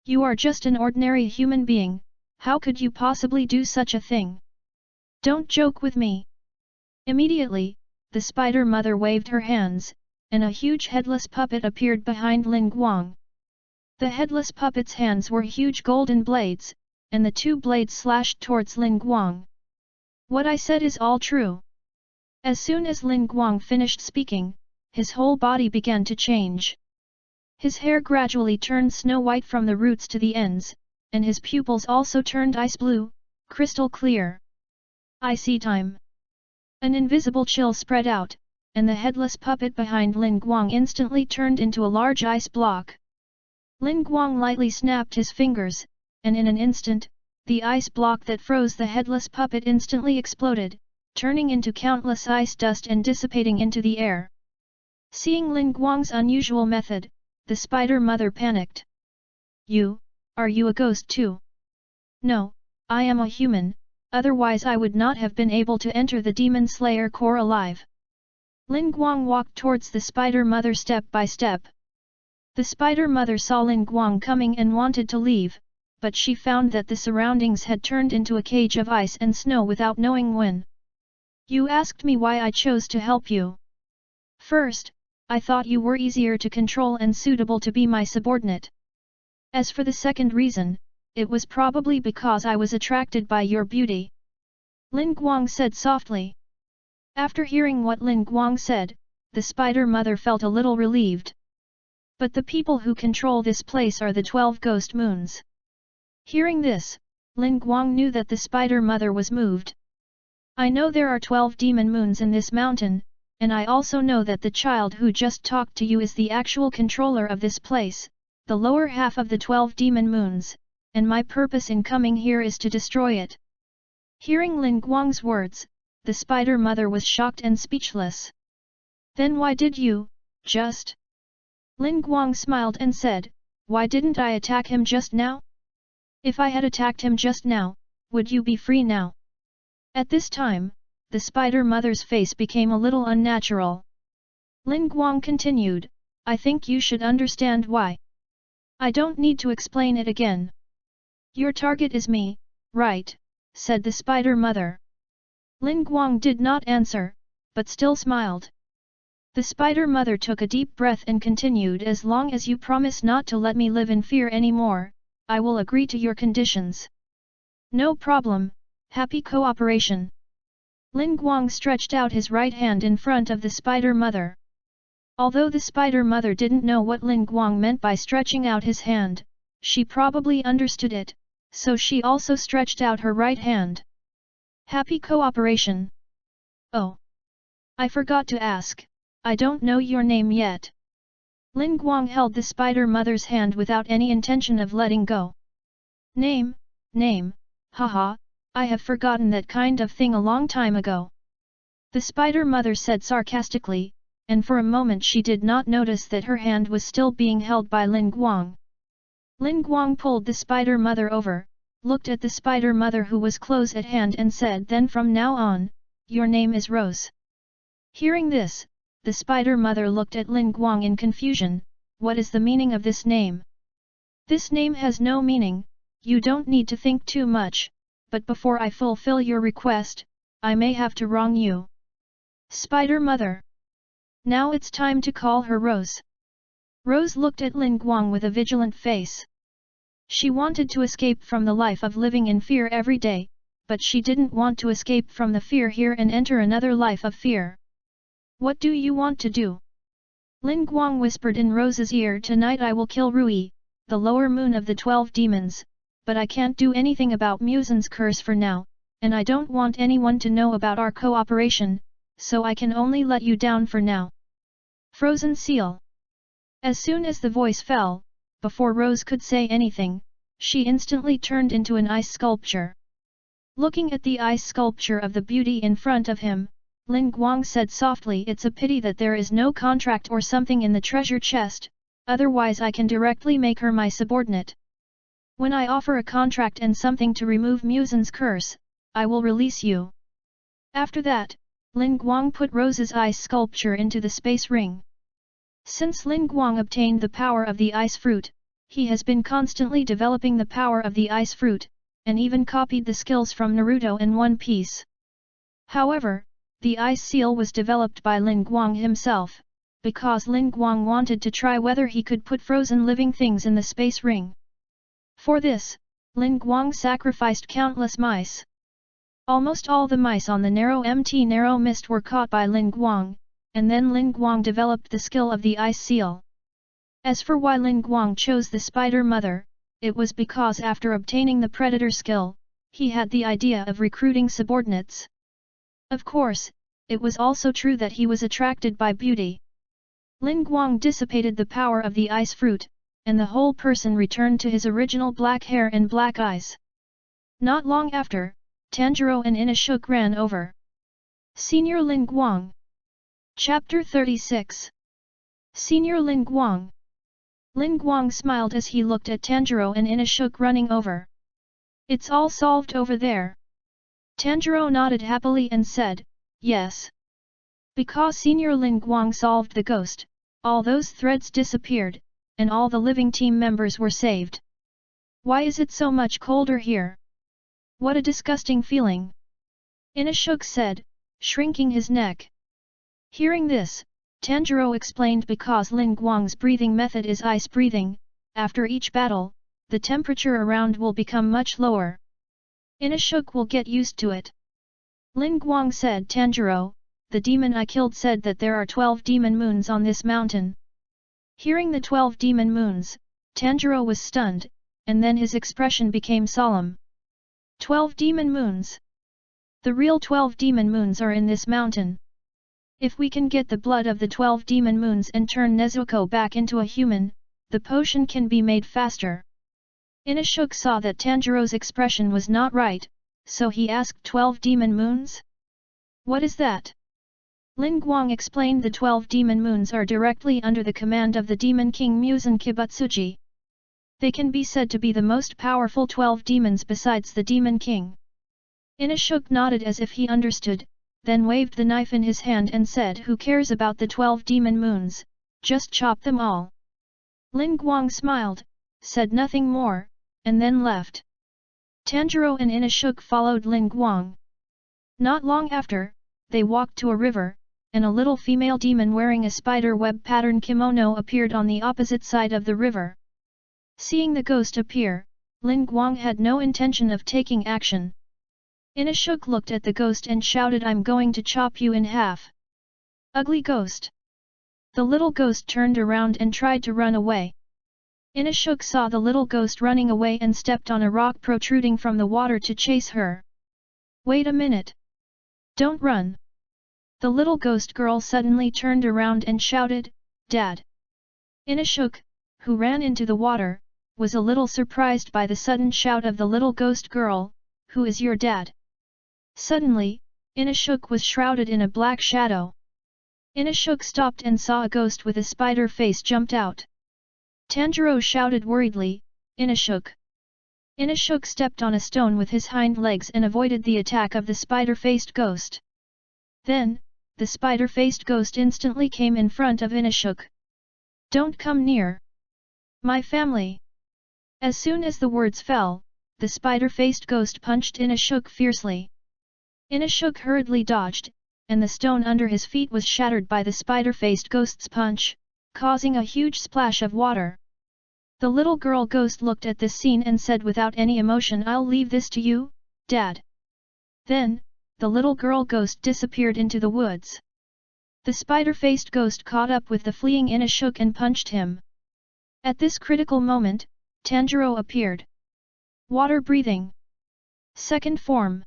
You are just an ordinary human being, how could you possibly do such a thing? Don't joke with me. Immediately, the Spider Mother waved her hands, and a huge headless puppet appeared behind Ling Guang. The headless puppet's hands were huge golden blades, and the two blades slashed towards Ling Guang. What I said is all true. As soon as Ling Guang finished speaking, his whole body began to change. His hair gradually turned snow white from the roots to the ends, and his pupils also turned ice blue, crystal clear. Icy time. An invisible chill spread out, and the headless puppet behind Ling Guang instantly turned into a large ice block. Ling Guang lightly snapped his fingers, and in an instant, the ice block that froze the headless puppet instantly exploded, turning into countless ice dust and dissipating into the air. Seeing Ling Guang's unusual method, the Spider Mother panicked. Are you a ghost too? No, I am a human, otherwise I would not have been able to enter the Demon Slayer core alive. Ling Guang walked towards the Spider Mother step by step. The Spider Mother saw Ling Guang coming and wanted to leave, but she found that the surroundings had turned into a cage of ice and snow without knowing when. You asked me why I chose to help you. First, I thought you were easier to control and suitable to be my subordinate. As for the second reason, it was probably because I was attracted by your beauty. Ling Guang said softly. After hearing what Ling Guang said, the Spider Mother felt a little relieved. But the people who control this place are the 12 ghost moons. Hearing this, Ling Guang knew that the Spider Mother was moved. I know there are 12 demon moons in this mountain, and I also know that the child who just talked to you is the actual controller of this place, the lower half of the 12 demon moons, and my purpose in coming here is to destroy it. Hearing Ling Guang's words, the Spider Mother was shocked and speechless. Then why did you, just? Ling Guang smiled and said, why didn't I attack him just now? If I had attacked him just now, would you be free now? At this time, the Spider Mother's face became a little unnatural. Ling Guang continued, I think you should understand why. I don't need to explain it again. Your target is me, right? Said the Spider Mother. Ling Guang did not answer, but still smiled. The Spider Mother took a deep breath and continued, as long as you promise not to let me live in fear anymore, I will agree to your conditions. No problem, happy cooperation. Ling Guang stretched out his right hand in front of the Spider Mother. Although the Spider Mother didn't know what Ling Guang meant by stretching out his hand, she probably understood it, so she also stretched out her right hand. Happy cooperation. Oh. I forgot to ask, I don't know your name yet. Ling Guang held the Spider Mother's hand without any intention of letting go. Name, haha, I have forgotten that kind of thing a long time ago. The Spider Mother said sarcastically, and for a moment she did not notice that her hand was still being held by Ling Guang. Ling Guang pulled the Spider Mother over, looked at the Spider Mother who was close at hand and said, then from now on, your name is Rose. Hearing this, the Spider Mother looked at Ling Guang in confusion, what is the meaning of this name? This name has no meaning, you don't need to think too much, but before I fulfill your request, I may have to wrong you. Spider Mother. Now it's time to call her Rose. Rose looked at Ling Guang with a vigilant face. She wanted to escape from the life of living in fear every day, but she didn't want to escape from the fear here and enter another life of fear. What do you want to do? Ling Guang whispered in Rose's ear, tonight I will kill Rui, the lower moon of the 12 demons, but I can't do anything about Musen's curse for now, and I don't want anyone to know about our cooperation, so I can only let you down for now. Frozen seal. As soon as the voice fell, before Rose could say anything, she instantly turned into an ice sculpture. Looking at the ice sculpture of the beauty in front of him, Ling Guang said softly, it's a pity that there is no contract or something in the treasure chest, otherwise I can directly make her my subordinate. When I offer a contract and something to remove Musen's curse, I will release you. After that, Ling Guang put Rose's ice sculpture into the space ring. Since Ling Guang obtained the power of the ice fruit, he has been constantly developing the power of the ice fruit, and even copied the skills from Naruto and One Piece. However, the ice seal was developed by Ling Guang himself, because Ling Guang wanted to try whether he could put frozen living things in the space ring. For this, Ling Guang sacrificed countless mice. Almost all the mice on the narrow mist were caught by Ling Guang, and then Ling Guang developed the skill of the ice seal. As for why Ling Guang chose the spider mother, it was because after obtaining the predator skill, he had the idea of recruiting subordinates. Of course, it was also true that he was attracted by beauty. Ling Guang dissipated the power of the ice fruit, and the whole person returned to his original black hair and black eyes. Not long after, Tanjiro and Inosuke ran over. Senior Ling Guang. Chapter 36. Senior Ling Guang. Ling Guang smiled as he looked at Tanjiro and Inosuke running over. It's all solved over there. Tanjiro nodded happily and said, yes. Because Senior Ling Guang solved the ghost, all those threads disappeared, and all the living team members were saved. Why is it so much colder here? What a disgusting feeling! Inosuke said, shrinking his neck. Hearing this, Tanjiro explained because Ling Guang's breathing method is ice breathing, after each battle, the temperature around will become much lower. Inosuke will get used to it. Ling Guang said, Tanjiro, the demon I killed said that there are 12 demon moons on this mountain. Hearing the 12 demon moons, Tanjiro was stunned, and then his expression became solemn. 12 demon moons. The real 12 demon moons are in this mountain. If we can get the blood of the 12 demon moons and turn Nezuko back into a human, the potion can be made faster. Inosuke saw that Tanjiro's expression was not right, so he asked 12 demon moons? What is that? Ling Guang explained the 12 demon moons are directly under the command of the Demon King Muzan Kibutsuji. They can be said to be the most powerful 12 demons besides the Demon King. Inosuke nodded as if he understood, then waved the knife in his hand and said, who cares about the 12 demon moons, just chop them all. Ling Guang smiled, said nothing more, and then left. Tanjiro and Inosuke followed Ling Guang. Not long after, they walked to a river, and a little female demon wearing a spider web pattern kimono appeared on the opposite side of the river. Seeing the ghost appear, Ling Guang had no intention of taking action. Inosuke looked at the ghost and shouted, I'm going to chop you in half. Ugly ghost! The little ghost turned around and tried to run away. Inosuke saw the little ghost running away and stepped on a rock protruding from the water to chase her. Wait a minute! Don't run! The little ghost girl suddenly turned around and shouted, Dad! Inosuke, who ran into the water, was a little surprised by the sudden shout of the little ghost girl, who is your dad? Suddenly, Inosuke was shrouded in a black shadow. Inosuke stopped and saw a ghost with a spider face jumped out. Tanjiro shouted worriedly, Inosuke! Inosuke stepped on a stone with his hind legs and avoided the attack of the spider-faced ghost. Then, the spider-faced ghost instantly came in front of Inosuke. Don't come near! My family! As soon as the words fell, the spider-faced ghost punched Inosuke fiercely. Inosuke hurriedly dodged, and the stone under his feet was shattered by the spider-faced ghost's punch, causing a huge splash of water. The little girl ghost looked at this scene and said without any emotion, I'll leave this to you, Dad. Then, the little girl ghost disappeared into the woods. The spider-faced ghost caught up with the fleeing Inosuke and punched him. At this critical moment, Tanjiro appeared. Water breathing. Second form.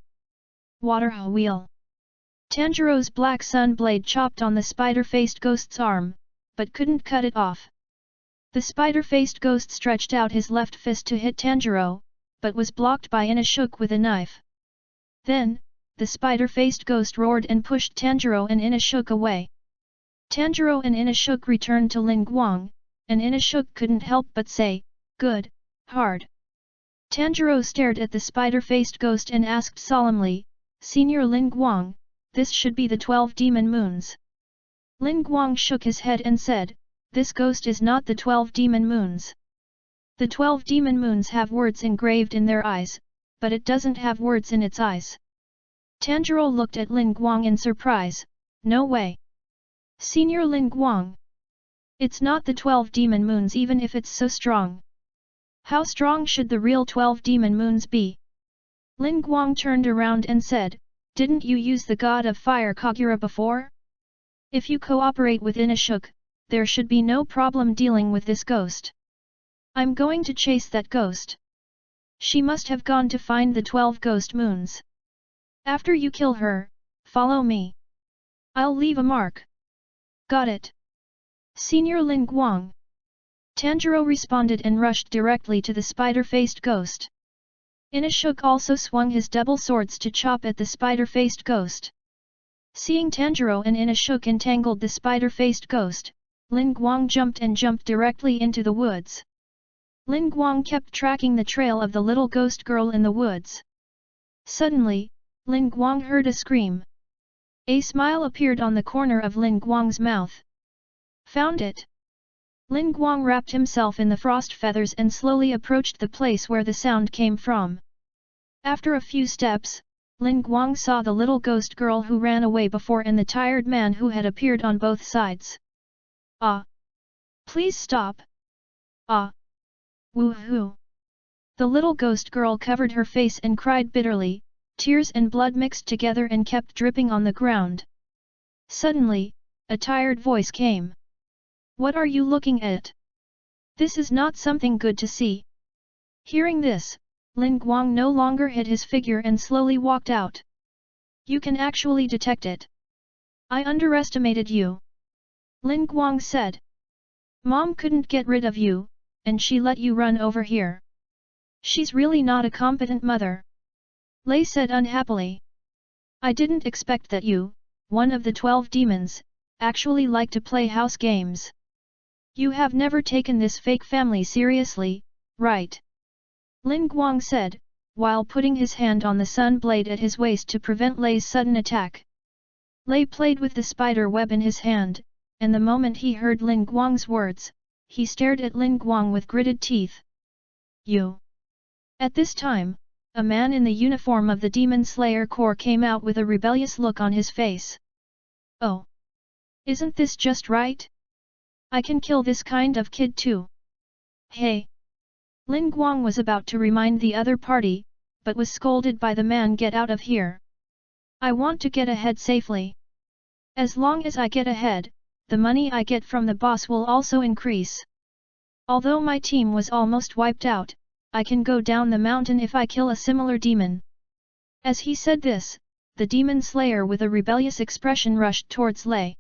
Water wheel. Tanjiro's black sun blade chopped on the spider-faced ghost's arm, but couldn't cut it off. The spider-faced ghost stretched out his left fist to hit Tanjiro, but was blocked by Inosuke with a knife. Then, the spider-faced ghost roared and pushed Tanjiro and Inosuke away. Tanjiro and Inosuke returned to Ling Guang, and Inosuke couldn't help but say, good, hard. Tanjiro stared at the spider-faced ghost and asked solemnly, Senior Ling Guang, this should be the 12 demon moons. Ling Guang shook his head and said, this ghost is not the 12 demon moons. The 12 demon moons have words engraved in their eyes, but it doesn't have words in its eyes. Tanjiro looked at Ling Guang in surprise, no way. Senior Ling Guang. It's not the 12 demon moons even if it's so strong. How strong should the real 12 demon moons be? Ling Guang turned around and said, didn't you use the god of fire Kagura before? If you cooperate with Inashuk, there should be no problem dealing with this ghost. I'm going to chase that ghost. She must have gone to find the 12 ghost moons. After you kill her, follow me. I'll leave a mark. Got it. Senior Ling Guang. Tanjiro responded and rushed directly to the spider-faced ghost. Inashuk also swung his double swords to chop at the spider-faced ghost. Seeing Tanjiro and Inashuk entangled the spider-faced ghost, Ling Guang jumped directly into the woods. Ling Guang kept tracking the trail of the little ghost girl in the woods. Suddenly, Ling Guang heard a scream. A smile appeared on the corner of Ling Guang's mouth. Found it! Ling Guang wrapped himself in the frost feathers and slowly approached the place where the sound came from. After a few steps, Ling Guang saw the little ghost girl who ran away before and the tired man who had appeared on both sides. Ah! Please stop! Ah! Woohoo! The little ghost girl covered her face and cried bitterly, tears and blood mixed together and kept dripping on the ground. Suddenly, a tired voice came. What are you looking at? This is not something good to see. Hearing this, Ling Guang no longer hid his figure and slowly walked out. You can actually detect it. I underestimated you. Ling Guang said. Mom couldn't get rid of you, and she let you run over here. She's really not a competent mother. Lei said unhappily. I didn't expect that you, one of the 12 demons, actually like to play house games. You have never taken this fake family seriously, right? Ling Guang said, while putting his hand on the sun blade at his waist to prevent Lei's sudden attack. Lei played with the spider web in his hand, and the moment he heard Ling Guang's words, he stared at Ling Guang with gritted teeth. You! At this time, a man in the uniform of the Demon Slayer Corps came out with a rebellious look on his face. Oh! Isn't this just right? I can kill this kind of kid too. Hey! Ling Guang was about to remind the other party, but was scolded by the man. Get out of here. I want to get ahead safely. As long as I get ahead, the money I get from the boss will also increase. Although my team was almost wiped out, I can go down the mountain if I kill a similar demon. As he said this, the demon slayer with a rebellious expression rushed towards Lei.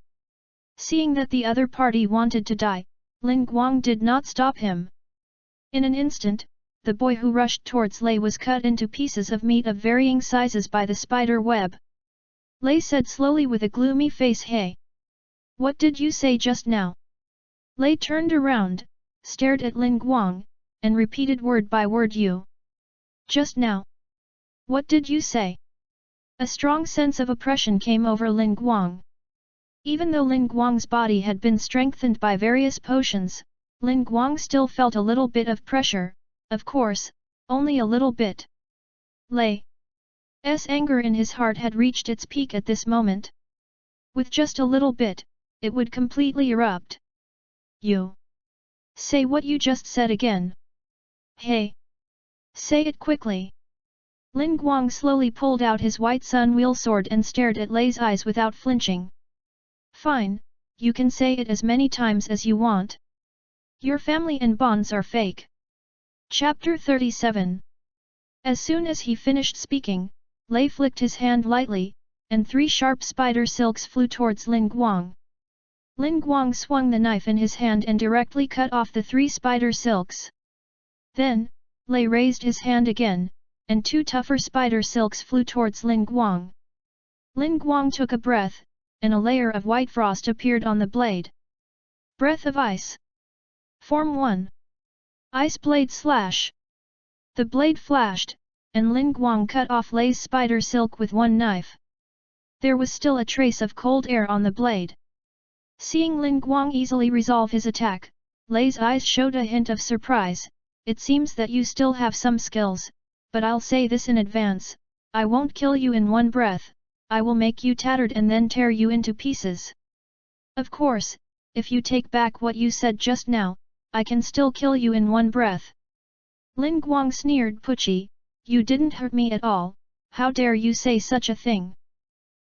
Seeing that the other party wanted to die, Ling Guang did not stop him. In an instant, the boy who rushed towards Lei was cut into pieces of meat of varying sizes by the spider web. Lei said slowly with a gloomy face, Hey! What did you say just now? Lei turned around, stared at Ling Guang, and repeated word by word, You. Just now. What did you say? A strong sense of oppression came over Ling Guang. Even though Ling Guang's body had been strengthened by various potions, Ling Guang still felt a little bit of pressure, of course, only a little bit. Lei's anger in his heart had reached its peak at this moment. With just a little bit, it would completely erupt. You. Say what you just said again. Hey! Say it quickly. Ling Guang slowly pulled out his white sun wheel sword and stared at Lei's eyes without flinching. Fine, you can say it as many times as you want. Your family and bonds are fake. Chapter 37. As soon as he finished speaking, Lei flicked his hand lightly, and 3 sharp spider silks flew towards Ling Guang. Ling Guang swung the knife in his hand and directly cut off the 3 spider silks. Then, Lei raised his hand again, and 2 tougher spider silks flew towards Ling Guang. Ling Guang took a breath, and a layer of white frost appeared on the blade. Breath of Ice. Form 1. Ice Blade Slash. The blade flashed, and Ling Guang cut off Lei's spider silk with one knife. There was still a trace of cold air on the blade. Seeing Ling Guang easily resolve his attack, Lei's eyes showed a hint of surprise. It seems that you still have some skills, but I'll say this in advance, I won't kill you in one breath, I will make you tattered and then tear you into pieces. Of course, if you take back what you said just now, I can still kill you in one breath. Ling Guang sneered. Pucci, you didn't hurt me at all, how dare you say such a thing?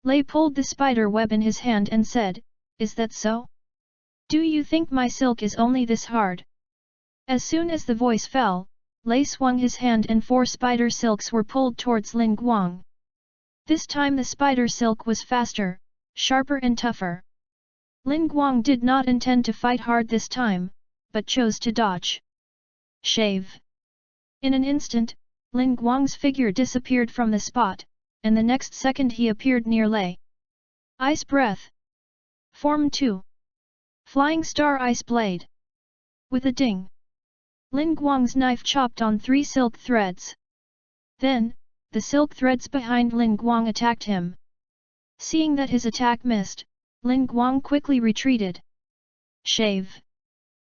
Lei pulled the spider web in his hand and said, is that so? Do you think my silk is only this hard? As soon as the voice fell, Lei swung his hand and 4 spider silks were pulled towards Ling Guang. This time the spider silk was faster, sharper and tougher. Ling Guang did not intend to fight hard this time, but chose to dodge. Shave. In an instant, Ling Guang's figure disappeared from the spot, and the next second he appeared near Lei. Ice Breath. Form 2. Flying Star Ice Blade. With a ding, Ling Guang's knife chopped on 3 silk threads. Then, the silk threads behind Ling Guang attacked him. Seeing that his attack missed, Ling Guang quickly retreated. Shave.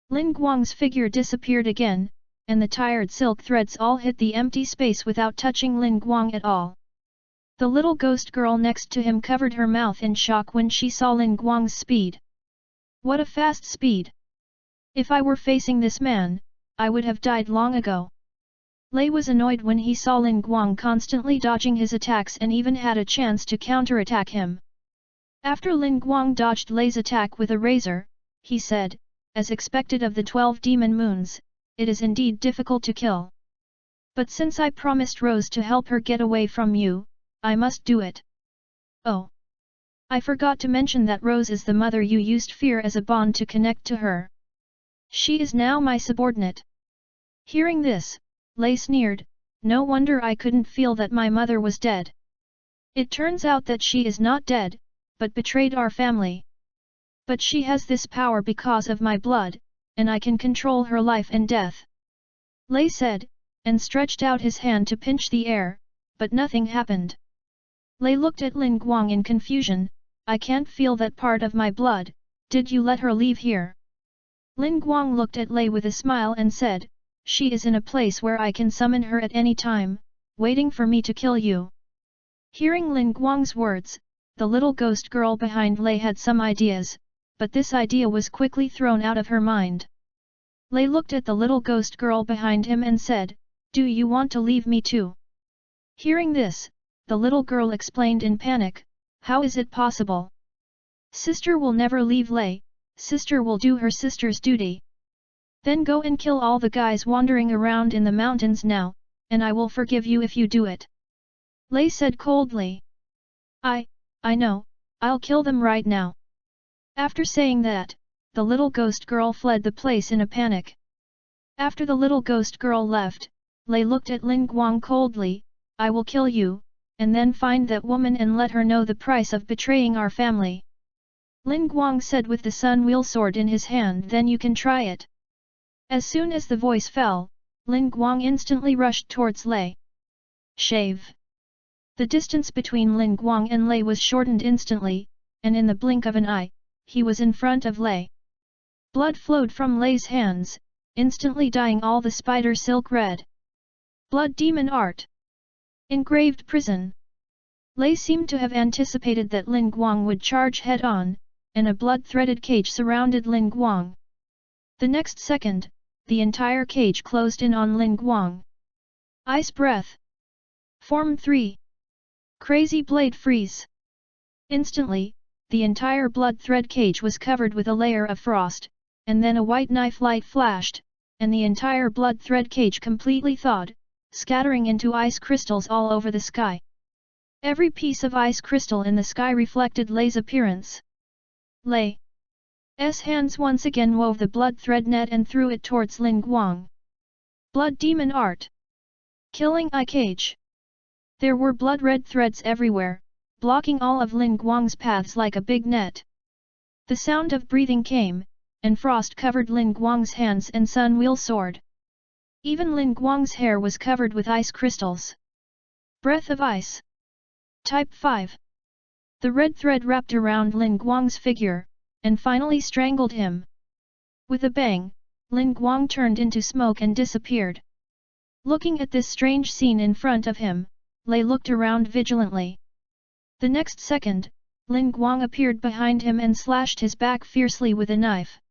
Ling Guang's figure disappeared again, and the tired silk threads all hit the empty space without touching Ling Guang at all. The little ghost girl next to him covered her mouth in shock when she saw Ling Guang's speed. What a fast speed! If I were facing this man, I would have died long ago. Lei was annoyed when he saw Ling Guang constantly dodging his attacks and even had a chance to counterattack him. After Ling Guang dodged Lei's attack with a razor, he said, as expected of the 12 demon moons, it is indeed difficult to kill. But since I promised Rose to help her get away from you, I must do it. Oh! I forgot to mention that Rose is the mother you used fear as a bond to connect to her. She is now my subordinate. Hearing this, Lei sneered, no wonder I couldn't feel that my mother was dead. It turns out that she is not dead, but betrayed our family. But she has this power because of my blood, and I can control her life and death. Lei said, and stretched out his hand to pinch the air, but nothing happened. Lei looked at Ling Guang in confusion, I can't feel that part of my blood, did you let her leave here? Ling Guang looked at Lei with a smile and said, she is in a place where I can summon her at any time, waiting for me to kill you. Hearing Ling Guang's words, the little ghost girl behind Lei had some ideas, but this idea was quickly thrown out of her mind. Lei looked at the little ghost girl behind him and said, do you want to leave me too? Hearing this, the little girl explained in panic, how is it possible? Sister will never leave Lei, sister will do her sister's duty. Then go and kill all the guys wandering around in the mountains now, and I will forgive you if you do it. Lei said coldly. I know, I'll kill them right now. After saying that, the little ghost girl fled the place in a panic. After the little ghost girl left, Lei looked at Ling Guang coldly, I will kill you, and then find that woman and let her know the price of betraying our family. Ling Guang said with the sun wheel sword in his hand, then you can try it. As soon as the voice fell, Ling Guang instantly rushed towards Lei. Shave. The distance between Ling Guang and Lei was shortened instantly, and in the blink of an eye, he was in front of Lei. Blood flowed from Lei's hands, instantly dyeing all the spider silk red. Blood Demon Art. Engraved Prison. Lei seemed to have anticipated that Ling Guang would charge head-on, and a blood-threaded cage surrounded Ling Guang. The next second, the entire cage closed in on Ling Guang. Ice Breath. Form 3. Crazy Blade Freeze. Instantly, the entire blood thread cage was covered with a layer of frost, and then a white knife light flashed, and the entire blood thread cage completely thawed, scattering into ice crystals all over the sky. Every piece of ice crystal in the sky reflected Lei's appearance. Lei's hands once again wove the blood thread net and threw it towards Ling Guang. Blood Demon Art. Killing Eye Cage. There were blood-red threads everywhere, blocking all of Ling Guang's paths like a big net. The sound of breathing came, and frost covered Ling Guang's hands and sun wheel sword. Even Ling Guang's hair was covered with ice crystals. Breath of Ice. Type 5. The red thread wrapped around Ling Guang's figure, and finally strangled him. With a bang, Ling Guang turned into smoke and disappeared. Looking at this strange scene in front of him, Lei looked around vigilantly. The next second, Ling Guang appeared behind him and slashed his back fiercely with a knife.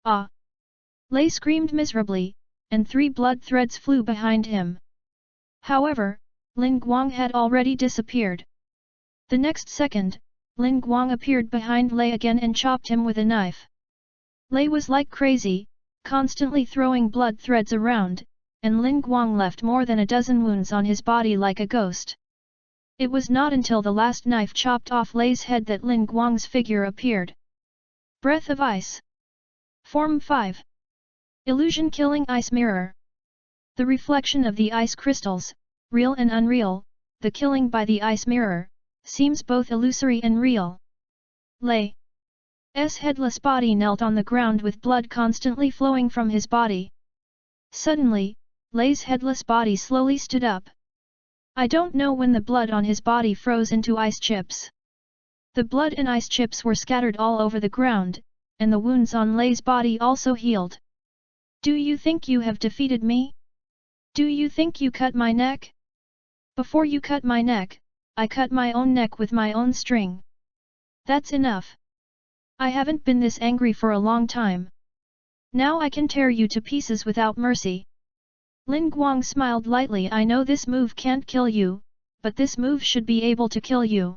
Ah! Lei screamed miserably, and 3 blood threads flew behind him. However, Ling Guang had already disappeared. The next second, Ling Guang appeared behind Lei again and chopped him with a knife. Lei was like crazy, constantly throwing blood threads around, and Ling Guang left more than a dozen wounds on his body like a ghost. It was not until the last knife chopped off Lei's head that Ling Guang's figure appeared. Breath of Ice. Form 5. Illusion Killing Ice Mirror. The reflection of the ice crystals, real and unreal, the killing by the ice mirror, seems both illusory and real. Lei's headless body knelt on the ground with blood constantly flowing from his body. Suddenly, Lei's headless body slowly stood up. I don't know when the blood on his body froze into ice chips. The blood and ice chips were scattered all over the ground, and the wounds on Lei's body also healed. Do you think you have defeated me? Do you think you cut my neck? Before you cut my neck, I cut my own neck with my own string. That's enough. I haven't been this angry for a long time. Now I can tear you to pieces without mercy. Ling Guang smiled lightly. I know this move can't kill you, but this move should be able to kill you.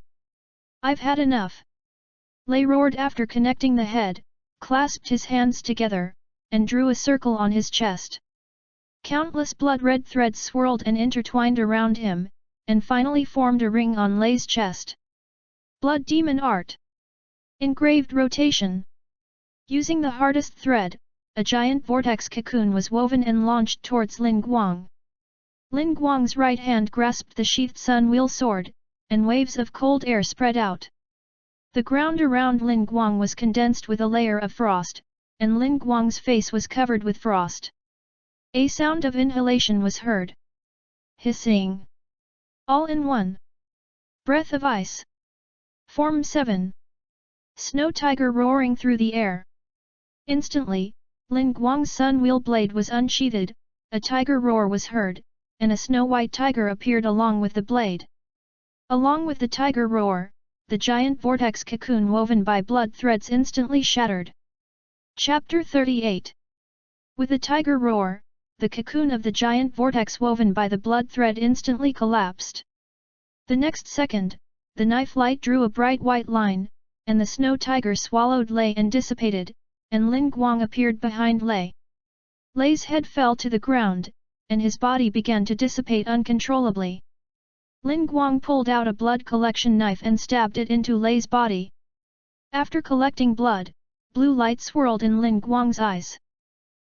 I've had enough. Lei roared after connecting the head, clasped his hands together, and drew a circle on his chest. Countless blood-red threads swirled and intertwined around him, and finally formed a ring on Lei's chest. Blood Demon Art. Engraved Rotation. Using the hardest thread, a giant vortex cocoon was woven and launched towards Ling Guang. Ling Guang's right hand grasped the sheathed sun wheel sword, and waves of cold air spread out. The ground around Ling Guang was condensed with a layer of frost, and Ling Guang's face was covered with frost. A sound of inhalation was heard. Hissing. All in one. Breath of Ice. Form 7. Snow Tiger roaring through the air. Instantly, Ling Guang's sun wheel blade was unsheathed, a tiger roar was heard, and a snow-white tiger appeared along with the blade. Along with the tiger roar, the giant vortex cocoon woven by blood threads instantly shattered. Chapter 38. With the tiger roar, the cocoon of the giant vortex woven by the blood thread instantly collapsed. The next second, the knife light drew a bright white line, and the snow tiger swallowed Lei and dissipated, and Ling Guang appeared behind Lei. Lei's head fell to the ground, and his body began to dissipate uncontrollably. Ling Guang pulled out a blood collection knife and stabbed it into Lei's body. After collecting blood, blue light swirled in Ling Guang's eyes.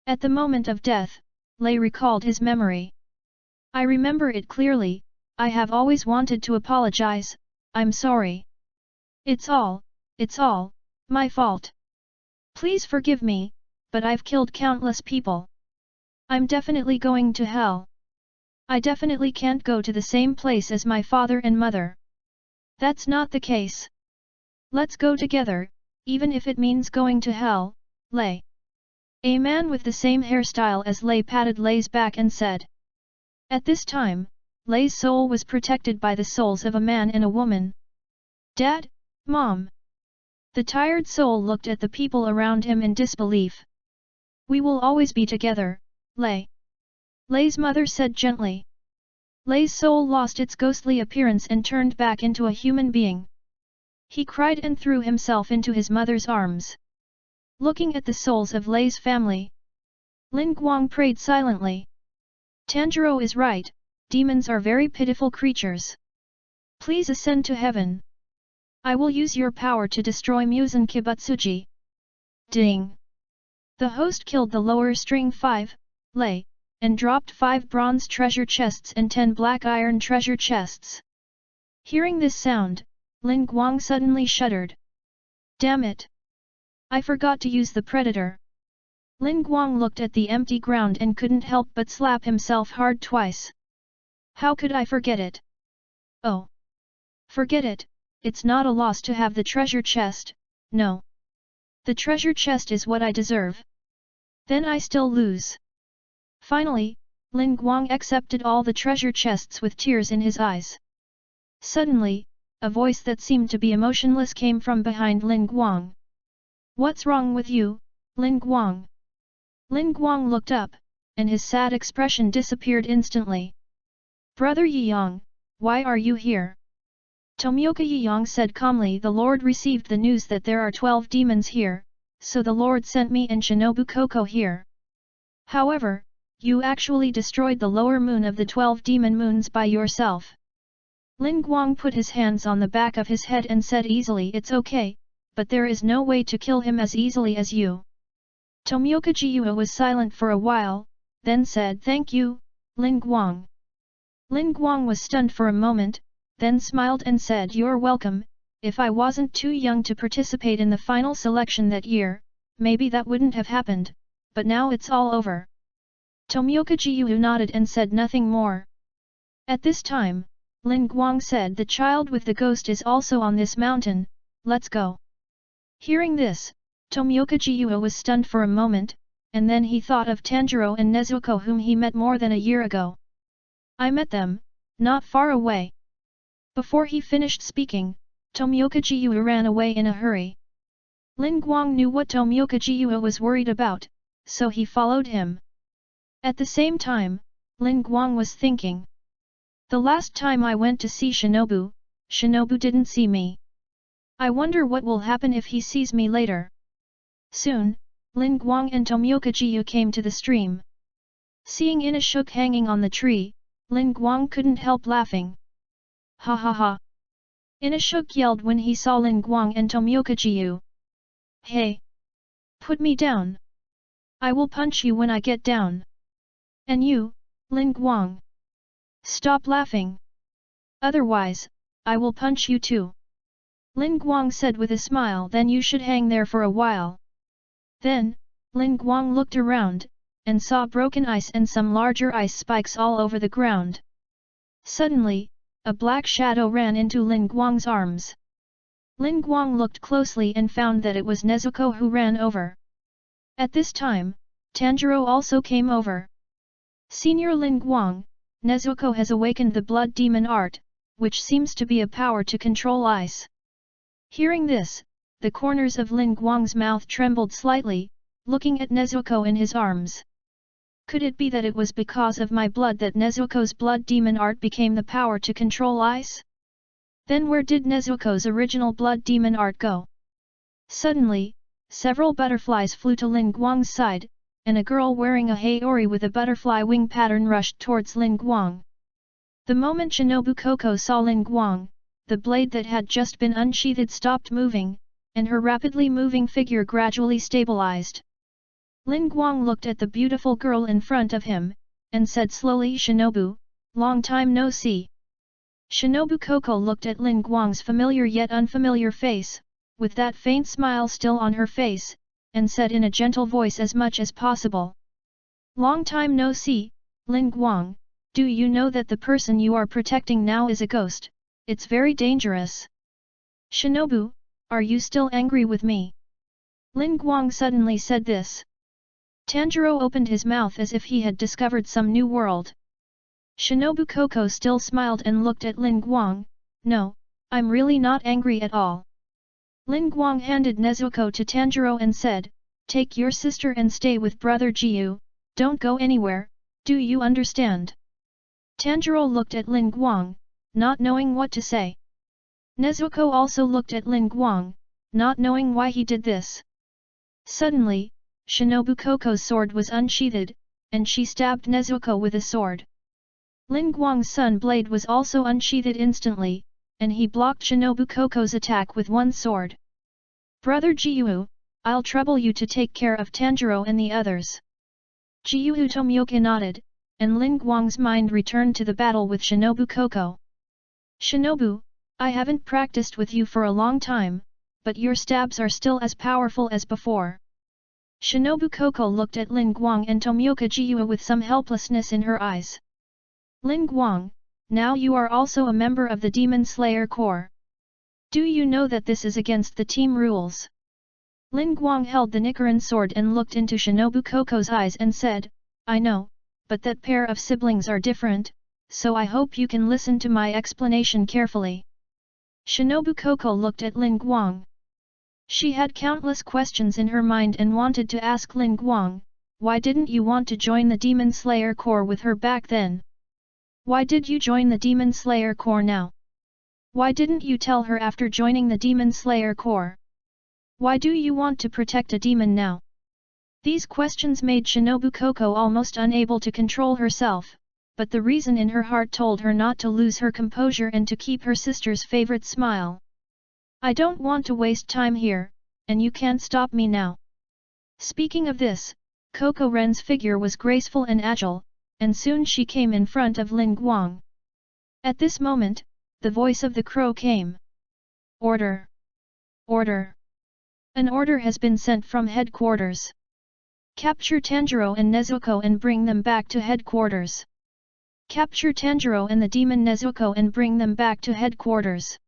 At the moment of death, Lei recalled his memory. I remember it clearly. I have always wanted to apologize. I'm sorry. It's all my fault. Please forgive me, but I've killed countless people. I'm definitely going to hell. I definitely can't go to the same place as my father and mother. That's not the case. Let's go together, even if it means going to hell, Lei. A man with the same hairstyle as Lei patted Lei's back and said. At this time, Lei's soul was protected by the souls of a man and a woman. Dad, Mom. The tired soul looked at the people around him in disbelief. We will always be together, Lei. Lei's mother said gently. Lei's soul lost its ghostly appearance and turned back into a human being. He cried and threw himself into his mother's arms. Looking at the souls of Lei's family, Ling Guang prayed silently. Tanjiro is right, demons are very pitiful creatures. Please ascend to heaven. I will use your power to destroy Muzan Kibutsuji. Ding! The host killed the lower string 5, Lei, and dropped 5 bronze treasure chests and 10 black iron treasure chests. Hearing this sound, Ling Guang suddenly shuddered. Damn it! I forgot to use the predator. Ling Guang looked at the empty ground and couldn't help but slap himself hard twice. How could I forget it? Oh! Forget it, it's not a loss to have the treasure chest, no. The treasure chest is what I deserve. Then I still lose. Finally, Ling Guang accepted all the treasure chests with tears in his eyes. Suddenly, a voice that seemed to be emotionless came from behind Ling Guang. What's wrong with you, Ling Guang? Ling Guang looked up, and his sad expression disappeared instantly. Brother Yiyang, why are you here? Tomioka Yiyang said calmly. The Lord received the news that there are 12 demons here, so the Lord sent me and Shinobu Koko here. However, you actually destroyed the lower moon of the 12 demon moons by yourself. Ling Guang put his hands on the back of his head and said easily, it's okay, but there is no way to kill him as easily as you. Tomioka Jiua was silent for a while, then said thank you, Ling Guang. Ling Guang was stunned for a moment, then smiled and said you're welcome. If I wasn't too young to participate in the final selection that year, maybe that wouldn't have happened, but now it's all over. Tomioka Jiu nodded and said nothing more. At this time, Ling Guang said the child with the ghost is also on this mountain, let's go. Hearing this, Tomioka Jiu was stunned for a moment, and then he thought of Tanjiro and Nezuko whom he met more than a year ago. I met them, not far away. Before he finished speaking, Tomioka Jiu ran away in a hurry. Ling Guang knew what Tomioka Jiu was worried about, so he followed him. At the same time, Ling Guang was thinking. The last time I went to see Shinobu, Shinobu didn't see me. I wonder what will happen if he sees me later. Soon, Ling Guang and Tomioka Jiu came to the stream. Seeing Inashuk hanging on the tree, Ling Guang couldn't help laughing. Ha ha ha! Inashuk yelled when he saw Ling Guang and Tomioka Jiu. Hey! Put me down! I will punch you when I get down. And you, Ling Guang. Stop laughing. Otherwise, I will punch you too. Ling Guang said with a smile. Then you should hang there for a while. Then, Ling Guang looked around, and saw broken ice and some larger ice spikes all over the ground. Suddenly, a black shadow ran into Ling Guang's arms. Ling Guang looked closely and found that it was Nezuko who ran over. At this time, Tanjiro also came over. Senior Ling Guang, Nezuko has awakened the blood demon art, which seems to be a power to control ice. Hearing this, the corners of Ling Guang's mouth trembled slightly, looking at Nezuko in his arms. Could it be that it was because of my blood that Nezuko's blood demon art became the power to control ice? Then where did Nezuko's original blood demon art go? Suddenly, several butterflies flew to Ling Guang's side, and a girl wearing a haori with a butterfly wing pattern rushed towards Ling Guang. The moment Shinobu Koko saw Ling Guang, the blade that had just been unsheathed stopped moving, and her rapidly moving figure gradually stabilized. Ling Guang looked at the beautiful girl in front of him, and said slowly, Shinobu, long time no see. Shinobu Koko looked at Ling Guang's familiar yet unfamiliar face, with that faint smile still on her face, and said in a gentle voice as much as possible. Long time no see, Ling Guang, do you know that the person you are protecting now is a ghost? It's very dangerous. Shinobu, are you still angry with me? Ling Guang suddenly said this. Tanjiro opened his mouth as if he had discovered some new world. Shinobu Koko still smiled and looked at Ling Guang. No, I'm really not angry at all. Ling Guang handed Nezuko to Tanjiro and said, take your sister and stay with brother Jiu, don't go anywhere, do you understand? Tanjiro looked at Ling Guang, not knowing what to say. Nezuko also looked at Ling Guang, not knowing why he did this. Suddenly, Shinobu Koko's sword was unsheathed, and she stabbed Nezuko with a sword. Ling Guang's sun blade was also unsheathed instantly, and he blocked Shinobu Koko's attack with one sword. Brother Jiu, I'll trouble you to take care of Tanjiro and the others. Jiu Tomioka nodded, and Ling Guang's mind returned to the battle with Shinobu Koko. Shinobu, I haven't practiced with you for a long time, but your stabs are still as powerful as before. Shinobu Koko looked at Ling Guang and Tomioka Jiu with some helplessness in her eyes. Ling Guang, now you are also a member of the Demon Slayer Corps. Do you know that this is against the team rules? Ling Guang held the Nichirin sword and looked into Shinobu Koko's eyes and said, I know, but that pair of siblings are different, so I hope you can listen to my explanation carefully. Shinobu Koko looked at Ling Guang. She had countless questions in her mind and wanted to ask Ling Guang, why didn't you want to join the Demon Slayer Corps with her back then? Why did you join the Demon Slayer Corps now? Why didn't you tell her after joining the Demon Slayer Corps? Why do you want to protect a demon now? These questions made Shinobu Koko almost unable to control herself, but the reason in her heart told her not to lose her composure and to keep her sister's favorite smile. I don't want to waste time here, and you can't stop me now. Speaking of this, Koko Ren's figure was graceful and agile, and soon she came in front of Ling Guang. At this moment, the voice of the crow came. Order! Order! An order has been sent from headquarters. Capture Tanjiro and Nezuko and bring them back to headquarters. Capture Tanjiro and the demon Nezuko and bring them back to headquarters.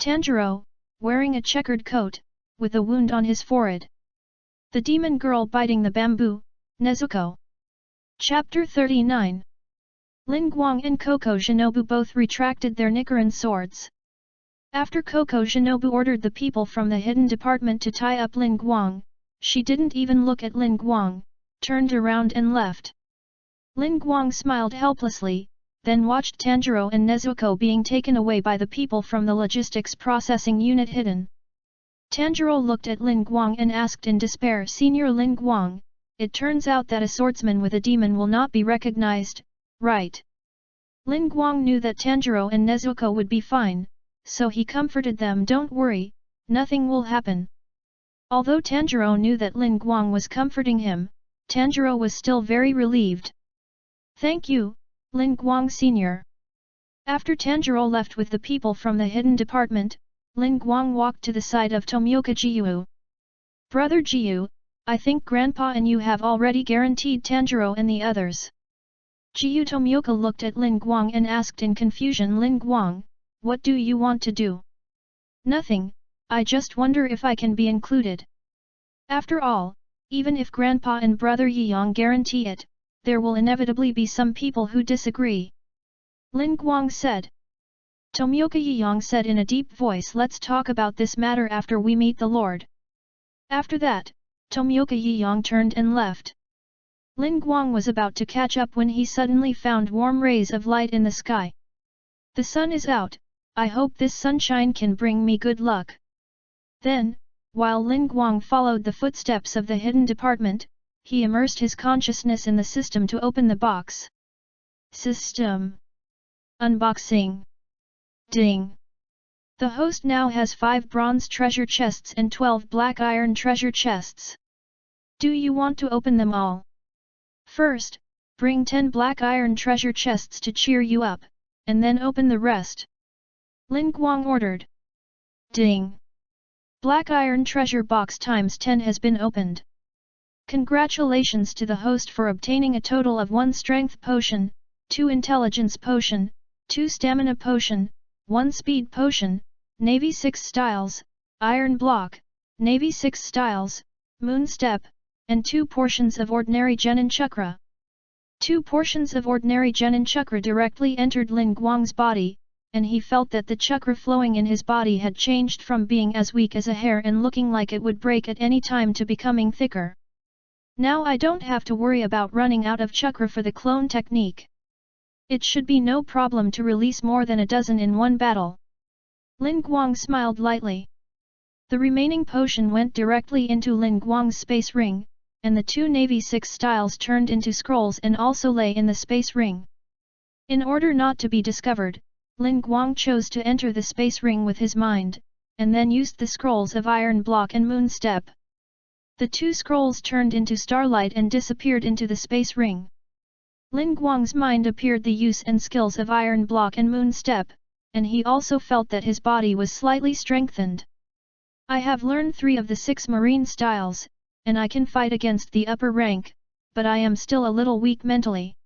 Tanjiro, wearing a checkered coat, with a wound on his forehead. The demon girl biting the bamboo, Nezuko. Chapter 39. Ling Guang and Koko Shinobu both retracted their Nichirin swords. After Koko Shinobu ordered the people from the hidden department to tie up Ling Guang, she didn't even look at Ling Guang, turned around and left. Ling Guang smiled helplessly, then watched Tanjiro and Nezuko being taken away by the people from the logistics processing unit hidden. Tanjiro looked at Ling Guang and asked in despair, Senior Ling Guang, it turns out that a swordsman with a demon will not be recognized, right? Ling Guang knew that Tanjiro and Nezuko would be fine, so he comforted them, don't worry, nothing will happen. Although Tanjiro knew that Ling Guang was comforting him, Tanjiro was still very relieved. Thank you, Ling Guang Sr. After Tanjiro left with the people from the hidden department, Ling Guang walked to the side of Tomioka Jiu. Brother Jiu, I think Grandpa and you have already guaranteed Tanjiro and the others. Jiu Tomioka looked at Ling Guang and asked in confusion, Ling Guang, what do you want to do? Nothing, I just wonder if I can be included. After all, even if Grandpa and Brother Yiyang guarantee it, there will inevitably be some people who disagree. Ling Guang said. Tomioka Yiyang said in a deep voice, let's talk about this matter after we meet the Lord. After that, Tomioka Yiyang turned and left. Ling Guang was about to catch up when he suddenly found warm rays of light in the sky. The sun is out, I hope this sunshine can bring me good luck. Then, while Ling Guang followed the footsteps of the hidden department, he immersed his consciousness in the system to open the box. System. Unboxing. Ding. The host now has 5 bronze treasure chests and 12 black iron treasure chests. Do you want to open them all? First, bring 10 black iron treasure chests to cheer you up, and then open the rest. Ling Guang ordered. Ding. Black iron treasure box times 10 has been opened. Congratulations to the host for obtaining a total of 1 strength potion, 2 intelligence potion, 2 stamina potion, 1 speed potion, Navy 6 styles, iron block, Navy 6 styles, moon step, and 2 portions of ordinary Genin chakra. 2 portions of ordinary Genin chakra directly entered Ling Guang's body, and he felt that the chakra flowing in his body had changed from being as weak as a hair and looking like it would break at any time to becoming thicker. Now I don't have to worry about running out of chakra for the clone technique. It should be no problem to release more than a dozen in one battle. Ling Guang smiled lightly. The remaining potion went directly into Ling Guang's space ring, and the 2 Navy 6 styles turned into scrolls and also lay in the space ring. In order not to be discovered, Ling Guang chose to enter the space ring with his mind, and then used the scrolls of iron block and moon step. The 2 scrolls turned into starlight and disappeared into the space ring. Ling Guang's mind appeared the use and skills of iron block and moon step, and he also felt that his body was slightly strengthened. I have learned 3 of the 6 marine styles, and I can fight against the upper rank, but I am still a little weak mentally.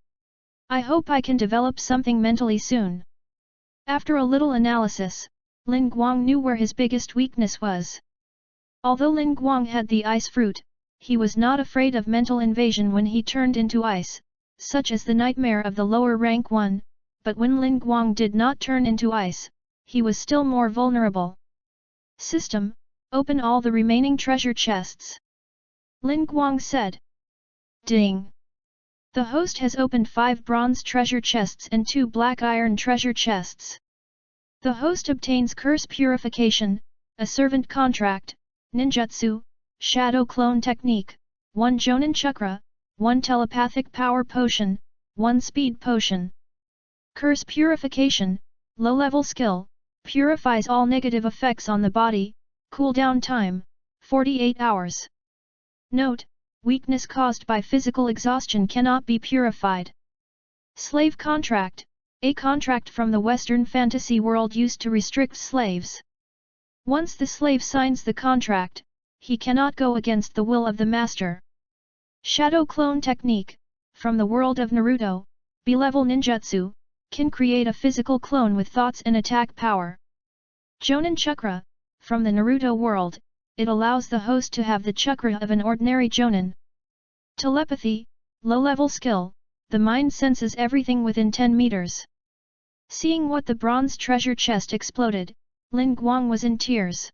I hope I can develop something mentally soon. After a little analysis, Ling Guang knew where his biggest weakness was. Although Ling Guang had the ice fruit, he was not afraid of mental invasion when he turned into ice, such as the nightmare of the lower rank one, but when Ling Guang did not turn into ice, he was still more vulnerable. System, open all the remaining treasure chests. Ling Guang said. Ding! The host has opened 5 bronze treasure chests and 2 black iron treasure chests. The host obtains curse purification, a servant contract, ninjutsu, shadow clone technique, 1 Jonin chakra, 1 telepathic power potion, 1 speed potion. Curse purification, low-level skill, purifies all negative effects on the body, cooldown time, 48 hours. Note, weakness caused by physical exhaustion cannot be purified. Slave contract, a contract from the Western fantasy world used to restrict slaves. Once the slave signs the contract, he cannot go against the will of the master. Shadow clone technique, from the world of Naruto, B-level ninjutsu, can create a physical clone with thoughts and attack power. Jonin chakra, from the Naruto world, it allows the host to have the chakra of an ordinary Jonin. Telepathy, low-level skill, the mind senses everything within 10 meters. Seeing what the bronze treasure chest exploded, Ling Guang was in tears.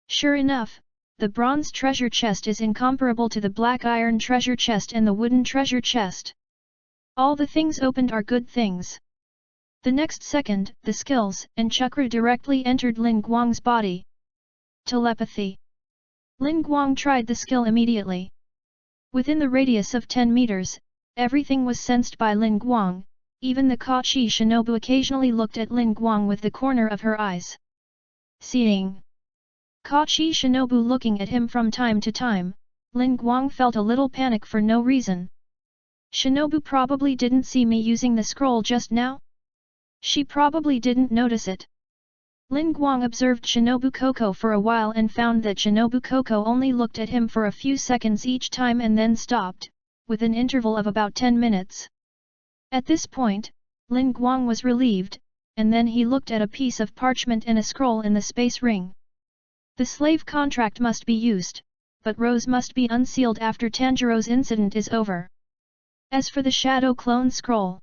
Sure enough, the bronze treasure chest is incomparable to the black iron treasure chest and the wooden treasure chest. All the things opened are good things. The next second, the skills and chakra directly entered Ling Guang's body. Telepathy. Ling Guang tried the skill immediately. Within the radius of 10 meters, everything was sensed by Ling Guang, even the Kachi Shinobu occasionally looked at Ling Guang with the corner of her eyes. Seeing Kachi Shinobu looking at him from time to time, Ling Guang felt a little panic for no reason. Shinobu probably didn't see me using the scroll just now? She probably didn't notice it. Ling Guang observed Shinobu Koko for a while and found that Shinobu Koko only looked at him for a few seconds each time and then stopped, with an interval of about 10 minutes. At this point, Ling Guang was relieved, and then he looked at a piece of parchment and a scroll in the space ring. The slave contract must be used, but Rose must be unsealed after Tanjiro's incident is over. As for the shadow clone scroll,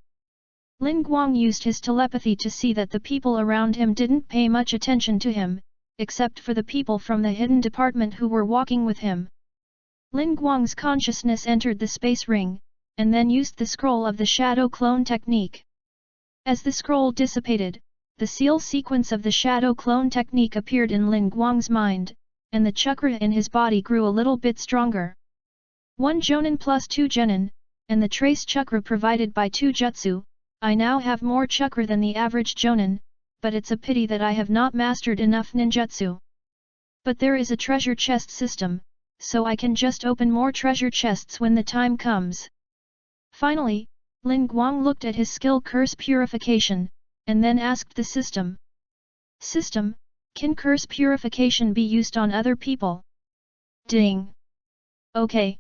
Ling Guang used his telepathy to see that the people around him didn't pay much attention to him, except for the people from the hidden department who were walking with him. Ling Guang's consciousness entered the space ring, and then used the scroll of the shadow clone technique. As the scroll dissipated, the seal sequence of the shadow clone technique appeared in Ling Guang's mind, and the chakra in his body grew a little bit stronger. 1 Jonin plus 2 Genin, and the trace chakra provided by 2 Jutsu. I now have more chakra than the average Jonin, but it's a pity that I have not mastered enough ninjutsu. But there is a treasure chest system, so I can just open more treasure chests when the time comes. Finally, Ling Guang looked at his skill curse purification, and then asked the system. System, can curse purification be used on other people? Ding! Okay.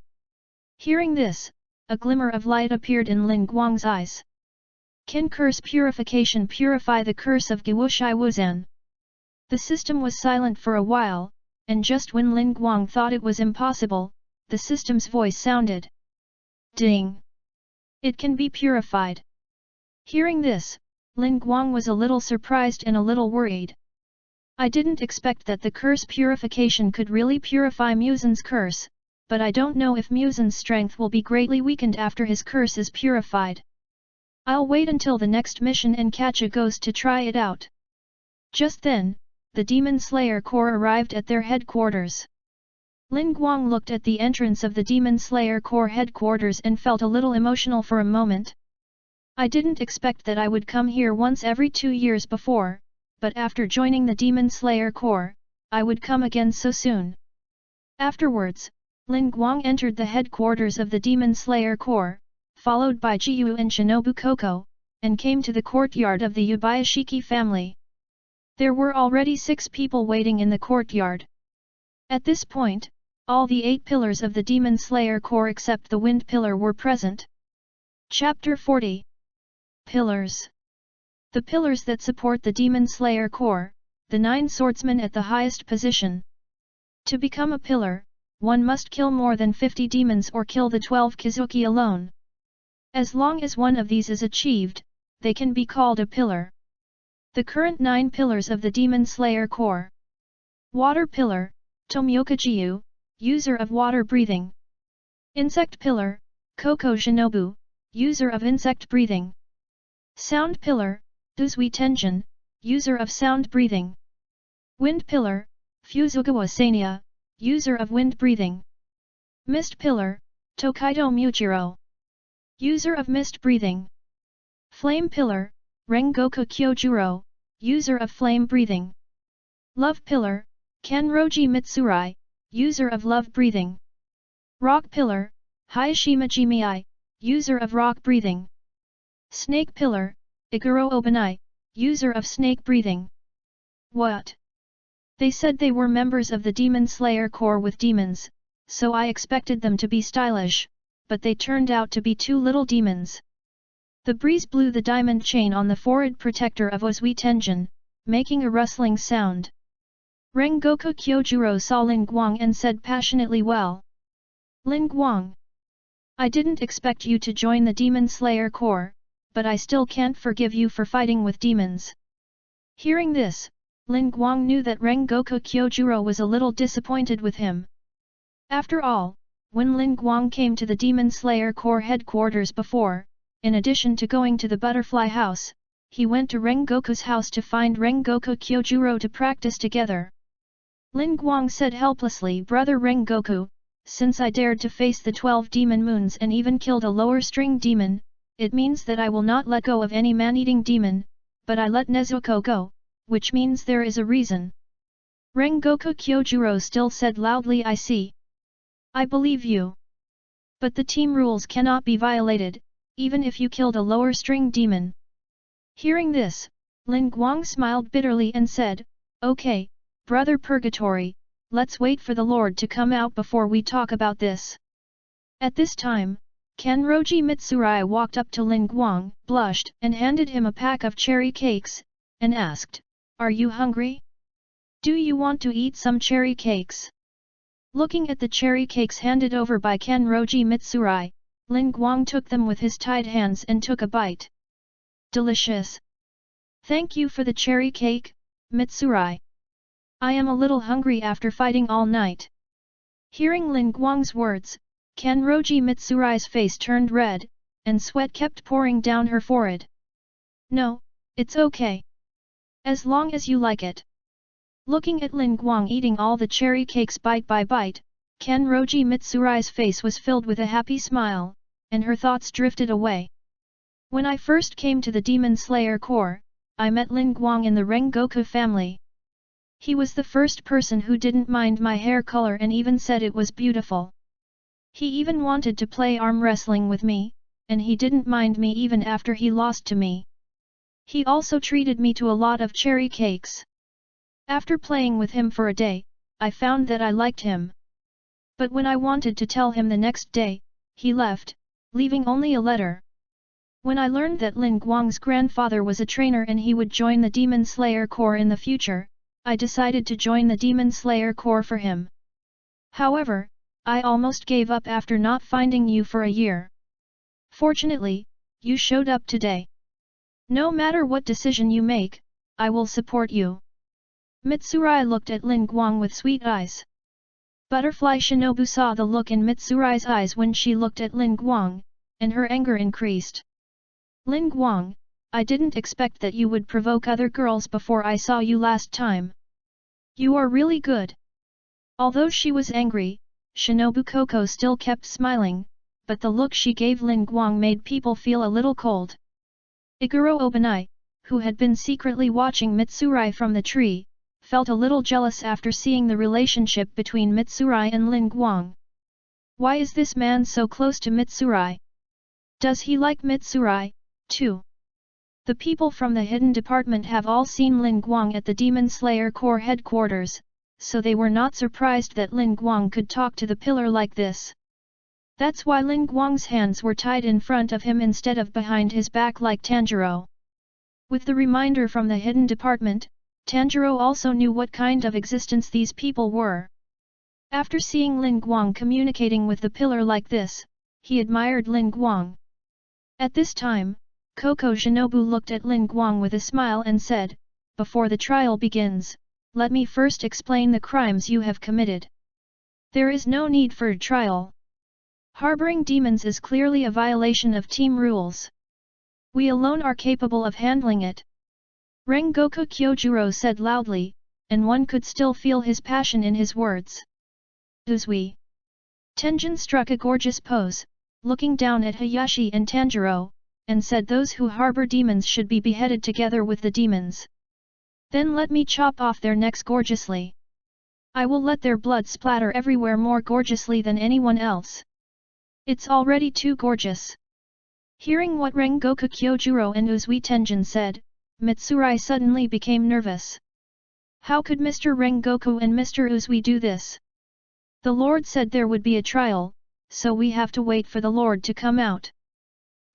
Hearing this, a glimmer of light appeared in Ling Guang's eyes. Can curse purification purify the curse of Gewushai Wuzan? The system was silent for a while, and just when Ling Guang thought it was impossible, the system's voice sounded. Ding! It can be purified. Hearing this, Ling Guang was a little surprised and a little worried. I didn't expect that the curse purification could really purify Muzan's curse, but I don't know if Muzan's strength will be greatly weakened after his curse is purified. I'll wait until the next mission and catch a ghost to try it out. Just then, the Demon Slayer Corps arrived at their headquarters. Ling Guang looked at the entrance of the Demon Slayer Corps headquarters and felt a little emotional for a moment. I didn't expect that I would come here once every 2 years before, but after joining the Demon Slayer Corps, I would come again so soon. Afterwards, Ling Guang entered the headquarters of the Demon Slayer Corps, followed by Jiyu and Shinobu Koko, and came to the courtyard of the Yubayashiki family. There were already 6 people waiting in the courtyard. At this point, all the 8 pillars of the Demon Slayer Corps except the Wind Pillar were present. Chapter 40. Pillars. The pillars that support the Demon Slayer Corps, the 9 swordsmen at the highest position. To become a pillar, one must kill more than 50 demons or kill the 12 Kizuki alone. As long as one of these is achieved, they can be called a pillar. The current 9 pillars of the Demon Slayer Corps. Water Pillar, Tomioka-jiu, user of water breathing. Insect Pillar, Koko Shinobu, user of insect breathing. Sound Pillar, Uzui Tenjin, user of sound breathing. Wind Pillar, Fuzugawa Sanya, user of wind breathing. Mist Pillar, Tokaido Muchiro, user of mist breathing. Flame Pillar, Rengoku Kyojuro, user of flame breathing. Love Pillar, Kanroji Mitsurai, user of love breathing. Rock Pillar, Hayashima Jimiai, user of rock breathing. Snake Pillar, Iguro Obanai, user of snake breathing. What? They said they were members of the Demon Slayer Corps with demons, so I expected them to be stylish, but they turned out to be 2 little demons. The breeze blew the diamond chain on the forehead protector of Uzui Tenjin, making a rustling sound. Rengoku Kyojuro saw Ling Guang and said passionately, "Well, Ling Guang, I didn't expect you to join the Demon Slayer Corps, but I still can't forgive you for fighting with demons." Hearing this, Ling Guang knew that Rengoku Kyojuro was a little disappointed with him. After all, when Ling Guang came to the Demon Slayer Corps headquarters before, in addition to going to the Butterfly House, he went to Rengoku's house to find Rengoku Kyojuro to practice together. Ling Guang said helplessly, "Brother Rengoku, since I dared to face the 12 demon moons and even killed a lower string demon, it means that I will not let go of any man-eating demon, but I let Nezuko go, which means there is a reason." Rengoku Kyojuro still said loudly, "I see. I believe you. But the team rules cannot be violated, even if you killed a lower string demon." Hearing this, Ling Guang smiled bitterly and said, "Okay, Brother Purgatory, let's wait for the Lord to come out before we talk about this." At this time, Kanroji Mitsurai walked up to Ling Guang, blushed, and handed him a pack of cherry cakes, and asked, "Are you hungry? Do you want to eat some cherry cakes?" Looking at the cherry cakes handed over by Kanroji Mitsurai, Ling Guang took them with his tied hands and took a bite. "Delicious! Thank you for the cherry cake, Mitsurai. I am a little hungry after fighting all night." Hearing Ling Guang's words, Kanroji Mitsurai's face turned red, and sweat kept pouring down her forehead. "No, it's okay. As long as you like it." Looking at Ling Guang eating all the cherry cakes bite by bite, Kanroji Mitsurai's face was filled with a happy smile, and her thoughts drifted away. "When I first came to the Demon Slayer Corps, I met Ling Guang in the Rengoku family. He was the first person who didn't mind my hair color and even said it was beautiful. He even wanted to play arm wrestling with me, and he didn't mind me even after he lost to me. He also treated me to a lot of cherry cakes. After playing with him for a day, I found that I liked him. But when I wanted to tell him the next day, he left, leaving only a letter. When I learned that Ling Guang's grandfather was a trainer and he would join the Demon Slayer Corps in the future, I decided to join the Demon Slayer Corps for him. However, I almost gave up after not finding you for a year. Fortunately, you showed up today. No matter what decision you make, I will support you." Mitsurai looked at Ling Guang with sweet eyes. Butterfly Shinobu saw the look in Mitsurai's eyes when she looked at Ling Guang, and her anger increased. "Ling Guang, I didn't expect that you would provoke other girls before I saw you last time. You are really good." Although she was angry, Shinobu Koko still kept smiling, but the look she gave Ling Guang made people feel a little cold. Iguro Obanai, who had been secretly watching Mitsurai from the tree, felt a little jealous after seeing the relationship between Mitsurai and Ling Guang. Why is this man so close to Mitsurai? Does he like Mitsurai, too? The people from the hidden department have all seen Ling Guang at the Demon Slayer Corps headquarters, so they were not surprised that Ling Guang could talk to the pillar like this. That's why Ling Guang's hands were tied in front of him instead of behind his back like Tanjiro. With the reminder from the hidden department, Tanjiro also knew what kind of existence these people were. After seeing Ling Guang communicating with the pillar like this, he admired Ling Guang. At this time, Koko Shinobu looked at Ling Guang with a smile and said, "Before the trial begins, let me first explain the crimes you have committed. There is no need for a trial. Harboring demons is clearly a violation of team rules. We alone are capable of handling it." Rengoku Kyojuro said loudly, and one could still feel his passion in his words. Uzui. Tenjin struck a gorgeous pose, looking down at Hayashi and Tanjiro, and said those who harbor demons should be beheaded together with the demons. Then let me chop off their necks gorgeously. I will let their blood splatter everywhere more gorgeously than anyone else. It's already too gorgeous. Hearing what Rengoku Kyojuro and Uzui Tenjin said, Mitsurai suddenly became nervous. How could Mr. Rengoku and Mr. Uzui do this? The Lord said there would be a trial, so we have to wait for the Lord to come out.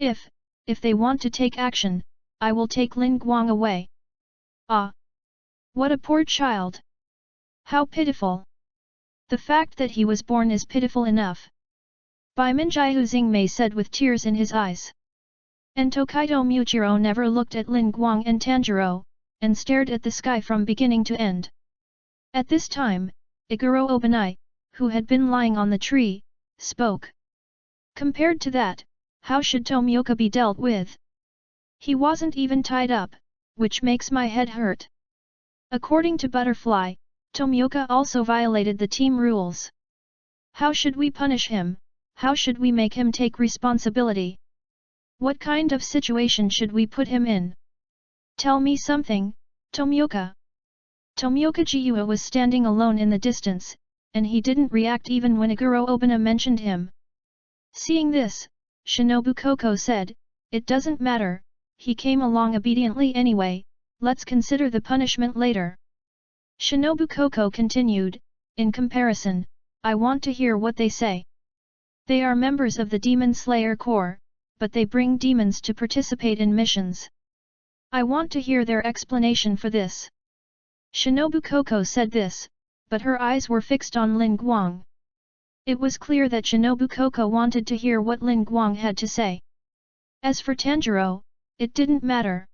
If they want to take action, I will take Ling Guang away. Ah! What a poor child! How pitiful! The fact that he was born is pitiful enough. Bai Minjiu Xingmei said with tears in his eyes. And Tokaido Muichiro never looked at Ling Guang and Tanjiro, and stared at the sky from beginning to end. At this time, Iguro Obanai, who had been lying on the tree, spoke. Compared to that, how should Tomioka be dealt with? He wasn't even tied up, which makes my head hurt. According to Butterfly, Tomioka also violated the team rules. How should we punish him? How should we make him take responsibility? What kind of situation should we put him in? Tell me something, Tomioka. Tomioka Jiua was standing alone in the distance, and he didn't react even when Iguro Obana mentioned him. Seeing this, Shinobu Koko said, "It doesn't matter, he came along obediently anyway, let's consider the punishment later." Shinobu Koko continued, "In comparison, I want to hear what they say. They are members of the Demon Slayer Corps, but they bring demons to participate in missions. I want to hear their explanation for this." Shinobu Koko said this, but her eyes were fixed on Ling Guang. It was clear that Shinobu Koko wanted to hear what Ling Guang had to say. As for Tanjiro, it didn't matter.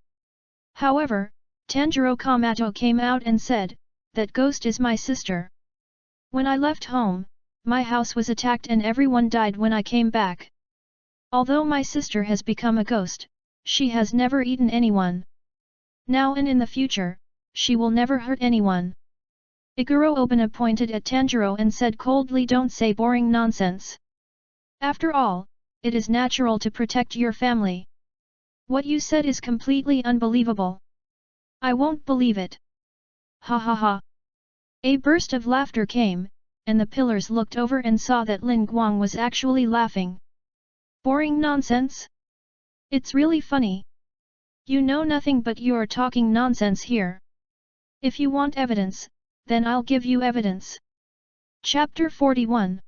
However, Tanjiro Kamato came out and said, "That ghost is my sister. When I left home, my house was attacked and everyone died when I came back. Although my sister has become a ghost, she has never eaten anyone. Now and in the future, she will never hurt anyone." Iguro Obana pointed at Tanjiro and said coldly, "Don't say boring nonsense. After all, it is natural to protect your family. What you said is completely unbelievable. I won't believe it." Ha ha ha. A burst of laughter came, and the pillars looked over and saw that Ling Guang was actually laughing. Boring nonsense? It's really funny. You know nothing but you're talking nonsense here. If you want evidence, then I'll give you evidence. Chapter 41.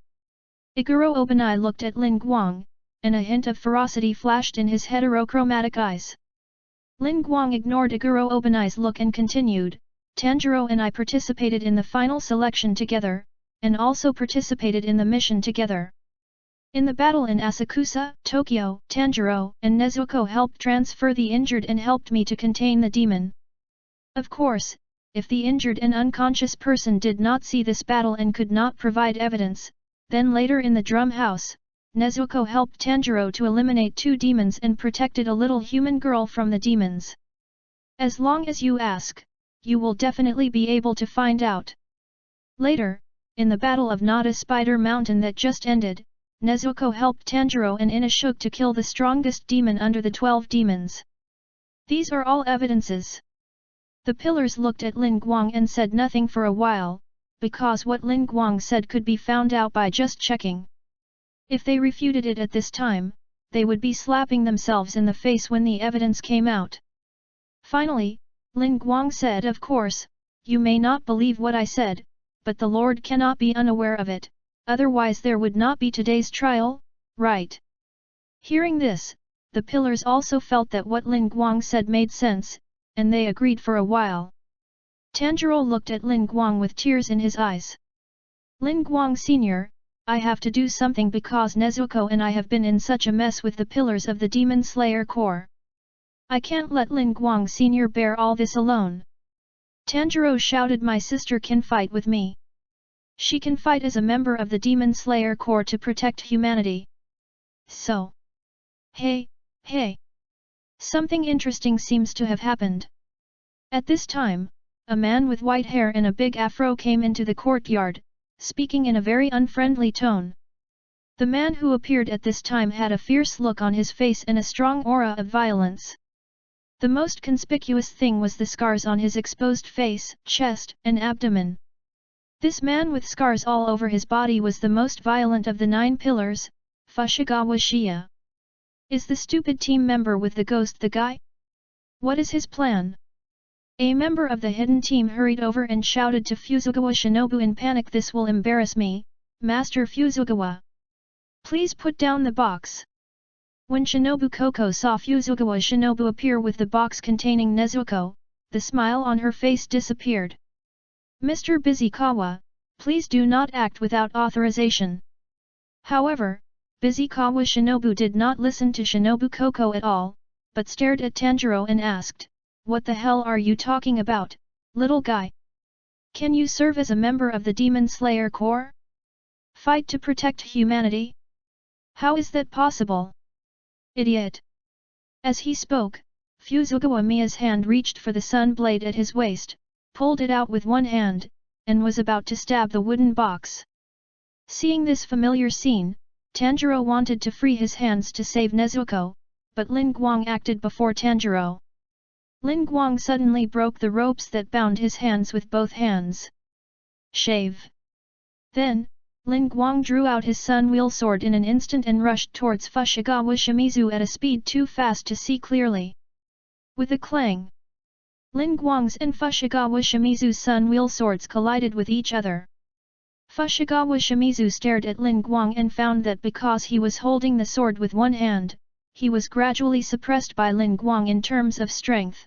Iguro Obanai looked at Ling Guang, and a hint of ferocity flashed in his heterochromatic eyes. Ling Guang ignored Iguro Obanai's look and continued, "Tanjiro and I participated in the final selection together, and also participated in the mission together. In the battle in Asakusa, Tokyo, Tanjiro and Nezuko helped transfer the injured and helped me to contain the demon. Of course, if the injured and unconscious person did not see this battle and could not provide evidence, then later in the drum house, Nezuko helped Tanjiro to eliminate 2 demons and protected a little human girl from the demons. As long as you ask, you will definitely be able to find out." Later, in the battle of Nata Spider Mountain that just ended, Nezuko helped Tanjiro and Inosuke to kill the strongest demon under the 12 demons. These are all evidences. The pillars looked at Ling Guang and said nothing for a while, because what Ling Guang said could be found out by just checking. If they refuted it at this time, they would be slapping themselves in the face when the evidence came out. Finally, Ling Guang said, "Of course, you may not believe what I said, but the Lord cannot be unaware of it, otherwise there would not be today's trial, right?" Hearing this, the pillars also felt that what Ling Guang said made sense, and they agreed for a while. Tanjiro looked at Ling Guang with tears in his eyes. Ling Guang Sr., I have to do something because Nezuko and I have been in such a mess with the pillars of the Demon Slayer Corps. I can't let Ling Guang Sr. bear all this alone. Tanjiro shouted, my sister can fight with me. She can fight as a member of the Demon Slayer Corps to protect humanity. So. Hey. Something interesting seems to have happened. At this time, a man with white hair and a big afro came into the courtyard, speaking in a very unfriendly tone. The man who appeared at this time had a fierce look on his face and a strong aura of violence. The most conspicuous thing was the scars on his exposed face, chest, and abdomen. This man with scars all over his body was the most violent of the 9 pillars, Fushigawara Shia. Is the stupid team member with the ghost the guy? What is his plan? A member of the hidden team hurried over and shouted to Fuzugawa Shinobu in panic, this will embarrass me, Master Fuzugawa. Please put down the box. When Shinobu Koko saw Fuzugawa Shinobu appear with the box containing Nezuko, the smile on her face disappeared. Mr. Bizikawa, please do not act without authorization. However, Bizikawa Shinobu did not listen to Shinobu Koko at all, but stared at Tanjiro and asked, what the hell are you talking about, little guy? Can you serve as a member of the Demon Slayer Corps? Fight to protect humanity? How is that possible? Idiot! As he spoke, Fuzugawa Miya's hand reached for the sun blade at his waist, pulled it out with one hand, and was about to stab the wooden box. Seeing this familiar scene, Tanjiro wanted to free his hands to save Nezuko, but Ling Guang acted before Tanjiro. Ling Guang suddenly broke the ropes that bound his hands with both hands. Shave. Then, Ling Guang drew out his sun-wheel sword in an instant and rushed towards Fushigawara Shimizu at a speed too fast to see clearly. With a clang, Ling Guang's and Fushigawara Shimizu's sun-wheel swords collided with each other. Fushigawara Shimizu stared at Ling Guang and found that because he was holding the sword with one hand, he was gradually suppressed by Ling Guang in terms of strength.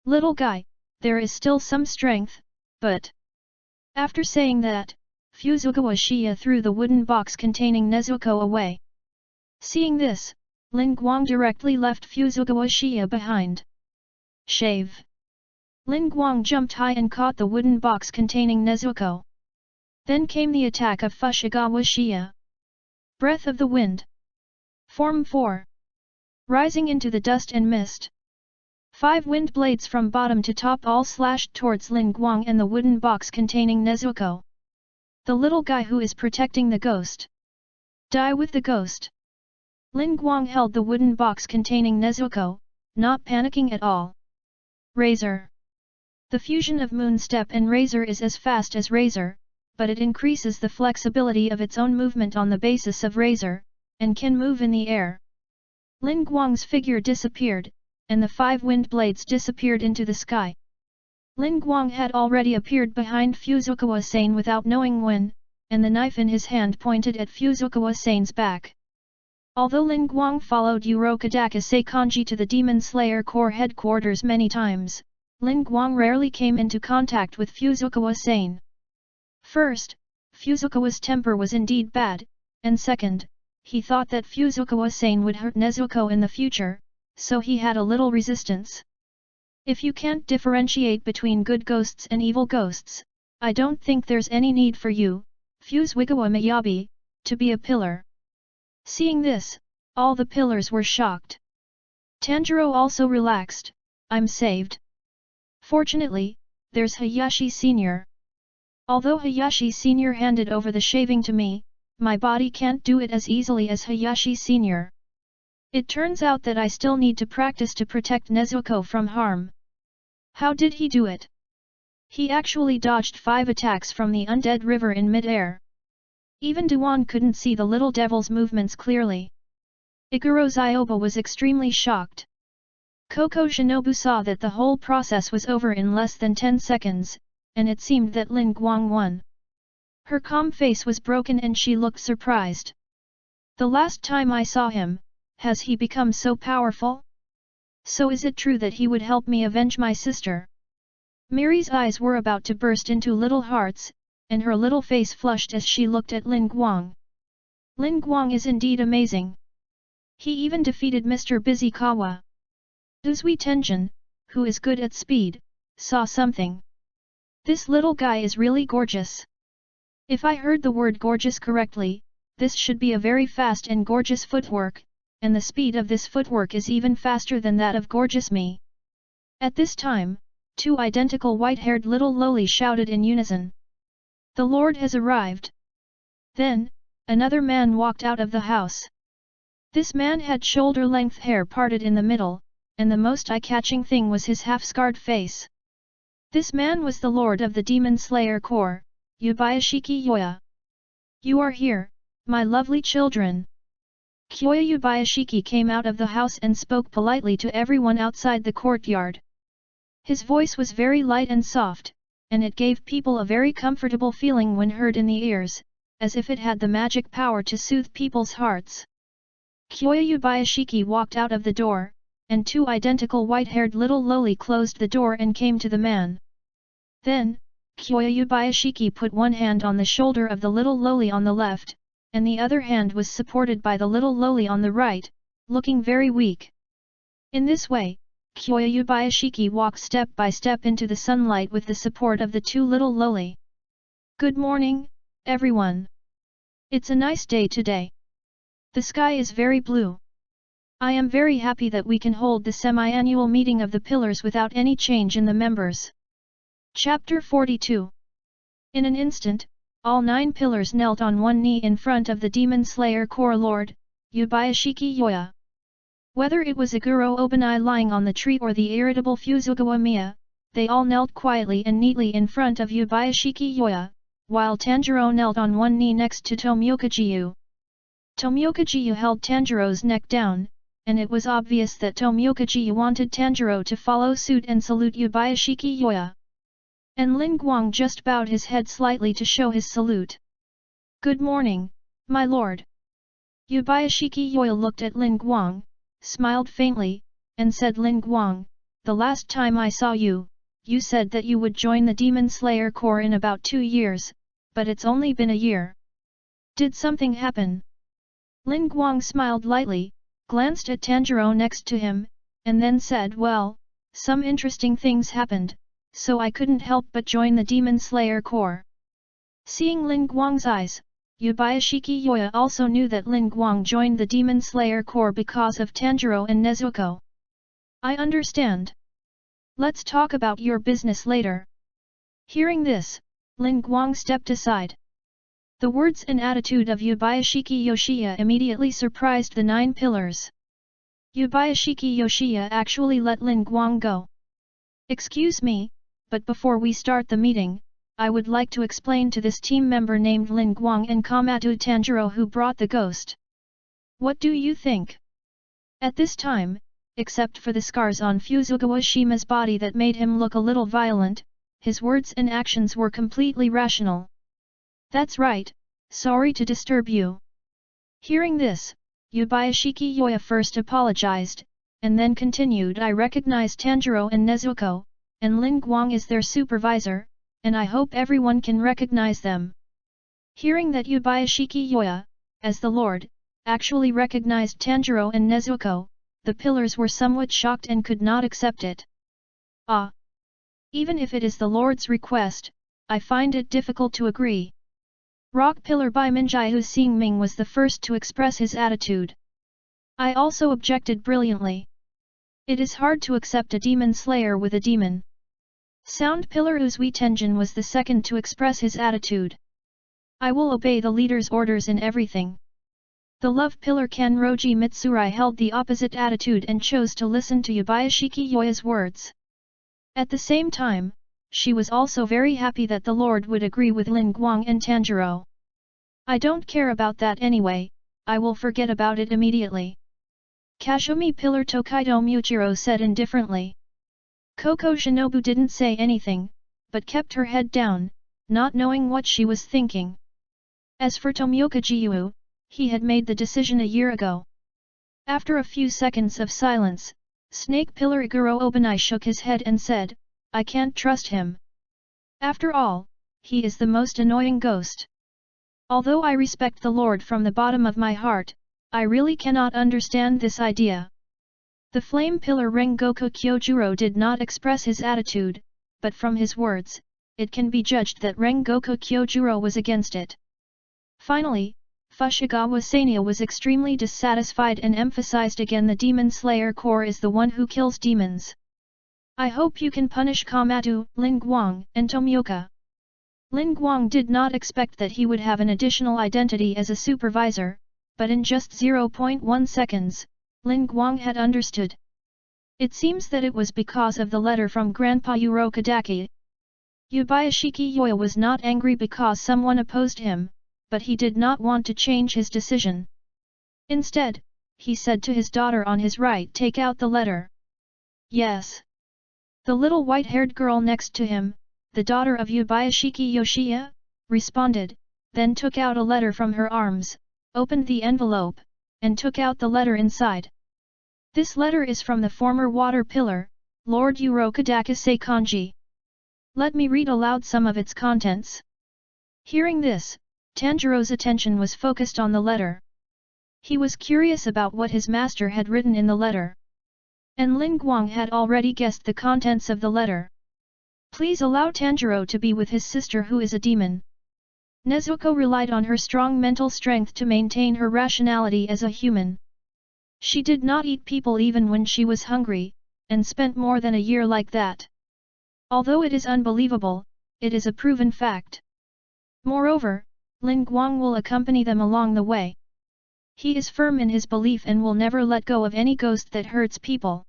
Little guy, there is still some strength, but… After saying that, Fuzugawa Shia threw the wooden box containing Nezuko away. Seeing this, Ling Guang directly left Fuzugawa Shia behind. Shave. Ling Guang jumped high and caught the wooden box containing Nezuko. Then came the attack of Fushigawara Shia. Breath of the Wind. Form 4. Rising into the dust and mist. 5 wind blades from bottom to top all slashed towards Ling Guang and the wooden box containing Nezuko. The little guy who is protecting the ghost. Die with the ghost. Ling Guang held the wooden box containing Nezuko, not panicking at all. Razor. The fusion of Moonstep and Razor is as fast as Razor, but it increases the flexibility of its own movement on the basis of Razor, and can move in the air. Ling Guang's figure disappeared, and the 5 wind blades disappeared into the sky. Ling Guang had already appeared behind Fuzugawa-san without knowing when, and the knife in his hand pointed at Fuzugawa-san's back. Although Ling Guang followed Urokodaki Seikanji to the Demon Slayer Corps headquarters many times, Ling Guang rarely came into contact with Fuzugawa-san. First, Fuzugawa's temper was indeed bad, and second, he thought that Fuzugawa-san would hurt Nezuko in the future, so he had a little resistance. If you can't differentiate between good ghosts and evil ghosts, I don't think there's any need for you, Fuzugawa Miyabi, to be a pillar. Seeing this, all the pillars were shocked. Tanjiro also relaxed. I'm saved. Fortunately, there's Hayashi Sr. Although Hayashi Sr. handed over the shaving to me, my body can't do it as easily as Hayashi Sr. It turns out that I still need to practice to protect Nezuko from harm. How did he do it? He actually dodged 5 attacks from the undead river in mid-air. Even Duan couldn't see the little devil's movements clearly. Iguro Zyoba was extremely shocked. Koko Shinobu saw that the whole process was over in less than 10 seconds, and it seemed that Ling Guang won. Her calm face was broken and she looked surprised. The last time I saw him, has he become so powerful? So is it true that he would help me avenge my sister? Mary's eyes were about to burst into little hearts, and her little face flushed as she looked at Ling Guang. Ling Guang is indeed amazing. He even defeated Mr. Busikawa. Uzui Tenjin, who is good at speed, saw something. This little guy is really gorgeous. If I heard the word gorgeous correctly, this should be a very fast and gorgeous footwork, and the speed of this footwork is even faster than that of gorgeous me. At this time, two identical white-haired little loli shouted in unison. The Lord has arrived. Then, another man walked out of the house. This man had shoulder-length hair parted in the middle, and the most eye-catching thing was his half-scarred face. This man was the lord of the Demon Slayer Corps, Yubayashiki Yoya. You are here, my lovely children. Kyoya Yubayashiki came out of the house and spoke politely to everyone outside the courtyard. His voice was very light and soft, and it gave people a very comfortable feeling when heard in the ears, as if it had the magic power to soothe people's hearts. Kyoya Yubayashiki walked out of the door, and two identical white-haired little loli closed the door and came to the man. Then, Kyoya Yubayashiki put one hand on the shoulder of the little loli on the left, and the other hand was supported by the little loli on the right, looking very weak. In this way, Kyoya Yubayashiki walked step by step into the sunlight with the support of the two little loli. Good morning, everyone. It's a nice day today. The sky is very blue. I am very happy that we can hold the semi-annual meeting of the pillars without any change in the members. Chapter 42. In an instant, all 9 pillars knelt on one knee in front of the Demon Slayer Corps Lord, Yubayashiki Yoya. Whether it was Aguro Obanai lying on the tree or the irritable Fuzugawa Miya, they all knelt quietly and neatly in front of Yubayashiki Yoya, while Tanjiro knelt on one knee next to Tomiokajiyu. Tomiokajiyu held Tanjiro's neck down, and it was obvious that Tomiokajiyu wanted Tanjiro to follow suit and salute Yubayashiki Yoya. And Ling Guang just bowed his head slightly to show his salute. Good morning, my lord. Yubayashiki Yoya looked at Ling Guang, smiled faintly, and said, Ling Guang, the last time I saw you, you said that you would join the Demon Slayer Corps in about 2 years, but it's only been a year. Did something happen? Ling Guang smiled lightly, glanced at Tanjiro next to him, and then said, well, some interesting things happened, so I couldn't help but join the Demon Slayer Corps. Seeing Ling Guang's eyes, Yubayashiki Yoya also knew that Ling Guang joined the Demon Slayer Corps because of Tanjiro and Nezuko. I understand. Let's talk about your business later. Hearing this, Ling Guang stepped aside. The words and attitude of Yubayashiki Yoshiya immediately surprised the 9 pillars. Yubayashiki Yoshiya actually let Ling Guang go. Excuse me, but before we start the meeting, I would like to explain to this team member named Ling Guang and Kamatu Tanjiro who brought the ghost. What do you think? At this time, except for the scars on Fuzugawa Shima's body that made him look a little violent, his words and actions were completely rational. That's right, sorry to disturb you. Hearing this, Yubayashiki Yoya first apologized, and then continued, I recognize Tanjiro and Nezuko, and Ling Guang is their supervisor, and I hope everyone can recognize them. Hearing that Yubayashiki Yoya, as the Lord, actually recognized Tanjiro and Nezuko, the pillars were somewhat shocked and could not accept it. Ah! Even if it is the Lord's request, I find it difficult to agree. Rock Pillar by Minjiu Xingming was the first to express his attitude. I also objected brilliantly. It is hard to accept a demon slayer with a demon. Sound Pillar Uzui Tenjin was the second to express his attitude. I will obey the leader's orders in everything. The Love Pillar Kanroji Mitsurai held the opposite attitude and chose to listen to Yubayashiki Yoya's words. At the same time, she was also very happy that the Lord would agree with Ling Guang and Tanjiro. I don't care about that anyway, I will forget about it immediately. Kashumi Pillar Tokaido Muchiro said indifferently. Koko Shinobu didn't say anything, but kept her head down, not knowing what she was thinking. As for Tomioka Jiyu, he had made the decision a year ago. After a few seconds of silence, Snake Pillar Iguro Obanai shook his head and said, I can't trust him. After all, he is the most annoying ghost. Although I respect the Lord from the bottom of my heart, I really cannot understand this idea. The flame pillar Rengoku Kyojuro did not express his attitude, but from his words, it can be judged that Rengoku Kyojuro was against it. Finally, Fushigawara Sanya was extremely dissatisfied and emphasized again the Demon Slayer core is the one who kills demons. I hope you can punish Kamado, Ling Guang, and Tomioka. Ling Guang did not expect that he would have an additional identity as a supervisor, but in just 0.1 seconds, Ling Guang had understood. It seems that it was because of the letter from Grandpa Urokodaki. Yubayashiki Yoya was not angry because someone opposed him, but he did not want to change his decision. Instead, he said to his daughter on his right, "Take out the letter." Yes. The little white-haired girl next to him, the daughter of Yubayashiki Yoshiya, responded, then took out a letter from her arms, opened the envelope, and took out the letter inside. This letter is from the former water pillar, Lord Urokodaki Seikanji. Let me read aloud some of its contents. Hearing this, Tanjiro's attention was focused on the letter. He was curious about what his master had written in the letter. And Ling Guang had already guessed the contents of the letter. Please allow Tanjiro to be with his sister who is a demon. Nezuko relied on her strong mental strength to maintain her rationality as a human. She did not eat people even when she was hungry, and spent more than a year like that. Although it is unbelievable, it is a proven fact. Moreover, Ling Guang will accompany them along the way. He is firm in his belief and will never let go of any ghost that hurts people.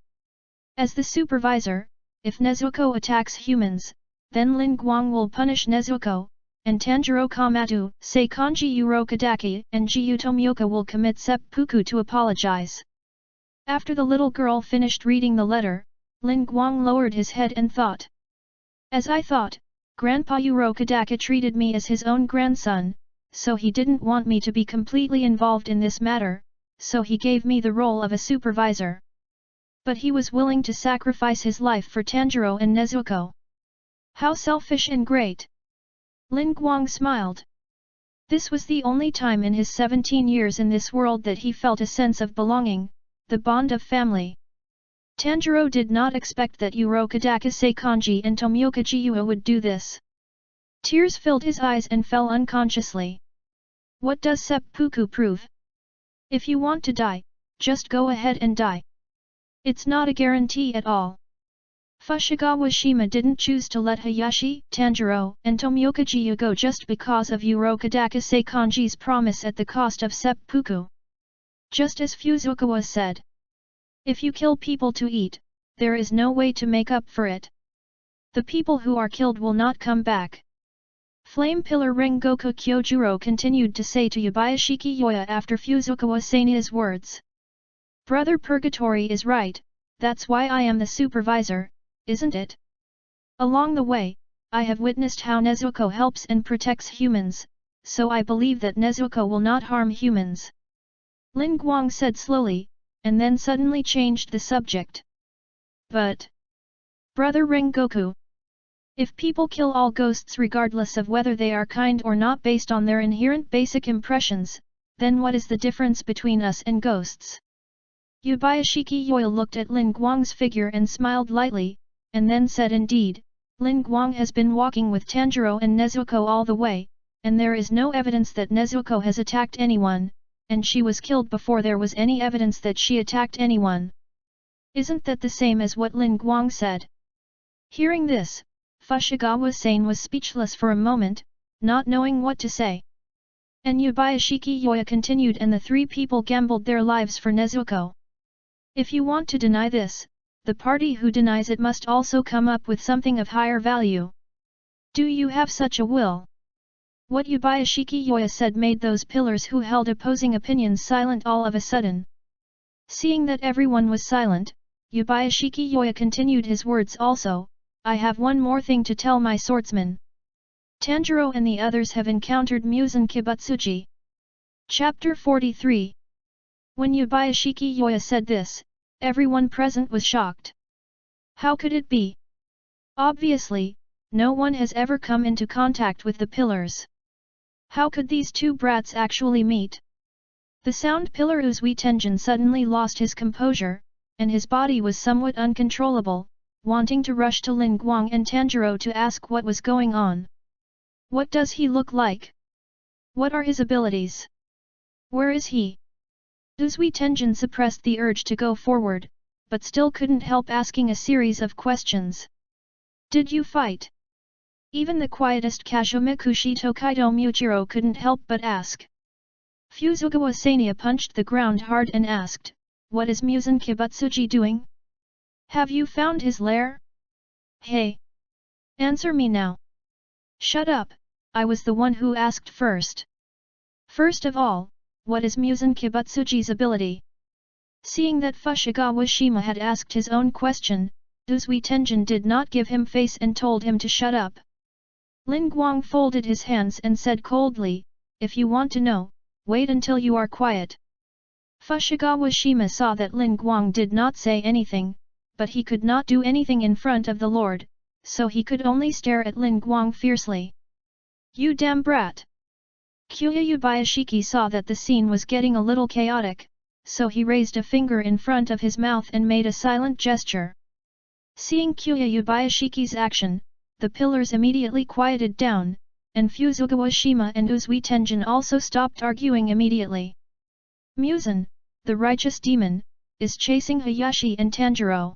As the supervisor, if Nezuko attacks humans, then Ling Guang will punish Nezuko, and Tanjiro Kamado, Seikanji Urokodaki, and Jiu Tomioka will commit seppuku to apologize. After the little girl finished reading the letter, Ling Guang lowered his head and thought. As I thought, Grandpa Urokodaki treated me as his own grandson, so he didn't want me to be completely involved in this matter, so he gave me the role of a supervisor. But he was willing to sacrifice his life for Tanjiro and Nezuko. How selfish and great! Ling Guang smiled. This was the only time in his 17 years in this world that he felt a sense of belonging, the bond of family. Tanjiro did not expect that Urokodaki Seikanji and Tomioka Jiua would do this. Tears filled his eyes and fell unconsciously. What does seppuku prove? If you want to die, just go ahead and die. It's not a guarantee at all. Fushigawara Shima didn't choose to let Hayashi, Tanjiro, and Tomioka Jiu go just because of Urokodaki Seikanji's promise at the cost of seppuku. Just as Fuzukawa said. If you kill people to eat, there is no way to make up for it. The people who are killed will not come back. Flame Pillar Rengoku Kyojuro continued to say to Yubayashiki Yoya after Fuzukawa Sanya's words. Brother Purgatory is right, that's why I am the supervisor, isn't it? Along the way, I have witnessed how Nezuko helps and protects humans, so I believe that Nezuko will not harm humans. Ling Guang said slowly, and then suddenly changed the subject. But, Brother Rengoku, if people kill all ghosts regardless of whether they are kind or not based on their inherent basic impressions, then what is the difference between us and ghosts? Yubayashiki Yoya looked at Ling Guang's figure and smiled lightly, and then said indeed, Ling Guang has been walking with Tanjiro and Nezuko all the way, and there is no evidence that Nezuko has attacked anyone, and she was killed before there was any evidence that she attacked anyone. Isn't that the same as what Ling Guang said? Hearing this, Fushigawara-san was speechless for a moment, not knowing what to say. And Yubayashiki Yoya continued, and the three people gambled their lives for Nezuko. If you want to deny this, the party who denies it must also come up with something of higher value. Do you have such a will? What Yubayashiki Yoya said made those pillars who held opposing opinions silent all of a sudden. Seeing that everyone was silent, Yubayashiki Yoya continued his words also, I have one more thing to tell my swordsman. Tanjiro and the others have encountered Muzan Kibutsuji. Chapter 43. When Yubayashiki Yoya said this, everyone present was shocked. How could it be? Obviously, no one has ever come into contact with the pillars. How could these two brats actually meet? The sound pillar Uzui Tenjin suddenly lost his composure, and his body was somewhat uncontrollable, wanting to rush to Ling Guang and Tanjiro to ask what was going on. What does he look like? What are his abilities? Where is he? Uzui Tenjin suppressed the urge to go forward, but still couldn't help asking a series of questions. Did you fight? Even the quietest Kazumikushi Tokaido Muichiro couldn't help but ask. Fuzugawa Sanya punched the ground hard and asked, what is Muzan Kibutsuji doing? Have you found his lair? Hey! Answer me now! Shut up, I was the one who asked first. First of all, what is Muzan Kibutsuji's ability? Seeing that Fushigawashima Shima had asked his own question, Uzui Tenjin did not give him face and told him to shut up. Ling Guang folded his hands and said coldly, if you want to know, wait until you are quiet. Fushigawashima Shima saw that Ling Guang did not say anything, but he could not do anything in front of the Lord, so he could only stare at Ling Guang fiercely. You damn brat! Kyuya Yubayashiki saw that the scene was getting a little chaotic, so he raised a finger in front of his mouth and made a silent gesture. Seeing Kyuya Yubayashiki's action, the pillars immediately quieted down, and Fuzugawa Shima and Uzui Tenjin also stopped arguing immediately. Muzan, the righteous demon, is chasing Hayashi and Tanjiro.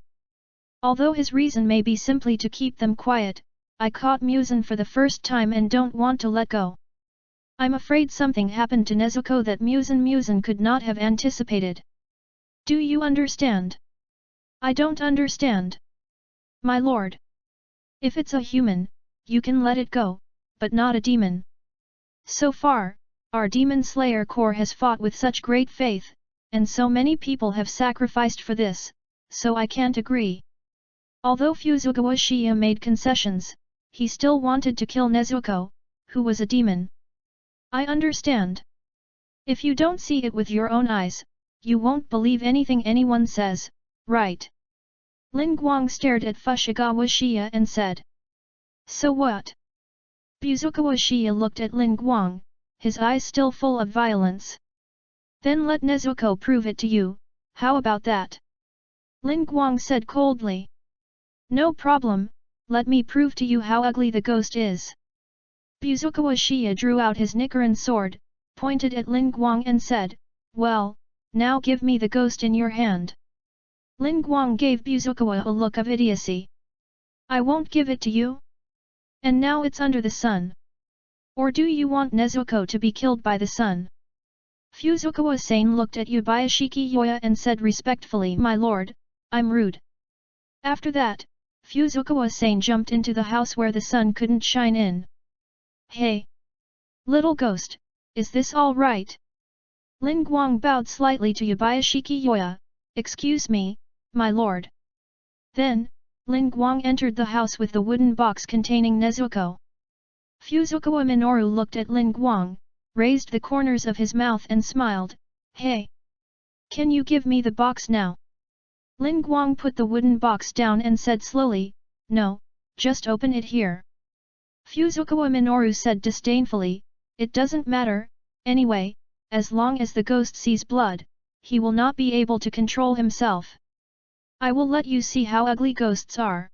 Although his reason may be simply to keep them quiet, I caught Muzan for the first time and don't want to let go. I'm afraid something happened to Nezuko that Muzan could not have anticipated. Do you understand? I don't understand. My lord. If it's a human, you can let it go, but not a demon. So far, our Demon Slayer Corps has fought with such great faith, and so many people have sacrificed for this, so I can't agree. Although Fuzugawa Shima made concessions, he still wanted to kill Nezuko, who was a demon. I understand. If you don't see it with your own eyes, you won't believe anything anyone says, right? Ling Guang stared at Fushigawashima Shima and said. So what? Fuzugawa Shima looked at Ling Guang, his eyes still full of violence. Then let Nezuko prove it to you, how about that? Ling Guang said coldly. No problem, let me prove to you how ugly the ghost is. Fuzugawa Shima drew out his Nichirin sword, pointed at Ling Guang and said, well, now give me the ghost in your hand. Ling Guang gave Fuzugawa a look of idiocy. I won't give it to you? And now it's under the sun. Or do you want Nezuko to be killed by the sun? Fuzugawa-san looked at Yubayashiki Yoya and said respectfully, my lord, I'm rude. After that, Fuzugawa-san jumped into the house where the sun couldn't shine in. Hey! Little ghost, is this all right? Ling Guang bowed slightly to Yubayashiki Yoya, excuse me, my lord. Then, Ling Guang entered the house with the wooden box containing Nezuko. Fuzugawa Minoru looked at Ling Guang, raised the corners of his mouth and smiled, hey! Can you give me the box now? Ling Guang put the wooden box down and said slowly, no, just open it here. Fuzugawa Minoru said disdainfully, it doesn't matter, anyway, as long as the ghost sees blood, he will not be able to control himself. I will let you see how ugly ghosts are.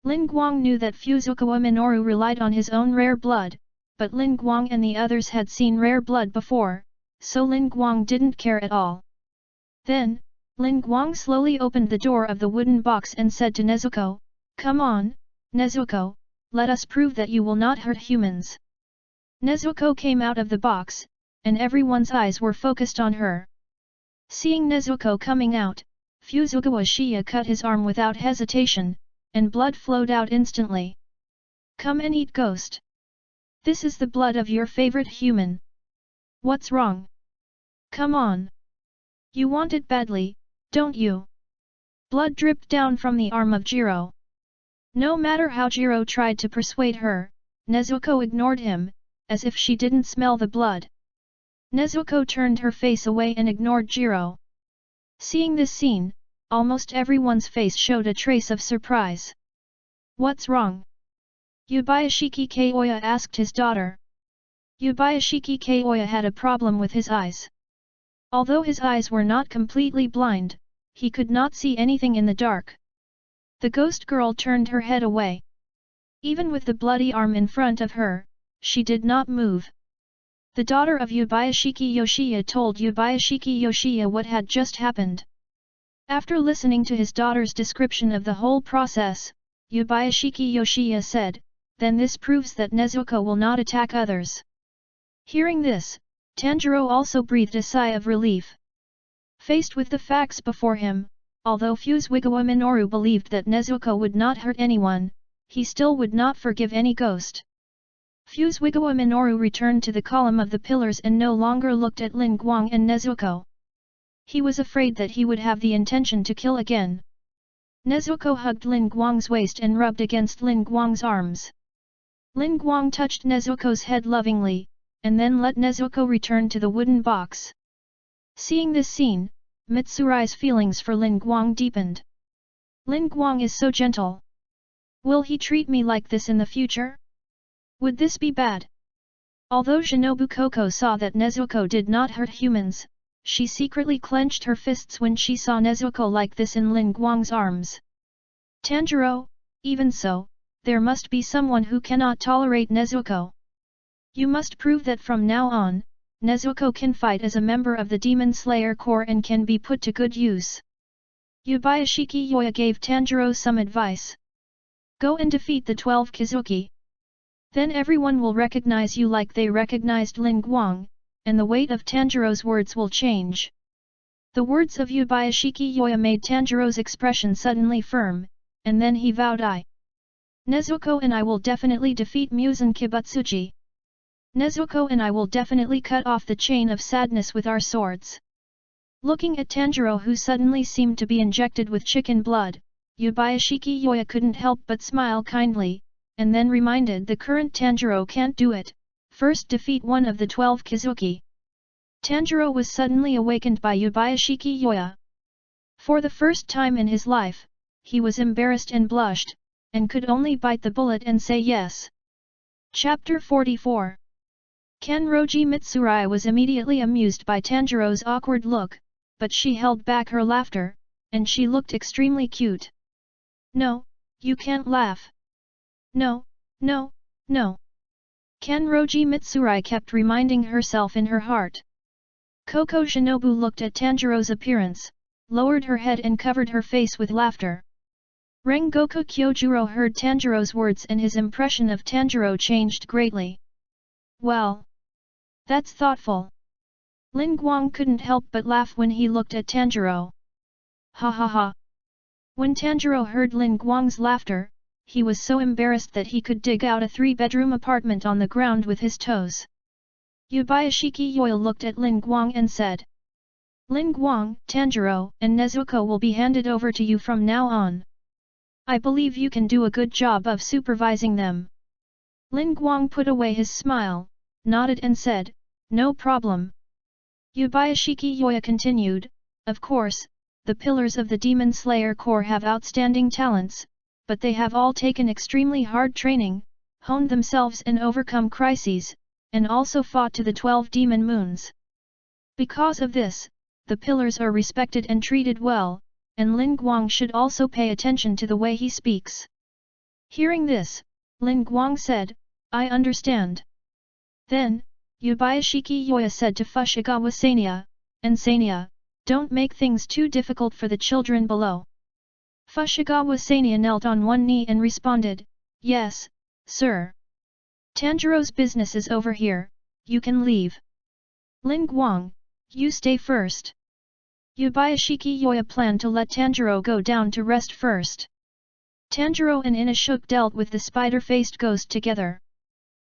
Ling Guang knew that Fuzugawa Minoru relied on his own rare blood, but Ling Guang and the others had seen rare blood before, so Ling Guang didn't care at all. Then, Ling Guang slowly opened the door of the wooden box and said to Nezuko, come on, Nezuko, let us prove that you will not hurt humans. Nezuko came out of the box, and everyone's eyes were focused on her. Seeing Nezuko coming out, Fuzugawa Shima cut his arm without hesitation, and blood flowed out instantly. Come and eat ghost. This is the blood of your favorite human. What's wrong? Come on. You want it badly, don't you? Blood dripped down from the arm of Jiro. No matter how Jiro tried to persuade her, Nezuko ignored him, as if she didn't smell the blood. Nezuko turned her face away and ignored Jiro. Seeing this scene, almost everyone's face showed a trace of surprise. What's wrong? Yubayashiki Koya asked his daughter. Yubayashiki Koya had a problem with his eyes. Although his eyes were not completely blind, he could not see anything in the dark. The ghost girl turned her head away. Even with the bloody arm in front of her, she did not move. The daughter of Yubayashiki Yoshiya told Yubayashiki Yoshiya what had just happened. After listening to his daughter's description of the whole process, Yubayashiki Yoshiya said, "Then this proves that Nezuko will not attack others." Hearing this, Tanjiro also breathed a sigh of relief. Faced with the facts before him, although Fuzigawa Minoru believed that Nezuko would not hurt anyone, he still would not forgive any ghost. Fuzigawa Minoru returned to the column of the pillars and no longer looked at Ling Guang and Nezuko. He was afraid that he would have the intention to kill again. Nezuko hugged Ling Guang's waist and rubbed against Ling Guang's arms. Ling Guang touched Nezuko's head lovingly, and then let Nezuko return to the wooden box. Seeing this scene, Mitsurai's feelings for Ling Guang deepened. Ling Guang is so gentle. Will he treat me like this in the future? Would this be bad? Although Shinobu Koko saw that Nezuko did not hurt humans, she secretly clenched her fists when she saw Nezuko like this in Ling Guang's arms. Tanjiro, even so, there must be someone who cannot tolerate Nezuko. You must prove that from now on, Nezuko can fight as a member of the Demon Slayer Corps and can be put to good use. Yubayashiki Yoya gave Tanjiro some advice. Go and defeat the 12 Kizuki. Then everyone will recognize you like they recognized Ling Guang, and the weight of Tanjiro's words will change. The words of Yubayashiki Yoya made Tanjiro's expression suddenly firm, and then he vowed, Nezuko and I will definitely defeat Muzan Kibutsuji. Nezuko and I will definitely cut off the chain of sadness with our swords. Looking at Tanjiro who suddenly seemed to be injected with chicken blood, Yubayashiki Yoya couldn't help but smile kindly, and then reminded the current Tanjiro can't do it, first defeat one of the 12 Kizuki. Tanjiro was suddenly awakened by Yubayashiki Yoya. For the first time in his life, he was embarrassed and blushed, and could only bite the bullet and say yes. Chapter 44. Kanroji Mitsurai was immediately amused by Tanjiro's awkward look, but she held back her laughter, and she looked extremely cute. No, you can't laugh. No, no, no. Kanroji Mitsurai kept reminding herself in her heart. Koko Shinobu looked at Tanjiro's appearance, lowered her head and covered her face with laughter. Rengoku Kyojuro heard Tanjiro's words and his impression of Tanjiro changed greatly. Well, that's thoughtful. Ling Guang couldn't help but laugh when he looked at Tanjiro. Ha ha ha. When Tanjiro heard Ling Guang's laughter, he was so embarrassed that he could dig out a 3-bedroom apartment on the ground with his toes. Yubayashiki Yoya looked at Ling Guang and said, Ling Guang, Tanjiro, and Nezuko will be handed over to you from now on. I believe you can do a good job of supervising them. Ling Guang put away his smile, nodded and said, No problem. Yubayashiki Yoya continued, Of course, the pillars of the Demon Slayer Corps have outstanding talents, but they have all taken extremely hard training, honed themselves and overcome crises, and also fought to the 12 demon moons. Because of this, the pillars are respected and treated well, and Ling Guang should also pay attention to the way he speaks. Hearing this, Ling Guang said, I understand. Then, Yubayashiki Yoya said to Fushigawara Sanya, and Sanya, don't make things too difficult for the children below. Fushigawara Sanya knelt on one knee and responded, Yes, sir. Tanjiro's business is over here, you can leave. Ling Guang, you stay first. Yubayashiki Yoya planned to let Tanjiro go down to rest first. Tanjiro and Inashuk dealt with the spider-faced ghost together.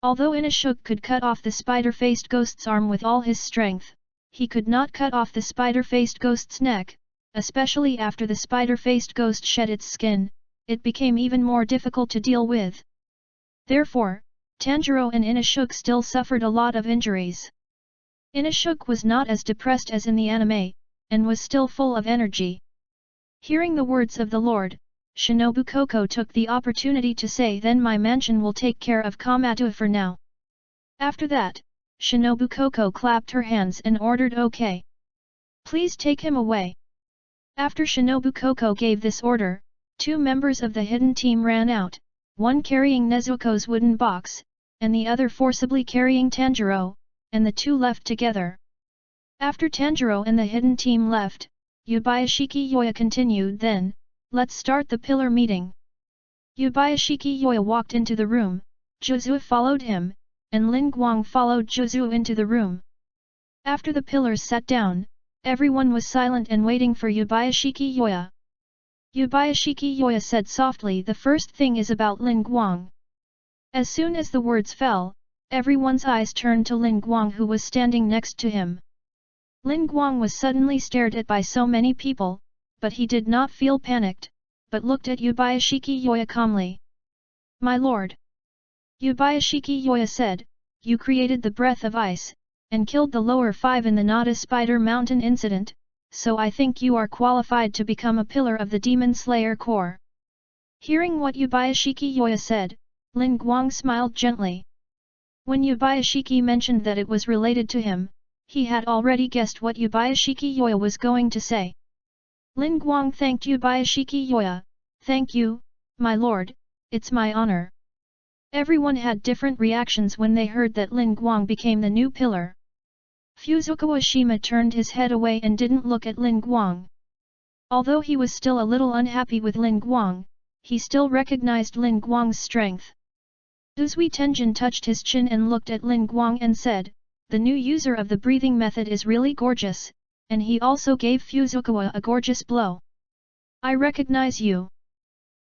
Although Inashuk could cut off the spider-faced ghost's arm with all his strength, he could not cut off the spider-faced ghost's neck, especially after the spider-faced ghost shed its skin, it became even more difficult to deal with. Therefore, Tanjiro and Inashuk still suffered a lot of injuries. Inashuk was not as depressed as in the anime, and was still full of energy. Hearing the words of the Lord, Shinobu Koko took the opportunity to say, then my mansion will take care of Komato for now. After that, Shinobu Koko clapped her hands and ordered, okay. Please take him away. After Shinobu Koko gave this order, 2 members of the hidden team ran out, one carrying Nezuko's wooden box, and the other forcibly carrying Tanjiro, and the 2 left together. After Tanjiro and the hidden team left, Yubayashiki Yoya continued, then, let's start the pillar meeting. Yubayashiki Yoya walked into the room, Jozu followed him, and Ling Guang followed Jozu into the room. After the pillars sat down, everyone was silent and waiting for Yubayashiki Yoya. Yubayashiki Yoya said softly, the first thing is about Ling Guang. As soon as the words fell, everyone's eyes turned to Ling Guang, who was standing next to him. Ling Guang was suddenly stared at by so many people, but he did not feel panicked, but looked at Yubayashiki Yoya calmly. My lord. Yubayashiki Yoya said, you created the breath of ice, and killed the lower 5 in the Nata Spider Mountain incident, so I think you are qualified to become a pillar of the Demon Slayer Corps. Hearing what Yubayashiki Yoya said, Ling Guang smiled gently. When Yubayashiki mentioned that it was related to him, he had already guessed what Yubayashiki Yoya was going to say. Ling Guang thanked Yubayashiki Yoya, thank you, my lord, it's my honor. Everyone had different reactions when they heard that Ling Guang became the new pillar. Fuzukawa Shima turned his head away and didn't look at Ling Guang. Although he was still a little unhappy with Ling Guang, he still recognized Ling Guang's strength. Uzui Tenjin touched his chin and looked at Ling Guang and said, the new user of the breathing method is really gorgeous, and he also gave Fuzukawa a gorgeous blow. I recognize you.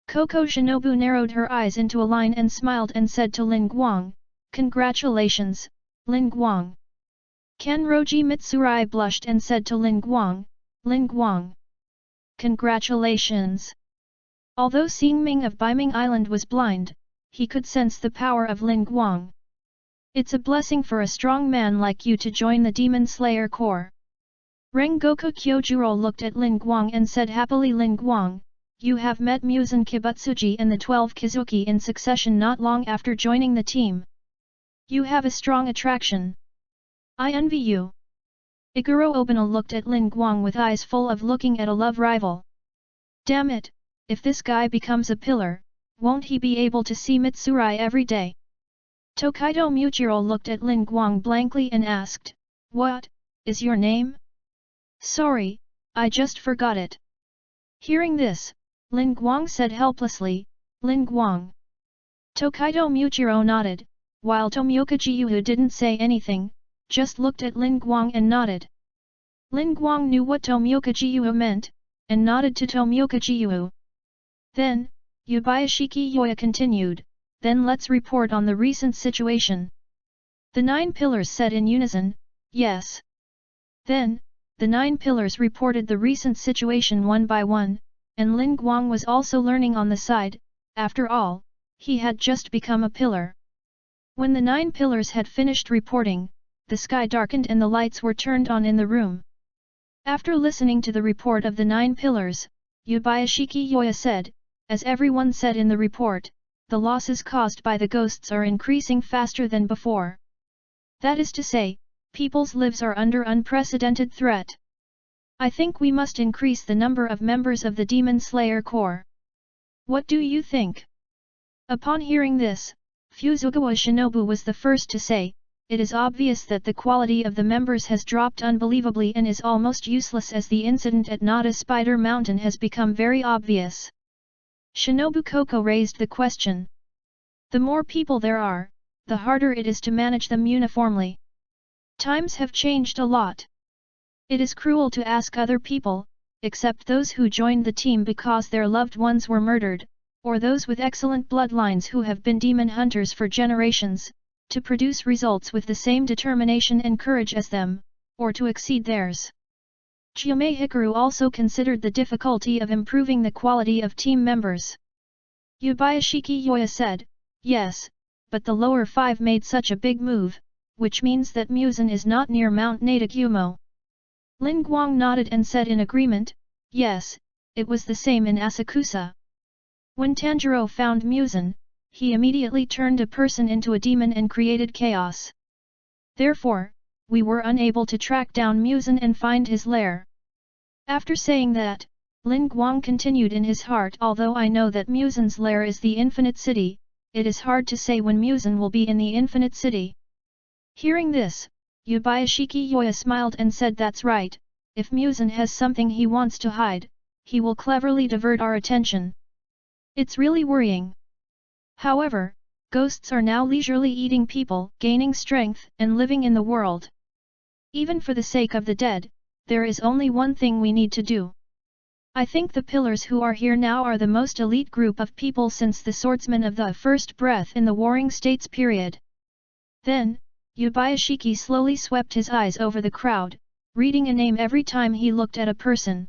Koko Shinobu narrowed her eyes into a line and smiled and said to Ling Guang, congratulations, Ling Guang. Kanroji Mitsurai blushed and said to Ling Guang. Congratulations. Although Xingming of Baiming Island was blind, he could sense the power of Ling Guang. It's a blessing for a strong man like you to join the Demon Slayer Corps. Rengoku Kyojuro looked at Ling Guang and said happily, Ling Guang, you have met Muzan Kibutsuji and the 12 Kizuki in succession not long after joining the team. You have a strong attraction. I envy you. Iguro Obana looked at Ling Guang with eyes full of looking at a love rival. Damn it, if this guy becomes a pillar, won't he be able to see Mitsurai every day? Tokaido Muchiro looked at Ling Guang blankly and asked, what is your name? Sorry, I just forgot it. Hearing this, Ling Guang said helplessly, Ling Guang. Tokaido Muchiro nodded, while Tomioka Jiyu didn't say anything, just looked at Ling Guang and nodded. Ling Guang knew what Tomioka Jiyu meant, and nodded to Tomioka Jiyu. Then, Yubayashiki Yoya continued, then let's report on the recent situation. The 9 pillars said in unison, yes. Then, the 9 pillars reported the recent situation one by one, and Ling Guang was also learning on the side, after all, he had just become a pillar. When the 9 pillars had finished reporting, the sky darkened and the lights were turned on in the room. After listening to the report of the 9 pillars, Yubayashiki Yoya said, as everyone said in the report, the losses caused by the ghosts are increasing faster than before. That is to say, people's lives are under unprecedented threat. I think we must increase the number of members of the Demon Slayer Corps. What do you think? Upon hearing this, Fuzukawa Shinobu was the first to say, it is obvious that the quality of the members has dropped unbelievably and is almost useless, as the incident at Nata Spider Mountain has become very obvious. Shinobu Koko raised the question. The more people there are, the harder it is to manage them uniformly. Times have changed a lot. It is cruel to ask other people, except those who joined the team because their loved ones were murdered, or those with excellent bloodlines who have been demon hunters for generations, to produce results with the same determination and courage as them, or to exceed theirs. Chiome Hikaru also considered the difficulty of improving the quality of team members. Yubayashiki Yoya said, yes, but the lower 5 made such a big move, which means that Muzan is not near Mount Natagumo. Ling Guang nodded and said in agreement, yes, it was the same in Asakusa. When Tanjiro found Muzan, he immediately turned a person into a demon and created chaos. Therefore, we were unable to track down Muzan and find his lair. After saying that, Ling Guang continued in his heart, although I know that Muzan's lair is the Infinite City, it is hard to say when Muzan will be in the Infinite City. Hearing this, Yubiashiki Yoya smiled and said, that's right, if Muzan has something he wants to hide, he will cleverly divert our attention. It's really worrying. However, ghosts are now leisurely eating people, gaining strength, and living in the world. Even for the sake of the dead, there is only one thing we need to do. I think the pillars who are here now are the most elite group of people since the swordsmen of the first breath in the Warring States period. Then, Yubiashiki slowly swept his eyes over the crowd, reading a name every time he looked at a person.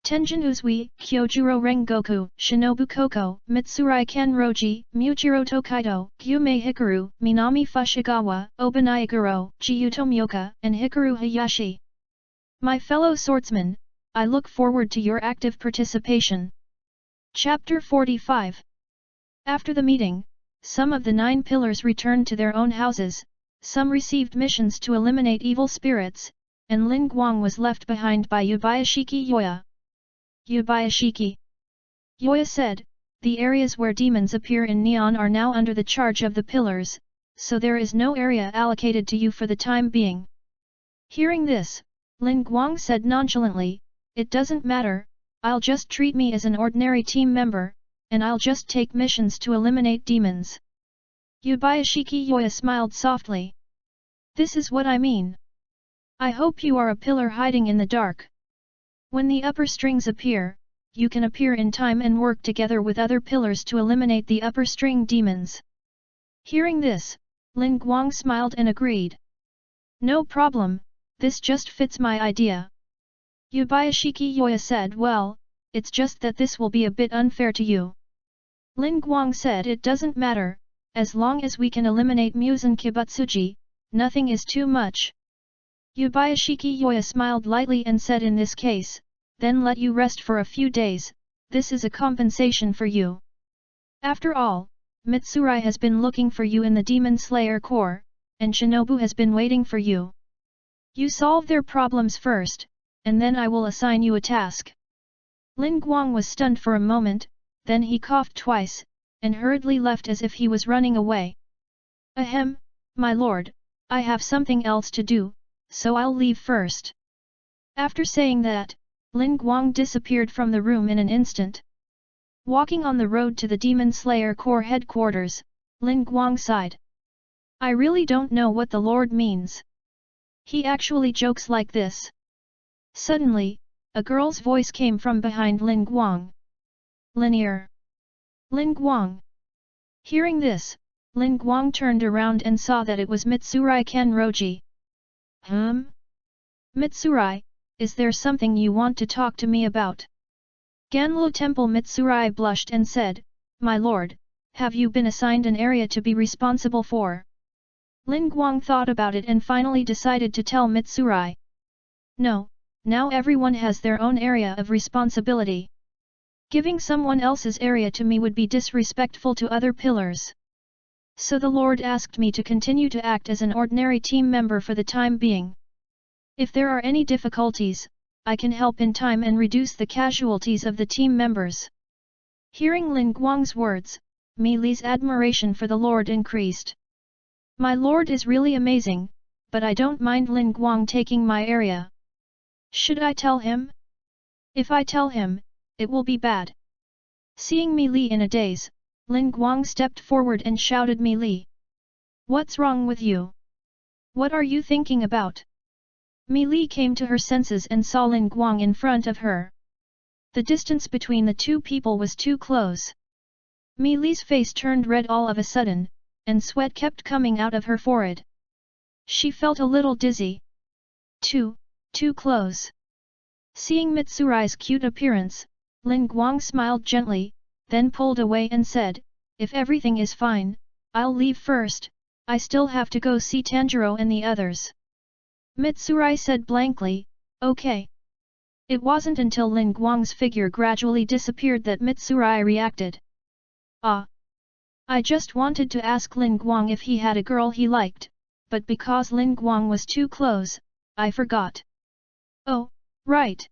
Tenjin Uzui, Kyojuro Rengoku, Shinobu Koko, Mitsurai Kenroji, Muchiro Tokaido, Gyume Hikaru, Minami Fushigawa, Obanayaguro, Gyuto Myoka, and Hikaru Hayashi. My fellow swordsmen, I look forward to your active participation. Chapter 45. After the meeting, some of the 9 pillars returned to their own houses, some received missions to eliminate evil spirits, and Ling Guang was left behind by Yubiashiki Yoya. Yubiashiki Yoya said, the areas where demons appear in neon are now under the charge of the pillars, so there is no area allocated to you for the time being. Hearing this, Ling Guang said nonchalantly, it doesn't matter, I'll just treat me as an ordinary team member, and I'll just take missions to eliminate demons. Yubiashiki Yoya smiled softly. This is what I mean. I hope you are a pillar hiding in the dark. When the upper strings appear, you can appear in time and work together with other pillars to eliminate the upper string demons. Hearing this, Ling Guang smiled and agreed. No problem, this just fits my idea. Yubiashiki Yoya said, well, it's just that this will be a bit unfair to you. Ling Guang said, it doesn't matter, as long as we can eliminate Muzan Kibutsuji, nothing is too much. Yubiashiki Yoya smiled lightly and said, in this case, then let you rest for a few days, this is a compensation for you. After all, Mitsurai has been looking for you in the Demon Slayer Corps, and Shinobu has been waiting for you. You solve their problems first, and then I will assign you a task. Ling Guang was stunned for a moment, then he coughed twice, and hurriedly left as if he was running away. Ahem, my lord, I have something else to do, so I'll leave first. After saying that, Ling Guang disappeared from the room in an instant. Walking on the road to the Demon Slayer Corps headquarters, Ling Guang sighed. I really don't know what the lord means. He actually jokes like this. Suddenly, a girl's voice came from behind Ling Guang. Linear. Ling Guang. Hearing this, Ling Guang turned around and saw that it was Mitsurai Kenroji. Mitsurai, is there something you want to talk to me about? Ganlu Temple Mitsurai blushed and said, my lord, have you been assigned an area to be responsible for? Ling Guang thought about it and finally decided to tell Mitsurai. No. Now everyone has their own area of responsibility. Giving someone else's area to me would be disrespectful to other pillars. So the Lord asked me to continue to act as an ordinary team member for the time being. If there are any difficulties, I can help in time and reduce the casualties of the team members. Hearing Ling Guang's words, Mi Li's admiration for the Lord increased. My Lord is really amazing, but I don't mind Ling Guang taking my area. Should I tell him? If I tell him, it will be bad. Seeing Mi Li in a daze, Ling Guang stepped forward and shouted, Mi Li. What's wrong with you? What are you thinking about? Mi Li came to her senses and saw Ling Guang in front of her. The distance between the two people was too close. Mi Li's face turned red all of a sudden, and sweat kept coming out of her forehead. She felt a little dizzy. Too close. Seeing Mitsurai's cute appearance, Ling Guang smiled gently, then pulled away and said, if everything is fine, I'll leave first, I still have to go see Tanjiro and the others. Mitsurai said blankly, okay. It wasn't until Ling Guang's figure gradually disappeared that Mitsurai reacted. Ah! I just wanted to ask Ling Guang if he had a girl he liked, but because Ling Guang was too close, I forgot. Oh, right.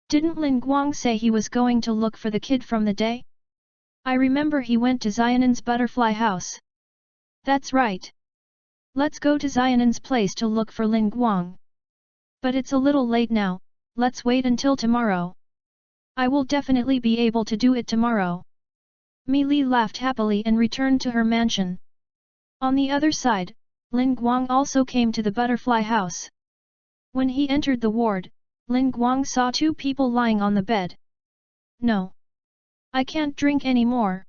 Didn't Ling Guang say he was going to look for the kid from the day? I remember he went to Xianin's butterfly house. That's right. Let's go to Xianin's place to look for Ling Guang. But it's a little late now, let's wait until tomorrow. I will definitely be able to do it tomorrow. Mi Li laughed happily and returned to her mansion. On the other side, Ling Guang also came to the butterfly house. When he entered the ward, Ling Guang saw two people lying on the bed. No. I can't drink anymore.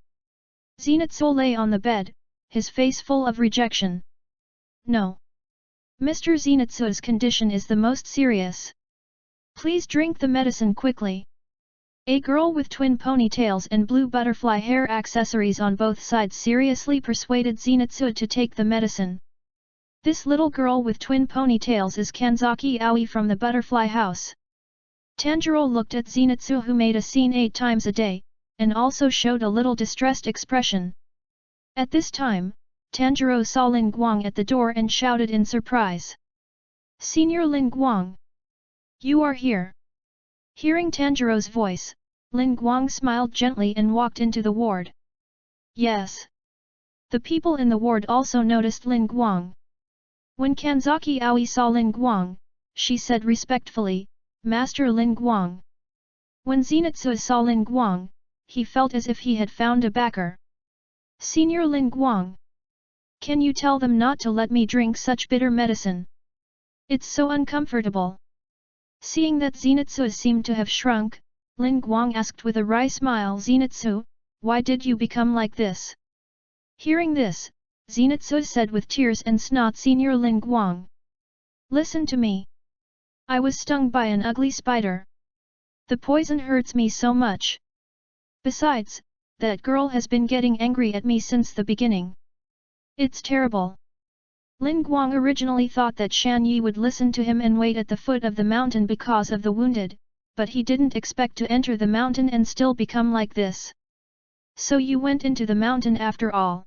Zenitsu lay on the bed, his face full of rejection. No. Mr. Zenitsu's condition is the most serious. Please drink the medicine quickly. A girl with twin ponytails and blue butterfly hair accessories on both sides seriously persuaded Zenitsu to take the medicine. This little girl with twin ponytails is Kanzaki Aoi from the butterfly house. Tanjiro looked at Zenitsu, who made a scene 8 times a day, and also showed a little distressed expression. At this time, Tanjiro saw Ling Guang at the door and shouted in surprise. Senior Ling Guang! You are here! Hearing Tanjiro's voice, Ling Guang smiled gently and walked into the ward. Yes. The people in the ward also noticed Ling Guang. When Kanzaki Aoi saw Ling Guang, she said respectfully, Master Ling Guang. When Zenitsu saw Ling Guang, he felt as if he had found a backer. Senior Ling Guang! Can you tell them not to let me drink such bitter medicine? It's so uncomfortable. Seeing that Zenitsu seemed to have shrunk, Ling Guang asked with a wry smile, Zenitsu, why did you become like this? Hearing this, Zenitsu said with tears and snot, Senior Ling Guang. Listen to me. I was stung by an ugly spider. The poison hurts me so much. Besides, that girl has been getting angry at me since the beginning. It's terrible. Ling Guang originally thought that Shan Yi would listen to him and wait at the foot of the mountain because of the wounded, but he didn't expect to enter the mountain and still become like this. So you went into the mountain after all.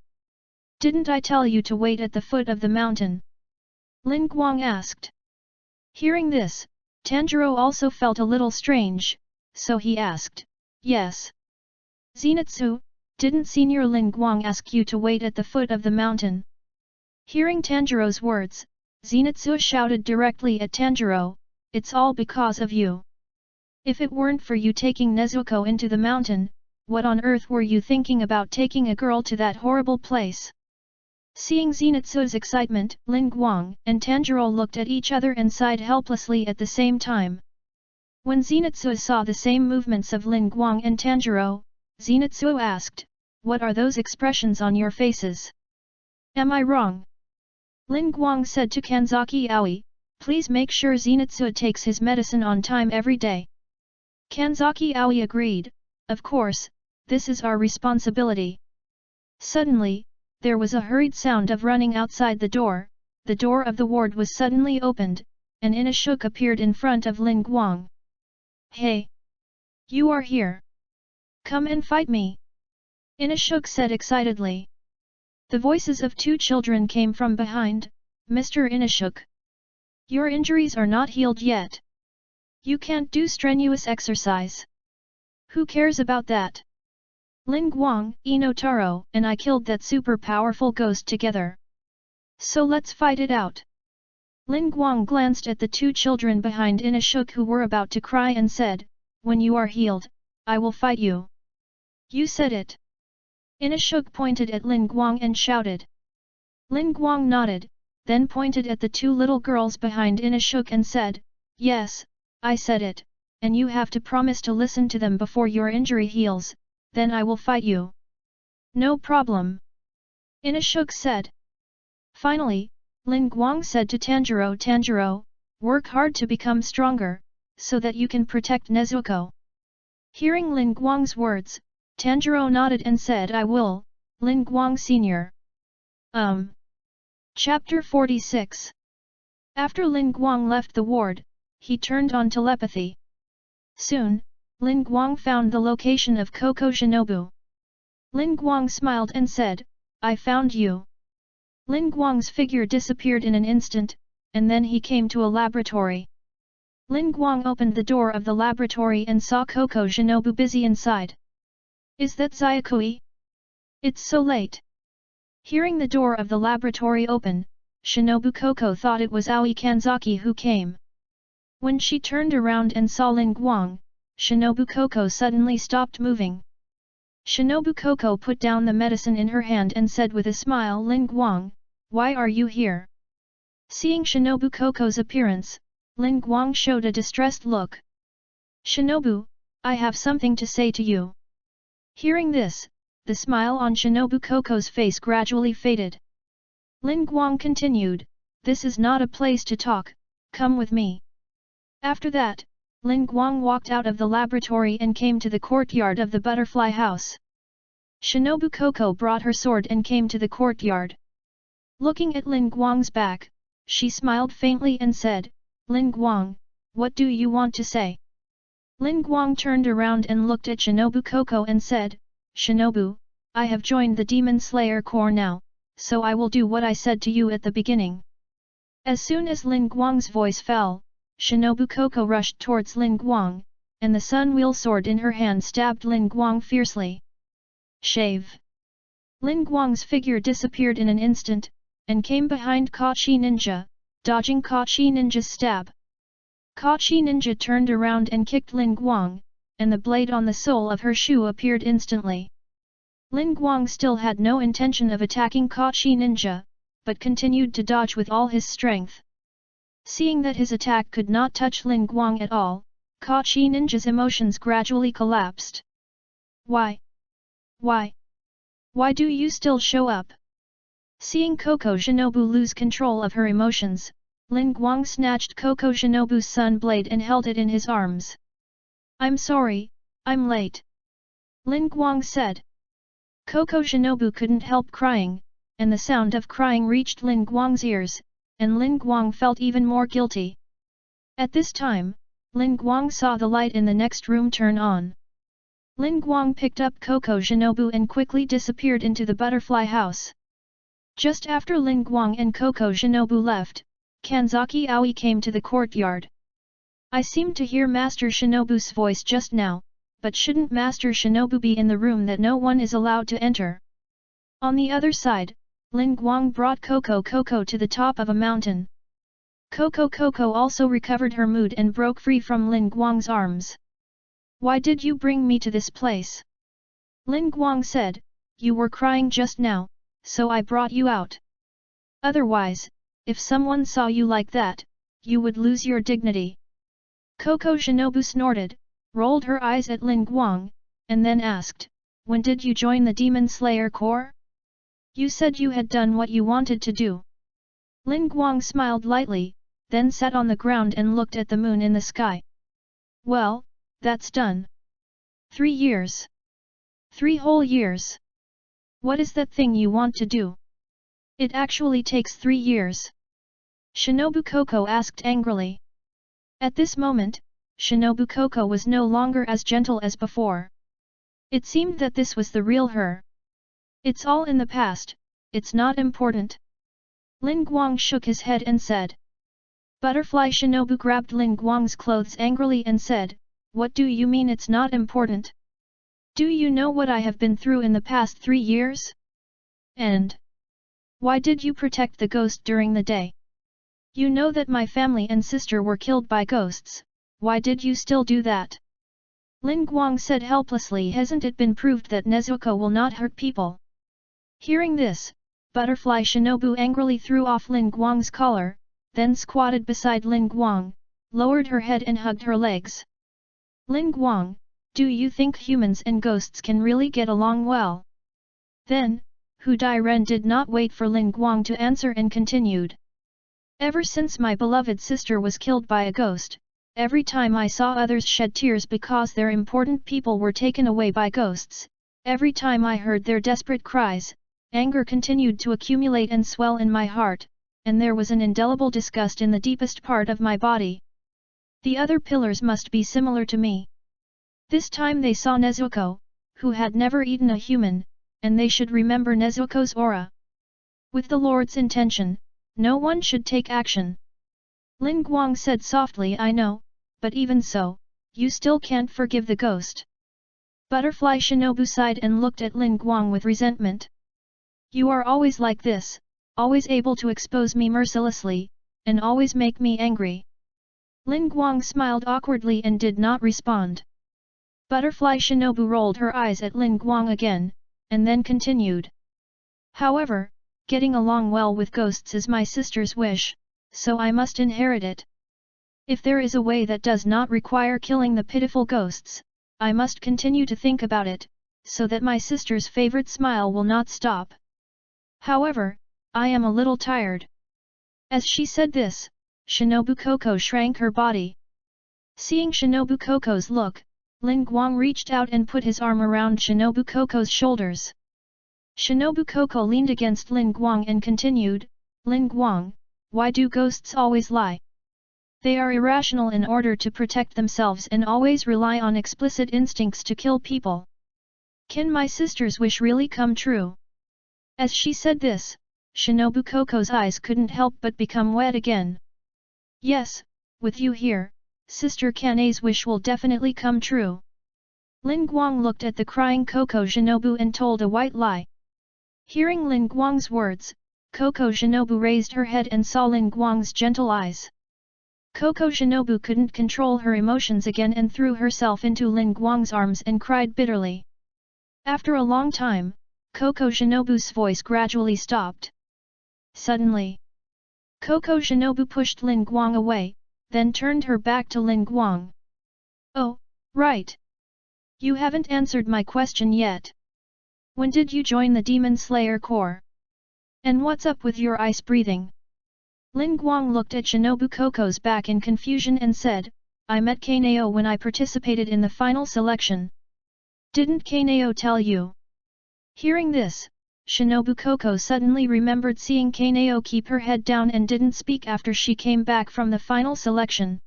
Didn't I tell you to wait at the foot of the mountain? Ling Guang asked. Hearing this, Tanjiro also felt a little strange, so he asked, Yes. Zenitsu, didn't Senior Ling Guang ask you to wait at the foot of the mountain? Hearing Tanjiro's words, Zenitsu shouted directly at Tanjiro, It's all because of you. If it weren't for you taking Nezuko into the mountain, what on earth were you thinking about taking a girl to that horrible place? Seeing Zenitsu's excitement, Ling Guang and Tanjiro looked at each other and sighed helplessly at the same time. When Zenitsu saw the same movements of Ling Guang and Tanjiro, Zenitsu asked, What are those expressions on your faces? Am I wrong? Ling Guang said to Kanzaki Aoi, Please make sure Zenitsu takes his medicine on time every day. Kanzaki Aoi agreed, Of course, this is our responsibility. Suddenly, there was a hurried sound of running outside the door of the ward was suddenly opened, and Inashuk appeared in front of Ling Guang. Hey! You are here! Come and fight me! Inashuk said excitedly. The voices of 2 children came from behind, Mr. Inashuk. Your injuries are not healed yet. You can't do strenuous exercise. Who cares about that? Ling Guang, Inotaro, and I killed that super powerful ghost together. So let's fight it out. Ling Guang glanced at the 2 children behind Inashuk who were about to cry and said, When you are healed, I will fight you. You said it. Inashuk pointed at Ling Guang and shouted. Ling Guang nodded, then pointed at the 2 little girls behind Inashuk and said, Yes, I said it, and you have to promise to listen to them before your injury heals, then I will fight you. No problem. Inashuk said. Finally, Ling Guang said to Tanjiro, Tanjiro, work hard to become stronger, so that you can protect Nezuko. Hearing Ling Guang's words, Tanjiro nodded and said, I will, Ling Guang Sr. Chapter 46. After Ling Guang left the ward, he turned on telepathy. Soon, Ling Guang found the location of Koko Shinobu. Ling Guang smiled and said, I found you. Ling Guang's figure disappeared in an instant, and then he came to a laboratory. Ling Guang opened the door of the laboratory and saw Koko Shinobu busy inside. Is that Zayakui? It's so late. Hearing the door of the laboratory open, Shinobu Koko thought it was Aoi Kanzaki who came. When she turned around and saw Ling Guang, Shinobu Koko suddenly stopped moving. Shinobu Koko put down the medicine in her hand and said with a smile, Ling Guang, why are you here? Seeing Shinobu Koko's appearance, Ling Guang showed a distressed look. Shinobu, I have something to say to you. Hearing this, the smile on Shinobu Koko's face gradually faded. Ling Guang continued, this is not a place to talk, come with me. After that, Ling Guang walked out of the laboratory and came to the courtyard of the butterfly house. Shinobu Koko brought her sword and came to the courtyard. Looking at Ling Guang's back, she smiled faintly and said, Ling Guang, what do you want to say? Ling Guang turned around and looked at Shinobu Koko and said, Shinobu, I have joined the Demon Slayer Corps now, so I will do what I said to you at the beginning. As soon as Ling Guang's voice fell, Shinobu Koko rushed towards Ling Guang, and the sun wheel sword in her hand stabbed Ling Guang fiercely. Shave! Ling Guang's figure disappeared in an instant, and came behind Kachi Ninja, dodging Kachi Ninja's stab. Kachi Ninja turned around and kicked Ling Guang, and the blade on the sole of her shoe appeared instantly. Ling Guang still had no intention of attacking Kachi Ninja, but continued to dodge with all his strength. Seeing that his attack could not touch Ling Guang at all, Kachi Ninja's emotions gradually collapsed. Why? Why do you still show up? Seeing Koko Shinobu lose control of her emotions, Ling Guang snatched Koko Shinobu's sun blade and held it in his arms. I'm sorry, I'm late. Ling Guang said. Koko Shinobu couldn't help crying, and the sound of crying reached Ling Guang's ears, and Ling Guang felt even more guilty. At this time, Ling Guang saw the light in the next room turn on. Ling Guang picked up Koko Shinobu and quickly disappeared into the butterfly house. Just after Ling Guang and Koko Shinobu left, Kanzaki Aoi came to the courtyard. I seemed to hear Master Shinobu's voice just now, but shouldn't Master Shinobu be in the room that no one is allowed to enter? On the other side, Ling Guang brought Koko to the top of a mountain. Koko also recovered her mood and broke free from Ling Guang's arms. Why did you bring me to this place? Ling Guang said, you were crying just now, so I brought you out. Otherwise, if someone saw you like that, you would lose your dignity. Koko Shinobu snorted, rolled her eyes at Ling Guang, and then asked, when did you join the Demon Slayer Corps? You said you had done what you wanted to do. Ling Guang smiled lightly, then sat on the ground and looked at the moon in the sky. Well, that's done. 3 years. 3 whole years. What is that thing you want to do? It actually takes 3 years. Shinobu Koko asked angrily. At this moment, Shinobu Koko was no longer as gentle as before. It seemed that this was the real her. It's all in the past, it's not important. Ling Guang shook his head and said. Butterfly Shinobu grabbed Ling Guang's clothes angrily and said, what do you mean it's not important? Do you know what I have been through in the past 3 years? And why did you protect the ghost during the day? You know that my family and sister were killed by ghosts, why did you still do that? Ling Guang said helplessly, hasn't it been proved that Nezuko will not hurt people? Hearing this, Butterfly Shinobu angrily threw off Ling Guang's collar, then squatted beside Ling Guang, lowered her head and hugged her legs. Ling Guang, do you think humans and ghosts can really get along well? Then, Hu Dairen did not wait for Ling Guang to answer and continued. Ever since my beloved sister was killed by a ghost, every time I saw others shed tears because their important people were taken away by ghosts, every time I heard their desperate cries, anger continued to accumulate and swell in my heart, and there was an indelible disgust in the deepest part of my body. The other pillars must be similar to me. This time they saw Nezuko, who had never eaten a human, and they should remember Nezuko's aura. With the Lord's intention, no one should take action. Ling Guang said softly, I know, but even so, you still can't forgive the ghost. Butterfly Shinobu sighed and looked at Ling Guang with resentment. You are always like this, always able to expose me mercilessly, and always make me angry. Ling Guang smiled awkwardly and did not respond. Butterfly Shinobu rolled her eyes at Ling Guang again, and then continued. However, getting along well with ghosts is my sister's wish, so I must inherit it. If there is a way that does not require killing the pitiful ghosts, I must continue to think about it, so that my sister's favorite smile will not stop. However, I am a little tired. As she said this, Shinobu Koko shrank her body. Seeing Shinobu Koko's look, Ling Guang reached out and put his arm around Shinobu Koko's shoulders. Shinobu Koko leaned against Ling Guang and continued, Ling Guang, why do ghosts always lie? They are irrational in order to protect themselves and always rely on explicit instincts to kill people. Can my sister's wish really come true? As she said this, Shinobu Koko's eyes couldn't help but become wet again. Yes, with you here, Sister Kanae's wish will definitely come true. Ling Guang looked at the crying Koko Shinobu and told a white lie. Hearing Ling Guang's words, Koko Shinobu raised her head and saw Ling Guang's gentle eyes. Koko Shinobu couldn't control her emotions again and threw herself into Ling Guang's arms and cried bitterly. After a long time, Koko Shinobu's voice gradually stopped. Suddenly, Koko Shinobu pushed Ling Guang away, then turned her back to Ling Guang. Oh, right. You haven't answered my question yet. When did you join the Demon Slayer Corps? And what's up with your ice breathing? Ling Guang looked at Shinobu Koko's back in confusion and said, I met Kaneo when I participated in the final selection. Didn't Kaneo tell you? Hearing this, Shinobu Koko suddenly remembered seeing Kaneo keep her head down and didn't speak after she came back from the final selection.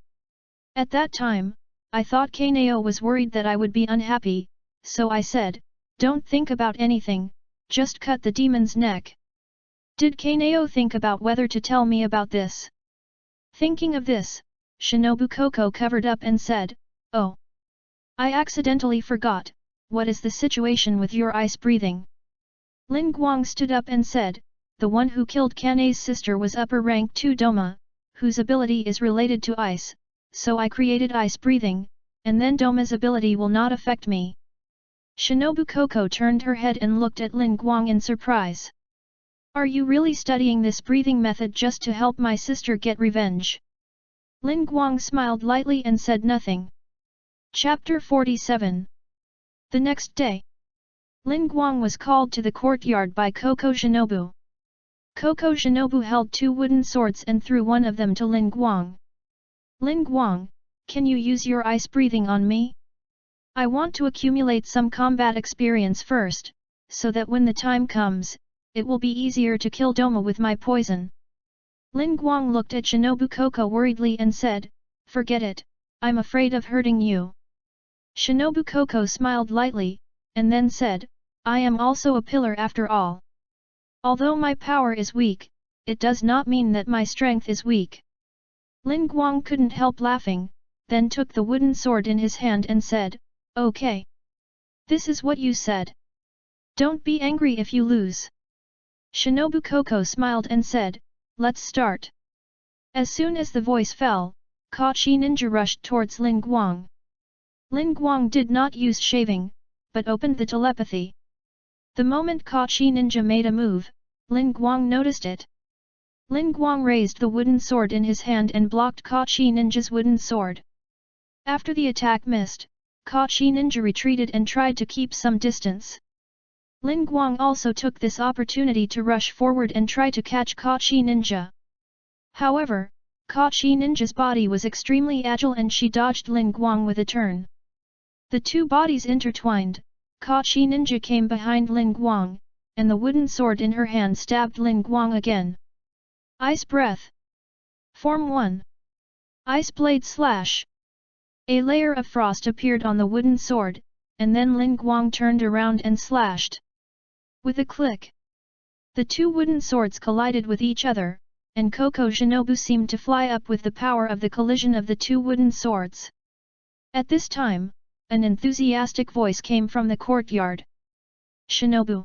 At that time, I thought Kaneo was worried that I would be unhappy, so I said, don't think about anything, just cut the demon's neck. Did Kaneo think about whether to tell me about this? Thinking of this, Shinobu Koko covered up and said, oh. I accidentally forgot, what is the situation with your ice breathing? Ling Guang stood up and said, the one who killed Kanae's sister was upper rank 2 Doma, whose ability is related to ice, so I created ice breathing, and then Doma's ability will not affect me. Shinobu Koko turned her head and looked at Ling Guang in surprise. Are you really studying this breathing method just to help my sister get revenge? Ling Guang smiled lightly and said nothing. Chapter 47. The next day, Ling Guang was called to the courtyard by Koko Shinobu. Koko Shinobu held 2 wooden swords and threw one of them to Ling Guang. Ling Guang, can you use your ice breathing on me? I want to accumulate some combat experience first, so that when the time comes, it will be easier to kill Doma with my poison. Ling Guang looked at Shinobu Koko worriedly and said, forget it, I'm afraid of hurting you. Shinobu Koko smiled lightly, and then said, I am also a pillar after all. Although my power is weak, it does not mean that my strength is weak. Ling Guang couldn't help laughing, then took the wooden sword in his hand and said, okay. This is what you said. Don't be angry if you lose. Shinobu Koko smiled and said, let's start. As soon as the voice fell, Kachi Ninja rushed towards Ling Guang. Ling Guang did not use shaving, but opened the telepathy. The moment Kachi Ninja made a move, Ling Guang noticed it. Ling Guang raised the wooden sword in his hand and blocked Kachi Ninja's wooden sword. After the attack missed, Kachi Ninja retreated and tried to keep some distance. Ling Guang also took this opportunity to rush forward and try to catch Kachi Ninja. However, Kachi Ninja's body was extremely agile and she dodged Ling Guang with a turn. The 2 bodies intertwined, Kachi Ninja came behind Ling Guang, and the wooden sword in her hand stabbed Ling Guang again. Ice Breath. Form 1. Ice blade slash! A layer of frost appeared on the wooden sword, and then Ling Guang turned around and slashed. With a click, the two wooden swords collided with each other, and Koko Shinobu seemed to fly up with the power of the collision of the two wooden swords. At this time, an enthusiastic voice came from the courtyard. Shinobu!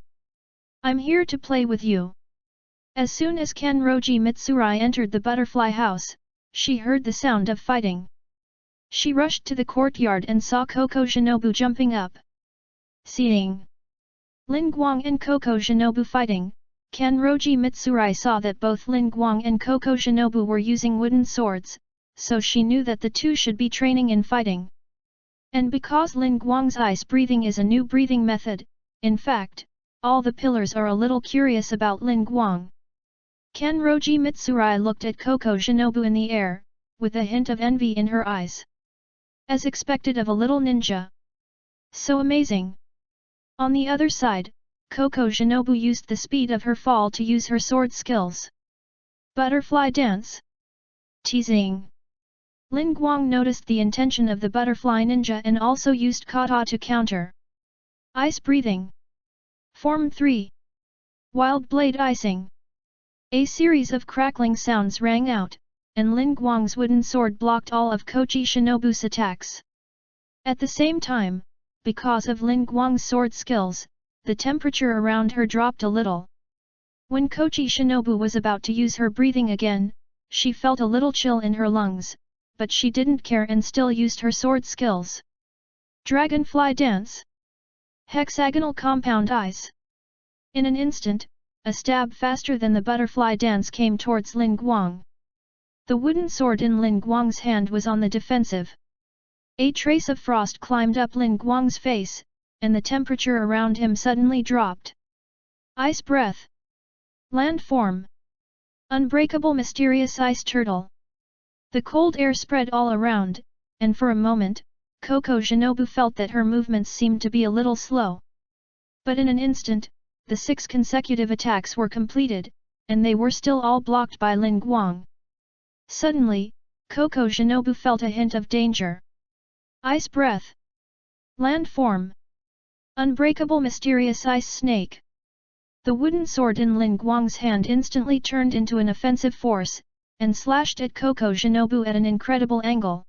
I'm here to play with you. As soon as Kanroji Mitsurai entered the butterfly house, she heard the sound of fighting. She rushed to the courtyard and saw Koko Shinobu jumping up. Seeing Ling Guang and Koko Shinobu fighting, Kanroji Mitsurai saw that both Ling Guang and Koko Shinobu were using wooden swords, so she knew that the two should be training in fighting. And because Ling Guang's ice breathing is a new breathing method, in fact, all the pillars are a little curious about Ling Guang. Kanroji Mitsurai looked at Koko Shinobu in the air, with a hint of envy in her eyes. As expected of a little ninja. So amazing! On the other side, Koko Shinobu used the speed of her fall to use her sword skills. Butterfly dance? Teasing! Ling Guang noticed the intention of the butterfly ninja and also used kata to counter. Ice breathing. Form 3. Wild blade icing. A series of crackling sounds rang out, and Ling Guang's wooden sword blocked all of Kochi Shinobu's attacks. At the same time, because of Ling Guang's sword skills, the temperature around her dropped a little. When Kochi Shinobu was about to use her breathing again, she felt a little chill in her lungs, but she didn't care and still used her sword skills. Dragonfly dance. Hexagonal compound eyes. In an instant, a stab faster than the butterfly dance came towards Ling Guang. The wooden sword in Ling Guang's hand was on the defensive. A trace of frost climbed up Ling Guang's face, and the temperature around him suddenly dropped. Ice breath. Land form. Unbreakable mysterious ice turtle. The cold air spread all around, and for a moment, Koko Shinobu felt that her movements seemed to be a little slow. But in an instant, the 6 consecutive attacks were completed, and they were still all blocked by Ling Guang. Suddenly, Koko Shinobu felt a hint of danger. Ice breath. Land form. Unbreakable mysterious ice snake. The wooden sword in Ling Guang's hand instantly turned into an offensive force, and slashed at Koko Shinobu at an incredible angle.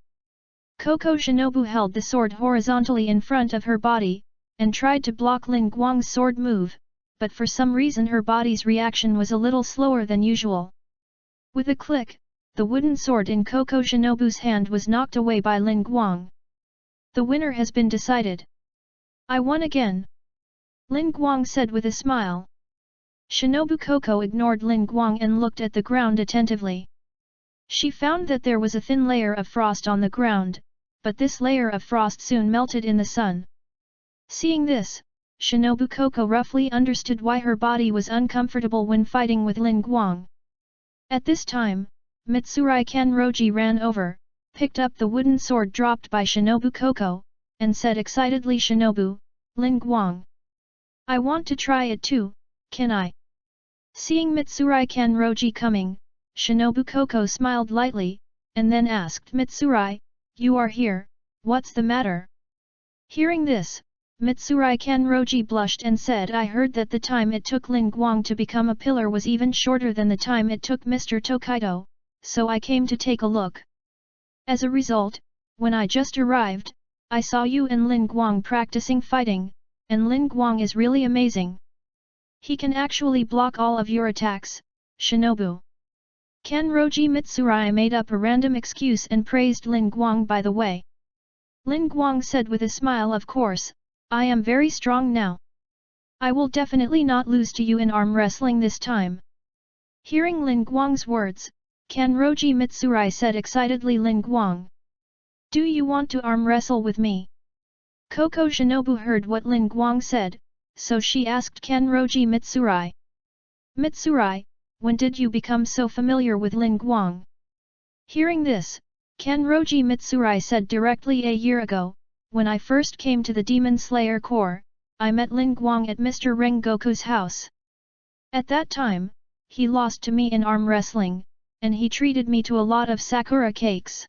Koko Shinobu held the sword horizontally in front of her body, and tried to block Ling Guang's sword move, but for some reason her body's reaction was a little slower than usual. With a click, the wooden sword in Koko Shinobu's hand was knocked away by Ling Guang. The winner has been decided. I won again! Ling Guang said with a smile. Shinobu Koko ignored Ling Guang and looked at the ground attentively. She found that there was a thin layer of frost on the ground, but this layer of frost soon melted in the sun. Seeing this, Shinobu Koko roughly understood why her body was uncomfortable when fighting with Ling Guang. At this time, Mitsurai Kanroji ran over, picked up the wooden sword dropped by Shinobu Koko, and said excitedly, Shinobu, Ling Guang. I want to try it too, can I? Seeing Mitsurai Kanroji coming, Shinobu Koko smiled lightly, and then asked Mitsurai, you are here, what's the matter? Hearing this, Mitsurai Kanroji blushed and said, I heard that the time it took Ling Guang to become a pillar was even shorter than the time it took Mr. Tokaido, so I came to take a look. As a result, when I just arrived, I saw you and Ling Guang practicing fighting, and Ling Guang is really amazing. He can actually block all of your attacks, Shinobu. Kanroji Mitsurai made up a random excuse and praised Ling Guang by the way. Ling Guang said with a smile, of course, I am very strong now. I will definitely not lose to you in arm wrestling this time. Hearing Ling Guang's words, Kanroji Mitsurai said excitedly, Ling Guang. Do you want to arm wrestle with me? Koko Shinobu heard what Ling Guang said, so she asked Kanroji Mitsurai. Mitsurai, when did you become so familiar with Ling Guang? Hearing this, Kanroji Mitsurai said directly, a year ago, when I first came to the Demon Slayer Corps, I met Ling Guang at Mr. Rengoku's house. At that time, he lost to me in arm wrestling, and he treated me to a lot of sakura cakes.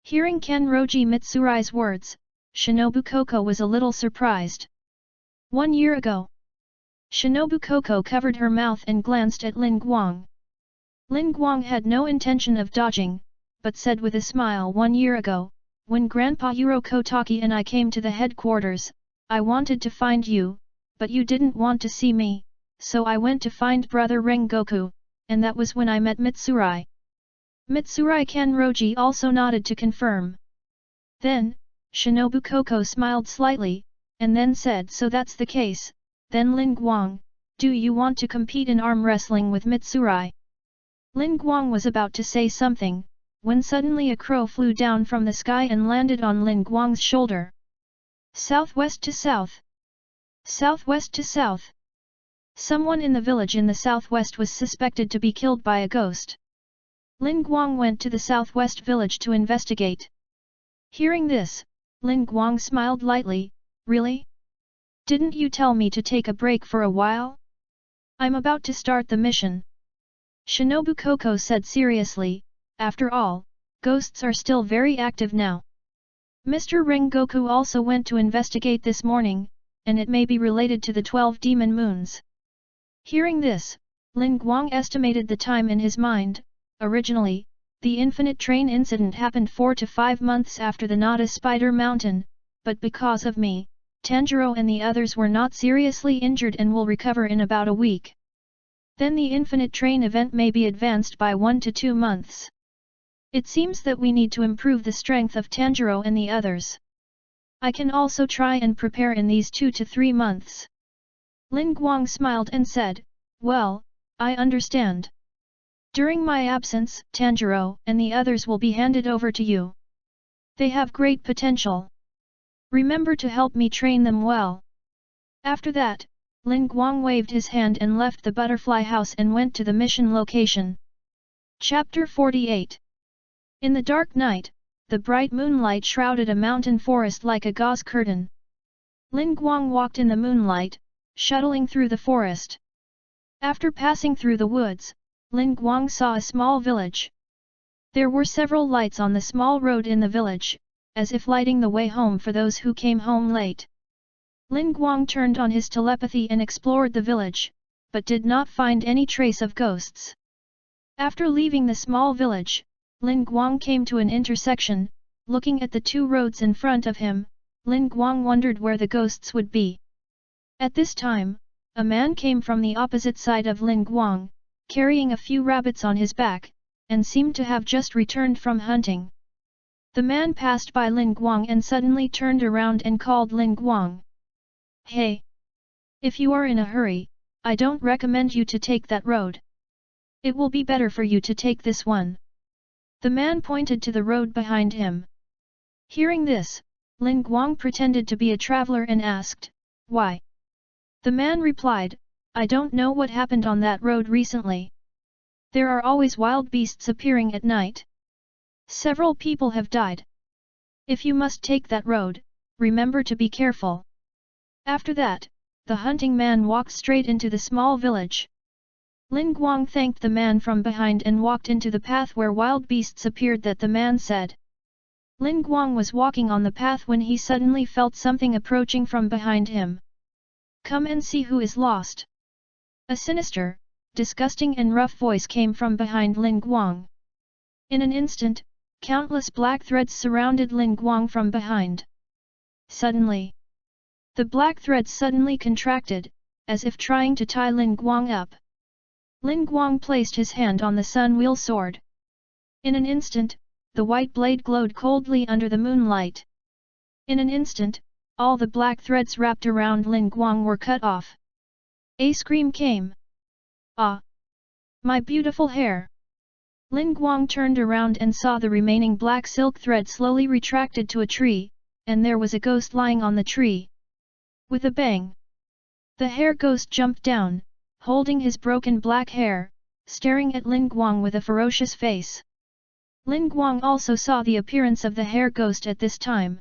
Hearing Kenroji Mitsurai's words, Shinobu Koko was a little surprised. 1 year ago. Shinobu Koko covered her mouth and glanced at Ling Guang. Ling Guang had no intention of dodging, but said with a smile, 1 year ago, when Grandpa Urokodaki and I came to the headquarters, I wanted to find you, but you didn't want to see me, so I went to find brother Rengoku, and that was when I met Mitsurai. Mitsurai Kenroji also nodded to confirm. Then, Shinobu Koko smiled slightly, and then said, so that's the case, then Ling Guang, do you want to compete in arm wrestling with Mitsurai? Ling Guang was about to say something, when suddenly a crow flew down from the sky and landed on Ling Guang's shoulder. Southwest to south. Southwest to south. Someone in the village in the southwest was suspected to be killed by a ghost. Ling Guang went to the southwest village to investigate. Hearing this, Ling Guang smiled lightly, really? Didn't you tell me to take a break for a while? I'm about to start the mission. Shinobu Koko said seriously, after all, ghosts are still very active now. Mr. Rengoku also went to investigate this morning, and it may be related to the 12 demon moons. Hearing this, Ling Guang estimated the time in his mind. Originally, the infinite train incident happened 4 to 5 months after the Nata Spider Mountain, but because of me, Tanjiro and the others were not seriously injured and will recover in about a week. Then the infinite train event may be advanced by 1 to 2 months. It seems that we need to improve the strength of Tanjiro and the others. I can also try and prepare in these 2 to 3 months. Ling Guang smiled and said, well, I understand. During my absence, Tanjiro and the others will be handed over to you. They have great potential. Remember to help me train them well. After that, Ling Guang waved his hand and left the butterfly house and went to the mission location. Chapter 48. In the dark night, the bright moonlight shrouded a mountain forest like a gauze curtain. Ling Guang walked in the moonlight, shuttling through the forest. After passing through the woods, Ling Guang saw a small village. There were several lights on the small road in the village, as if lighting the way home for those who came home late. Ling Guang turned on his telepathy and explored the village, but did not find any trace of ghosts. After leaving the small village, Ling Guang came to an intersection. Looking at the 2 roads in front of him, Ling Guang wondered where the ghosts would be. At this time, a man came from the opposite side of Ling Guang, carrying a few rabbits on his back, and seemed to have just returned from hunting. The man passed by Ling Guang and suddenly turned around and called Ling Guang. Hey! If you are in a hurry, I don't recommend you to take that road. It will be better for you to take this one. The man pointed to the road behind him. Hearing this, Ling Guang pretended to be a traveler and asked, why? The man replied, I don't know what happened on that road recently. There are always wild beasts appearing at night. Several people have died. If you must take that road, remember to be careful. After that, the hunting man walked straight into the small village. Ling Guang thanked the man from behind and walked into the path where wild beasts appeared that the man said. Ling Guang was walking on the path when he suddenly felt something approaching from behind him. Come and see who is lost. A sinister, disgusting and rough voice came from behind Ling Guang. In an instant, countless black threads surrounded Ling Guang from behind. Suddenly, the black threads suddenly contracted, as if trying to tie Ling Guang up. Ling Guang placed his hand on the sun wheel sword. In an instant, the white blade glowed coldly under the moonlight. In an instant, all the black threads wrapped around Ling Guang were cut off. A scream came. Ah! My beautiful hair! Ling Guang turned around and saw the remaining black silk thread slowly retracted to a tree, and there was a ghost lying on the tree. With a bang, the hair ghost jumped down, holding his broken black hair, staring at Ling Guang with a ferocious face. Ling Guang also saw the appearance of the hair ghost at this time.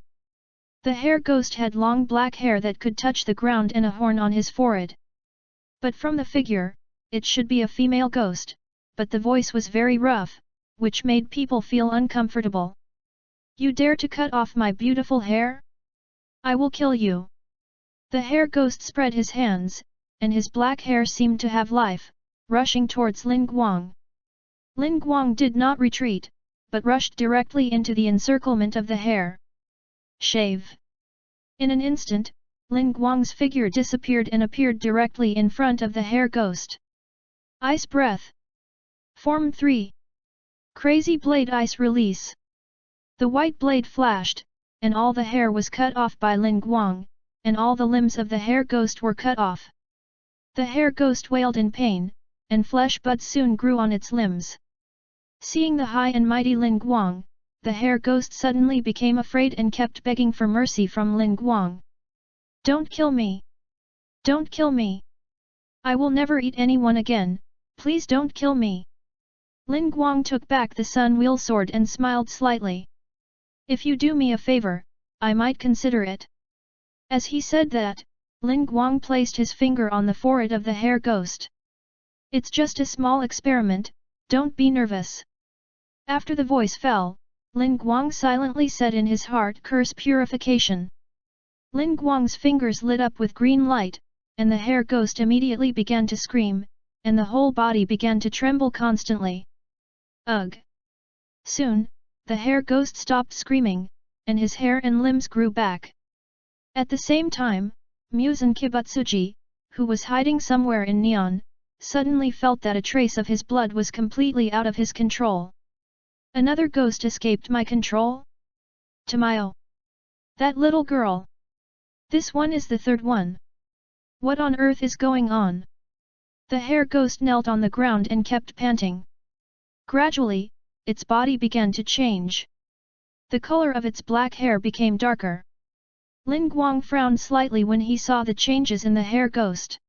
The hair ghost had long black hair that could touch the ground and a horn on his forehead. But from the figure, it should be a female ghost, but the voice was very rough, which made people feel uncomfortable. You dare to cut off my beautiful hair? I will kill you. The hair ghost spread his hands, and his black hair seemed to have life, rushing towards Ling Guang. Ling Guang did not retreat, but rushed directly into the encirclement of the hair. Shave. In an instant, Ling Guang's figure disappeared and appeared directly in front of the hair ghost. Ice breath. Form 3. Crazy blade ice release. The white blade flashed, and all the hair was cut off by Ling Guang, and all the limbs of the hair ghost were cut off. The hair ghost wailed in pain, and flesh buds soon grew on its limbs. Seeing the high and mighty Ling Guang, the hair ghost suddenly became afraid and kept begging for mercy from Ling Guang. Don't kill me! Don't kill me! I will never eat anyone again, please don't kill me! Ling Guang took back the sun wheel sword and smiled slightly. If you do me a favor, I might consider it. As he said that, Ling Guang placed his finger on the forehead of the hair ghost. It's just a small experiment, don't be nervous. After the voice fell, Ling Guang silently said in his heart, curse purification. Ling Guang's fingers lit up with green light, and the hair ghost immediately began to scream, and the whole body began to tremble constantly. Ugh! Soon, the hair ghost stopped screaming, and his hair and limbs grew back. At the same time, Muzan Kibutsuji, who was hiding somewhere in Neon, suddenly felt that a trace of his blood was completely out of his control. Another ghost escaped my control? Tamayo! That little girl! This one is the third one. What on earth is going on? The hair ghost knelt on the ground and kept panting. Gradually, its body began to change. The color of its black hair became darker. Ling Guang frowned slightly when he saw the changes in the hair ghost.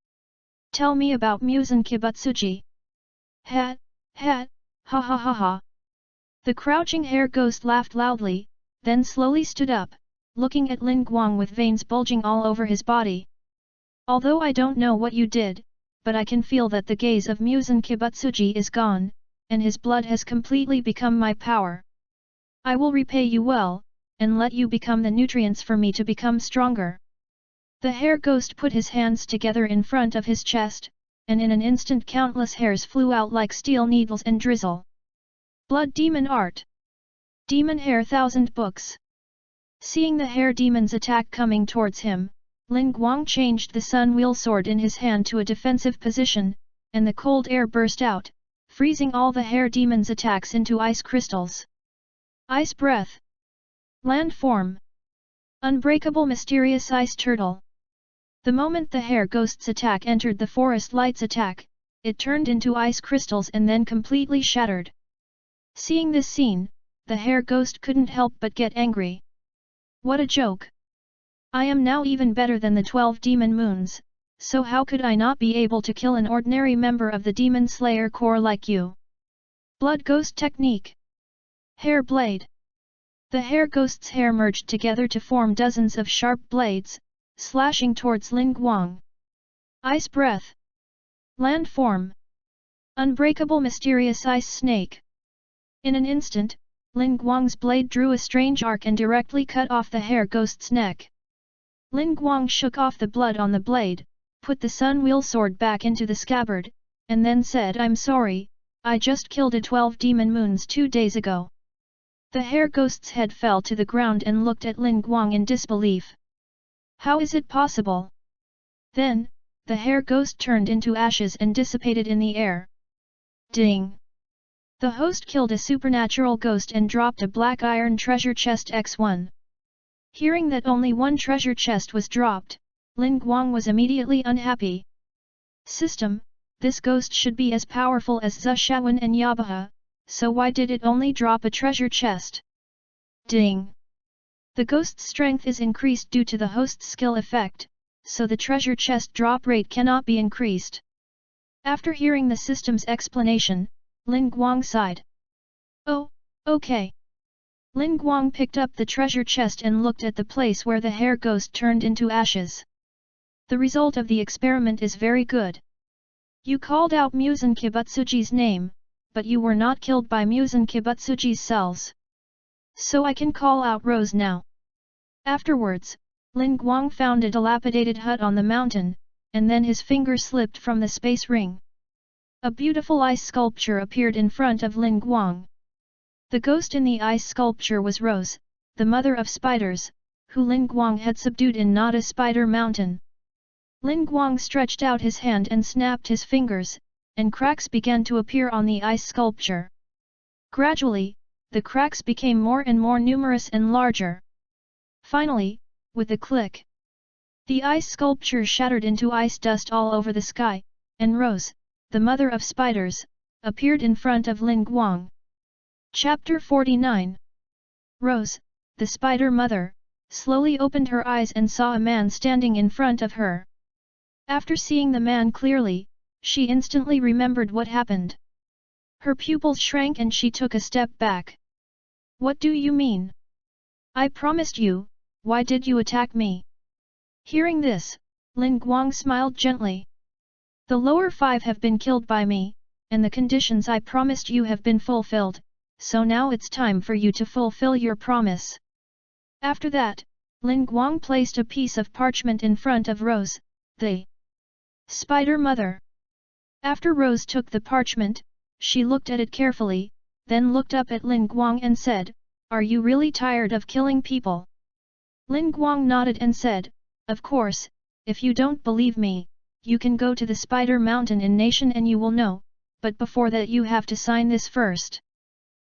Tell me about Muzan Kibutsuji. Ha, ha, ha ha ha ha. The crouching hair ghost laughed loudly, then slowly stood up, looking at Ling Guang with veins bulging all over his body. Although I don't know what you did, but I can feel that the gaze of Muzan Kibutsuji is gone, and his blood has completely become my power. I will repay you well, and let you become the nutrients for me to become stronger. The hair ghost put his hands together in front of his chest, and in an instant countless hairs flew out like steel needles and drizzle. Blood Demon Art. Demon Hair 1000 Books. Seeing the hair demon's attack coming towards him, Ling Guang changed the sun wheel sword in his hand to a defensive position, and the cold air burst out, freezing all the hair demon's attacks into ice crystals. Ice breath. Land form. Unbreakable mysterious ice turtle. The moment the hair ghost's attack entered the forest light's attack, it turned into ice crystals and then completely shattered. Seeing this scene, the hair ghost couldn't help but get angry. What a joke! I am now even better than the 12 demon moons, so how could I not be able to kill an ordinary member of the Demon Slayer Corps like you? Blood Ghost Technique. Hair Blade. The hair ghost's hair merged together to form dozens of sharp blades, slashing towards Ling Guang. Ice Breath. Land form. Unbreakable mysterious ice snake. In an instant, Ling Guang's blade drew a strange arc and directly cut off the hair ghost's neck. Ling Guang shook off the blood on the blade, put the sun wheel sword back into the scabbard, and then said, I'm sorry, I just killed a 12 demon moons 2 days ago. The hair ghost's head fell to the ground and looked at Ling Guang in disbelief. How is it possible? Then, the hair ghost turned into ashes and dissipated in the air. Ding! The host killed a supernatural ghost and dropped a black iron treasure chest X1. Hearing that only one treasure chest was dropped, Ling Guang was immediately unhappy. System, this ghost should be as powerful as Zhe Shaowen and Yabaha, so why did it only drop a treasure chest? Ding! The ghost's strength is increased due to the host's skill effect, so the treasure chest drop rate cannot be increased. After hearing the system's explanation, Ling Guang sighed. Oh, okay. Ling Guang picked up the treasure chest and looked at the place where the hair ghost turned into ashes. The result of the experiment is very good. You called out Muzan Kibutsuji's name, but you were not killed by Muzan Kibutsuji's cells. so I can call out Rose now. Afterwards, Ling Guang found a dilapidated hut on the mountain, and then his finger slipped from the space ring. A beautiful ice sculpture appeared in front of Ling Guang. The ghost in the ice sculpture was Rose, the mother of spiders, who Ling Guang had subdued in Nata Spider Mountain. Ling Guang stretched out his hand and snapped his fingers, and cracks began to appear on the ice sculpture. Gradually, the cracks became more and more numerous and larger. Finally, with a click, the ice sculpture shattered into ice dust all over the sky, and Rose, the mother of spiders, appeared in front of Ling Guang. Chapter 49. Rose, the spider mother, slowly opened her eyes and saw a man standing in front of her. After seeing the man clearly, she instantly remembered what happened. Her pupils shrank and she took a step back. What do you mean? I promised you, why did you attack me? Hearing this, Ling Guang smiled gently. The lower 5 have been killed by me, and the conditions I promised you have been fulfilled, so now it's time for you to fulfill your promise. After that, Ling Guang placed a piece of parchment in front of Rose, the spider mother. After Rose took the parchment, she looked at it carefully, then looked up at Ling Guang and said, "Are you really tired of killing people?" Ling Guang nodded and said, "Of course, if you don't believe me, you can go to the Spider Mountain in Nation and you will know, but before that you have to sign this first."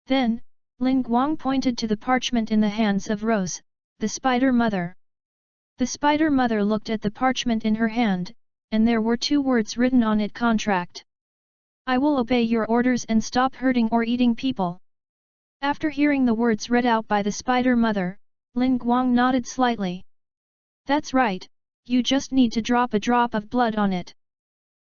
Then, Ling Guang pointed to the parchment in the hands of Rose, the spider mother. The spider mother looked at the parchment in her hand, and there were 2 words written on it: contract. I will obey your orders and stop hurting or eating people. After hearing the words read out by the spider mother, Ling Guang nodded slightly. That's right, you just need to drop a drop of blood on it.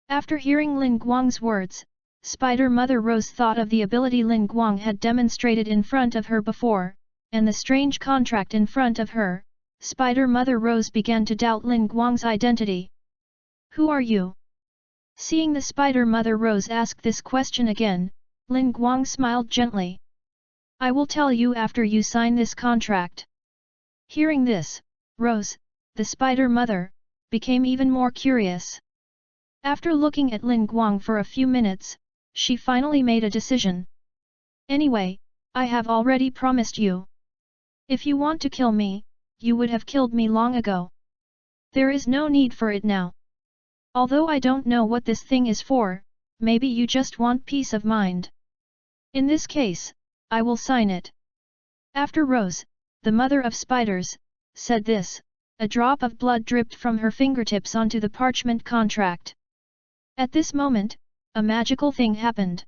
After hearing Ling Guang's words, Spider Mother Rose thought of the ability Ling Guang had demonstrated in front of her before, and the strange contract in front of her. Spider Mother Rose began to doubt Ling Guang's identity. Who are you? Seeing the Spider Mother Rose ask this question again, Ling Guang smiled gently. I will tell you after you sign this contract. Hearing this, Rose, the Spider Mother, became even more curious. After looking at Ling Guang for a few minutes, she finally made a decision. Anyway, I have already promised you. If you want to kill me, you would have killed me long ago. There is no need for it now. Although I don't know what this thing is for, maybe you just want peace of mind. In this case, I will sign it. After Rose, the mother of spiders, said this, a drop of blood dripped from her fingertips onto the parchment contract. At this moment, a magical thing happened.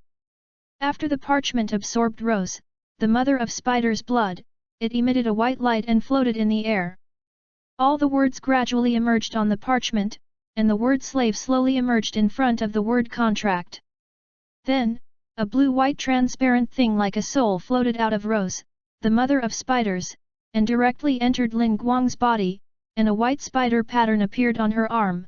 After the parchment absorbed Rose, the mother of spiders' blood, it emitted a white light and floated in the air. All the words gradually emerged on the parchment, and the word slave slowly emerged in front of the word contract. Then, a blue-white transparent thing like a soul floated out of Rose, the mother of spiders, and directly entered Ling Guang's body, and a white spider pattern appeared on her arm.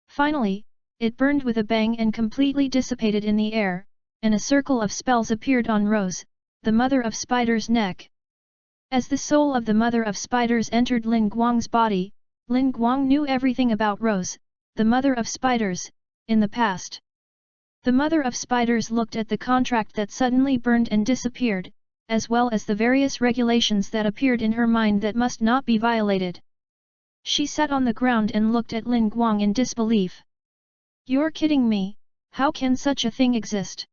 Finally, it burned with a bang and completely dissipated in the air, and a circle of spells appeared on Rose, the mother of spiders' neck. As the soul of the mother of spiders entered Ling Guang's body, Ling Guang knew everything about Rose, the mother of spiders, in the past. The mother of spiders looked at the contract that suddenly burned and disappeared, as well as the various regulations that appeared in her mind that must not be violated. She sat on the ground and looked at Ling Guang in disbelief. You're kidding me, how can such a thing exist?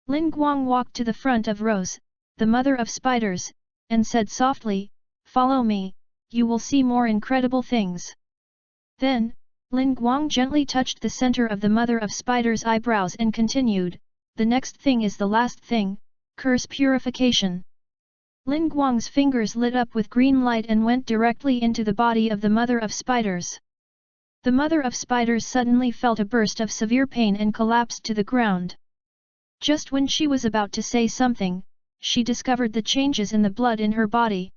Ling Guang walked to the front of Rose, the mother of spiders, and said softly, follow me, you will see more incredible things. Then, Ling Guang gently touched the center of the mother of spiders' eyebrows and continued, the next thing is the last thing, curse purification. Ling Guang's fingers lit up with green light and went directly into the body of the mother of spiders. The mother of spiders suddenly felt a burst of severe pain and collapsed to the ground. Just when she was about to say something, she discovered the changes in the blood in her body.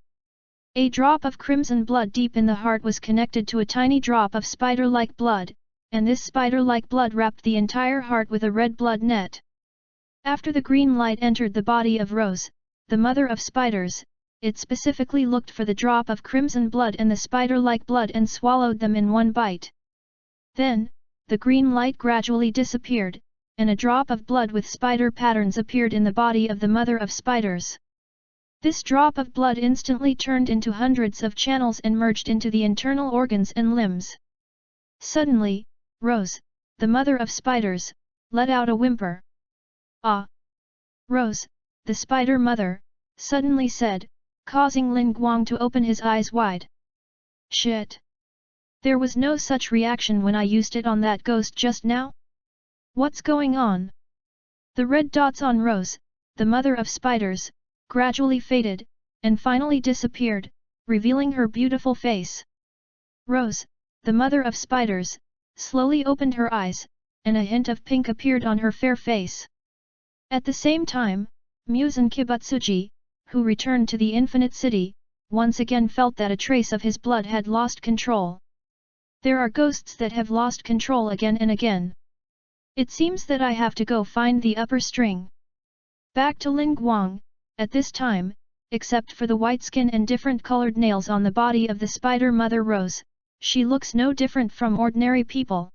A drop of crimson blood deep in the heart was connected to a tiny drop of spider-like blood, and this spider-like blood wrapped the entire heart with a red blood net. After the green light entered the body of Rose, the mother of spiders, it specifically looked for the drop of crimson blood and the spider-like blood and swallowed them in one bite. Then, the green light gradually disappeared, and a drop of blood with spider patterns appeared in the body of the mother of spiders. This drop of blood instantly turned into hundreds of channels and merged into the internal organs and limbs. Suddenly, Rose, the mother of spiders, let out a whimper. Ah! Rose, the spider mother, suddenly said, causing Ling Guang to open his eyes wide. Shit! There was no such reaction when I used it on that ghost just now? What's going on? The red dots on Rose, the mother of spiders, gradually faded, and finally disappeared, revealing her beautiful face. Rose, the mother of spiders, slowly opened her eyes, and a hint of pink appeared on her fair face. At the same time, Muzan Kibutsuji, who returned to the Infinite City, once again felt that a trace of his blood had lost control. There are ghosts that have lost control again and again. It seems that I have to go find the upper string. Back to Ling Guang, at this time, except for the white skin and different colored nails on the body of the spider mother Rose, she looks no different from ordinary people.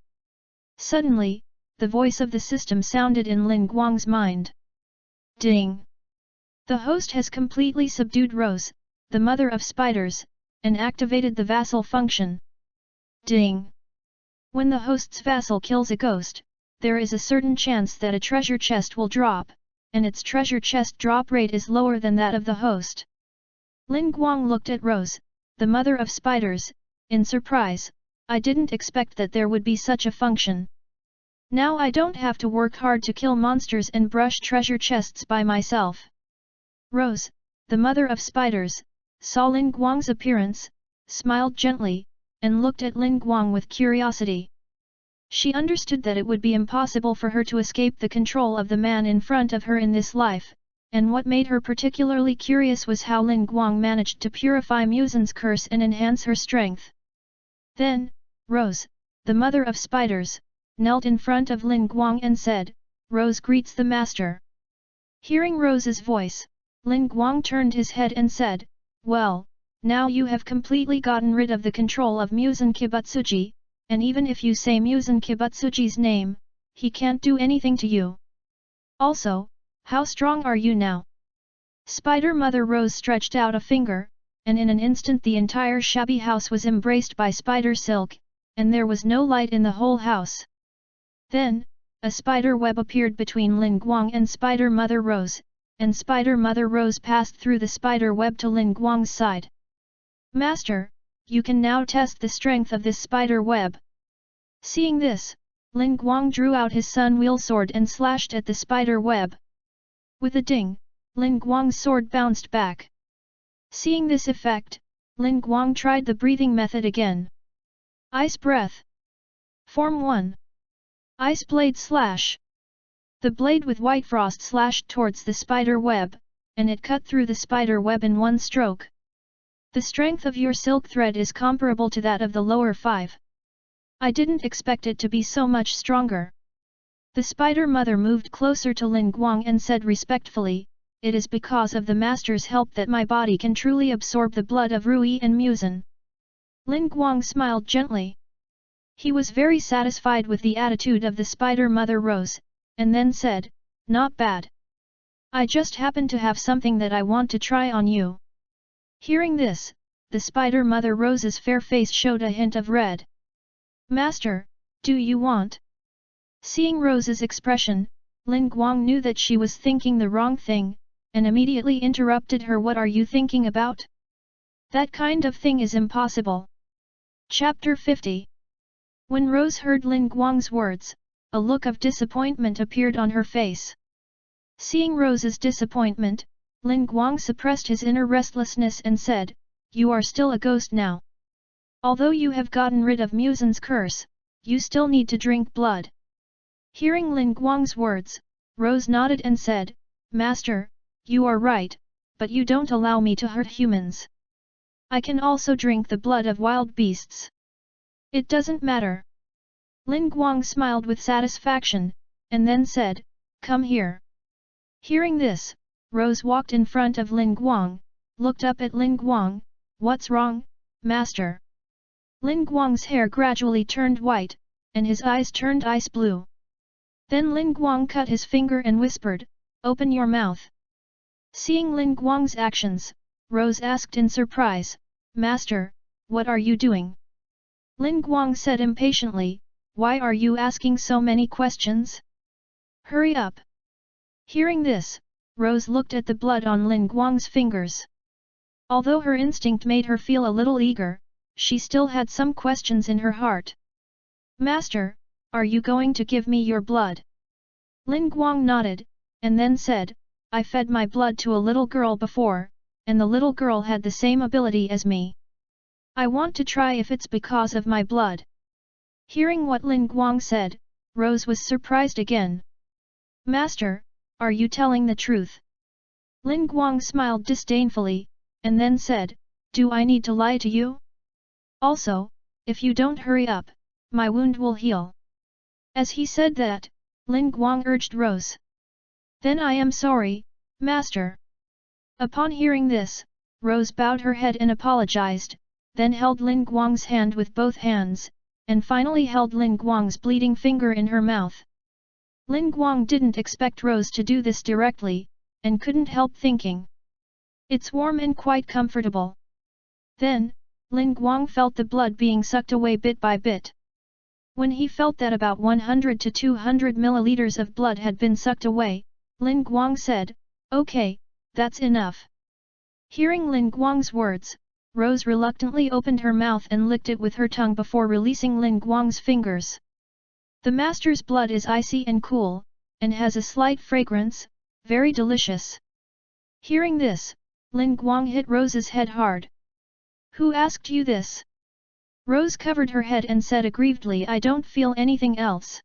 Suddenly, the voice of the system sounded in Ling Guang's mind. Ding! The host has completely subdued Rose, the mother of spiders, and activated the vassal function. Ding! When the host's vassal kills a ghost, there is a certain chance that a treasure chest will drop, and its treasure chest drop rate is lower than that of the host. Ling Guang looked at Rose, the mother of spiders, in surprise. I didn't expect that there would be such a function. Now I don't have to work hard to kill monsters and brush treasure chests by myself. Rose, the mother of spiders, saw Ling Guang's appearance, smiled gently, and looked at Ling Guang with curiosity. She understood that it would be impossible for her to escape the control of the man in front of her in this life, and what made her particularly curious was how Ling Guang managed to purify Muzan's curse and enhance her strength. Then, Rose, the mother of spiders, knelt in front of Ling Guang and said, "Rose greets the master." Hearing Rose's voice, Ling Guang turned his head and said, "Well, now you have completely gotten rid of the control of Muzan Kibutsuji, and even if you say Muzan Kibutsuji's name, he can't do anything to you. Also, how strong are you now?" Spider Mother Rose stretched out a finger, and in an instant the entire shabby house was embraced by spider silk, and there was no light in the whole house. Then, a spider web appeared between Ling Guang and Spider Mother Rose, and Spider Mother Rose passed through the spider web to Ling Guang's side. "Master, you can now test the strength of this spider web." Seeing this, Ling Guang drew out his sun wheel sword and slashed at the spider web. With a ding, Ling Guang's sword bounced back. Seeing this effect, Ling Guang tried the breathing method again. Ice breath. Form 1. Ice blade slash. The blade with white frost slashed towards the spider web, and it cut through the spider web in one stroke. The strength of your silk thread is comparable to that of the lower 5. I didn't expect it to be so much stronger. The spider mother moved closer to Ling Guang and said respectfully, "It is because of the master's help that my body can truly absorb the blood of Rui and Muzan." Ling Guang smiled gently. He was very satisfied with the attitude of the spider mother Rose, and then said, "Not bad. I just happen to have something that I want to try on you." Hearing this, the spider mother Rose's fair face showed a hint of red. "Master, do you want?" Seeing Rose's expression, Ling Guang knew that she was thinking the wrong thing, and immediately interrupted her. "What are you thinking about? That kind of thing is impossible." Chapter 50. When Rose heard Ling Guang's words, a look of disappointment appeared on her face. Seeing Rose's disappointment, Ling Guang suppressed his inner restlessness and said, "You are still a ghost now. Although you have gotten rid of Muzan's curse, you still need to drink blood." Hearing Ling Guang's words, Rose nodded and said, "Master, you are right, but you don't allow me to hurt humans. I can also drink the blood of wild beasts. It doesn't matter." Ling Guang smiled with satisfaction, and then said, "Come here." Hearing this, Rose walked in front of Ling Guang, looked up at Ling Guang. What's wrong, master? Ling Guang's hair gradually turned white, and his eyes turned ice blue. Then Ling Guang cut his finger and whispered, "Open your mouth." Seeing Ling Guang's actions, Rose asked in surprise, "Master, what are you doing?" Ling Guang said impatiently, "Why are you asking so many questions? Hurry up!" Hearing this, Rose looked at the blood on Ling Guang's fingers. Although her instinct made her feel a little eager, she still had some questions in her heart. "Master, are you going to give me your blood?" Ling Guang nodded, and then said, "I fed my blood to a little girl before, and the little girl had the same ability as me. I want to try if it's because of my blood." Hearing what Ling Guang said, Rose was surprised again. "Master, are you telling the truth?" Ling Guang smiled disdainfully, and then said, "Do I need to lie to you? Also, if you don't hurry up, my wound will heal." As he said that, Ling Guang urged Rose. "Then I am sorry, master." Upon hearing this, Rose bowed her head and apologized, then held Ling Guang's hand with both hands, and finally held Ling Guang's bleeding finger in her mouth. Ling Guang didn't expect Rose to do this directly, and couldn't help thinking, "It's warm and quite comfortable." Then, Ling Guang felt the blood being sucked away bit by bit. When he felt that about 100 to 200 milliliters of blood had been sucked away, Ling Guang said, "Okay, that's enough." Hearing Ling Guang's words, Rose reluctantly opened her mouth and licked it with her tongue before releasing Ling Guang's fingers. The master's blood is icy and cool, and has a slight fragrance, very delicious. Hearing this, Ling Guang hit Rose's head hard. "Who asked you this?" Rose covered her head and said aggrievedly, "I don't feel anything else."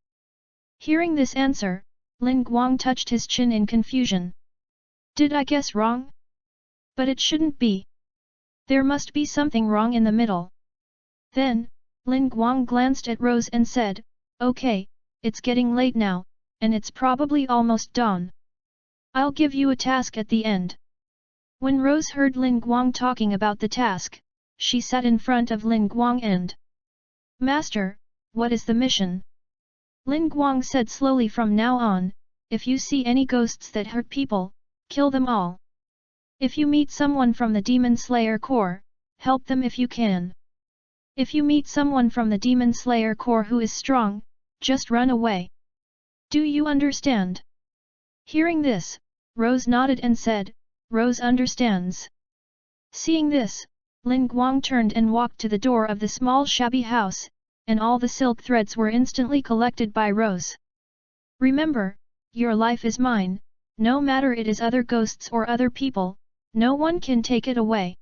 Hearing this answer, Ling Guang touched his chin in confusion. "Did I guess wrong? But it shouldn't be. There must be something wrong in the middle." Then, Ling Guang glanced at Rose and said, "Okay, it's getting late now, and it's probably almost dawn. I'll give you a task at the end." When Rose heard Ling Guang talking about the task, she sat in front of Ling Guang and, "Master, what is the mission?" Ling Guang said slowly, "From now on, if you see any ghosts that hurt people, kill them all. If you meet someone from the Demon Slayer Corps, help them if you can. If you meet someone from the Demon Slayer Corps who is strong, just run away. Do you understand?" Hearing this, Rose nodded and said, "Rose understands." Seeing this, Ling Guang turned and walked to the door of the small shabby house, and all the silk threads were instantly collected by Rose. "Remember, your life is mine, no matter it is other ghosts or other people, no one can take it away."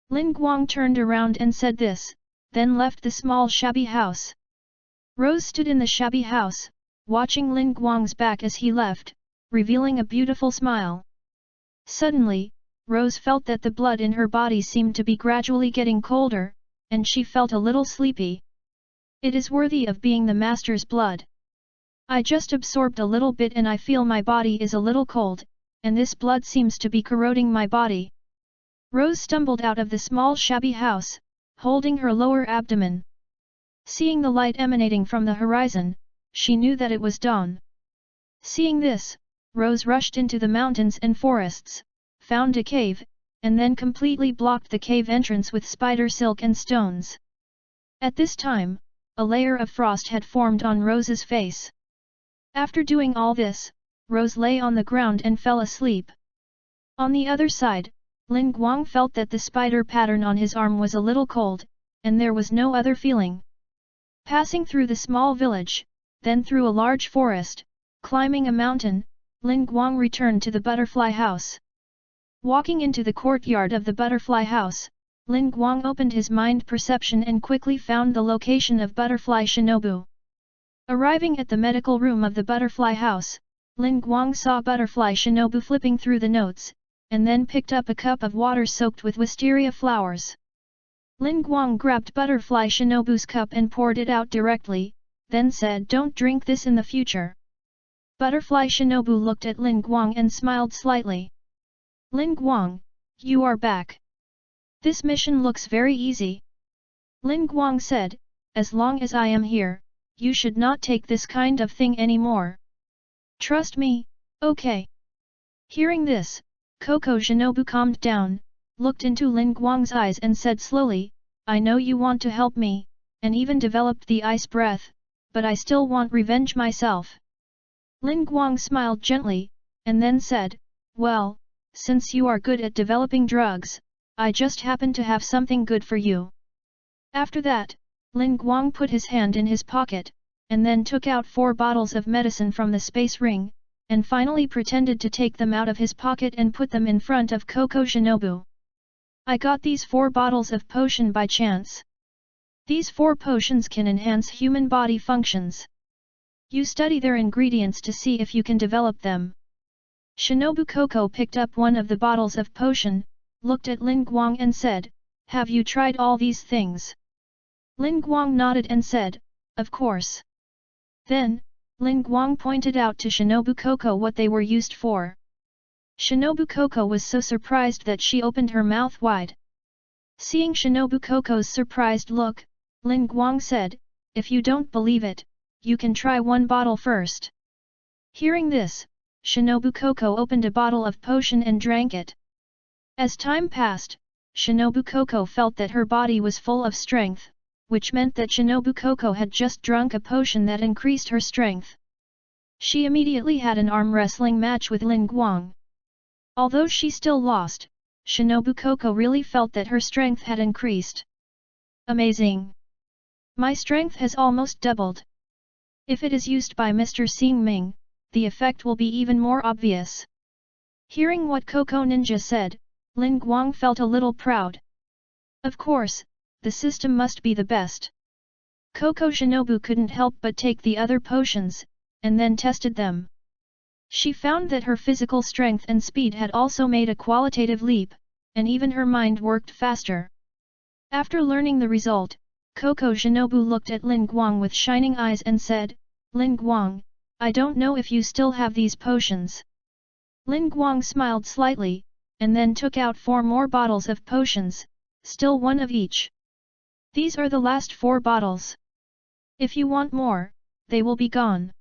Ling Guang turned around and said this, then left the small shabby house. Rose stood in the shabby house, watching Ling Guang's back as he left, revealing a beautiful smile. Suddenly, Rose felt that the blood in her body seemed to be gradually getting colder, and she felt a little sleepy. "It is worthy of being the master's blood. I just absorbed a little bit and I feel my body is a little cold, and this blood seems to be corroding my body." Rose stumbled out of the small shabby house, holding her lower abdomen. Seeing the light emanating from the horizon, she knew that it was dawn. Seeing this, Rose rushed into the mountains and forests, found a cave, and then completely blocked the cave entrance with spider silk and stones. At this time, a layer of frost had formed on Rose's face. After doing all this, Rose lay on the ground and fell asleep. On the other side, Ling Guang felt that the spider pattern on his arm was a little cold, and there was no other feeling. Passing through the small village, then through a large forest, climbing a mountain, Ling Guang returned to the butterfly house. Walking into the courtyard of the butterfly house, Ling Guang opened his mind perception and quickly found the location of Butterfly Shinobu. Arriving at the medical room of the butterfly house, Ling Guang saw Butterfly Shinobu flipping through the notes, and then picked up a cup of water soaked with wisteria flowers. Ling Guang grabbed Butterfly Shinobu's cup and poured it out directly, then said, "Don't drink this in the future." Butterfly Shinobu looked at Ling Guang and smiled slightly. "Ling Guang, You are back. This mission looks very easy. Ling Guang said, as long as I am here, you should not take this kind of thing anymore. Trust me, okay. Hearing this, Coco Shinobu calmed down, looked into Ling Guang's eyes and said slowly, I know you want to help me, and even developed the ice breath, but I still want revenge myself. Ling Guang smiled gently, and then said, well, since you are good at developing drugs, I just happen to have something good for you. After that, Ling Guang put his hand in his pocket, and then took out 4 bottles of medicine from the space ring, and finally pretended to take them out of his pocket and put them in front of Coco Shinobu. I got these 4 bottles of potion by chance. These 4 potions can enhance human body functions. You study their ingredients to see if you can develop them. Shinobu Coco picked up one of the bottles of potion, looked at Ling Guang and said, have you tried all these things? Ling Guang nodded and said, of course. Then, Ling Guang pointed out to Shinobu Coco what they were used for. Shinobu Coco was so surprised that she opened her mouth wide. Seeing Shinobu Coco's surprised look, Ling Guang said, if you don't believe it, you can try 1 bottle first. Hearing this, Shinobu Coco opened a bottle of potion and drank it. As time passed, Shinobu Coco felt that her body was full of strength, which meant that Shinobu Coco had just drunk a potion that increased her strength. She immediately had an arm wrestling match with Ling Guang. Although she still lost, Shinobu Coco really felt that her strength had increased. Amazing! My strength has almost doubled. If it is used by Mr. Xing Ming, the effect will be even more obvious. Hearing what Coco Ninja said, Ling Guang felt a little proud. Of course, the system must be the best. Coco Shinobu couldn't help but take the other potions, and then tested them. She found that her physical strength and speed had also made a qualitative leap, and even her mind worked faster. After learning the result, Coco Shinobu looked at Ling Guang with shining eyes and said, Ling Guang, I don't know if you still have these potions. Ling Guang smiled slightly, and then took out 4 more bottles of potions, still 1 of each. These are the last 4 bottles. If you want more, they will be gone.